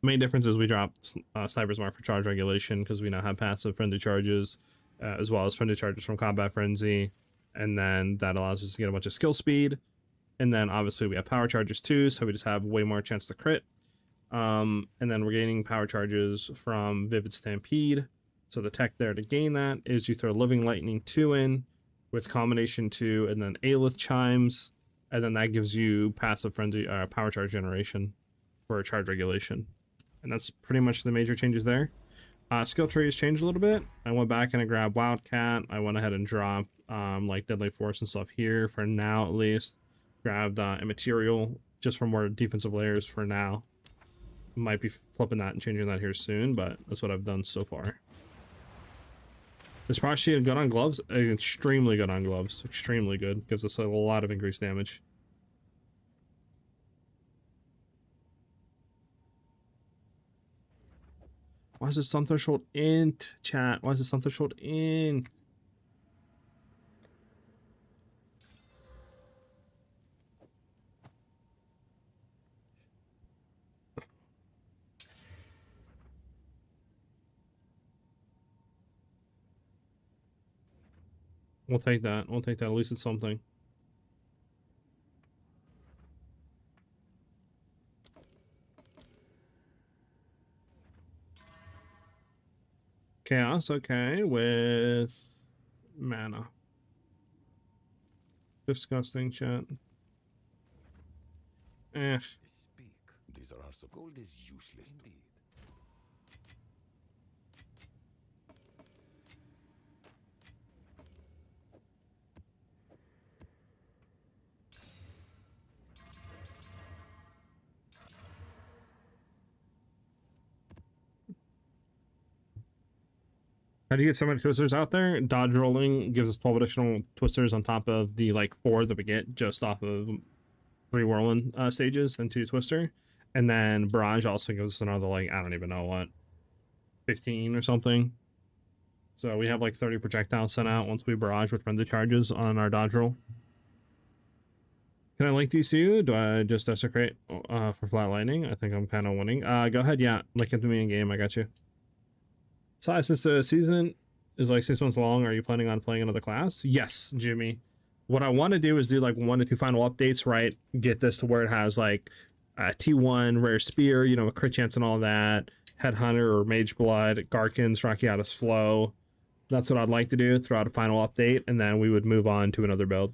main difference is we dropped Sniper's Mark for Charge Regulation because we now have passive Frenzy Charges, as well as Frenzy Charges from Combat Frenzy. And then that allows us to get a bunch of skill speed. And then, obviously, we have Power Charges too, so we just have way more chance to crit. And then we're gaining Power Charges from Vivid Stampede. So the tech there to gain that is you throw Living Lightning 2 in, with combination 2 and then Aelith chimes, and then that gives you passive frenzy power charge generation for charge regulation. And that's pretty much the major changes there. Skill trees changed a little bit. I went back and I grabbed Wildcat. I went ahead and dropped like Deadly Force and stuff here for now at least. Grabbed Immaterial just for more defensive layers for now. Might be flipping that and changing that here soon, but that's what I've done so far. This Frost Shield good on gloves? Extremely good on gloves. Extremely good. Gives us a lot of increased damage. Why is the Sun Threshold int, chat? Why is the Sun Threshold int? We'll take that. We'll take that. At least it's something. Chaos, okay, with mana. Disgusting, chat. Eh. Speak. These are so gold is useless indeed. How do you get so many twisters out there? Dodge rolling gives us 12 additional twisters on top of the like 4 that we get just off of 3 whirlwind stages and 2 twister. And then barrage also gives us another like, I don't even know what, 15 or something. So we have like 30 projectiles sent out once we barrage with frenzy charges on our dodge roll. Can I link DCU? Do I just desecrate for flat lightning? I think I'm kind of winning. Go ahead, yeah. Link it to me in game. I got you. So since the season is like 6 months long, are you planning on playing another class? Yes, Jimmy. What I want to do is do like 1 to 2 final updates, right? Get this to where it has like T1, Rare Spear, you know, a crit chance and all that, Headhunter or Mage Blood, Garkins, Rakiatis Flow. That's what I'd like to do throughout a final update, and then we would move on to another build.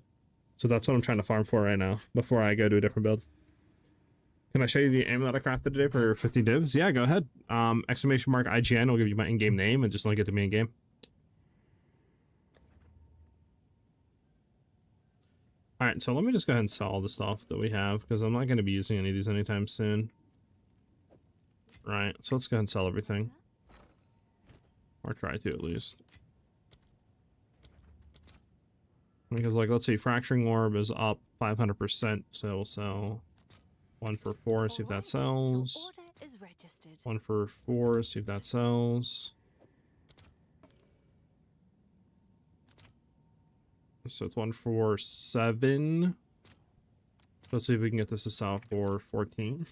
So that's what I'm trying to farm for right now before I go to a different build. Can I show you the aim that I crafted today for 50 divs? Yeah, go ahead. Exclamation mark IGN will give you my in-game name and just link it to me in game. All right, so let me just go ahead and sell all the stuff that we have because I'm not going to be using any of these anytime soon. Right, so let's go ahead and sell everything. Or try to at least. Because like, let's see, Fracturing Orb is up 500%, so we'll sell 1 for 4, see if that sells. 1 for 4, see if that sells. So it's 1 for 7. Let's see if we can get this to sell for 14.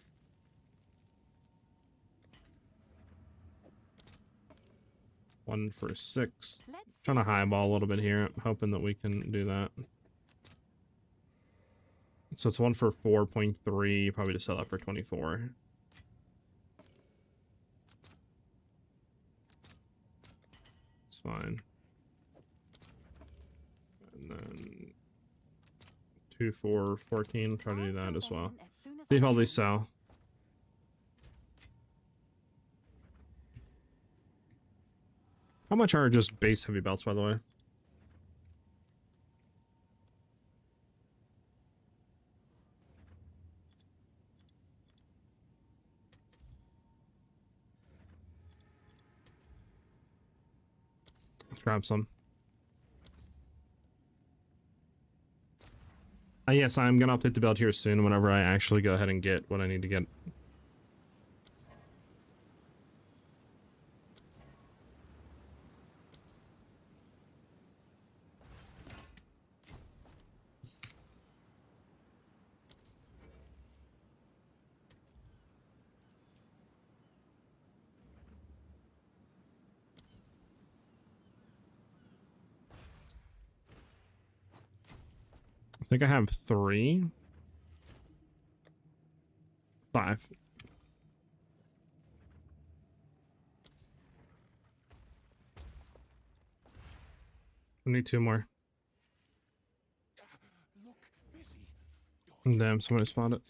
One for 6. Trying to highball a little bit here. I'm hoping that we can do that. So it's 1 for 4.3. Probably to sell that for 24. It's fine. And then 2 for 14. Try to do that as well. See if all these sell. How much are just base heavy belts, by the way? Let's grab some. Yes, I'm gonna update the build here soon whenever I actually go ahead and get what I need to get. I think I have 3. 5. I need 2 more. Damn, somebody spotted.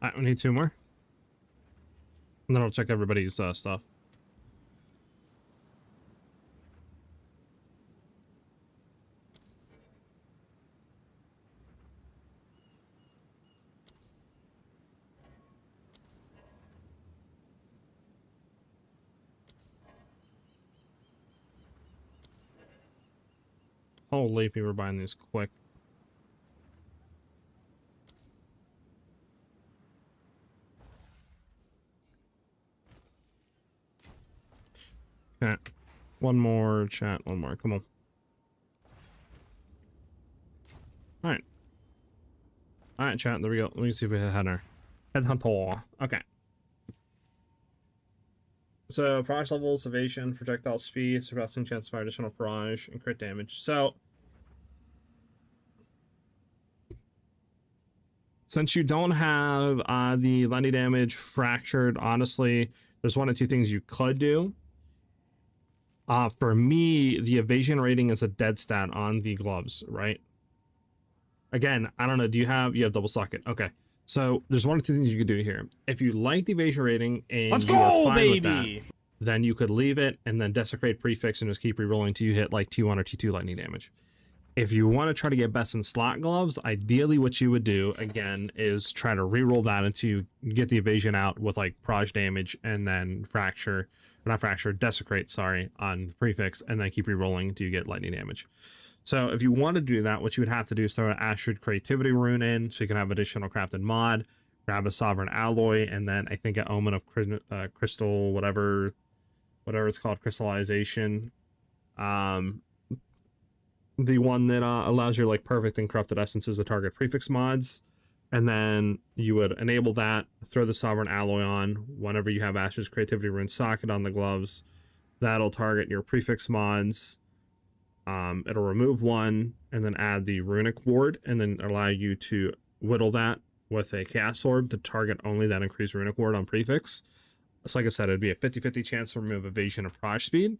Alright, we need 2 more. And then I'll check everybody's stuff. Holy, people are buying these quick. Okay. One more, chat. One more. Come on. Alright. Alright, chat. There we go. Let me see if we hit Headhunter. Headhunter. Okay. So, barrage levels, evasion, projectile speed, surpassing chance for additional barrage, and crit damage. So, since you don't have the lightning damage fractured, honestly, there's 1 of 2 things you could do. For me, the evasion rating is a dead stat on the gloves, right? Again, I don't know. Do you have double socket? Okay. So there's 1 or 2 things you could do here. If you like the evasion rating and Let's you are go, fine with baby! that, then you could leave it and then desecrate prefix and just keep rerolling till you hit like T1 or T2 lightning damage. If you want to try to get best in slot gloves, ideally what you would do, again, is try to reroll that until you get the evasion out with like proj damage and then fracture, or not fracture, desecrate, sorry, on the prefix, and then keep rerolling until you get lightning damage. So if you want to do that, what you would have to do is throw an Astrid Creativity rune in so you can have additional crafted mod, grab a Sovereign Alloy, and then I think an Omen of Crystal, whatever it's called, Crystallization. The one that allows your like perfect and corrupted essences to target prefix mods, and then you would enable that, throw the Sovereign Alloy on whenever you have Ash's Creativity Rune socket on the gloves. That'll target your prefix mods. It'll remove 1 and then add the Runic Ward, and then allow you to whittle that with a Chaos Orb to target only that increased Runic Ward on prefix. So like I said, it'd be a 50-50 chance to remove evasion and proj speed.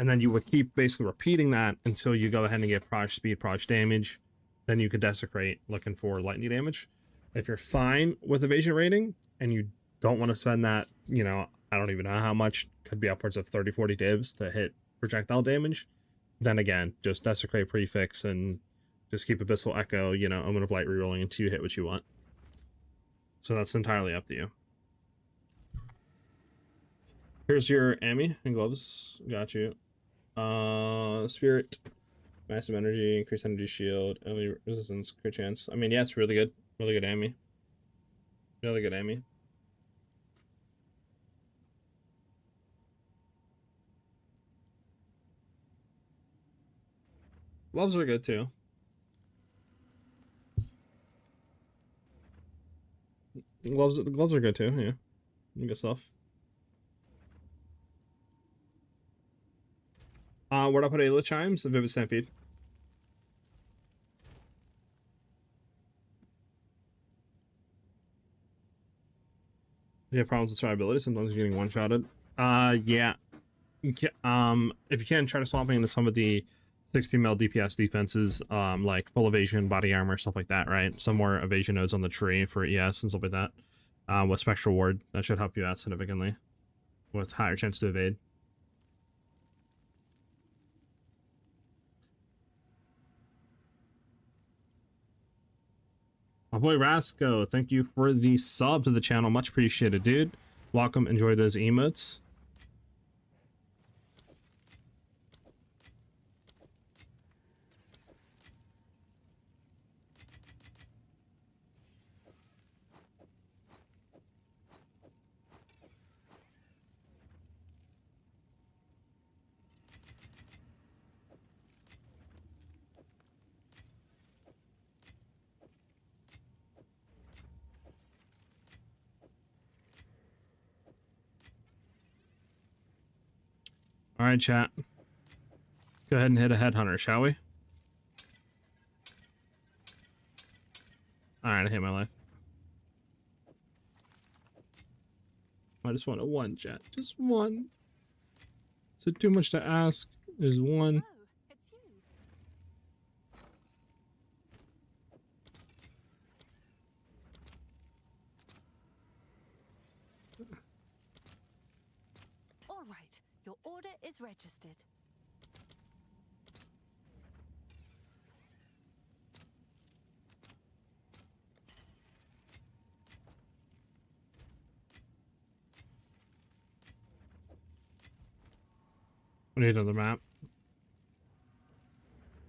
And then you would keep basically repeating that until you go ahead and get proj speed, proj damage. Then you could desecrate looking for lightning damage. If you're fine with evasion rating and you don't want to spend that, you know, I don't even know how much, could be upwards of 30-40 divs to hit projectile damage, then again, just desecrate prefix and just keep Abyssal Echo, you know, Omen of Light rerolling until you hit what you want. So that's entirely up to you. Here's your Ami and gloves. Got you. Spirit, massive energy, increased energy shield, early resistance, crit chance. I mean, yeah, it's really good. Really good Ami. Really good Ami. Gloves are good too. Gloves are good too, yeah. Good stuff. Where'd I put Ayla Chimes? The Vivid Stampede. You have problems with survivability. Sometimes you're getting one-shotted. Yeah. If you can, try to swap into some of the 60 mil DPS defenses, like full evasion, body armor, stuff like that, right? Some more evasion nodes on the tree for ES and stuff like that. With Spectral Ward, that should help you out significantly with higher chance to evade. My boy Rasco, thank you for the sub to the channel. Much appreciated, dude. Welcome. Enjoy those emotes. All right, chat. Go ahead and hit a headhunter, shall we? All right, I hate my life. I just want a one, chat. Just one. Is it too much to ask? Is one? Oh, it's you. All right, your order is registered. We need another map.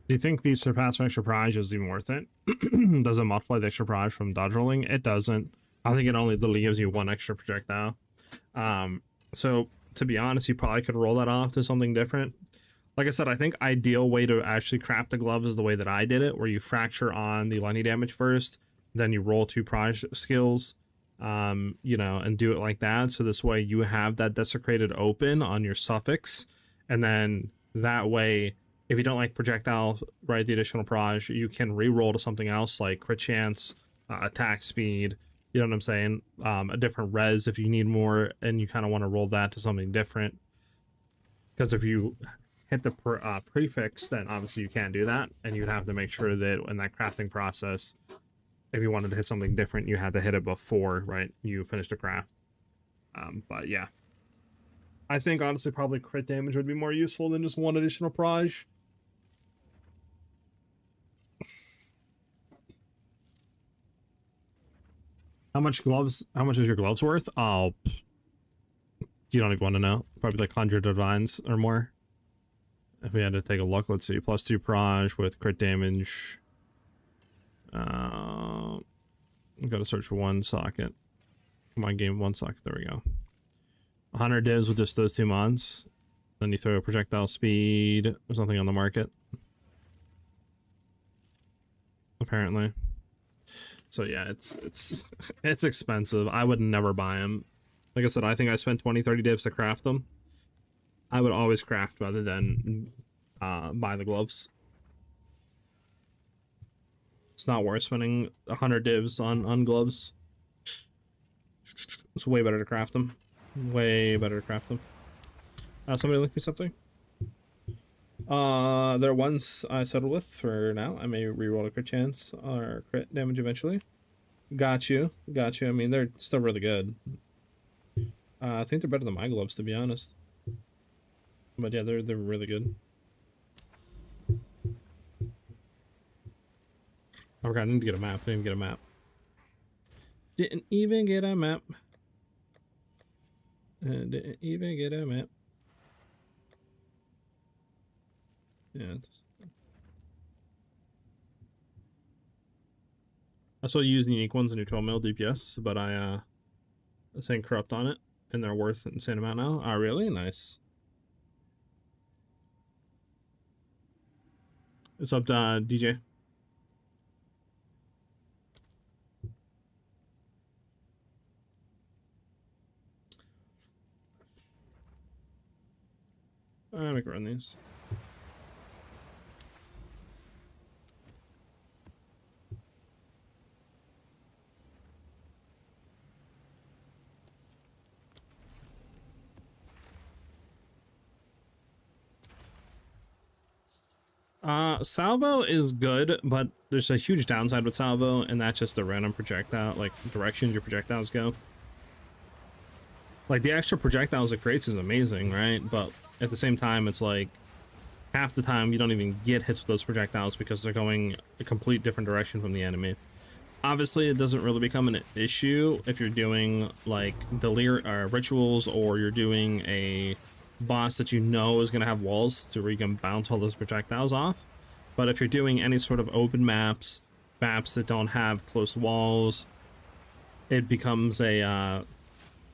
Do you think the surpass extra prize is even worth it? Does it multiply the extra prize from dodge rolling? It doesn't. I think it only literally gives you one extra projectile. So to be honest, you probably could roll that off to something different. Like I said, I think ideal way to actually craft the glove is the way that I did it, where you fracture on the lightning damage first, then you roll 2 prize skills, you know, and do it like that. So this way you have that desecrated open on your suffix, and then that way, if you don't like projectile, right, the additional proj, you can re-roll to something else like crit chance, attack speed, you know what I'm saying? A different res if you need more, and you kind of want to roll that to something different. Because if you hit the prefix, then obviously you can't do that, and you'd have to make sure that in that crafting process, if you wanted to hit something different, you had to hit it before, right, you finished the craft. But yeah. I think honestly probably crit damage would be more useful than just one additional proj. How much is your gloves worth? Oh, you don't even want to know. Probably like 100 divines or more. If we had to take a look, let's see. +2 proj with crit damage. Gotta search for one socket. Come on, game, one socket. There we go. 100 divs with just those 2 mods. Then you throw projectile speed or something on the market. Apparently. So yeah, it's expensive. I would never buy them. Like I said, I think I spent 20-30 divs to craft them. I would always craft rather than buy the gloves. It's not worth spending 100 divs on gloves. It's way better to craft them. Way better to craft them. Somebody link me something? There are ones I settled with for now. I may reroll a crit chance or crit damage eventually. Got you. Got you. I mean, they're still really good. I think they're better than my gloves, to be honest. But yeah, they're really good. I forgot, I need to get a map. Didn't even get a map. Didn't even get a map. Didn't even get a map. Yeah. I still use the unique ones in your 12 mil DPS, but I saying corrupt on it, and they're worth an insane amount now. Oh, really? Nice. What's up, DJ? We can run these. Salvo is good, but there's a huge downside with salvo, and that's just the random projectile, like directions your projectiles go. Like the extra projectiles it creates is amazing, right? But at the same time, it's like half the time you don't even get hits with those projectiles because they're going a complete different direction from the enemy. Obviously, it doesn't really become an issue if you're doing like rituals, or you're doing a boss that you know is going to have walls to where you can bounce all those projectiles off. But if you're doing any sort of open maps that don't have close walls, it becomes a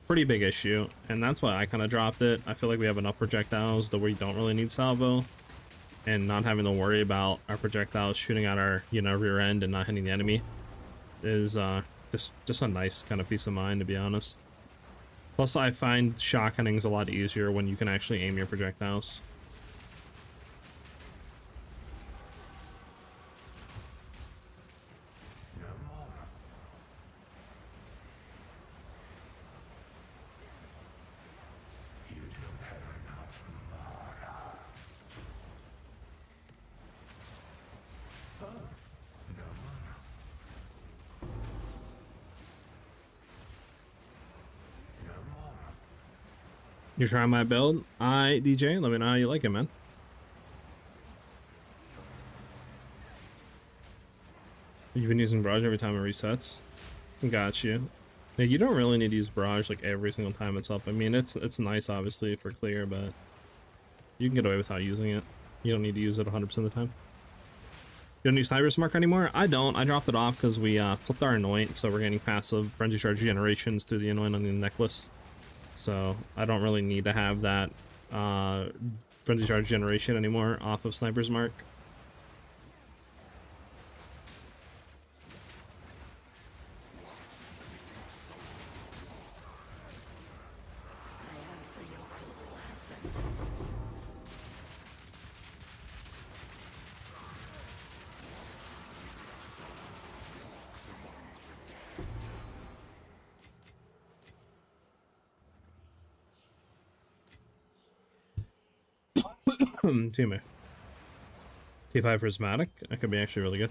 pretty big issue, and that's why I kind of dropped it. I feel like we have enough projectiles that we don't really need salvo, and not having to worry about our projectiles shooting at our, you know, rear end and not hitting the enemy is just a nice kind of peace of mind, to be honest. Plus, I find shotgunning's a lot easier when you can actually aim your projectiles. You trying my build? DJ, let me know how you like it, man. You've been using barrage every time it resets. Got you. Yeah, you don't really need to use barrage like every single time it's up. I mean, it's nice obviously for clear, but you can get away without using it. You don't need to use it 100% of the time. You don't use Sniper's Mark anymore? I don't. I dropped it off because we flipped our Anoint, so we're getting passive Frenzy Charge generations through the Anoint on the necklace. So I don't really need to have that Frenzy Charge generation anymore off of Sniper's Mark. Teammate. T5 Prismatic. That could be actually really good.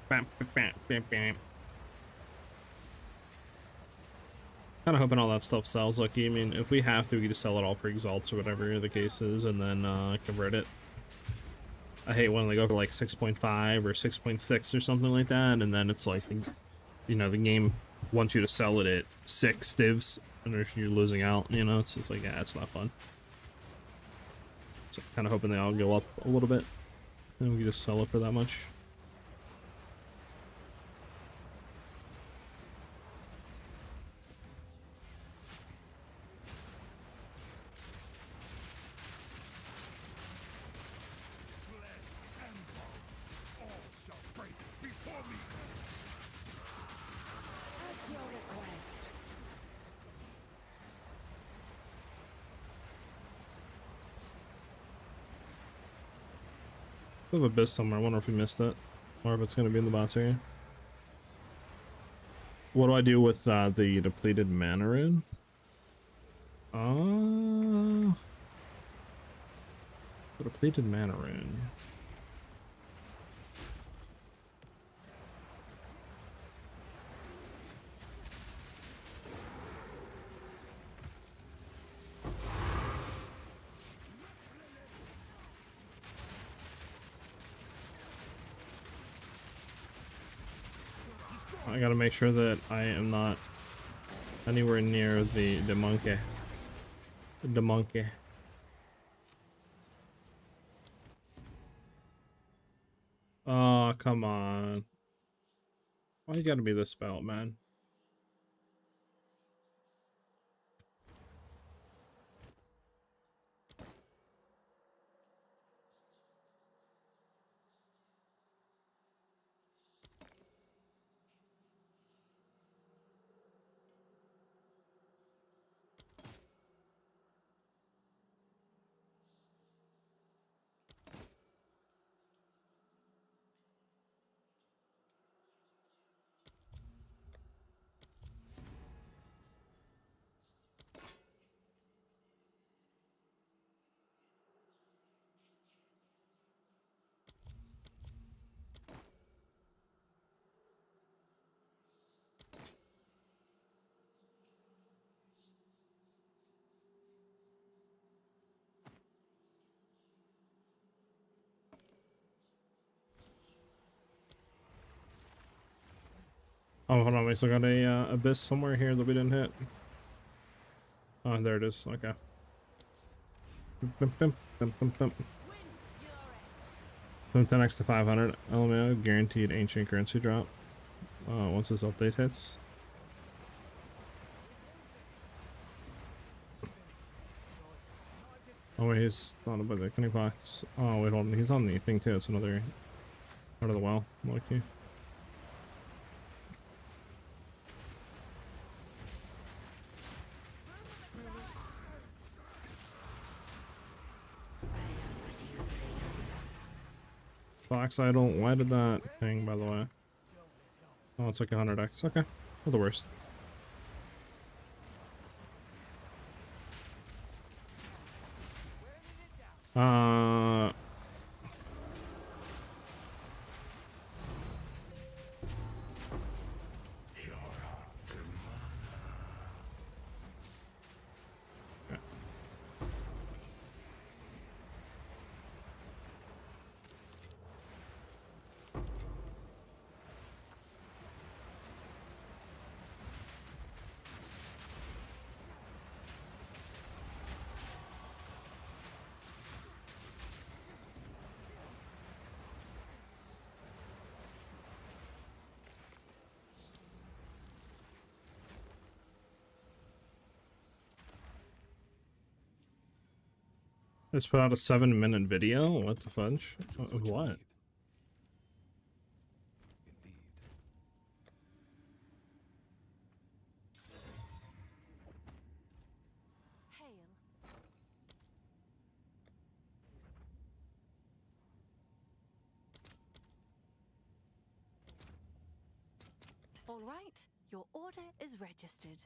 Kind of hoping all that stuff sells, Lucky. I mean, if we have to, we can just sell it all for Exalts or whatever the case is, and then convert it. I hate when they go for like 6.5 or 6.6 or something like that, and then it's like, you know, the game wants you to sell it at 6 divs, and if you're losing out, you know, it's like, yeah, it's not fun. So kind of hoping they all go up a little bit, and we can just sell it for that much. We have Abyss somewhere. I wonder if we missed it, or if it's going to be in the boss area. What do I do with the depleted mana rune? The depleted mana rune. I gotta make sure that I am not anywhere near the monkey. The monkey. Oh, come on. Why you gotta be this belt, man? Oh, hold on, we still got a Abyss somewhere here that we didn't hit. Oh, there it is. Okay. 10x to 500 LMAO guaranteed ancient currency drop. Once this update hits. Oh wait, he's not about the cunning box. Oh wait, hold on. He's on the thing too. It's another part of the well. Lucky. Box idol. Why did that thing, by the way? Oh, it's like 100x. Okay, not the worst. Let's put out a 7-minute video. What the fudge? What? Indeed. Hail. All right, your order is registered.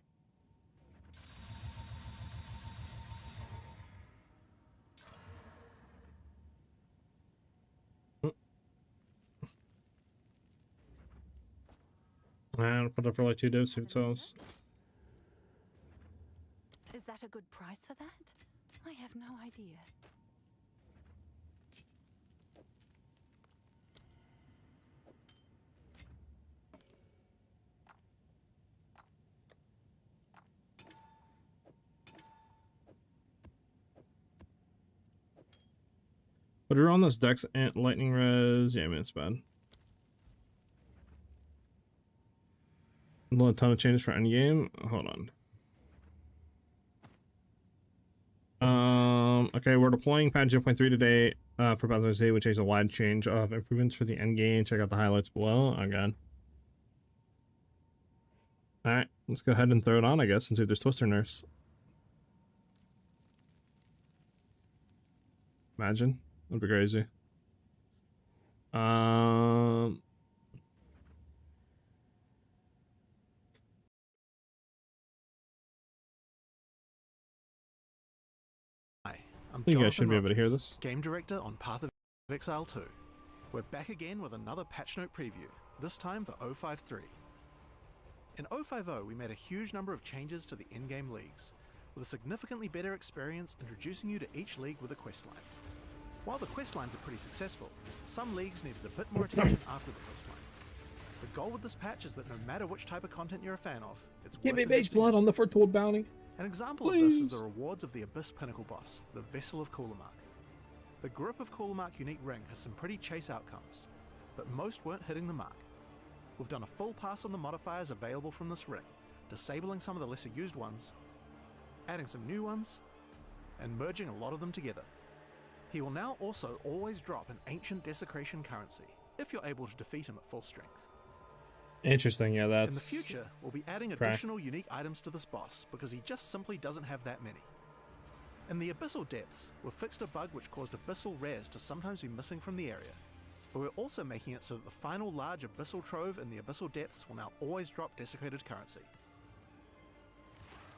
I'll put it for like 2 divs, see if it sells. Is that a good price for that? I have no idea. But we're on this Dex Ant Lightning Res. Yeah, I mean, it's bad. A ton of changes for endgame. Hold on. Okay, we're deploying patch 0.3 today for Pathways Day, which is a wide change of improvements for the endgame. Check out the highlights below. Oh god. Alright, let's go ahead and throw it on, I guess, and see if there's Twister Nurse. Imagine. That'd be crazy. Hi, I'm You guys Jonathan should be able to hear Rogers, this. Game Director on Path of Exile 2. We're back again with another patch note preview, this time for 0.5.3. In 0.5.0, we made a huge number of changes to the in-game leagues, with a significantly better experience introducing you to each league with a questline. While the questlines are pretty successful, some leagues needed a bit more attention after the questline. The goal with this patch is that no matter which type of content you're a fan of, it's Give me worth base investing blood into. on the Foretold Bounty. An example of this is Please. the rewards of the Abyss Pinnacle boss, the Vessel of Coolamark. The Grip of Coolamark unique ring has some pretty chase outcomes, but most weren't hitting the mark. We've done a full pass on the modifiers available from this ring, disabling some of the lesser used ones, adding some new ones, and merging a lot of them together. He will now also always drop an Ancient Desecration currency, if you're able to defeat him at full strength. Interesting, yeah, In the that's... future, we'll be adding crack. additional unique items to this boss because he just simply doesn't have that many. In the Abyssal Depths, we've fixed a bug which caused Abyssal rares to sometimes be missing from the area, but we're also making it so that the final large Abyssal Trove in the Abyssal Depths will now always drop desecrated currency.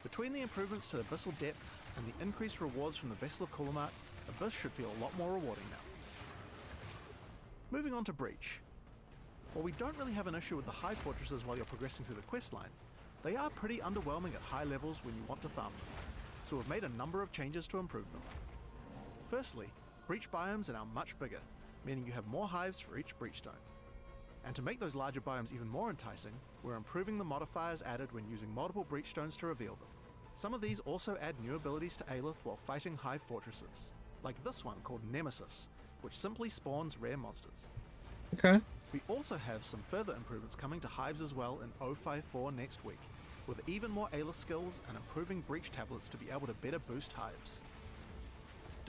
Between the improvements to the Abyssal Depths and the increased rewards from the Vessel of Coolamark, Abyss should feel a lot more rewarding now. Moving on to Breach. While we don't really have an issue with the high fortresses while you're progressing through the questline, they are pretty underwhelming at high levels when you want to farm them, so we've made a number of changes to improve them. Firstly, breach biomes are now much bigger, meaning you have more hives for each breach stone. And to make those larger biomes even more enticing, we're improving the modifiers added when using multiple breach stones to reveal them. Some of these also add new abilities to Aelith while fighting high fortresses, like this one called Nemesis, which simply spawns rare monsters. Okay. We also have some further improvements coming to hives as well in 0.5.4 next week, with even more Aelith skills and improving breach tablets to be able to better boost hives.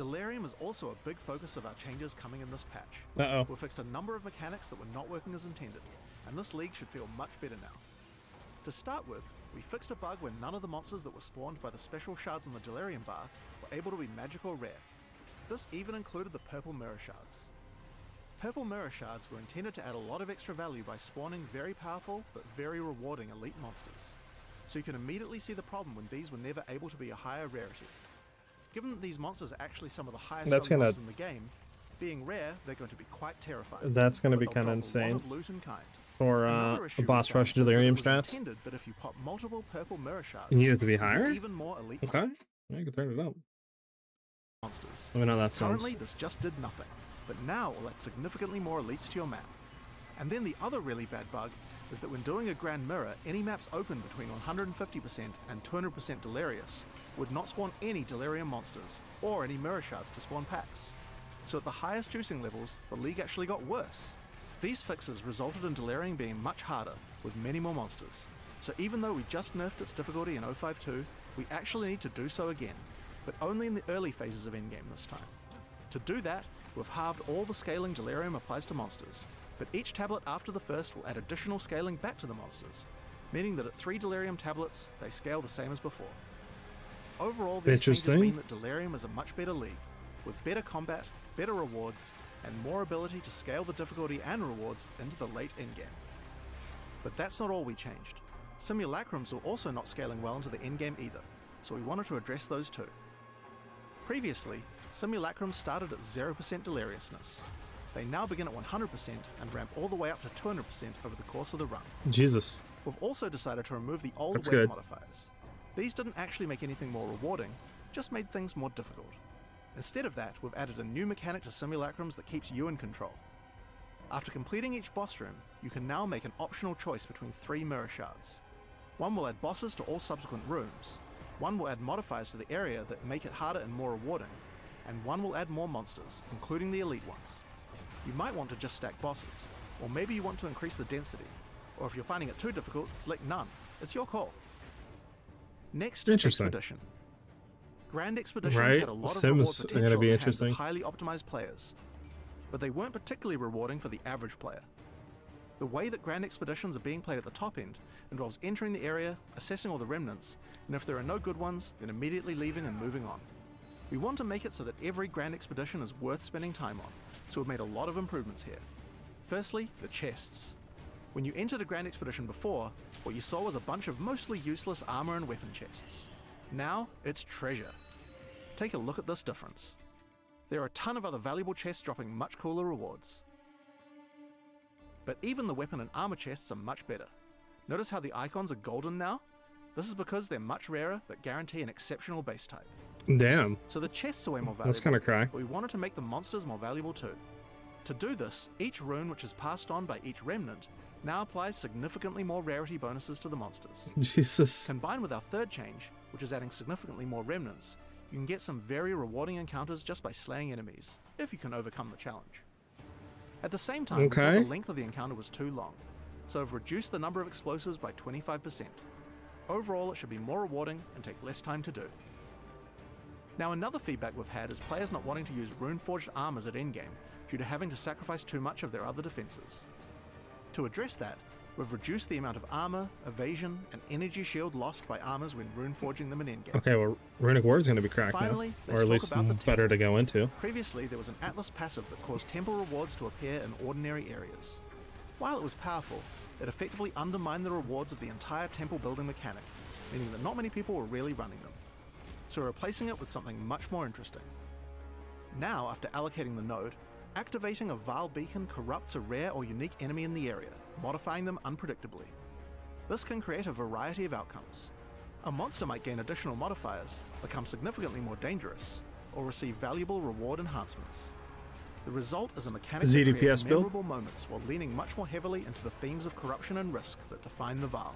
Delirium is also a big focus of our changes coming in this patch. Uh-oh. We've fixed a number of mechanics that were not working as intended, and this league should feel much better now. To start with, we fixed a bug where none of the monsters that were spawned by the special shards on the Delirium bar were able to be magic or rare. This even included the purple mirror shards. Purple mirror shards were intended to add a lot of extra value by spawning very powerful but very rewarding elite monsters. So you can immediately see the problem when these were never able to be a higher rarity. Given that these monsters are actually some of the highest value monsters in the game, being rare, they're going to be quite terrifying. That's going to be But kind they'll of drop a lot insane of loot in kind. for Another a issue boss with rush that is that delirium it was strats. intended that if you pop multiple purple mirror shards, You need it to be you get higher? even more elite Okay. Yeah, you can turn it up. monsters. Let me know how that sounds. Currently, this just did nothing, but now will add significantly more elites to your map. And then the other really bad bug is that when doing a Grand Mirror, any maps open between 150% and 200% Delirious would not spawn any Delirium monsters, or any Mirror Shards to spawn packs. So at the highest juicing levels, the league actually got worse. These fixes resulted in Delirium being much harder, with many more monsters. So even though we just nerfed its difficulty in 0.5.2, we actually need to do so again, but only in the early phases of endgame this time. To do that, we've halved all the scaling Delirium applies to monsters, but each tablet after the first will add additional scaling back to the monsters, meaning that at 3 Delirium tablets, they scale the same as before. Overall, these changes mean that Delirium is a much better league, with better combat, better rewards, and more ability to scale the difficulty and rewards into the late endgame. But that's not all we changed. Simulacrums were also not scaling well into the endgame either, so we wanted to address those too. Previously, Simulacrums started at 0% deliriousness. They now begin at 100% and ramp all the way up to 200% over the course of the run. Jesus. We've also decided to remove the old That's wave good. modifiers. These didn't actually make anything more rewarding, just made things more difficult. Instead of that, we've added a new mechanic to Simulacrums that keeps you in control. After completing each boss room, you can now make an optional choice between 3 mirror shards. One will add bosses to all subsequent rooms, one will add modifiers to the area that make it harder and more rewarding, and one will add more monsters, including the elite ones. You might want to just stack bosses, or maybe you want to increase the density, or if you're finding it too difficult, select none. It's your call. Next, Interesting. Expedition. Grand Expeditions Right? had a lot of Sims reward are potential gonna be in the hands of interesting. highly optimized players, but they weren't particularly rewarding for the average player. The way that Grand Expeditions are being played at the top end involves entering the area, assessing all the remnants, and if there are no good ones, then immediately leaving and moving on. We want to make it so that every Grand Expedition is worth spending time on, so we've made a lot of improvements here. Firstly, the chests. When you entered a Grand Expedition before, what you saw was a bunch of mostly useless armor and weapon chests. Now, it's treasure. Take a look at this difference. There are a ton of other valuable chests dropping much cooler rewards. But even the weapon and armor chests are much better. Notice how the icons are golden now? This is because they're much rarer but guarantee an exceptional base type. Damn. So the chests are way more valuable. That's kind of cracked. But we wanted to make the monsters more valuable too. To do this, each rune which is passed on by each remnant now applies significantly more rarity bonuses to the monsters. Jesus. Combined with our third change, which is adding significantly more remnants, you can get some very rewarding encounters just by slaying enemies, if you can overcome the challenge. At the same time, we thought the length of the encounter was too long, so I've reduced the number of explosives by 25%. Overall, it should be more rewarding and take less time to do. Now, another feedback we've had is players not wanting to use rune-forged armors at endgame due to having to sacrifice too much of their other defenses. To address that, we've reduced the amount of armor, evasion, and energy shield lost by armors when rune forging them in endgame. Okay, well, Runic War is going to be cracked Finally, now, let's or at talk least about the better to go into. Previously, there was an Atlas passive that caused temple rewards to appear in ordinary areas. While it was powerful, it effectively undermined the rewards of the entire temple building mechanic, meaning that not many people were really running them. So we're replacing it with something much more interesting. Now, after allocating the node, activating a Val beacon corrupts a rare or unique enemy in the area, modifying them unpredictably. This can create a variety of outcomes. A monster might gain additional modifiers, become significantly more dangerous, or receive valuable reward enhancements. The result is a mechanic that creates DPS build? memorable moments while leaning much more heavily into the themes of corruption and risk that define the Val.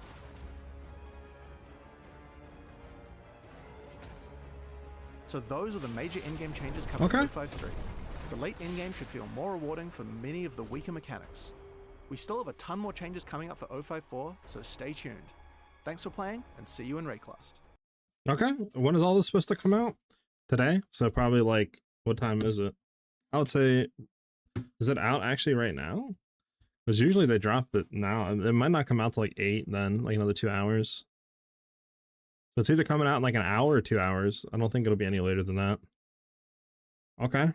So those are the major endgame changes covered in 0.5.3. The late endgame should feel more rewarding for many of the weaker mechanics. We still have a ton more changes coming up for 0.5.4, so stay tuned. Thanks for playing, and see you in Rayclast. Okay, when is all this supposed to come out? Today? So probably like What time is it? I would say, is it out actually right now? Because usually they drop it now. It might not come out till like 8 then, like another 2 hours. So it's either coming out in like an hour or 2 hours. I don't think it'll be any later than that. Okay.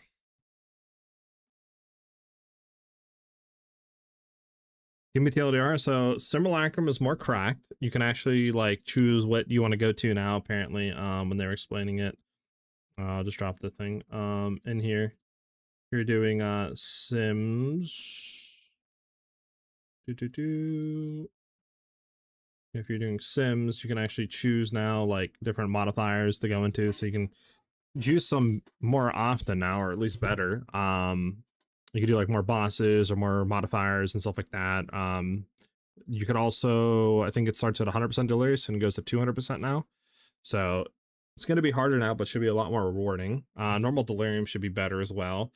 Give me TLDR. So Simulacrum is more cracked. You can actually like choose what you want to go to now, apparently, when they were explaining it. I'll just drop the thing. In here. You're doing Sims. If you're doing Sims, you can actually choose now like different modifiers to go into, so you can choose some more often now, or at least better. You could do like more bosses or more modifiers and stuff like that. You could also, I think it starts at 100% delirious and goes to 200% now. So it's going to be harder now, but should be a lot more rewarding. Normal delirium should be better as well.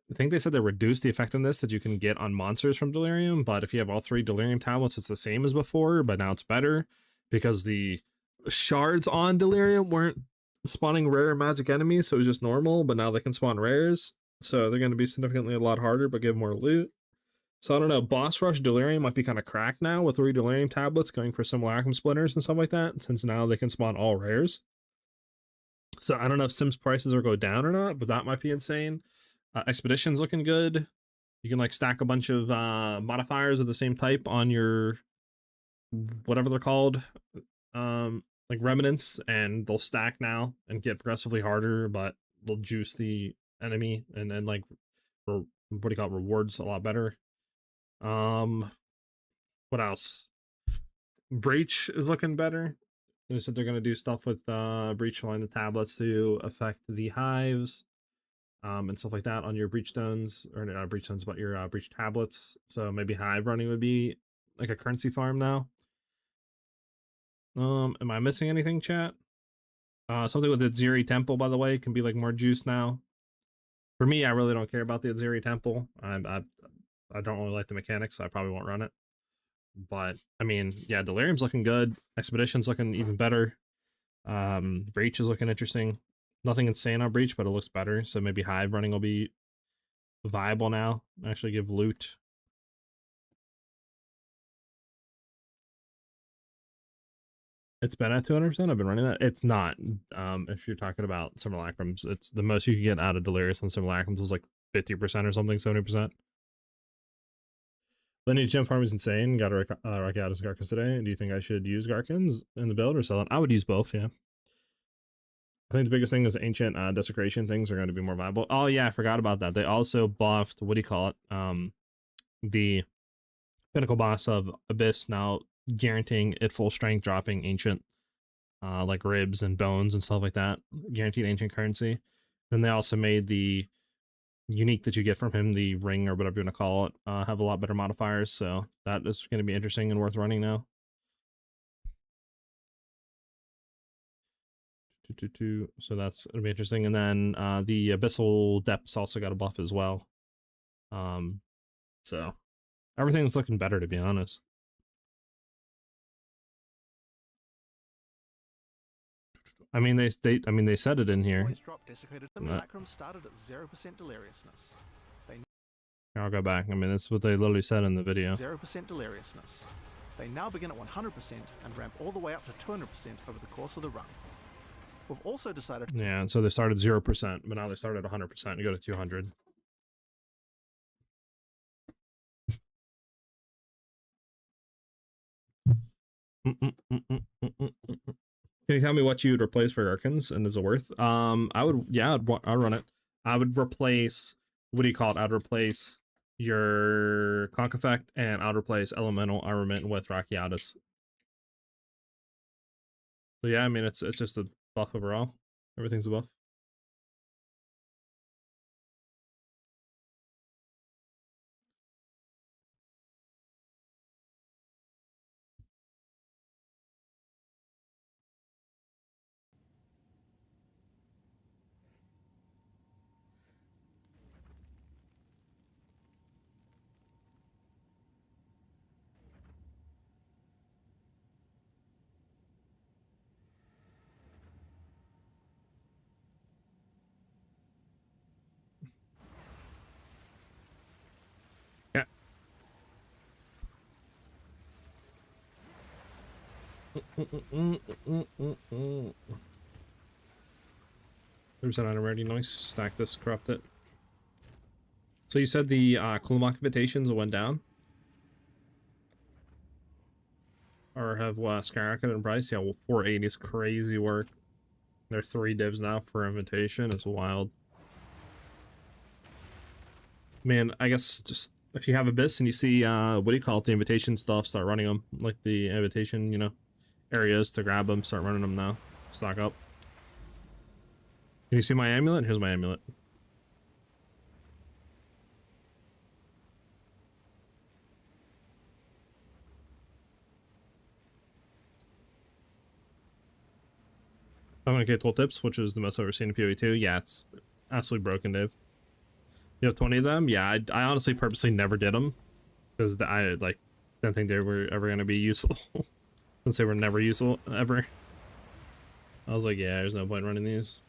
I think they said they reduced the effectiveness that you can get on monsters from delirium, but if you have all 3 delirium tablets, it's the same as before, but now it's better because the shards on delirium weren't spawning rare magic enemies, so it was just normal, but now they can spawn rares, so they're going to be significantly a lot harder but give more loot. So I don't know, boss rush delirium might be kind of cracked now with 3 delirium tablets going for simulacrum splinters and stuff like that, since now they can spawn all rares. So I don't know if Sims prices will go down or not, but that might be insane. Expedition's looking good. You can like stack a bunch of modifiers of the same type on your whatever they're called, like remnants, and they'll stack now and get progressively harder, but they'll juice the enemy and then like what do you call it, rewards a lot better. What else? Breach is looking better. They said they're gonna do stuff with breach line the tablets to affect the hives. And stuff like that on your breach stones, or not breach stones, but your breach tablets. So maybe hive running would be like a currency farm now. Am I missing anything, chat? Something with the Ziri Temple, by the way, can be like more juice now. For me, I really don't care about the Ziri Temple. I don't really like the mechanics, so I probably won't run it. But I mean, yeah, Delirium's looking good. Expedition's looking even better. Breach is looking interesting. Nothing insane on Breach, but it looks better. So maybe hive running will be viable now. Actually give loot. It's been at 200%. I've been running that. It's not. If you're talking about simulacrums, it's the most you can get out of Delirious on simulacrums was like 50% or something, 70%. Lineage gem farm is insane. Got to rock out as Garkins today. Do you think I should use Garkins in the build or sell it? I would use both, yeah. I think the biggest thing is ancient desecration things are going to be more viable. Oh yeah, I forgot about that. They also buffed, what do you call it? The pinnacle boss of Abyss now guaranteeing it full strength, dropping ancient like ribs and bones and stuff like that. Guaranteed ancient currency. Then they also made the unique that you get from him, the ring or whatever you want to call it, have a lot better modifiers. So that is going to be interesting and worth running now. So that's gonna be interesting. And then the abyssal depths also got a buff as well. So everything's looking better, to be honest. I mean, they said it in here. Always drop desecrated simulacrum started at 0% deliriousness. I'll go back. I mean, that's what they literally said in the video. 0% deliriousness. They now begin at 100% and ramp all the way up to 200% over the course of the run. We've also decided. Yeah, so they started 0%, but now they started at 100% and go to 200. Can you tell me what you would replace for Gherkins and is it worth? I would, yeah, I'd run it. I would replace, what do you call it? I'd replace your Conk Effect and I'd replace Elemental Armament with Rakiatas. So yeah, I mean, it's just a buff overall. Everything's a buff. There's an item already. Nice. Stack this, corrupt it. So you said the Klumak invitations went down? Or have skyrocketed in price? Yeah, well, 480 is crazy work. There are 3 divs now for invitation. It's wild. Man, I guess just if you have Abyss and you see, what do you call it, the invitation stuff, start running them. Like the invitation, you know, areas to grab them, start running them now. Stock up. Can you see my amulet? Here's my amulet. I'm gonna get tooltips, which is the most I've ever seen in PoE 2. Yeah, it's absolutely broken, Dave. You have 20 of them? Yeah, I honestly purposely never did them because I like didn't think they were ever gonna be useful. Since they were never useful ever. I was like, yeah, there's no point running these.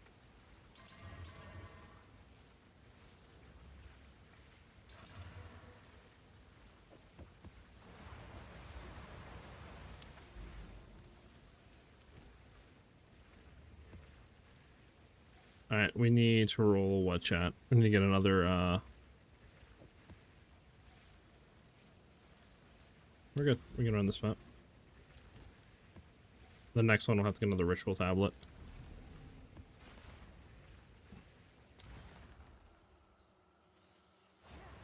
Alright, we need to roll what, chat? We need to get another, we're good. We can run this map. The next one we'll have to get another ritual tablet.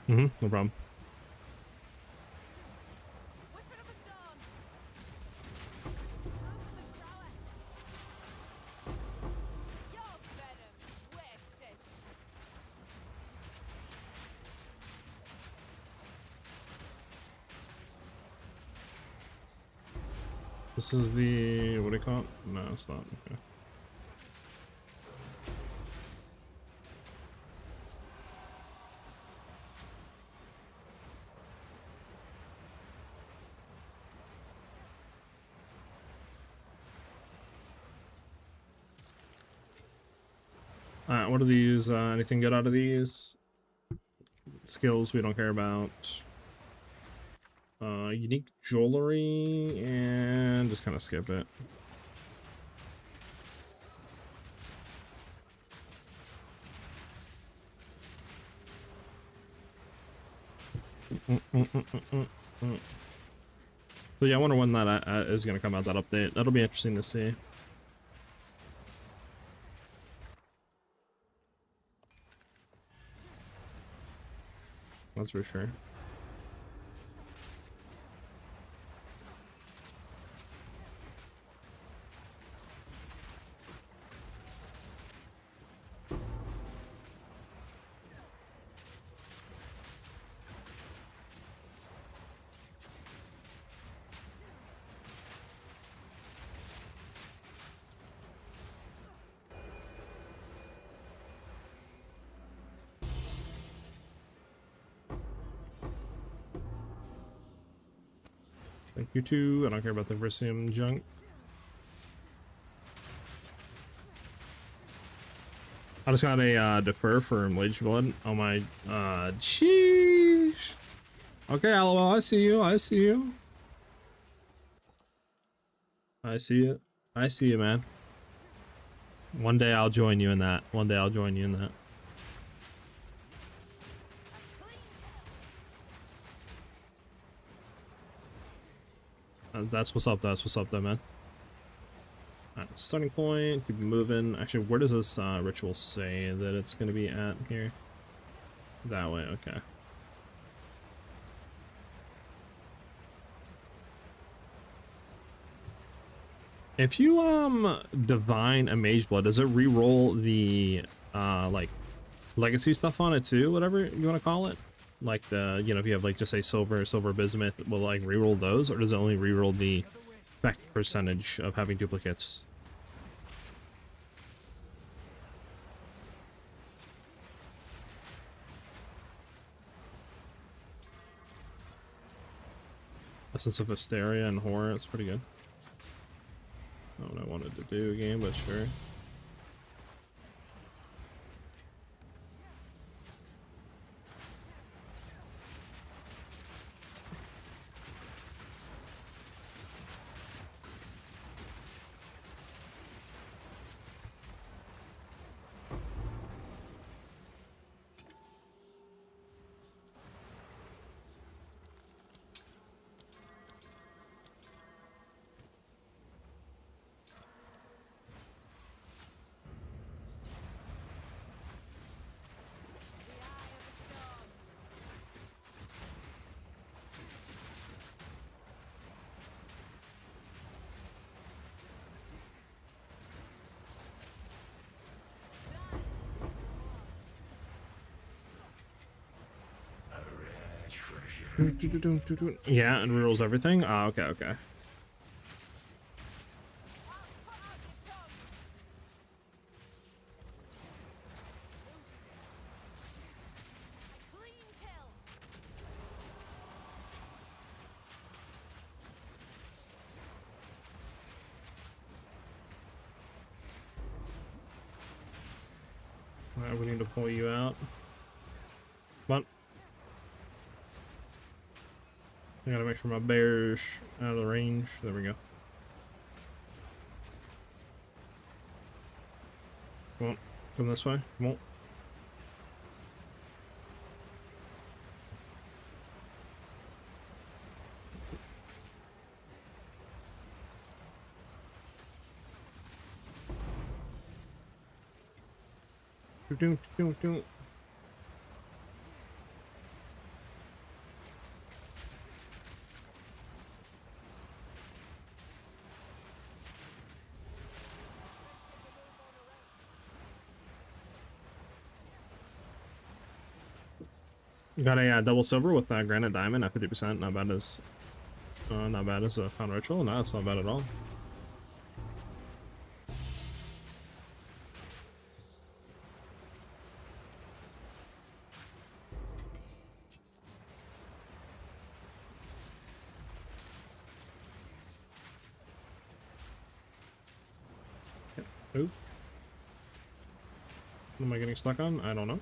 No problem. This is the, what do you call it? No, it's not. Okay. Alright, what are these? Anything good out of these? Skills we don't care about. Unique jewelry, and just kind of skip it. So yeah, I wonder when that is going to come out, that update. That'll be interesting to see. That's for sure. Thank you too. I don't care about the Vrisium junk. I just got a defer for Mage Blood. Oh my, sheesh. Okay, LOL, I see you. I see you. I see it. I see you, man. One day I'll join you in that. One day I'll join you in that. That's what's up. That's what's up, though, man. Alright, starting point. Keep moving. Actually, where does this ritual say that it's going to be at here? That way. Okay. If you divine a Mage Blood, does it re-roll the like legacy stuff on it too? Whatever you want to call it. Like the, you know, if you have like just say silver bismuth, will like reroll those, or does it only reroll the effect percentage of having duplicates? Essence of Hysteria and Horror, that's pretty good. Not what I wanted to do again, but sure. Yeah, and rerolls everything. Ah, okay, okay. Alright, we need to pull you out. Come on. I gotta make sure my bear's out of the range. There we go. Come on. Come this way. Come on. Do. Got a double silver with granite diamond at 50%. Not bad as a found ritual. No, it's not bad at all. Oof. What am I getting stuck on? I don't know.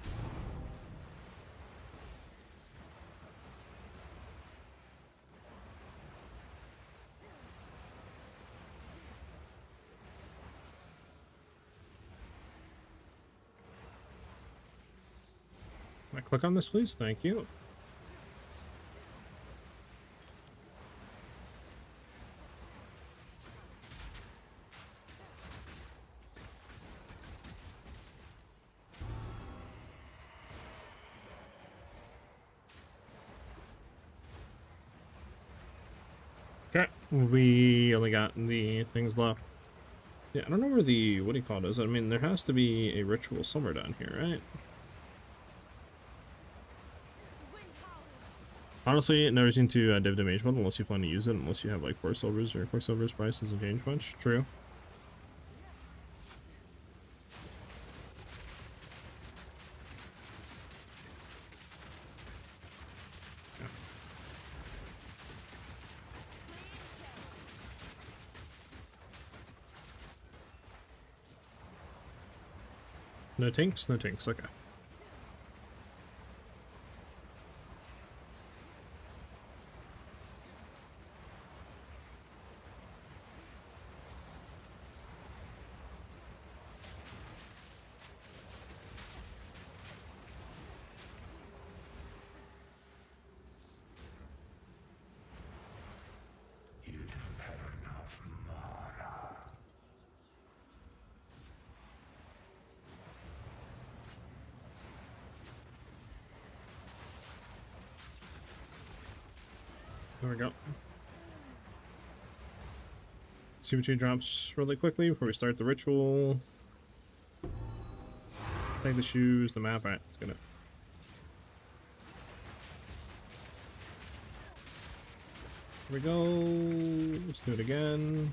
Can I click on this, please? Thank you. Okay, we only got the things left. Yeah, I don't know where the, what do you call it is. I mean, there has to be a ritual somewhere down here, right? Honestly, it never seemed to div the mage one unless you plan to use it, unless you have like 4 silvers, or 4 silvers price doesn't change much. True. No tinks? No tinks, okay. There we go. See what she drops really quickly before we start the ritual. Take the shoes, the map. Alright, let's get it. Here we go. Let's do it again.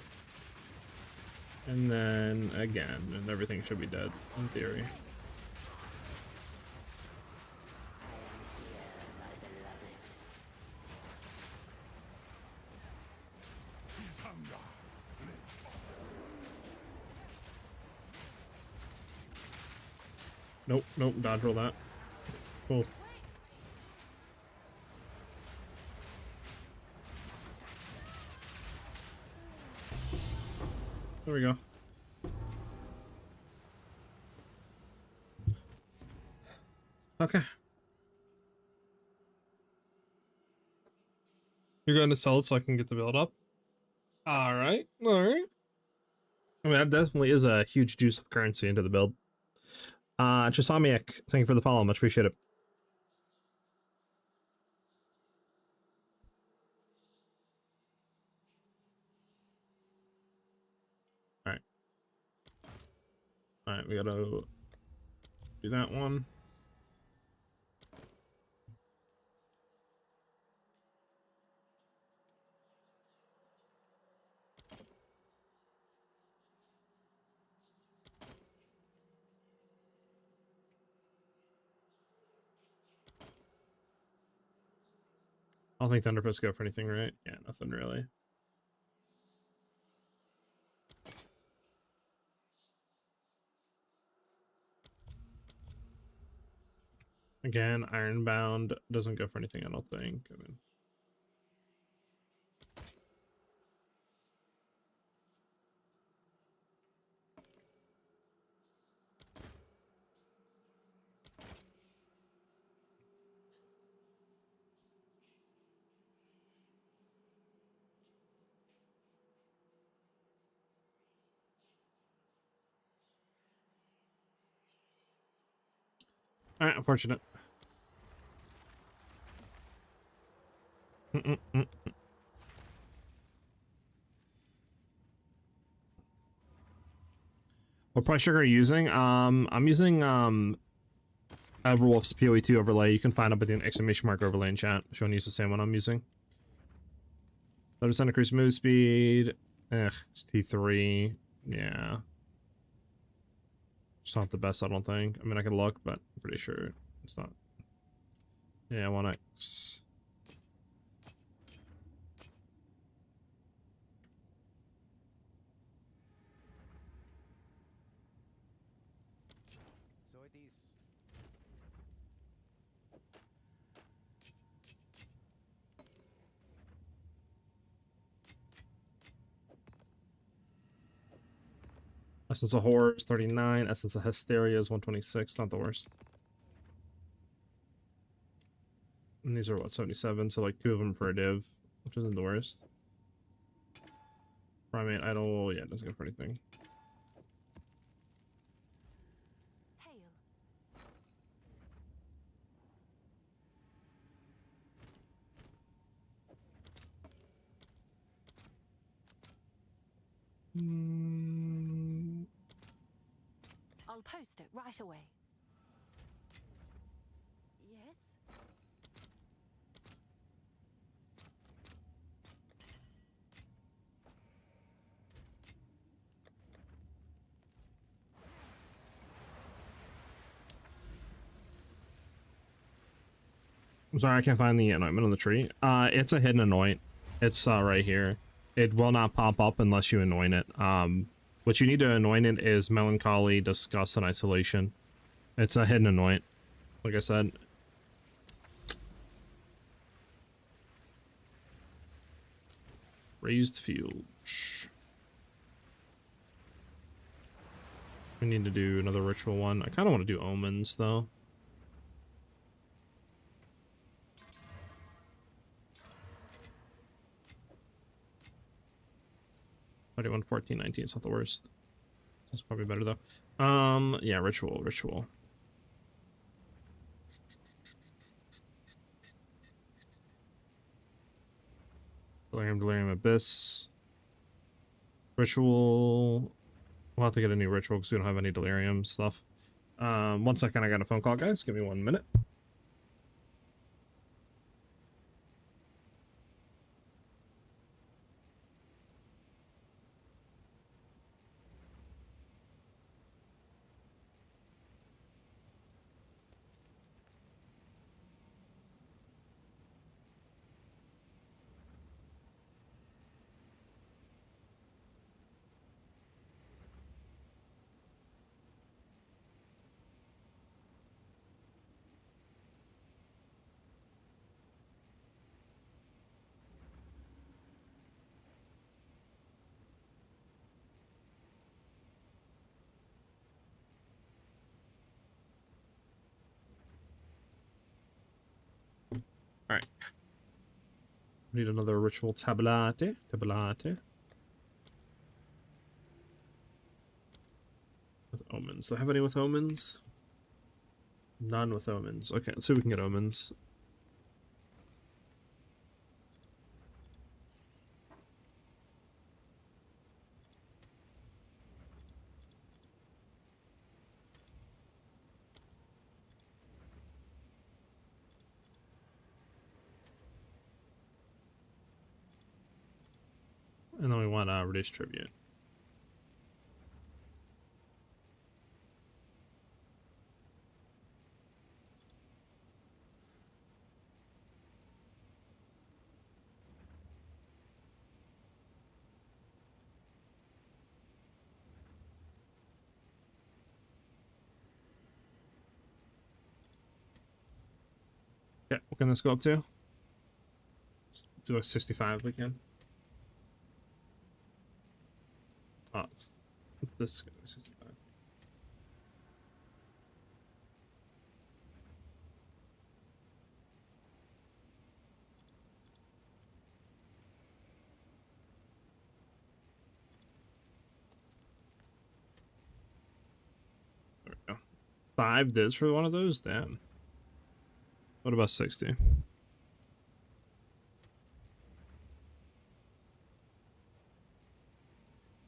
And then again. And everything should be dead, in theory. Nope, nope, dodge roll that. Cool. There we go. Okay. You're going to sell it so I can get the build up? Alright, alright. I mean, that definitely is a huge juice of currency into the build. Chisamiak, thank you for the follow, much appreciate it. Alright. Alright, we gotta do that one. I don't think Thunderfist go for anything, right? Yeah, nothing really. Again, Ironbound doesn't go for anything, I don't think. I mean, all right, unfortunate. What price trigger are you using? I'm using Everwolf's PoE2 overlay. You can find it with an exclamation mark overlay in chat if you want to use the same one I'm using. 30% increased move speed. It's T3. Yeah. It's not the best, I don't think. I mean, I can look, but I'm pretty sure it's not. Yeah, 1x. So it is. Essence of Horror is 39. Essence of Hysteria is 126. Not the worst. And these are what, 77? So like 2 of them for a div, which isn't the worst. Primate Idol, yeah, it doesn't go for anything. Hail. I'll post it right away. Yes? I'm sorry, I can't find the anointment on the tree. It's a hidden anoint. It's right here. It will not pop up unless you anoint it. What you need to anoint it is Melancholy, Disgust, and Isolation. It's a hidden anoint, like I said. Raised Field. We need to do another ritual one. I kind of want to do Omens, though. 21, 14, 19. It's not the worst. It's probably better though. Yeah, ritual. Delirium Abyss. Ritual. We'll have to get a new ritual because we don't have any delirium stuff. 1 second, I got a phone call, guys. Give me 1 minute. Alright. Need another ritual tabulate. With omens. Do I have any with omens? None with omens. Okay, let's see if we can get omens. And then we want reduce tribute. Yeah, what can this go up to? Let's do a 65 if we can. Oh, it's this 65. There we go. 5 divs for one of those? Damn. What about 60?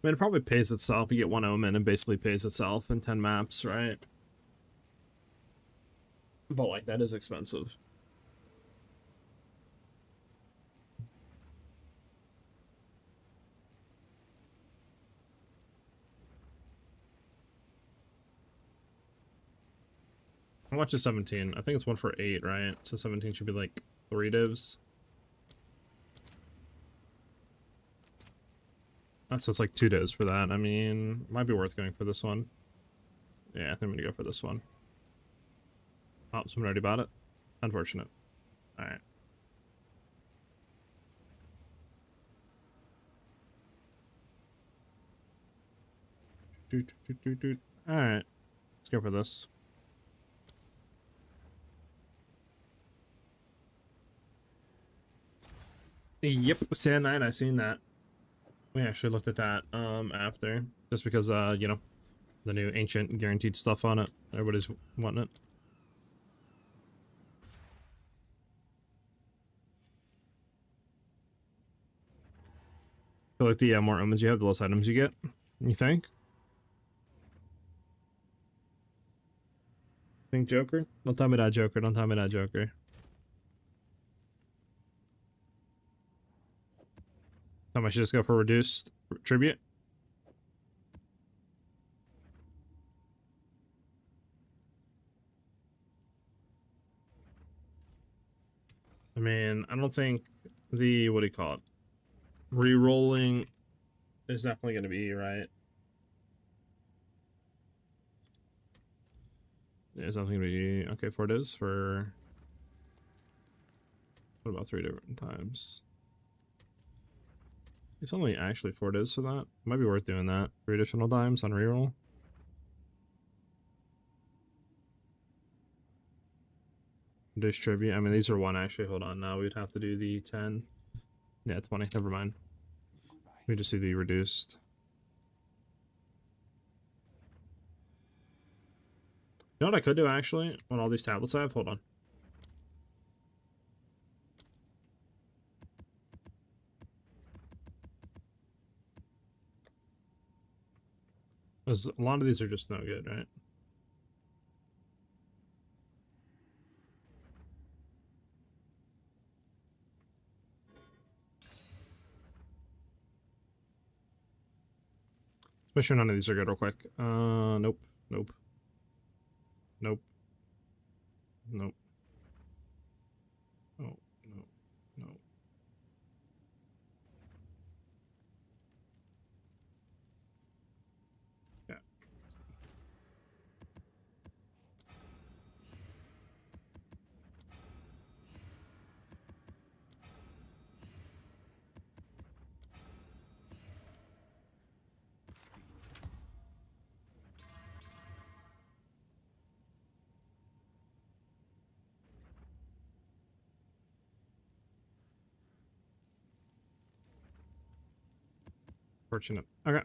I mean, it probably pays itself. You get 1 omen and basically pays itself in 10 maps, right? But, like, that is expensive. How much is 17? I think it's 1 for 8, right? So 17 should be, like, 3 divs. So it's like 2 divs for that. I mean, might be worth going for this one. Yeah, I think I'm gonna go for this one. Oh, someone already bought it? Unfortunate. Alright. Alright. Let's go for this. Yep, Sand Knight, I seen that. We actually looked at that after. Just because you know, the new ancient guaranteed stuff on it. Everybody's wanting it. I feel like the more omens you have, the less items you get. You think? Think Joker? Don't tell me that, Joker. Don't tell me that, Joker. I should just go for reduced tribute. I mean, I don't think the, what do you call it? Re-rolling is definitely going to be right. Yeah, it's definitely going to be, okay, 4 days for, what about 3 different times? It's only actually 4 days for that. Might be worth doing that. 3 additional times on reroll. Distribute. I mean, these are 1 actually. Hold on. Now we'd have to do the 10. Yeah, 20. Never mind. We just do the reduced. You know what I could do actually? On all these tablets I have? Hold on. Because a lot of these are just no good, right? Make sure none of these are good real quick. Nope. Nope. Nope. Nope. Oh, no. No. Yeah. Fortunate. Okay.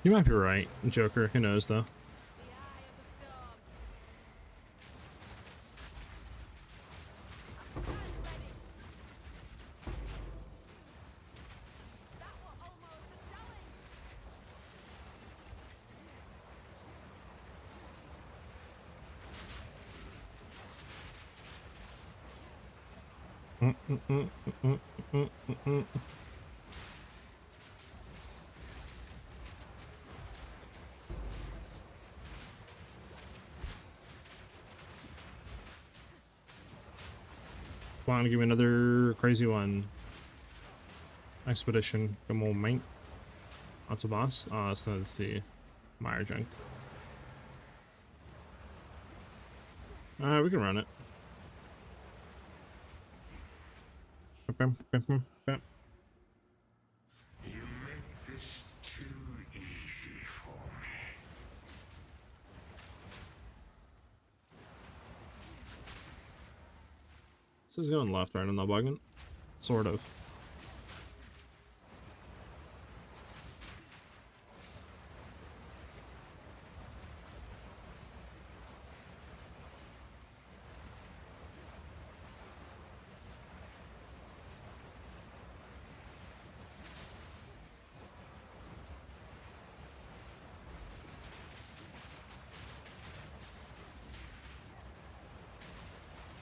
You might be right, Joker. Who knows, though? Come on, give me another crazy one. Expedition. Come on, mate. That's a boss. So it's the Mire junk. We can run it. You make this too easy for me. This is going left, right? I'm not bugging. Sort of.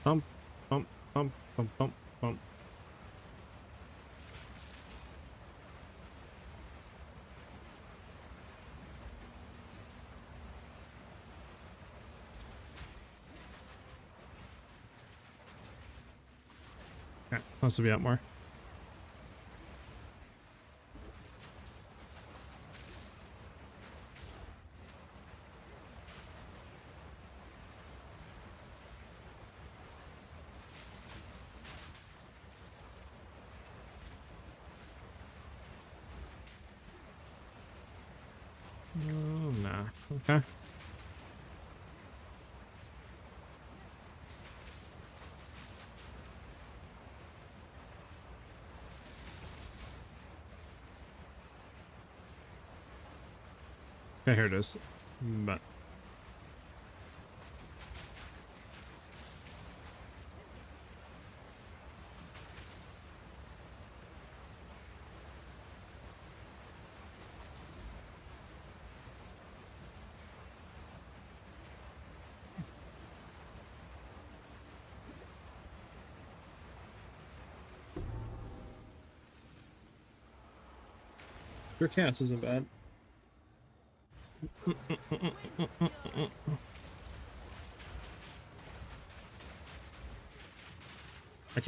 Pump, pump, pump, pump, pump, pump. Okay, wants to be out more. Oh, nah. Okay. Okay, here it is. But your cats isn't bad.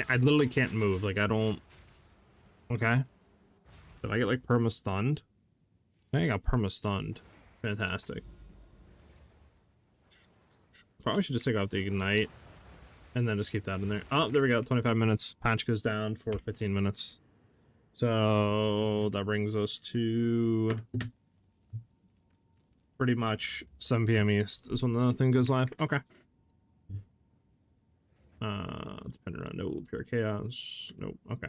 I literally can't move. Like, I don't. Okay. Did I get like perma stunned? I think I got perma stunned. Fantastic. Probably should just take off the ignite and then just keep that in there. Oh, there we go. 25 minutes. Patch goes down for 15 minutes. So that brings us to pretty much 7 p.m. East is when the thing goes live. Okay. Depending on no pure chaos. Nope. Okay.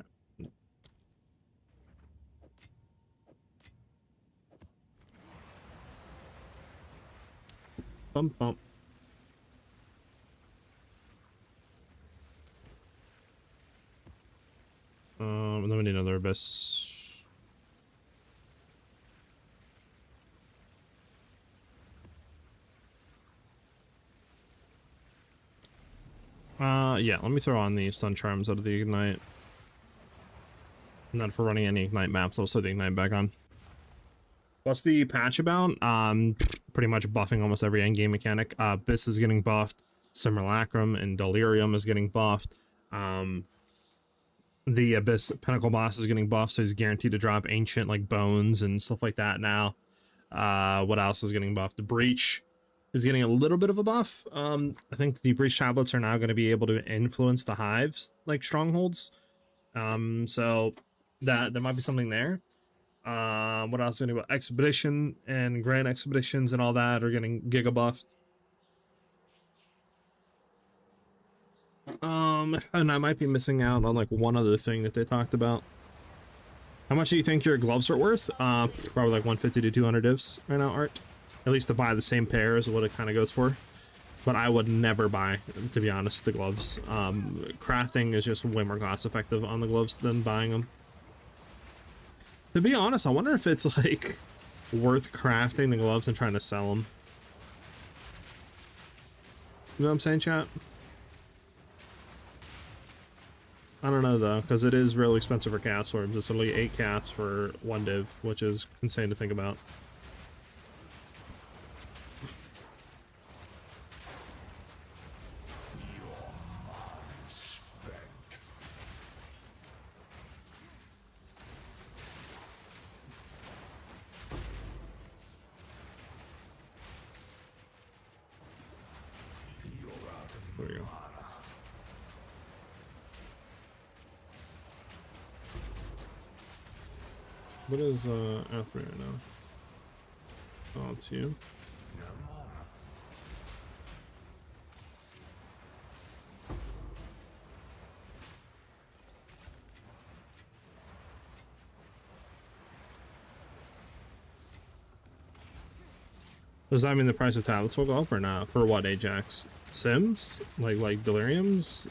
Bump bump. And then we need another abyss. Yeah, let me throw on the stun charms out of the ignite. And then if we're running any ignite maps, I'll set the ignite back on. What's the patch about? Pretty much buffing almost every endgame mechanic. Abyss is getting buffed. Simulacrum and Delirium is getting buffed. The Abyss Pinnacle boss is getting buffed, so he's guaranteed to drop ancient like bones and stuff like that now. What else is getting buffed? The Breach is getting a little bit of a buff. I think the Breach tablets are now going to be able to influence the hives like strongholds. So that there might be something there. What else is going to be? Expedition and Grand Expeditions and all that are getting giga buffed. And I might be missing out on like one other thing that they talked about. How much do you think your gloves are worth? Probably like 150 to 200 divs right now, Art. At least to buy the same pair is what it kind of goes for. But I would never buy, to be honest, the gloves. Crafting is just way more cost effective on the gloves than buying them. To be honest, I wonder if it's like worth crafting the gloves and trying to sell them. You know what I'm saying, chat? I don't know though, because it is really expensive for cast orbs. It's only 8 casts for 1 div, which is insane to think about. There we go. What is after right now? Oh, it's you. Does that mean the price of tablets will go up or not? For what, Ajax? Sims? Like deliriums?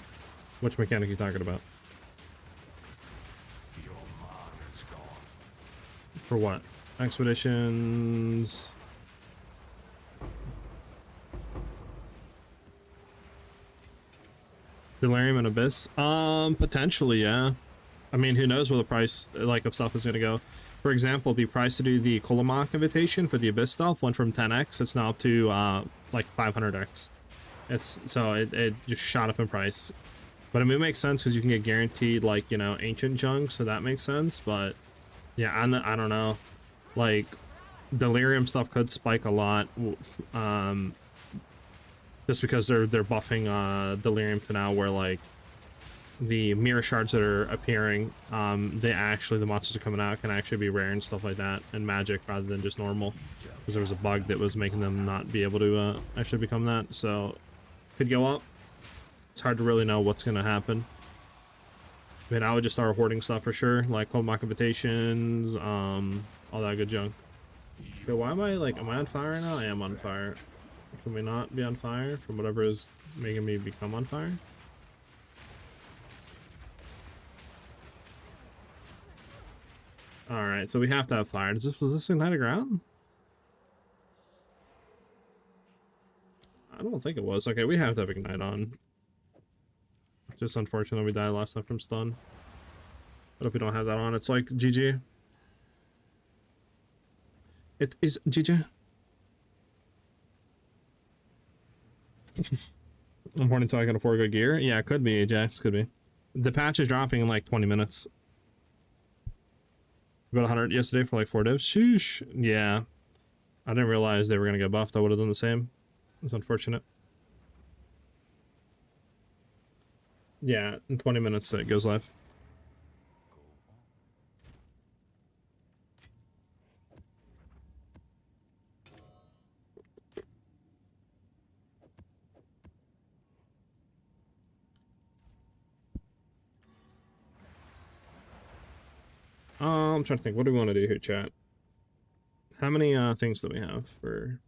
Which mechanic are you talking about? For what? Expeditions? Delirium and Abyss? Potentially, yeah. I mean, who knows where the price like of stuff is gonna go. For example, the price to do the Kolomak invitation for the Abyss stuff went from 10x, it's now up to like 500x. It just shot up in price. But I mean, it makes sense because you can get guaranteed, like, you know, ancient junk, so that makes sense. But yeah, I don't know. Like, Delirium stuff could spike a lot, just because they're buffing Delirium to now where, like, the mirror shards that are appearing, the monsters are coming out can actually be rare and stuff like that, and magic rather than just normal, because there was a bug that was making them not be able to actually become that. So could go up. It's hard to really know what's gonna happen. I mean, I would just start hoarding stuff for sure, like cold mock invitations, all that good junk. Okay, why am I on fire right now? I am on fire. Can we not be on fire from whatever is making me become on fire? Alright, so we have to have fire. Was this ignite ground? I don't think it was. Okay, we have to have ignite on. Just unfortunate we died last time from stun. But if we don't have that on, it's like GG. It is GG. I'm horny until I can afford good gear. Yeah, it could be, Ajax, could be. The patch is dropping in like 20 minutes. About 100 yesterday for like 4 divs. Sheesh. Yeah. I didn't realize they were gonna get buffed. I would have done the same. It's unfortunate. Yeah, in 20 minutes it goes live. I'm trying to think. What do we want to do here, chat? How many things do we have for?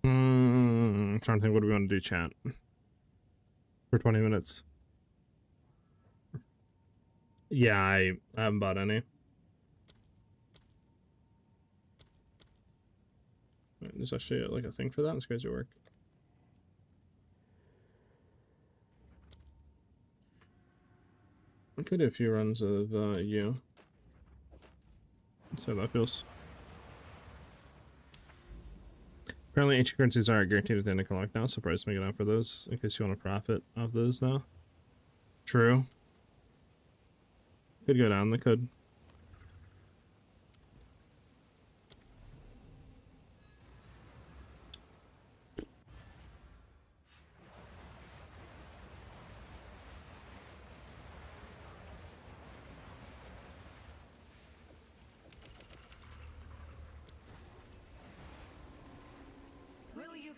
I'm trying to think. What do we want to do, chat? For 20 minutes. Yeah, I haven't bought any. There's actually like a thing for that. It's crazy work. I could do a few runs of you. Let's see how that feels. Apparently ancient currencies are guaranteed at the end of collect now, so price make it out for those in case you want to profit off those now. True. Could go down, they could.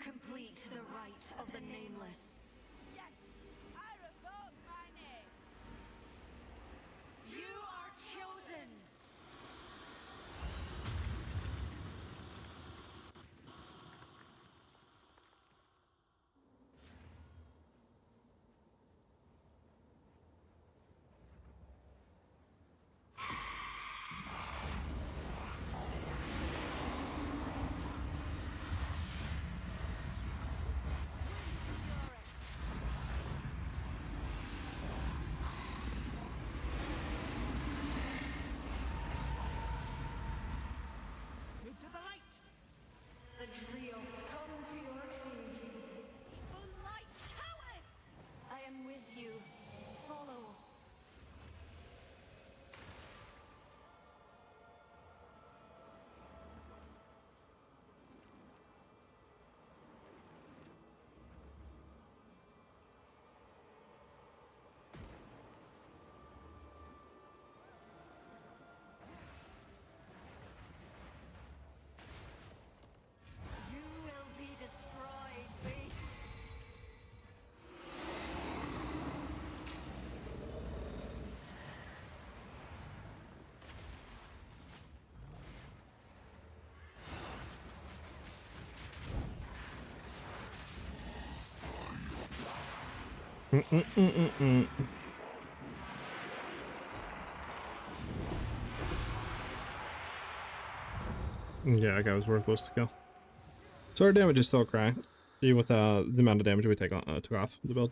Complete the rite of the nameless. Yes, I revoke my name. You are children. Yeah, that guy was worthless to kill. So our damage is still cracked, even with the amount of damage we took off the build.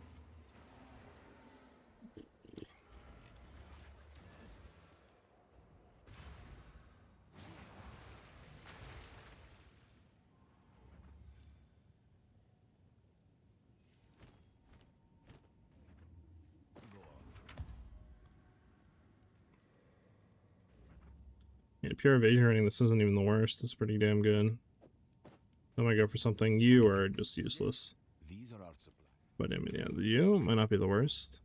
Yeah, pure evasion rating, this isn't even the worst. It's pretty damn good. I might go for something. You are just useless. These are our supplies. But I mean, yeah, you might not be the worst.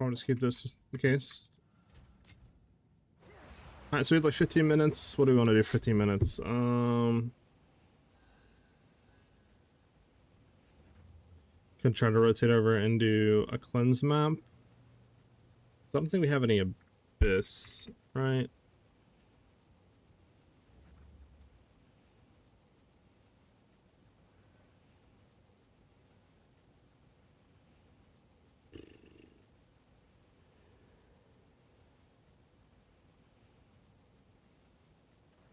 I'll just keep this just in case. Alright, so we have like 15 minutes. What do we want to do 15 minutes? Could try to rotate over and do a cleanse map. So I don't think we have any abyss, right?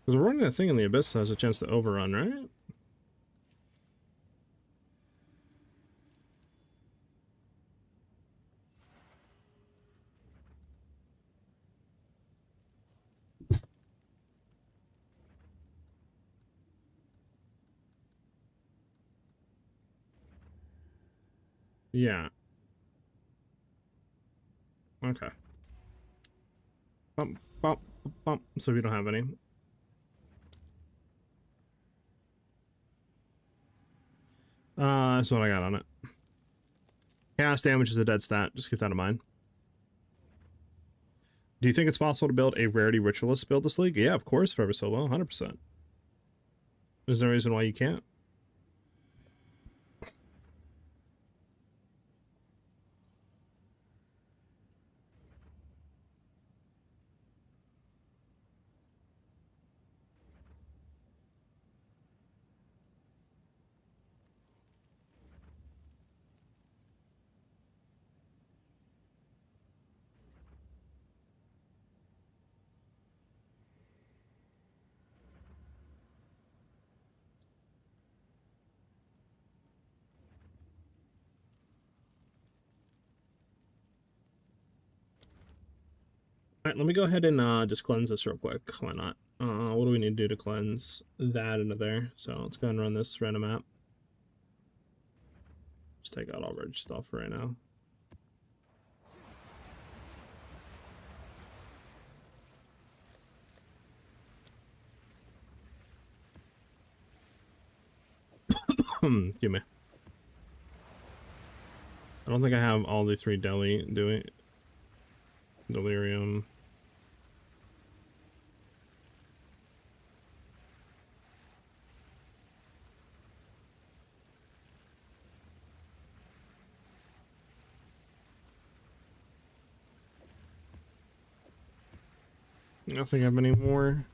Because we're running that thing in the abyss that has a chance to overrun, right? Yeah. Okay. Bump, bump, bump. So we don't have any. That's what I got on it. Chaos damage is a dead stat. Just keep that in mind. Do you think it's possible to build a rarity ritualist build this league? Yeah, of course, forever solo, 100%. There's no reason why you can't. Alright, let me go ahead and just cleanse this real quick. Why not? What do we need to do to cleanse that into there? So let's go ahead and run this random map. Just take out all reg stuff for right now. Give me. I don't think I have all the 3 delirium. I don't think I have any more.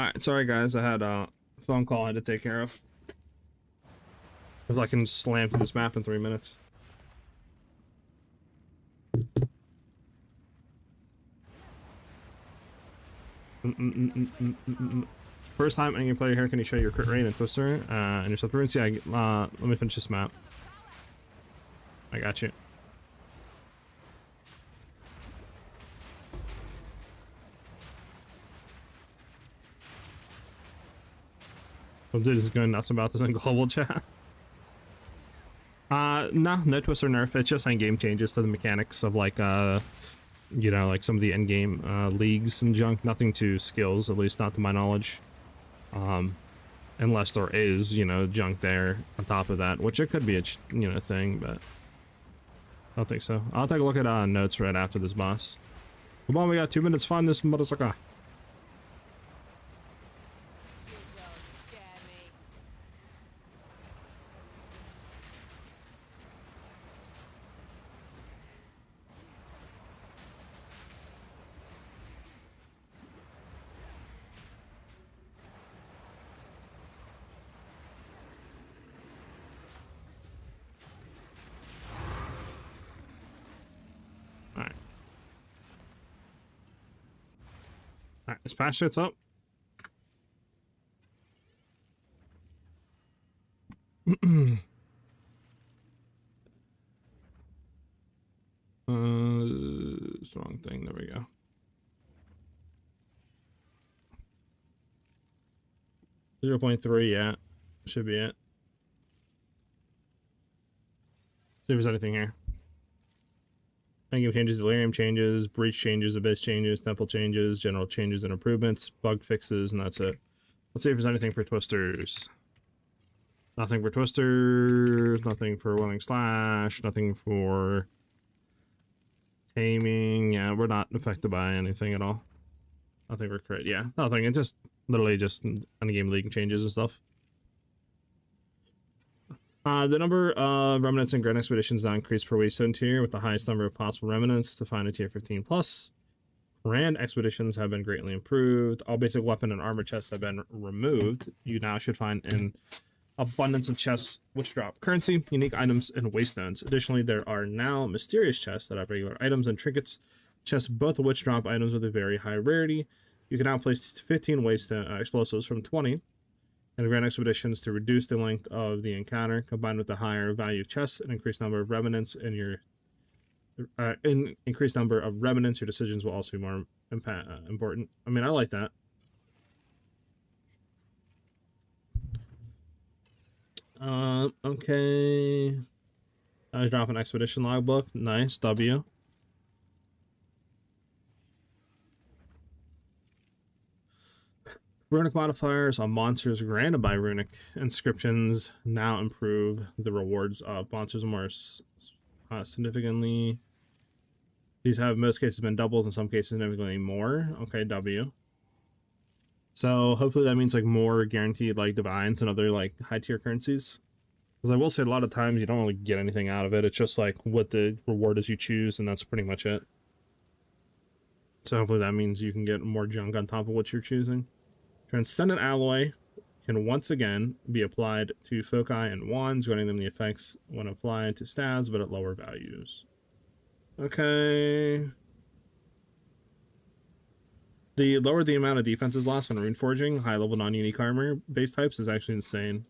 Alright, sorry guys, I had a phone call I had to take care of. If I can slam through this map in 3 minutes. First time any player here, can you show your crit rate and twister and your subrunes? Yeah, let me finish this map. I got you. Oh, dude is going nuts about this in global chat. No twister nerf. It's just in-game changes to the mechanics of like you know, like some of the end-game leagues and junk. Nothing to skills, at least not to my knowledge. Unless there is, you know, junk there on top of that, which it could be a you know thing, but I don't think so. I'll take a look at notes right after this boss. Come on, we got 2 minutes. Find this motherfucker. Alright, this patch shit's up. It's the wrong thing. There we go. .3, yeah. Should be it. See if there's anything here. Game changes, delirium changes, breach changes, abyss changes, temple changes, general changes and improvements, bug fixes, and that's it. Let's see if there's anything for twisters. Nothing for twisters, nothing for willing slash, nothing for taming. Yeah, we're not affected by anything at all. Nothing for crit. Yeah, nothing. It just literally just end-game league changes and stuff. The number of remnants in Grand Expeditions now increased per Waystone tier, with the highest number of possible remnants to find a tier 15 plus. Grand Expeditions have been greatly improved. All basic weapon and armor chests have been removed. You now should find an abundance of chests which drop currency, unique items, and waystones. Additionally, there are now mysterious chests that have regular items and trinkets, chests both of which drop items with a very high rarity. You can now place 15 waystone explosives from 20 in Grand Expeditions to reduce the length of the encounter, combined with the higher value of chests and increased number of remnants in your increased number of remnants. Your decisions will also be more important. I mean, I like that. Okay. I was dropping expedition logbook. Nice. W. Runic modifiers on monsters granted by runic inscriptions now improve the rewards of monsters more significantly. These have in most cases been doubled, in some cases significantly more. Okay, W. So hopefully that means like more guaranteed like divines and other like high tier currencies. Because I will say a lot of times you don't really get anything out of it. It's just like what the reward is you choose, and that's pretty much it. So hopefully that means you can get more junk on top of what you're choosing. Transcendent Alloy can once again be applied to foci and wands, granting them the effects when applied to stats, but at lower values. Okay. The lower the amount of defenses lost when rune forging, high level non-unique armor base types is actually insane.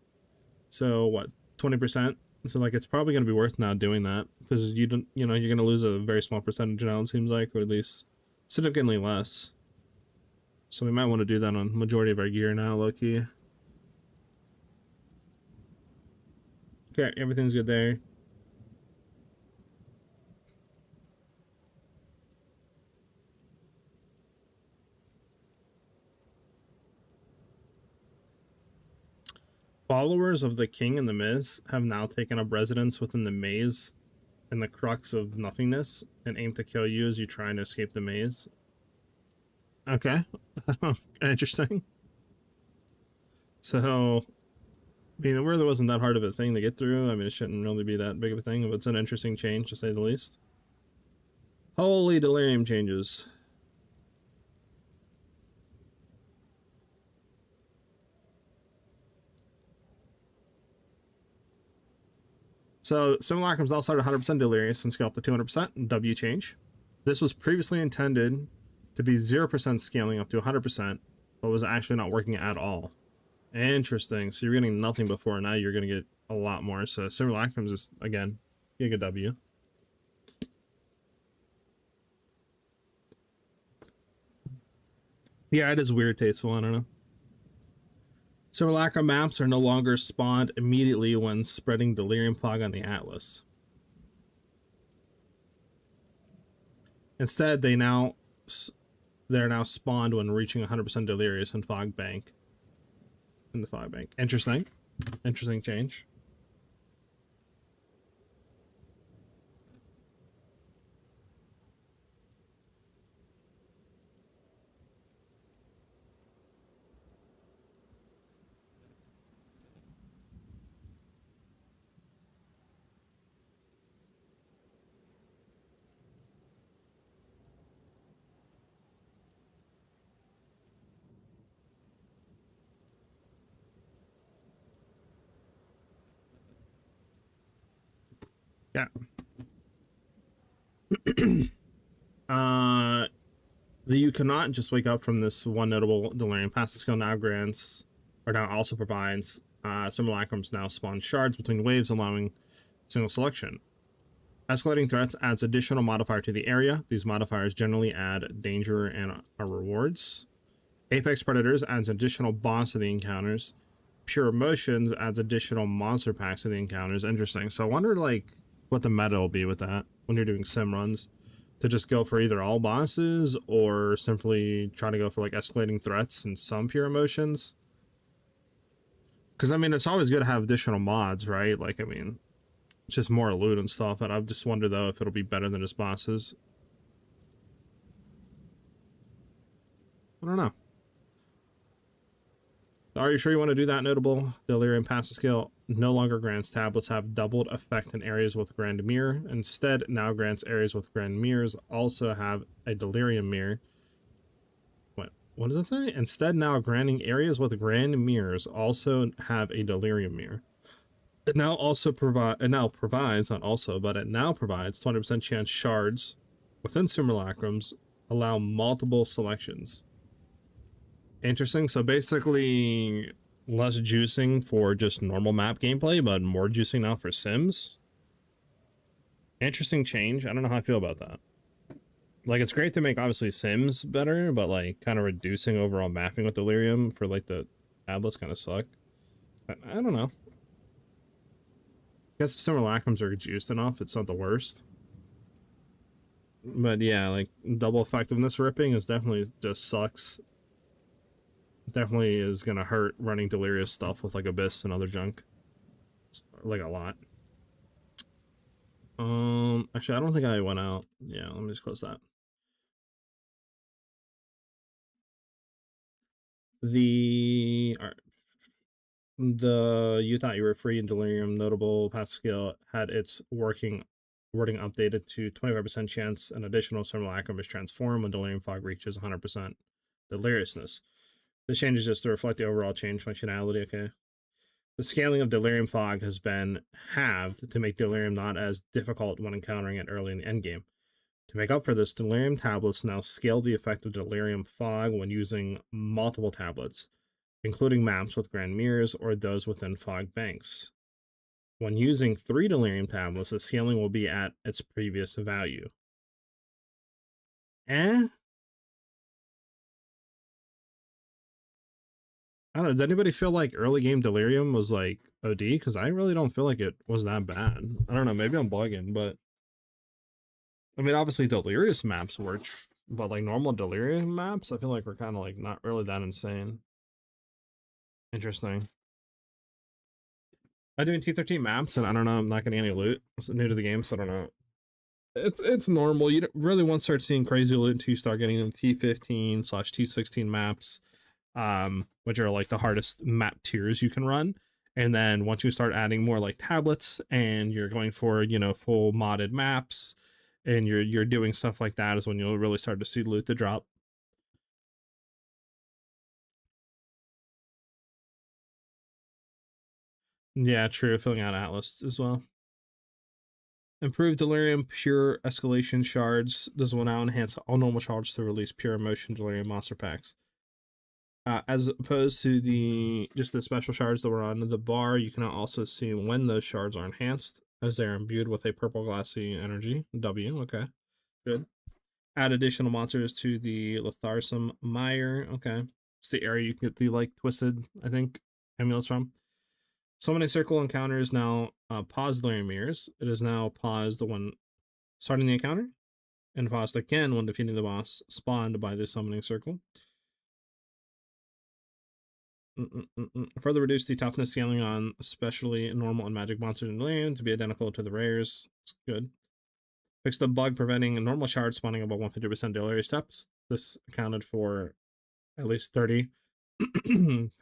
So what, 20%? So like it's probably going to be worth not doing that, because you don't, you know, you're going to lose a very small percentage now, it seems like, or at least significantly less. So we might want to do that on majority of our gear now, low-key. Okay, everything's good there. Followers of the King and the Miz have now taken up residence within the maze and the crux of nothingness and aim to kill you as you try and escape the maze. Okay. Interesting. So, I mean, it really wasn't that hard of a thing to get through. I mean, it shouldn't really be that big of a thing, but it's an interesting change, to say the least. Holy delirium changes. So Simulacrum's now started 100% Delirious and scale up to 200%. W change. This was previously intended to be 0% scaling up to 100%, but was actually not working at all. Interesting. So you're getting nothing before, now you're going to get a lot more. So Simulacrum's is, again, Giga W. Yeah, it is weird, tasteful, I don't know. Simulacrum maps are no longer spawned immediately when spreading Delirium Fog on the Atlas. Instead, they're now spawned when reaching 100% Delirious in Fog Bank. In the Fog Bank. Interesting. Interesting change. Yeah. You cannot just wake up from this one notable Delirium. Passive skill now grants, or now also provides, Simulacrums now spawn shards between waves, allowing single selection. Escalating threats adds additional modifier to the area. These modifiers generally add danger and rewards. Apex Predators adds additional boss to the encounters. Pure Emotions adds additional monster packs to the encounters. Interesting. So I wonder, like, what the meta will be with that when you're doing sim runs. To just go for either all bosses or simply try to go for, like, escalating threats and some Pure Emotions. Because, I mean, it's always good to have additional mods, right? Like, I mean, it's just more loot and stuff. And I just wonder, though, if it'll be better than just bosses. I don't know. Are you sure you want to do that? Notable Delirium passive skill no longer grants tablets have doubled effect in areas with Grand Mirror. Instead, now grants areas with Grand Mirrors also have a Delirium Mirror. What does it say? Instead, now granting areas with Grand Mirrors also have a Delirium Mirror. It now provides 20% chance shards within simulacrums allow multiple selections. Interesting. So basically, less juicing for just normal map gameplay, but more juicing now for sims. Interesting change. I don't know how I feel about that. Like, it's great to make, obviously, sims better, but, like, kind of reducing overall mapping with Delirium for, like, the tablets kind of suck. I don't know. I guess if simulacrums are juiced enough, it's not the worst. But yeah, like, double effectiveness ripping is definitely just sucks. Definitely is gonna hurt running delirious stuff with, like, Abyss and other junk. Like, a lot. Actually, I don't think I went out. Yeah, let me just close that. You thought you were free in Delirium notable passive skill had its wording updated to 25% chance an additional simulacrum is transformed when Delirium Fog reaches 100% deliriousness. This change is just to reflect the overall change functionality, okay? The scaling of Delirium Fog has been halved to make Delirium not as difficult when encountering it early in the endgame. To make up for this, Delirium tablets now scale the effect of Delirium Fog when using multiple tablets, including maps with Grand Mirrors or those within Fog Banks. When using 3 Delirium tablets, the scaling will be at its previous value. I don't know, does anybody feel like early game Delirium was, like, OD? Because I really don't feel like it was that bad. I don't know, maybe I'm bugging, but... I mean, obviously Delirious maps were, but, like, normal Delirium maps, I feel like were kind of, like, not really that insane. Interesting. I'm doing T13 maps, and I don't know, I'm not getting any loot. It's new to the game, so I don't know. It's normal. You don't really won't start seeing crazy loot until you start getting into T15/T16 maps, which are, like, the hardest map tiers you can run. And then once you start adding more, like, tablets and you're going for, you know, full modded maps and you're doing stuff like that is when you'll really start to see loot to drop. Yeah, true. Filling out Atlas as well. Improved Delirium Pure Escalation Shards. This will now enhance all normal shards to release Pure Emotion Delirium monster packs. As opposed to just the special shards that were on the bar, you can also see when those shards are enhanced, as they are imbued with a purple glassy energy. W, okay, good. Add additional monsters to the Letharsum Mire, okay. It's the area you can get the, like, twisted, I think, amulets from. Summoning Circle encounters now pause Delirium Mirrors. It is now paused when starting the encounter, and paused again when defeating the boss spawned by the Summoning Circle. Further reduce the toughness scaling on especially normal and magic monsters in Delirium to be identical to the rares. It's good. Fix the bug preventing normal shards spawning above 150% Delirium steps. This accounted for at least 30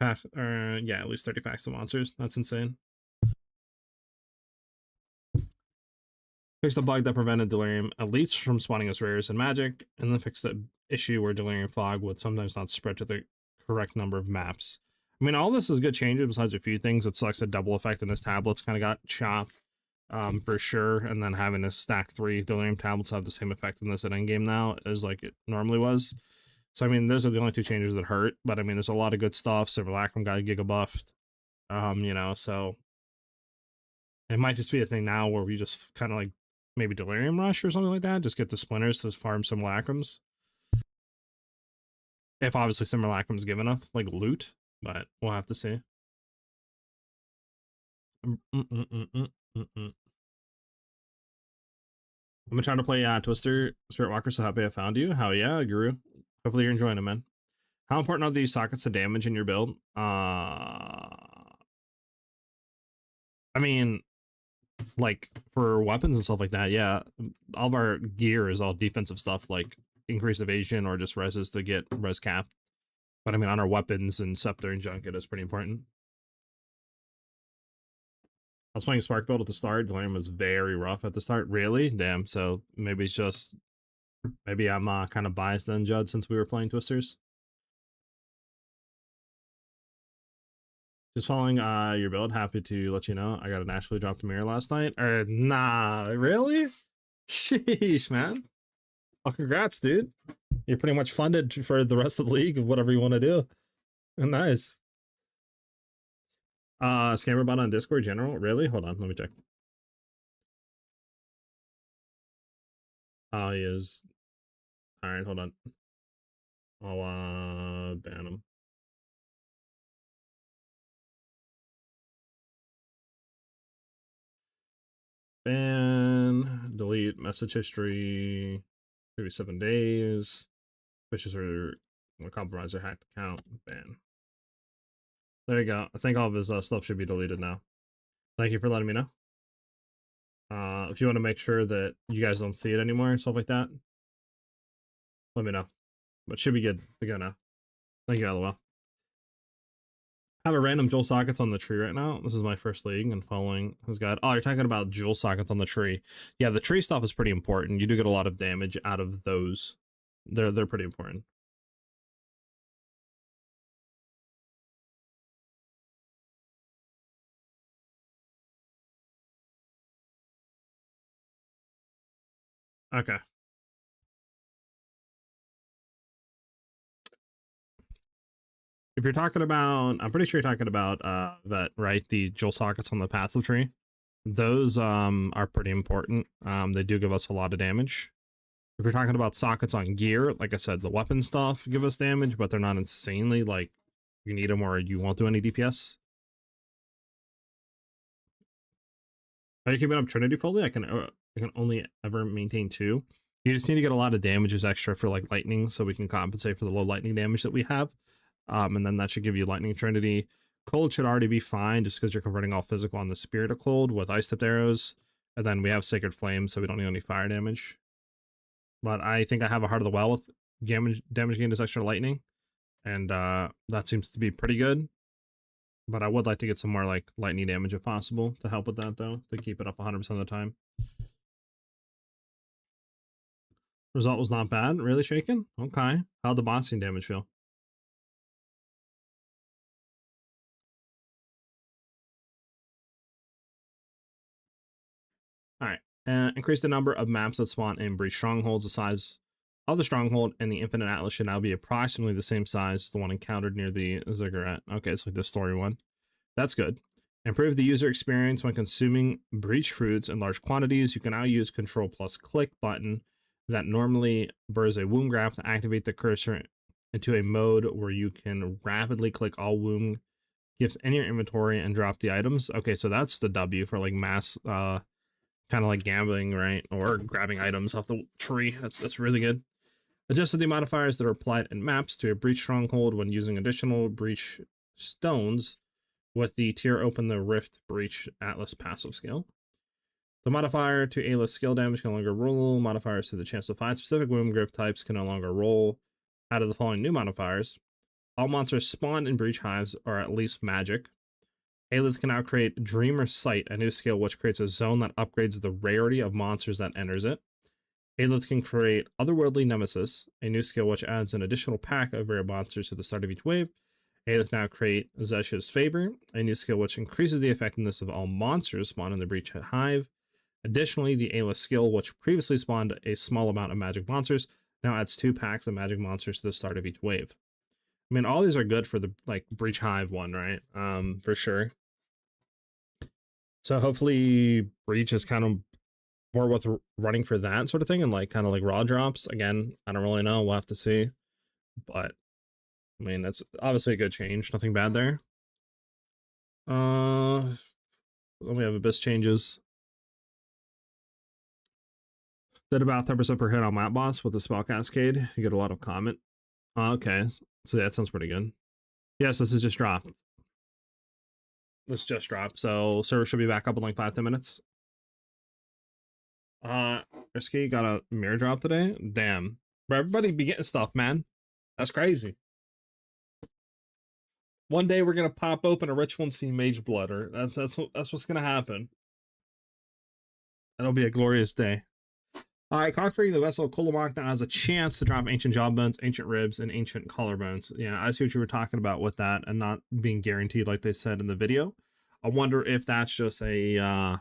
at least 30 packs of monsters. That's insane. Fix the bug that prevented Delirium elites from spawning as rares and magic, and then fix the issue where Delirium fog would sometimes not spread to the correct number of maps. I mean, all this is good changes besides a few things. It sucks that double effect in his tablets kind of got chopped, for sure, and then having to stack 3 Delirium tablets have the same effect in this at endgame now as like it normally was. So I mean, those are the only 2 changes that hurt, but I mean, there's a lot of good stuff. Simulacrum got giga buffed, you know, so it might just be a thing now where we just kind of like maybe Delirium Rush or something like that, just get the splinters to farm Simulacrums. If obviously Simulacrum's give enough, like loot, but we'll have to see. I've been trying to play Twister Spirit Walker, so happy I found you. Hell yeah, Guru. Hopefully you're enjoying it, man. How important are these sockets to damage in your build? I mean, like for weapons and stuff like that, yeah. All of our gear is all defensive stuff, like increased evasion or just reses to get res cap. But I mean, on our weapons and scepter and junk, it is pretty important. I was playing Spark build at the start. Delirium was very rough at the start. Really? Damn. So maybe it's just, maybe I'm kind of biased then, Judd, since we were playing Twisters. Just following your build. Happy to let you know I got a naturally dropped mirror last night. Nah, really? Sheesh, man. Oh, congrats, dude. You're pretty much funded for the rest of the league of whatever you want to do. Nice. Scammer bot on Discord general? Really? Hold on, let me check. Oh, he is. Alright, hold on. I'll ban him. Ban, delete message history, maybe 7 days. Fishes are a compromiser, hacked account, ban. There you go. I think all of his stuff should be deleted now. Thank you for letting me know. If you want to make sure that you guys don't see it anymore and stuff like that, let me know. But should be good to go now. Thank you, LOL. I have a random jewel sockets on the tree right now. This is my first league and following his guide. Oh, you're talking about jewel sockets on the tree. Yeah, the tree stuff is pretty important. You do get a lot of damage out of those. They're pretty important. Okay. If you're talking about, I'm pretty sure you're talking about that, right? The jewel sockets on the passive tree. Those are pretty important. They do give us a lot of damage. If you're talking about sockets on gear, like I said, the weapon stuff give us damage, but they're not insanely like you need them or you won't do any DPS. Are you keeping up Trinity fully? I can only ever maintain 2. You just need to get a lot of damages extra for like lightning, so we can compensate for the low lightning damage that we have. And then that should give you lightning Trinity. Cold should already be fine, just because you're converting all physical on the Spirit of Cold with ice tipped arrows. And then we have Sacred Flame, so we don't need any fire damage. But I think I have a Heart of the Well with damage gained as extra lightning, and that seems to be pretty good. But I would like to get some more like lightning damage if possible to help with that, though, to keep it up 100% of the time. Result was not bad. Really shaken? Okay. How'd the bossing damage feel? Alright. Increase the number of maps that spawn in breach strongholds. The size of the stronghold and the Infinite Atlas should now be approximately the same size as the one encountered near the ziggurat. Okay, it's like the story one. That's good. Improve the user experience when consuming breach fruits in large quantities. You can now use Control plus click button that normally burrs a womb graph to activate the cursor into a mode where you can rapidly click all womb gifts in your inventory and drop the items. Okay, so that's the W for like mass kind of like gambling, right? Or grabbing items off the tree. That's really good. Adjusted the modifiers that are applied in maps to a breach stronghold when using additional breach stones with the tier open the rift breach atlas passive skill. The modifier to A-list skill damage can no longer roll. Modifiers to the chance to find specific womb grift types can no longer roll. Out of the following new modifiers, all monsters spawned in breach hives are at least magic. A-list can now create Dreamer Sight, a new skill which creates a zone that upgrades the rarity of monsters that enters it. A-list can create Otherworldly Nemesis, a new skill which adds an additional pack of rare monsters to the start of each wave. A-list now create Zesh's Favor, a new skill which increases the effectiveness of all monsters spawned in the breach hive. Additionally, the A-list skill, which previously spawned a small amount of magic monsters, now adds 2 packs of magic monsters to the start of each wave. I mean, all these are good for the like breach hive one, right? For sure. So hopefully breach is kind of more worth running for that sort of thing, and like kind of like raw drops. Again, I don't really know. We'll have to see. But I mean, that's obviously a good change. Nothing bad there. Then we have abyss changes. Did about 10% per hit on map boss with the spell cascade. You get a lot of comment. Okay, so that sounds pretty good. Yes, this is just dropped. This just dropped, so server should be back up in like 5-10 minutes. Risky got a mirror drop today. Damn, bro, everybody be getting stuff, man. That's crazy. One day we're gonna pop open a Ritual Sea Mage Blood, or that's what's gonna happen. That'll be a glorious day. Alright, conquering the vessel of Kolomak now has a chance to drop ancient jawbones, ancient ribs, and ancient collarbones. Yeah, I see what you were talking about with that and not being guaranteed like they said in the video. I wonder if that's just a,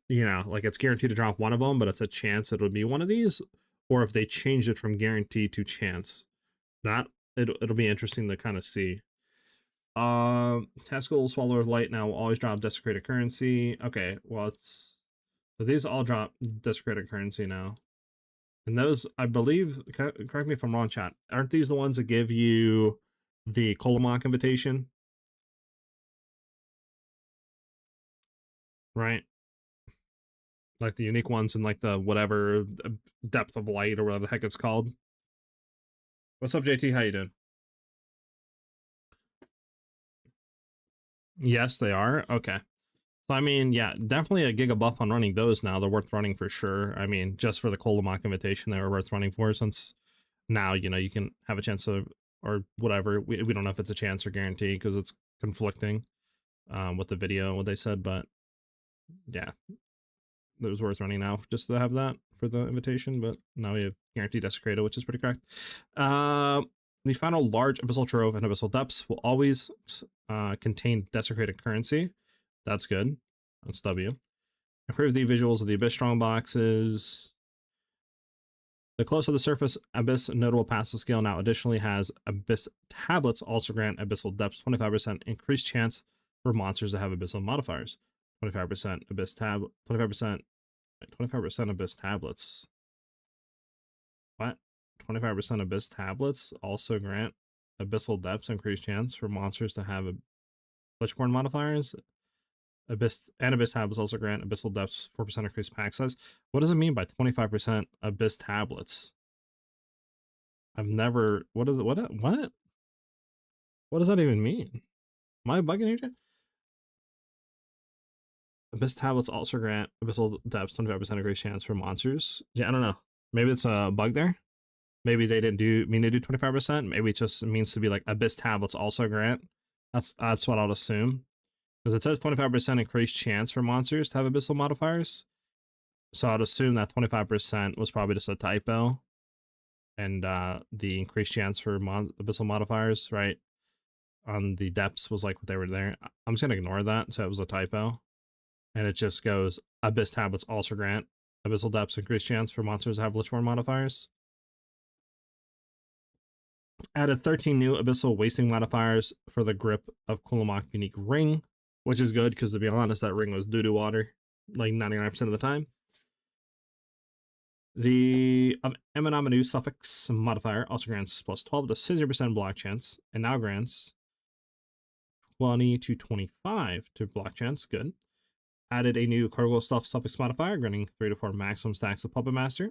you know, like it's guaranteed to drop one of them, but it's a chance it'll be one of these, or if they changed it from guaranteed to chance. That, it'll be interesting to kind of see. Tactical Swallower of Light now will always drop Desecrated Currency. Okay, well, it's... So these all drop Desecrated Currency now. And those, I believe, correct me if I'm wrong, chat, aren't these the ones that give you the Kolomak invitation? Right? Like the unique ones and like the whatever depth of light or whatever the heck it's called. What's up, JT? How you doing? Yes, they are. Okay. So, I mean, yeah, definitely a giga buff on running those now. They're worth running for sure. I mean, just for the Kolomak invitation, they were worth running for, since now, you know, you can have a chance of, or whatever. We don't know if it's a chance or guarantee because it's conflicting with the video, what they said, but yeah, it was worth running now just to have that for the invitation. But now we have guaranteed Desecrated, which is pretty correct. The final large Abyssal Trove and Abyssal Depths will always contain Desecrated Currency. That's good. That's W. Improve the visuals of the Abyss strong boxes. The close to the surface Abyss notable passive skill now additionally has Abyss tablets, also grant Abyssal Depths 25% increased chance for monsters that have Abyssal modifiers. 25% Abyss tab, 25% Abyss tablets. What? 25% Abyss tablets also grant Abyssal Depths increased chance for monsters to have Lichborn modifiers. Abyss tablets also grant Abyssal Depths 4% increased pack size. What does it mean by 25% Abyss tablets? I've never... What does that even mean? Am I bugging here? Abyss tablets also grant Abyssal Depths 25% increased chance for monsters. Yeah, I don't know. Maybe it's a bug there. Maybe they didn't mean to do 25%. Maybe it just means to be like Abyss tablets also grant. That's what I'll assume. Because it says 25% increased chance for monsters to have Abyssal modifiers. So I'd assume that 25% was probably just a typo. And the increased chance for Abyssal modifiers, right, on the depths was like what they were there. I'm just going to ignore that. So it was a typo. And it just goes, Abyss Tablets also grant Abyssal Depths increased chance for monsters to have Lichborn modifiers. Added 13 new Abyssal Wasting modifiers for the grip of Kulamak unique ring, which is good because, to be honest, that ring was doo-doo water like 99% of the time. The Emanamanu suffix modifier also grants plus 12 to 60% block chance, and now grants 20 to 25 to block chance. Good. Added a new Cargo Stuff suffix modifier, granting 3 to 4 maximum stacks of Puppet Master.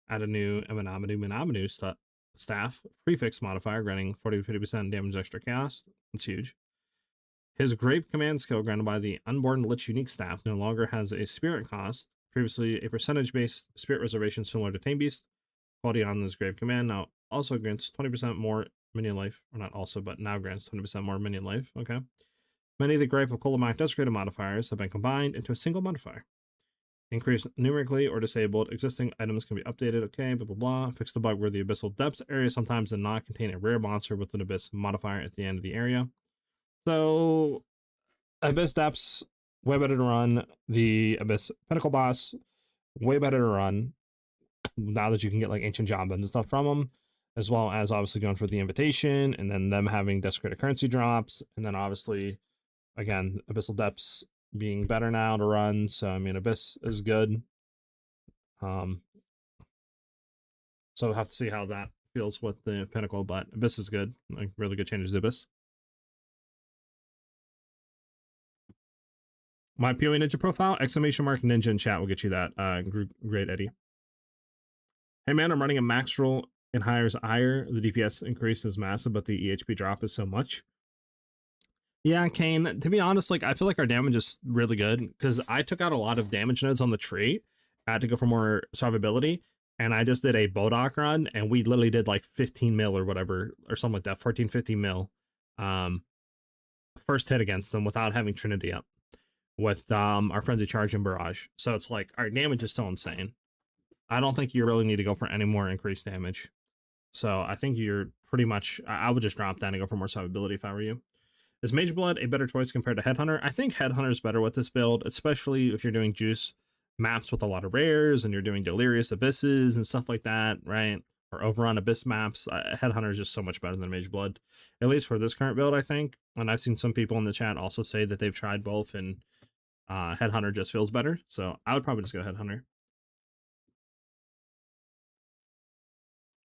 Added a new Emanamanu staff prefix modifier, granting 40 to 50% damage extra chaos. That's huge. His Grave Command skill, granted by the Unborn Lich unique staff, no longer has a spirit cost. Previously, a percentage-based spirit reservation similar to Tame Beast. Quality on this Grave Command now also grants 20% more minion life. Or not also, but now grants 20% more minion life. Okay. Many of the Grave of Kulamak Desecrated modifiers have been combined into a single modifier. Increase numerically or disabled. Existing items can be updated. Okay, blah, blah, blah. Fix the bug where the Abyssal Depths area sometimes does not contain a rare monster with an Abyss modifier at the end of the area. So, Abyss Depths, way better to run. The Abyss Pinnacle boss, way better to run. Now that you can get like Ancient Jambas and stuff from them, as well as obviously going for the Invitation, and then them having Desecrated currency drops, and then obviously, again, Abyssal Depths being better now to run. So, I mean, Abyss is good. So we'll have to see how that feels with the Pinnacle, but Abyss is good. Like, really good changes to Abyss. My PoE Ninja profile, exclamation mark Ninja in chat will get you that. Great, Eddie. Hey man, I'm running a max roll in Hire's Ire. The DPS increase is massive, but the EHP drop is so much. Yeah, Kane, to be honest, like, I feel like our damage is really good because I took out a lot of damage nodes on the tree. I had to go for more survivability, and I just did a Bodok run, and we literally did like 15 mil or whatever, or something like that, 14, 15 mil. First hit against them without having Trinity up with our Frenzy Charge and Barrage. So it's like, our damage is still insane. I don't think you really need to go for any more increased damage. So I think you're pretty much, I would just drop down and go for more survivability if I were you. Is Mage Blood a better choice compared to Headhunter? I think Headhunter is better with this build, especially if you're doing juice maps with a lot of rares and you're doing Delirious Abysses and stuff like that, right? Or Overrun Abyss maps. Headhunter is just so much better than Mage Blood, at least for this current build, I think. And I've seen some people in the chat also say that they've tried both and Headhunter just feels better. So I would probably just go Headhunter.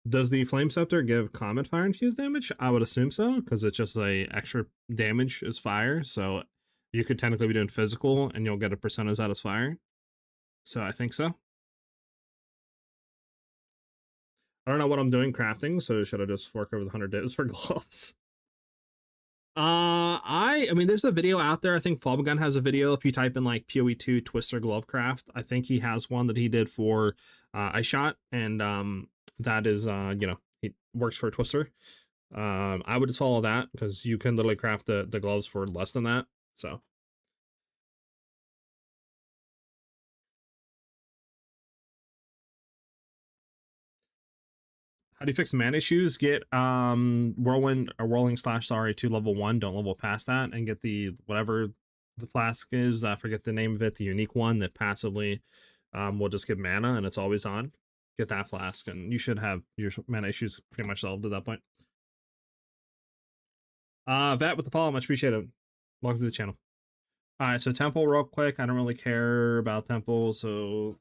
Does the Flame Scepter give Comet Fire infused damage? I would assume so, because it's just a extra damage as fire. So you could technically be doing physical and you'll get a percentage out as fire. So I think so. I don't know what I'm doing crafting, so should I just fork over the 100 divs for gloves? I mean, there's a video out there. I think Flubgun has a video. If you type in like PoE2 Twister glove craft, I think he has one that he did for Ice Shot, and that is you know, he works for Twister. I would just follow that because you can literally craft the gloves for less than that. So how do you fix man issues? Get Whirlwind or Whirling Slash to level 1. Don't level past that, and get the whatever the flask is. I forget the name of it. The unique one that passively will just give mana and it's always on. Get that flask, and you should have your mana issues pretty much solved at that point. Vet with the follow, much appreciated. Welcome to the channel. All right, so temple real quick. I don't really care about temple, so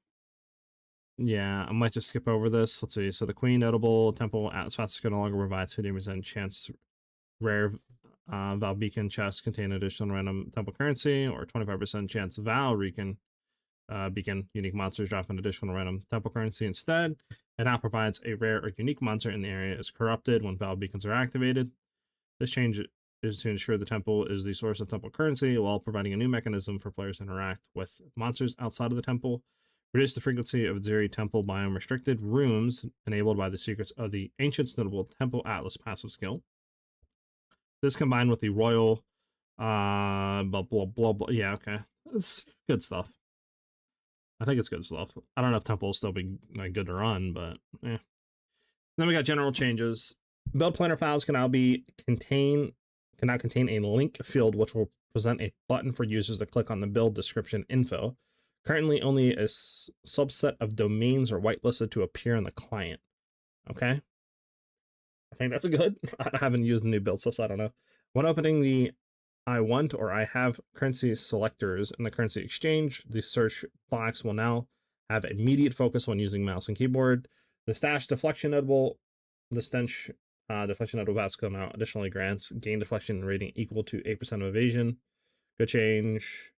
yeah, I might just skip over this. Let's see. So the Queen notable temple Atlas Fast no longer provides 50% chance rare Val Beacon chests contain additional random temple currency, or 25% chance Val Beacon unique monsters drop an additional random temple currency instead. It now provides a rare or unique monster in the area is corrupted when Val Beacons are activated. This change is to ensure the temple is the source of temple currency while providing a new mechanism for players to interact with monsters outside of the temple. Reduce the frequency of Zeri Temple biome restricted rooms enabled by the secrets of the Ancient's notable Temple Atlas passive skill. This combined with the Royal blah blah blah blah. Yeah, okay. It's good stuff. I think it's good stuff. I don't know if Temple will still be like good to run, but yeah. Then we got general changes. Build planner files can now contain a link field which will present a button for users to click on the build description info. Currently, only a subset of domains are whitelisted to appear on the client. Okay. I think that's a good. I haven't used the new build, so I don't know. When opening the I want or I have currency selectors in the currency exchange, the search box will now have immediate focus when using mouse and keyboard. The stash deflection notable, the stench deflection notable basket now additionally grants gain deflection rating equal to 8% of evasion. Good change.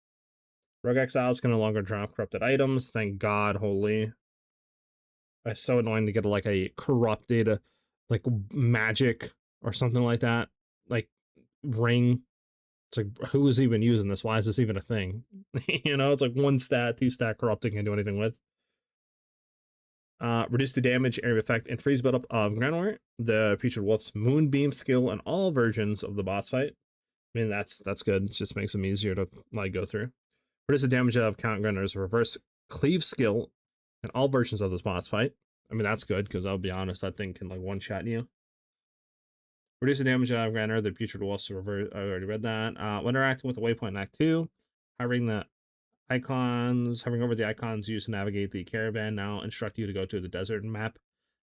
Rogue Exiles can no longer drop corrupted items. Thank God, holy. It's so annoying to get like a corrupted, like magic or something like that. Like ring. It's like, who is even using this? Why is this even a thing? You know, it's like 1 stat, 2 stat corrupting, can't do anything with. Reduce the damage, area of effect, and freeze buildup of Granware, the Putrid Wolf's Moonbeam skill, and all versions of the boss fight. I mean, that's good. It just makes them easier to like go through. Reduce the damage of Count Granar's reverse cleave skill and all versions of this boss fight. I mean, that's good, because I'll be honest, that thing can like one-shot you. Reduce the damage of Granar, the Putrid Wolf's reverse. I already read that. When interacting with the waypoint in Act 2, hovering over the icons used to navigate the caravan now instruct you to go to the desert map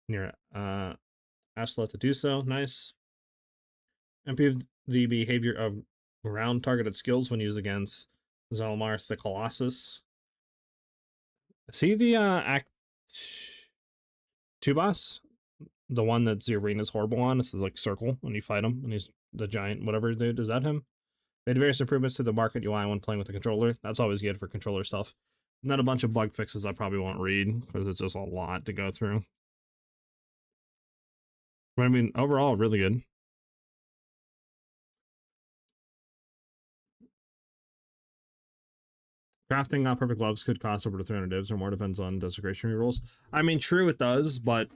near Asla to do so. Nice. Improve the behavior of ground targeted skills when used against Zalmarth the Colossus. See the Act 2 boss? The one that the arena's horrible on. This is like circle when you fight him, and he's the giant whatever dude. Is that him? Made various improvements to the market UI when playing with the controller. That's always good for controller stuff. And then a bunch of bug fixes I probably won't read, because it's just a lot to go through. But I mean, overall, really good. Crafting perfect gloves could cost over to 300 divs or more, depends on desecration rerolls. I mean, true, it does, but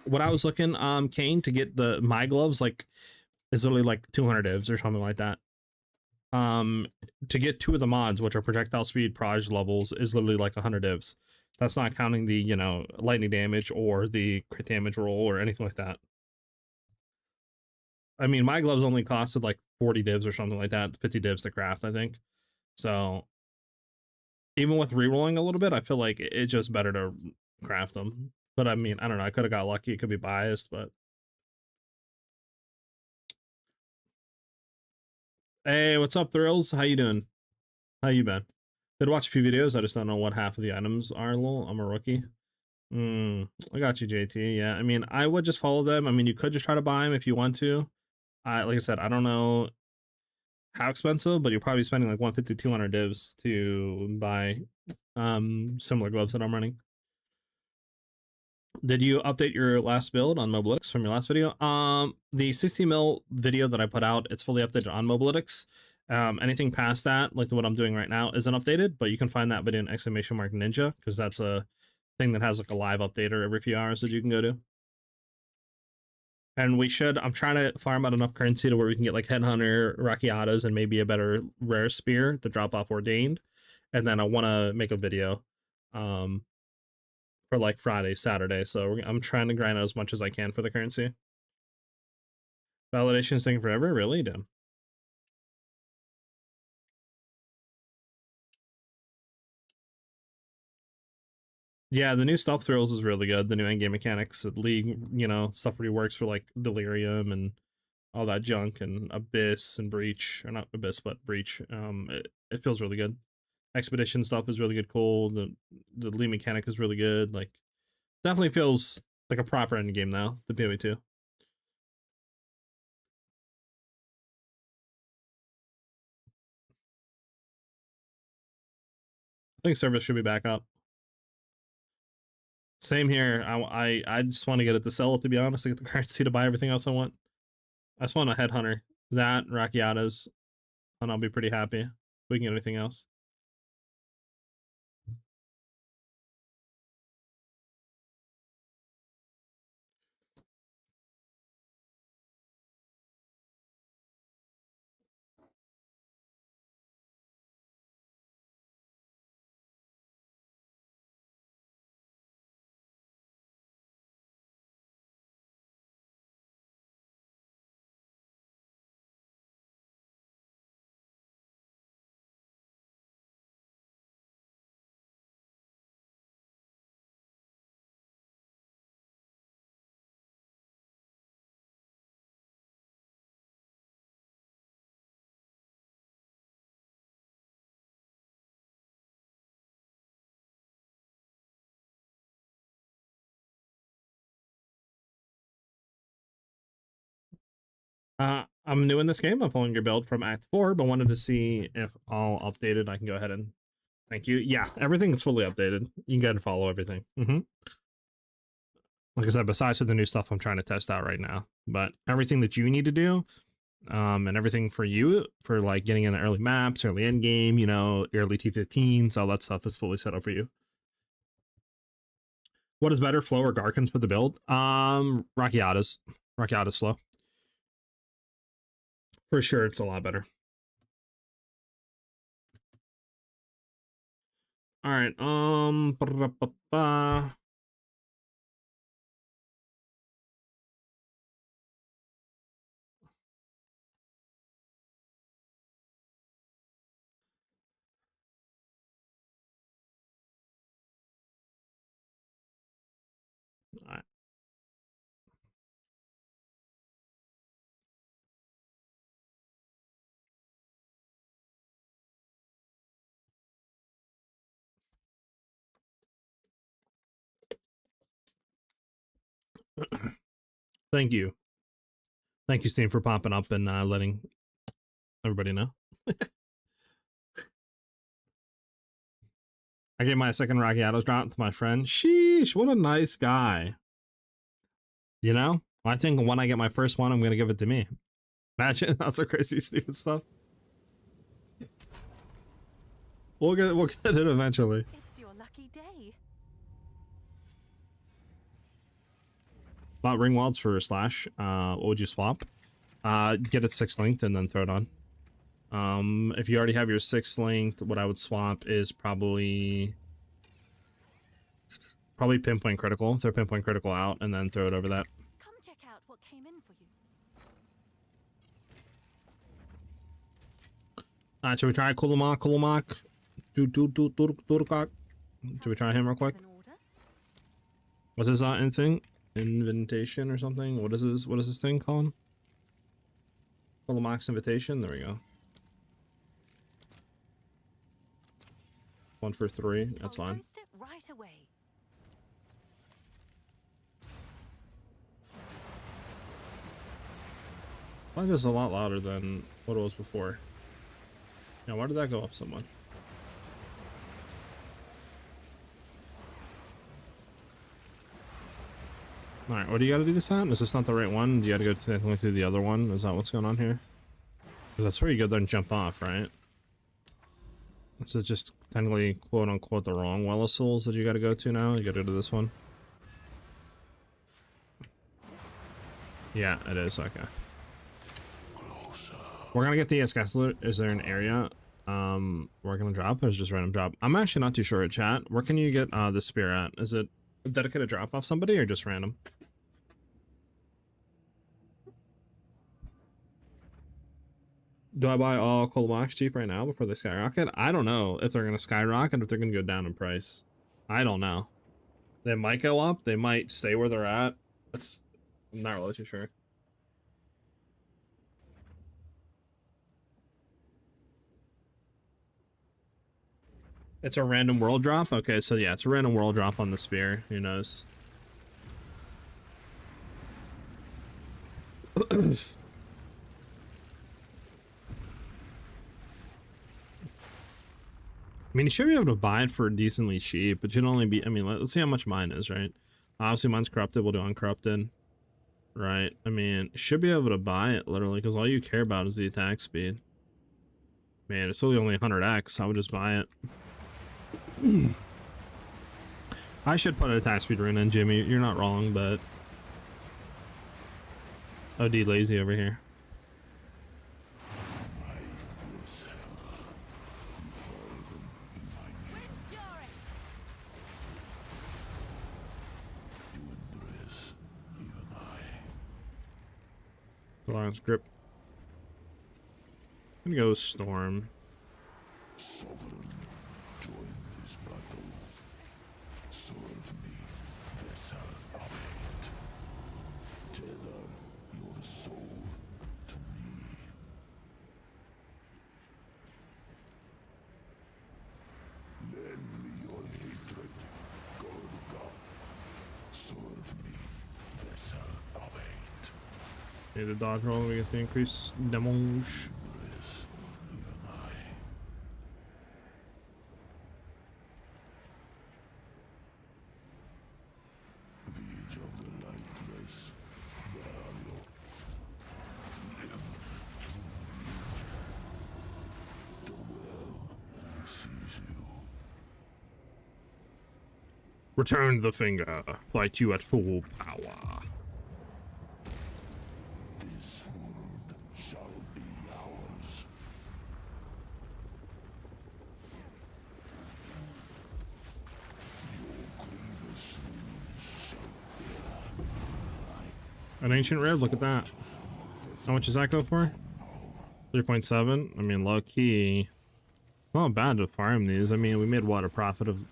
when I was looking, Kane, to get my gloves, like, is literally like 200 divs or something like that. To get 2 of the mods, which are projectile speed, proj levels, is literally like 100 divs. That's not counting the, you know, lightning damage or the crit damage roll or anything like that. I mean, my gloves only costed like 40 divs or something like that, 50 divs to craft, I think. So even with rerolling a little bit, I feel like it's just better to craft them. But I mean, I don't know, I could have got lucky, it could be biased, but hey, what's up, Thrills? How you doing? How you been? Did watch a few videos, I just don't know what half of the items are, lol. I'm a rookie. I got you, JT. Yeah, I mean, I would just follow them. I mean, you could just try to buy them if you want to. Like I said, I don't know how expensive, but you're probably spending like 150, 200 divs to buy similar gloves that I'm running. Did you update your last build on Mobalytics from your last video? The 60 mil video that I put out, it's fully updated on Mobalytics. Anything past that, like what I'm doing right now, isn't updated, but you can find that video in !ninja, because that's a thing that has like a live updater every few hours that you can go to. And I'm trying to farm out enough currency to where we can get like Headhunter, Rakiatas, and maybe a better rare spear to drop off Ordained. And then I want to make a video for like Friday, Saturday. So I'm trying to grind out as much as I can for the currency. Validation's taking forever? Really? Damn. Yeah, the new Stealth Thrills is really good. The new endgame mechanics, League, you know, stuff really works for like Delirium and all that junk, and Abyss and Breach, or not Abyss, but Breach. It feels really good. Expedition stuff is really good, cool. The League mechanic is really good. Like, definitely feels like a proper endgame now, the PoE 2. I think service should be back up. Same here. I just want to get it to sell it, to be honest, to get the currency to buy everything else I want. I just want a Headhunter. That, Rakiatas, and I'll be pretty happy if we can get anything else. I'm new in this game. I'm following your build from Act 4, but wanted to see if all updated. I can go ahead and thank you. Yeah, everything is fully updated. You can go ahead and follow everything. Like I said, besides the new stuff I'm trying to test out right now, but everything that you need to do, and everything for you for like getting in the early maps, early end game, you know, early T15s, all that stuff is fully set up for you. What is better, Flow or Garkins for the build? Rakiata's slow. For sure, it's a lot better. All right. Thank you. Thank you, Steam, for popping up and letting everybody know. I gave my second Rakiatos drop to my friend. Sheesh, what a nice guy. You know? I think when I get my first one, I'm going to give it to me. Imagine, that's so crazy, stupid stuff. We'll get it eventually. It's your lucky day. Bought Ringwalds for Slash. What would you swap? Get it 6 linked and then throw it on. If you already have your 6 linked, what I would swap is probably Pinpoint Critical. Throw Pinpoint Critical out and then throw it over that. Come check out what came in for you. Should we try Kulamak? Turkak? Should we try him real quick? What's his thing? Invitation or something? What is this thing called? Kulamak's invitation? There we go. 1 for 3. That's fine. Post it right away. I think this is a lot louder than what it was before. Now, why did that go up so much? Alright, what do you gotta do this at? Is this not the right one? Do you gotta go technically through the other one? Is that what's going on here? Because that's where you go there and jump off, right? So it's just technically quote unquote the wrong Well of Souls that you gotta go to now? You gotta go to this one? Yeah, it is, okay. We're gonna get the Escasler. Is there an area we're gonna drop, or is it just random drop? I'm actually not too sure at chat. Where can you get the spear at? Is it a dedicated drop off somebody or just random? Do I buy all Kolomaks cheap right now before they skyrocket? I don't know if they're gonna skyrocket, if they're gonna go down in price. I don't know. They might go up, they might stay where they're at. I'm not really too sure. It's a random world drop? Okay, so yeah, it's a random world drop on the spear. Who knows? I mean, you should be able to buy it for decently cheap, but you'd only be, I mean, let's see how much mine is, right? Obviously, mine's corrupted, we'll do uncorrupted. Right, I mean, should be able to buy it, literally, because all you care about is the attack speed. Man, it's only 100x, I would just buy it. I should put an attack speed rune in, Jimmy. You're not wrong, but OD lazy over here. Lion's grip. I'm gonna go Storm. Sovereign, join this battle. Serve me, vessel of hate. Tether your soul to me. Lend me your hatred, Gorga. Serve me, vessel of hate. Need a dodge roll. We get the increased damage. Return the finger. Fight you at full power. This world shall be ours. An ancient rare. Look at that. How much does that go for? 3.7. I mean, low key. Not bad to farm these. I mean, we made what, a profit of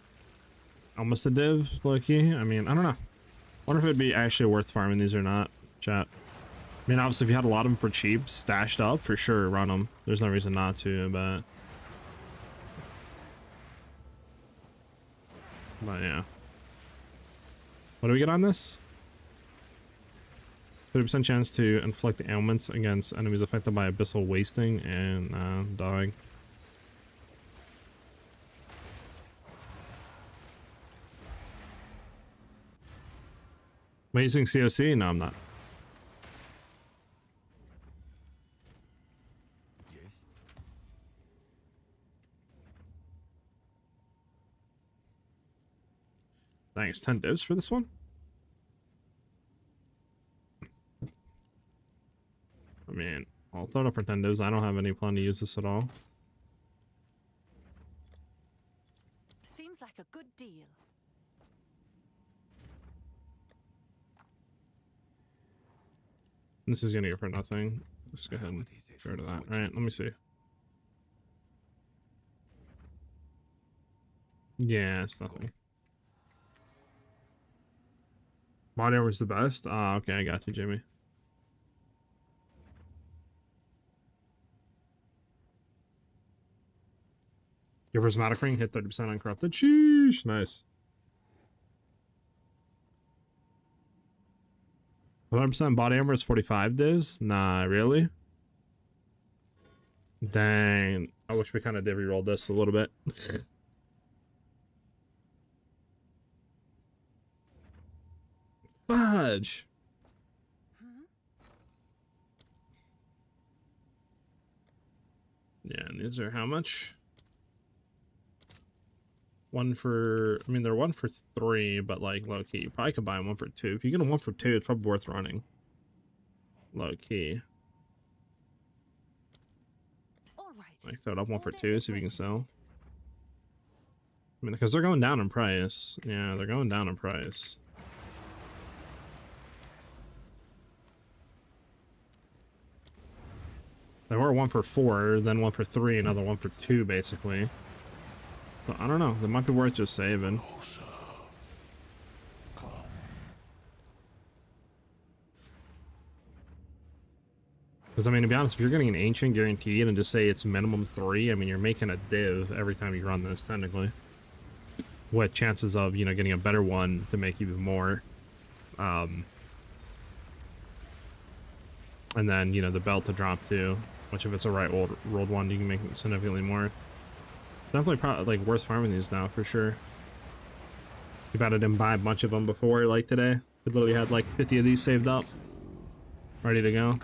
almost a div, low key. I mean, I don't know. Wonder if it'd be actually worth farming these or not, chat. I mean, obviously, if you had a lot of them for cheap, stashed up, for sure, run them. There's no reason not to, but yeah. What do we get on this? 30% chance to inflict ailments against enemies affected by abyssal wasting and dying. Am I using COC? No, I'm not. Yes. Thanks, 10 divs for this one. I mean, I'll throw it up for 10 divs. I don't have any plan to use this at all. Seems like a good deal. This is gonna go for nothing. Let's go ahead and go to that. Alright, let me see. Yeah, it's nothing. Body armor's the best? Ah, okay, I got you, Jimmy. Your prismatic ring hit 30% uncorrupted. Sheesh, nice. 100% body armor is 45 divs? Nah, really? Dang. I wish we kind of did reroll this a little bit. Fudge. Yeah, and these are how much? One for, I mean, they're 1 for 3, but like low key, you probably could buy them 1 for 2. If you get a 1 for 2, it's probably worth running. Low key. All right. Like throw it up 1 for 2, see if you can sell. I mean, because they're going down in price. Yeah, they're going down in price. They were 1 for 4, then 1 for 3, another 1 for 2, basically. But I don't know. They might be worth just saving. Because, I mean, to be honest, if you're getting an ancient guaranteed and just say it's minimum 3, I mean, you're making a div every time you run this, technically. What chances of, you know, getting a better one to make even more? And then, you know, the belt to drop too. Which, if it's a right rolled one, you can make significantly more. Definitely probably like worth farming these now for sure. Too bad I didn't buy a bunch of them before, like today. We literally had like 50 of these saved up, ready to go.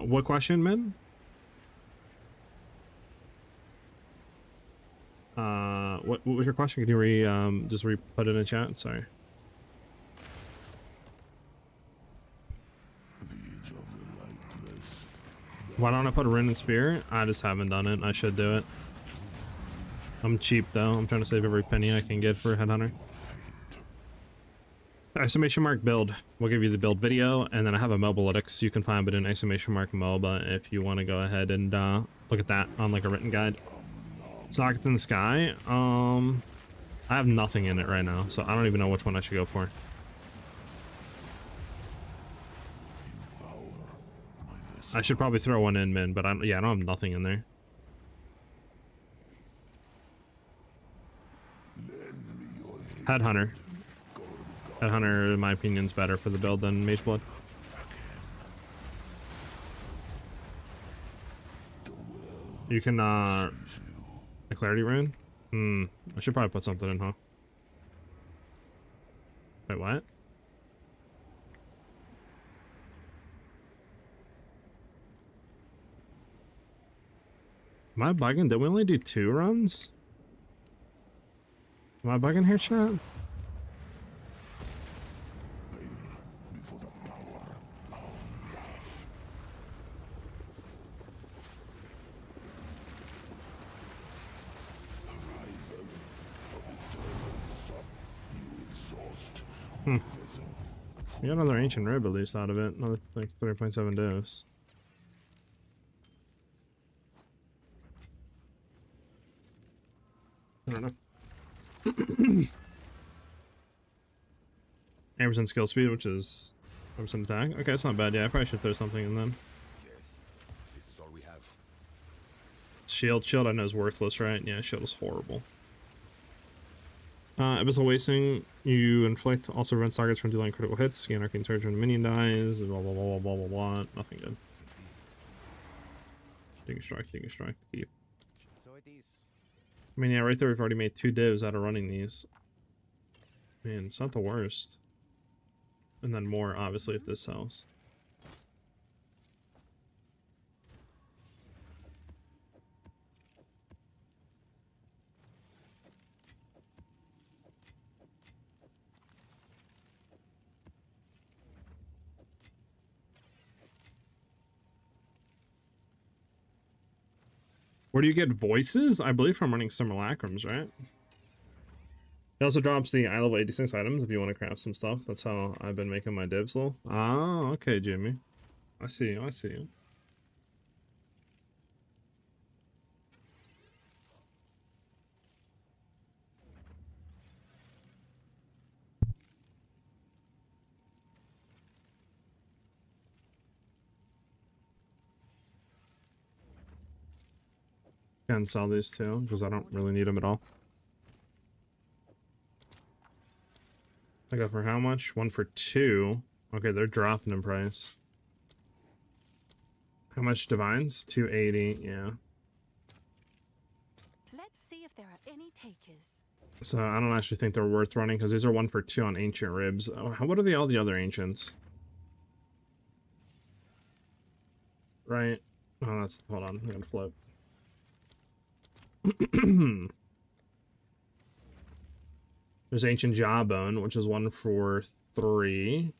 What question, man? What was your question? Could you just put it in the chat? Sorry. Why don't I put a rune and spear? I just haven't done it. I should do it. I'm cheap though. I'm trying to save every penny I can get for a headhunter. Exclamation mark build. We'll give you the build video, and then I have a mobalytics you can find, but in exclamation mark MOBA if you want to go ahead and look at that on like a written guide. Sockets in the sky. I have nothing in it right now, so I don't even know which one I should go for. I should probably throw one in, man, but I don't have nothing in there. Lend me your Headhunter. Headhunter, in my opinion, is better for the build than Mage Blood. You can, a Clarity Rune? I should probably put something in, huh? Wait, what? Am I bugging? Did we only do 2 runs? Am I bugging here, chat? Before the power of death. Horizon of eternal sun, you exhaust. We got another Ancient Rib at least out of it. Another, like, 3.7 dose. I don't know. 8% skill speed, which is 100% attack. Okay, it's not bad. Yeah, I probably should throw something in them. Yes, this is all we have. Shield. Shield I know is worthless, right? Yeah, shield is horrible. Abyssal Wasting, you inflict, also prevents targets from dealing critical hits. Gain Arcane Surge when the minion dies. Blah, blah, blah, blah, blah, blah. Nothing good. Taking strike, keep. So it is. I mean, yeah, right there we've already made 2 divs out of running these. Man, it's not the worst. And then more, obviously, if this sells. Where do you get voices? I believe from running simulacrums, right? It also drops the eye level 86 items if you want to craft some stuff. That's how I've been making my divs, lol. Ah, okay, Jimmy. I see you, I see you. Can sell these too, because I don't really need them at all. I got for how much? 1 for 2. Okay, they're dropping in price. How much divines? 280, yeah. Let's see if there are any takers. So I don't actually think they're worth running, because these are 1 for 2 on Ancient Ribs. Oh, what are all the other Ancients? Right? Oh, that's, hold on, I gotta flip. There's Ancient Jawbone, which is 1 for 3.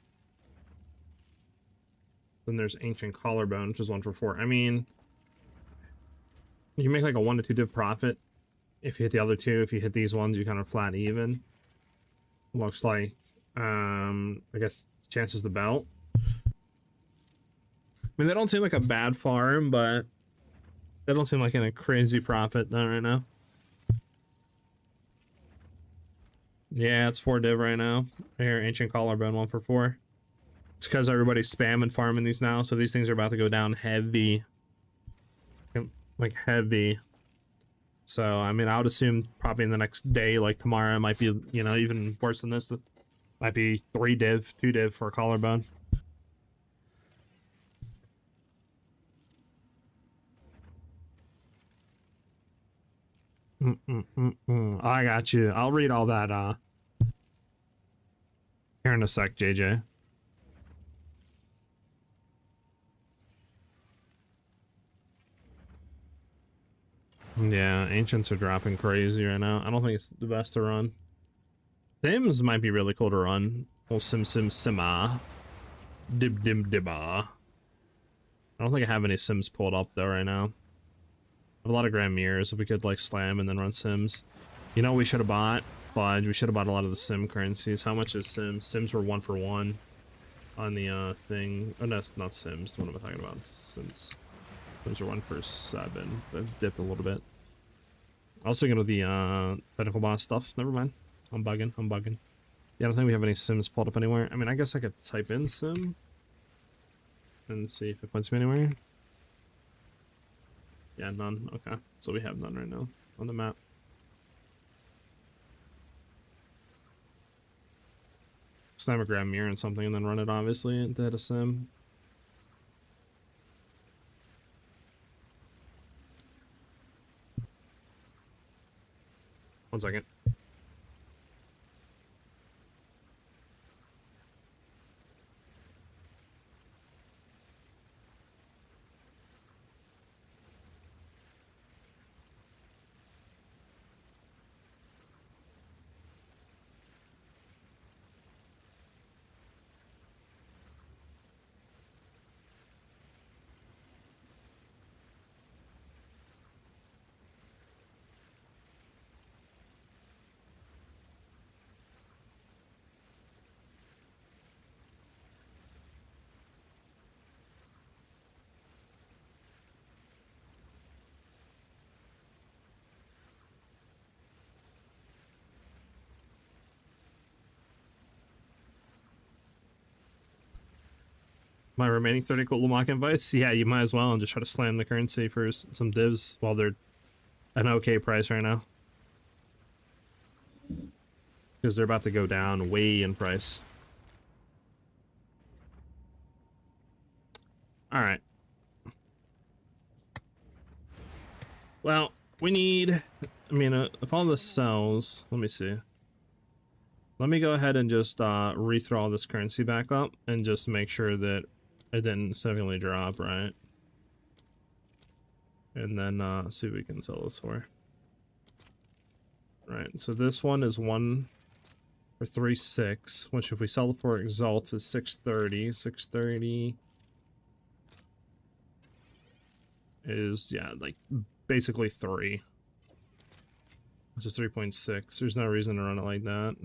Then there's Ancient Collarbone, which is 1 for 4. I mean, you can make like a 1 to 2 div profit if you hit the other 2. If you hit these ones, you kind of flat even. Looks like, I guess, chances the belt. I mean, they don't seem like a bad farm, but they don't seem like in a crazy profit right now. Yeah, it's 4 div right now. Here, Ancient Collarbone, 1 for 4. It's because everybody's spamming farming these now, so these things are about to go down heavy. Like, heavy. So, I mean, I would assume probably in the next day, like tomorrow, it might be, you know, even worse than this. It might be 3 div, 2 div for a Collarbone. I got you. I'll read all that, here in a sec, JJ. Yeah, Ancients are dropping crazy right now. I don't think it's the best to run. Sims might be really cool to run. Well, Sima. Dibba. I don't think I have any Sims pulled up though right now. I have a lot of Grand Mirrors if we could like slam and then run Sims. You know what we should have bought? Fudge. We should have bought a lot of the Sim currencies. How much is Sims? Sims were 1 for 1 on the thing. Oh, no, that's not Sims. What am I talking about? Sims. Sims are 1 for 7. They've dipped a little bit. Also gonna do the technical boss stuff. Never mind. I'm bugging. Yeah, I don't think we have any Sims pulled up anywhere. I mean, I guess I could type in Sim and see if it points me anywhere. Yeah, none. Okay, so we have none right now on the map. Slam a grab mirror and something and then run it obviously into a sim. One second. My remaining 30 cool Lamach invites? Yeah, you might as well and just try to slam the currency for some divs while they're an okay price right now. Because they're about to go down way in price. Alright. Well, we need... I mean, if all this sells... Let me see. Let me go ahead and just rethrow all this currency back up and just make sure that it didn't significantly drop, right? And then see what we can sell this for. Right, so this one is 1 for 3.6, which if we sell it for Exalt is 630. 630 is, yeah, like basically 3. Which is 3.6. There's no reason to run it like that.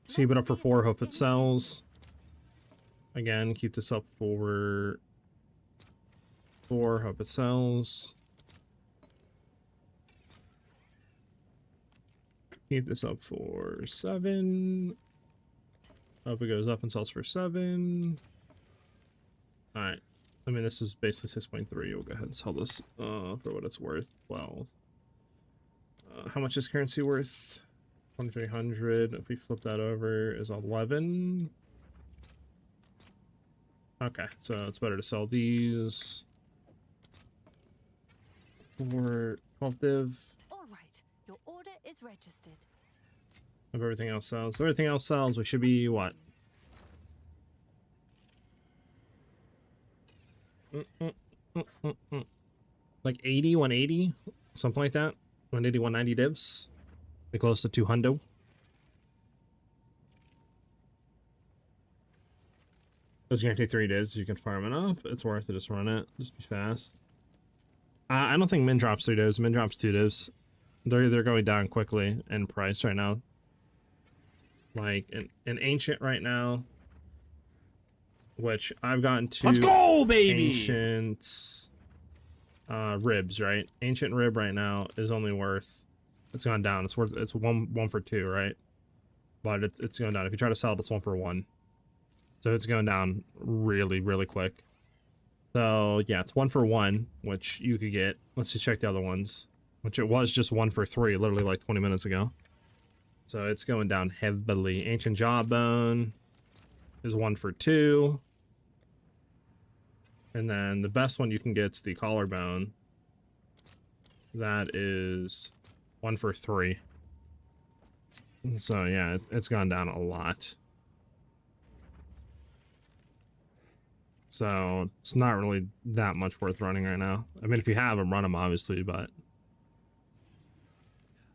Keep it up for 4, hope it sells. Again, keep this up for 4, hope it sells. Keep this up for 7. Hope it goes up and sells for 7. Alright. I mean, this is basically 6.3. We'll go ahead and sell this for what it's worth. 12. How much is currency worth? 2300. If we flip that over, is 11. Okay, so it's better to sell these for 12 div. All right, your order is registered. If everything else sells. If everything else sells, we should be what? Like 80, 180, something like that. 180, 190 divs. Be close to 200. Those guarantee 3 divs. You can farm enough. It's worth it. Just run it. Just be fast. I don't think min drops 3 divs. Min drops 2 divs. They're going down quickly in price right now. Like an ancient right now, which I've gotten to. Let's go, baby! Ancient ribs, right? Ancient rib right now is only worth. It's gone down. It's worth. It's one for 2, right? But it's going down. If you try to sell it, it's 1 for 1. So it's going down really, really quick. So yeah, it's 1 for 1, which you could get. Let's just check the other ones. Which it was just 1 for 3, literally like 20 minutes ago. So it's going down heavily. Ancient Jawbone is 1 for 2. And then the best one you can get is the Collarbone. That is 1 for 3. So yeah, it's gone down a lot. So it's not really that much worth running right now. I mean, if you have them, run them obviously, but...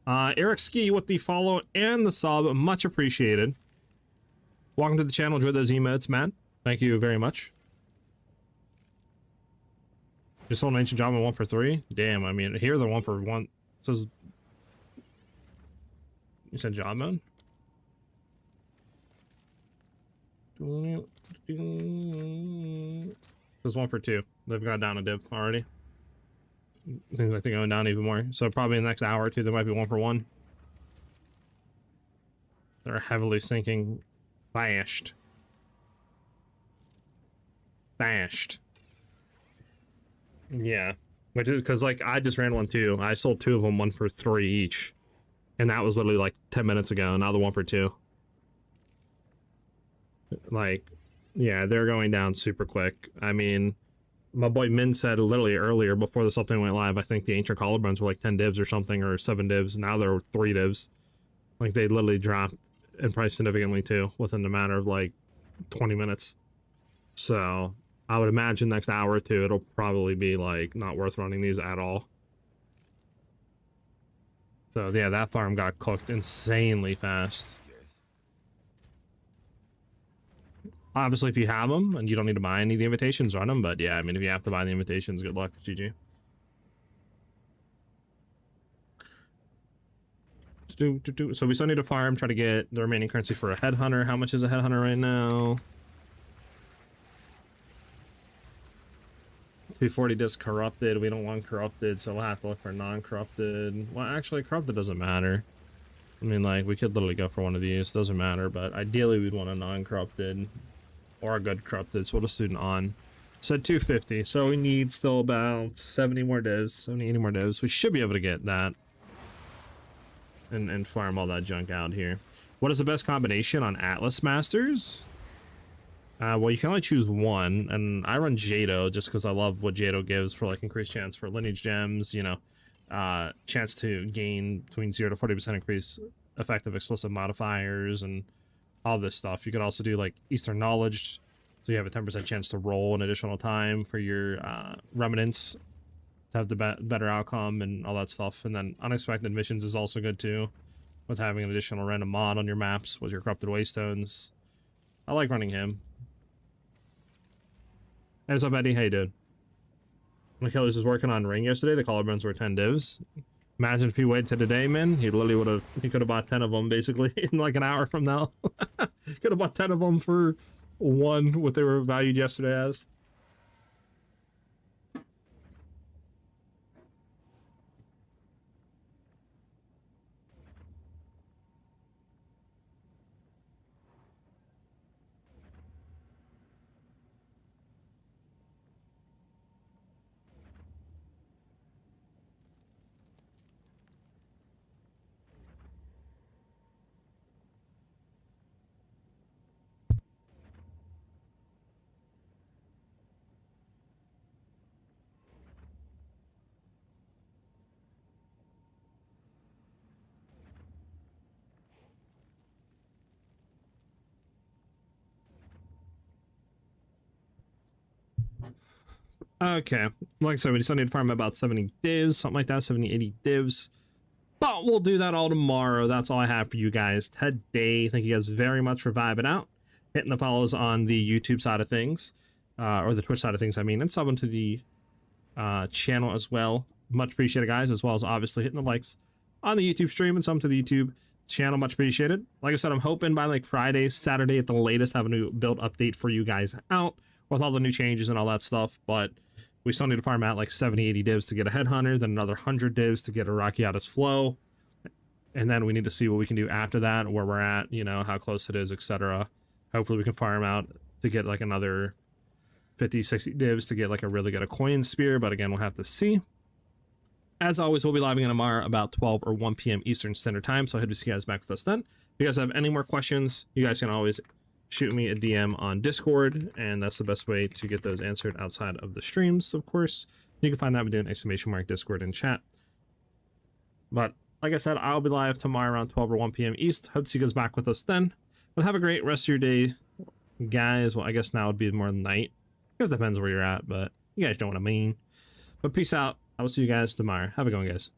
Eric Ski with the follow and the sub, much appreciated. Welcome to the channel. Enjoy those emotes, man. Thank you very much. Just sold an Ancient Jawbone 1 for 3. Damn, I mean, here they're 1 for 1. It says, you said Jawbone? There's 1 for 2. They've gone down a div already. Seems like they're going down even more. So probably in the next hour or 2, there might be 1 for 1. They're heavily sinking fast. Fast. Yeah. Which is because, like, I just ran one too. I sold 2 of them, 1 for 3 each. And that was literally like 10 minutes ago. Now the 1 for 2. Like, yeah, they're going down super quick. I mean, my boy Min said literally earlier before this update went live, I think the ancient collarbones were like 10 divs or something, or 7 divs. Now they're 3 divs. Like, they literally dropped in price significantly too within the matter of like 20 minutes. So I would imagine next hour or two it'll probably be like not worth running these at all. So yeah, that farm got cooked insanely fast. Obviously, if you have them and you don't need to buy any of the invitations, run them. But yeah, I mean, if you have to buy the invitations, good luck. GG. So we still need to farm, try to get the remaining currency for a headhunter. How much is a headhunter right now? 240 disc corrupted. We don't want corrupted, so we'll have to look for non-corrupted. Well, actually, corrupted doesn't matter. I mean, like, we could literally go for one of these. Doesn't matter, but ideally we'd want a non-corrupted or a good corrupted, so we'll just do an on. So 250, so we need still about 70 more divs, 70, 80 more divs. We should be able to get that and farm all that junk out here. What is the best combination on Atlas Masters? Well, you can only choose one, and I run Jado just because I love what Jado gives for like increased chance for lineage gems, you know, chance to gain between 0 to 40% increase effective explosive modifiers and all this stuff. You could also do like Eastern Knowledge, so you have a 10% chance to roll an additional time for your remnants to have the better outcome and all that stuff. And then unexpected missions is also good too, with having an additional random mod on your maps with your corrupted waystones. I like running him. Hey, what's up, Eddie? How you doing? Achilles was working on Ring yesterday. The collarbones were 10 divs. Imagine if he waited to today, man. He literally would have. He could have bought 10 of them basically in like an hour from now. Could have bought 10 of them for 1 what they were valued yesterday as. Okay, like I said, we just need to farm about 70 divs, something like that, 70, 80 divs. But we'll do that all tomorrow. That's all I have for you guys today. Thank you guys very much for vibing out, hitting the follows on the YouTube side of things, or the Twitch side of things, I mean, and subbing to the channel as well. Much appreciated, guys, as well as obviously hitting the likes on the YouTube stream and some to the YouTube channel. Much appreciated. Like I said, I'm hoping by like Friday, Saturday at the latest, have a new build update for you guys out with all the new changes and all that stuff. But we still need to farm out like 70, 80 divs to get a headhunter, then another 100 divs to get a Rakiatis flow. And then we need to see what we can do after that, where we're at, you know, how close it is, etc. Hopefully we can farm out to get like another 50, 60 divs to get like a really good coin spear. But again, we'll have to see. As always, we'll be live again tomorrow about 12 or 1 p.m. Eastern Standard Time. So I hope to see you guys back with us then. If you guys have any more questions, you guys can always shoot me a DM on Discord, and that's the best way to get those answered outside of the streams, of course. You can find that by doing !! Discord in chat. But like I said, I'll be live tomorrow around 12 or 1 p.m. East. Hope to see you guys back with us then. But have a great rest of your day, guys. Well, I guess now would be more night. Because it depends where you're at, but you guys know what I mean. But peace out. I will see you guys tomorrow. Have a good one, guys.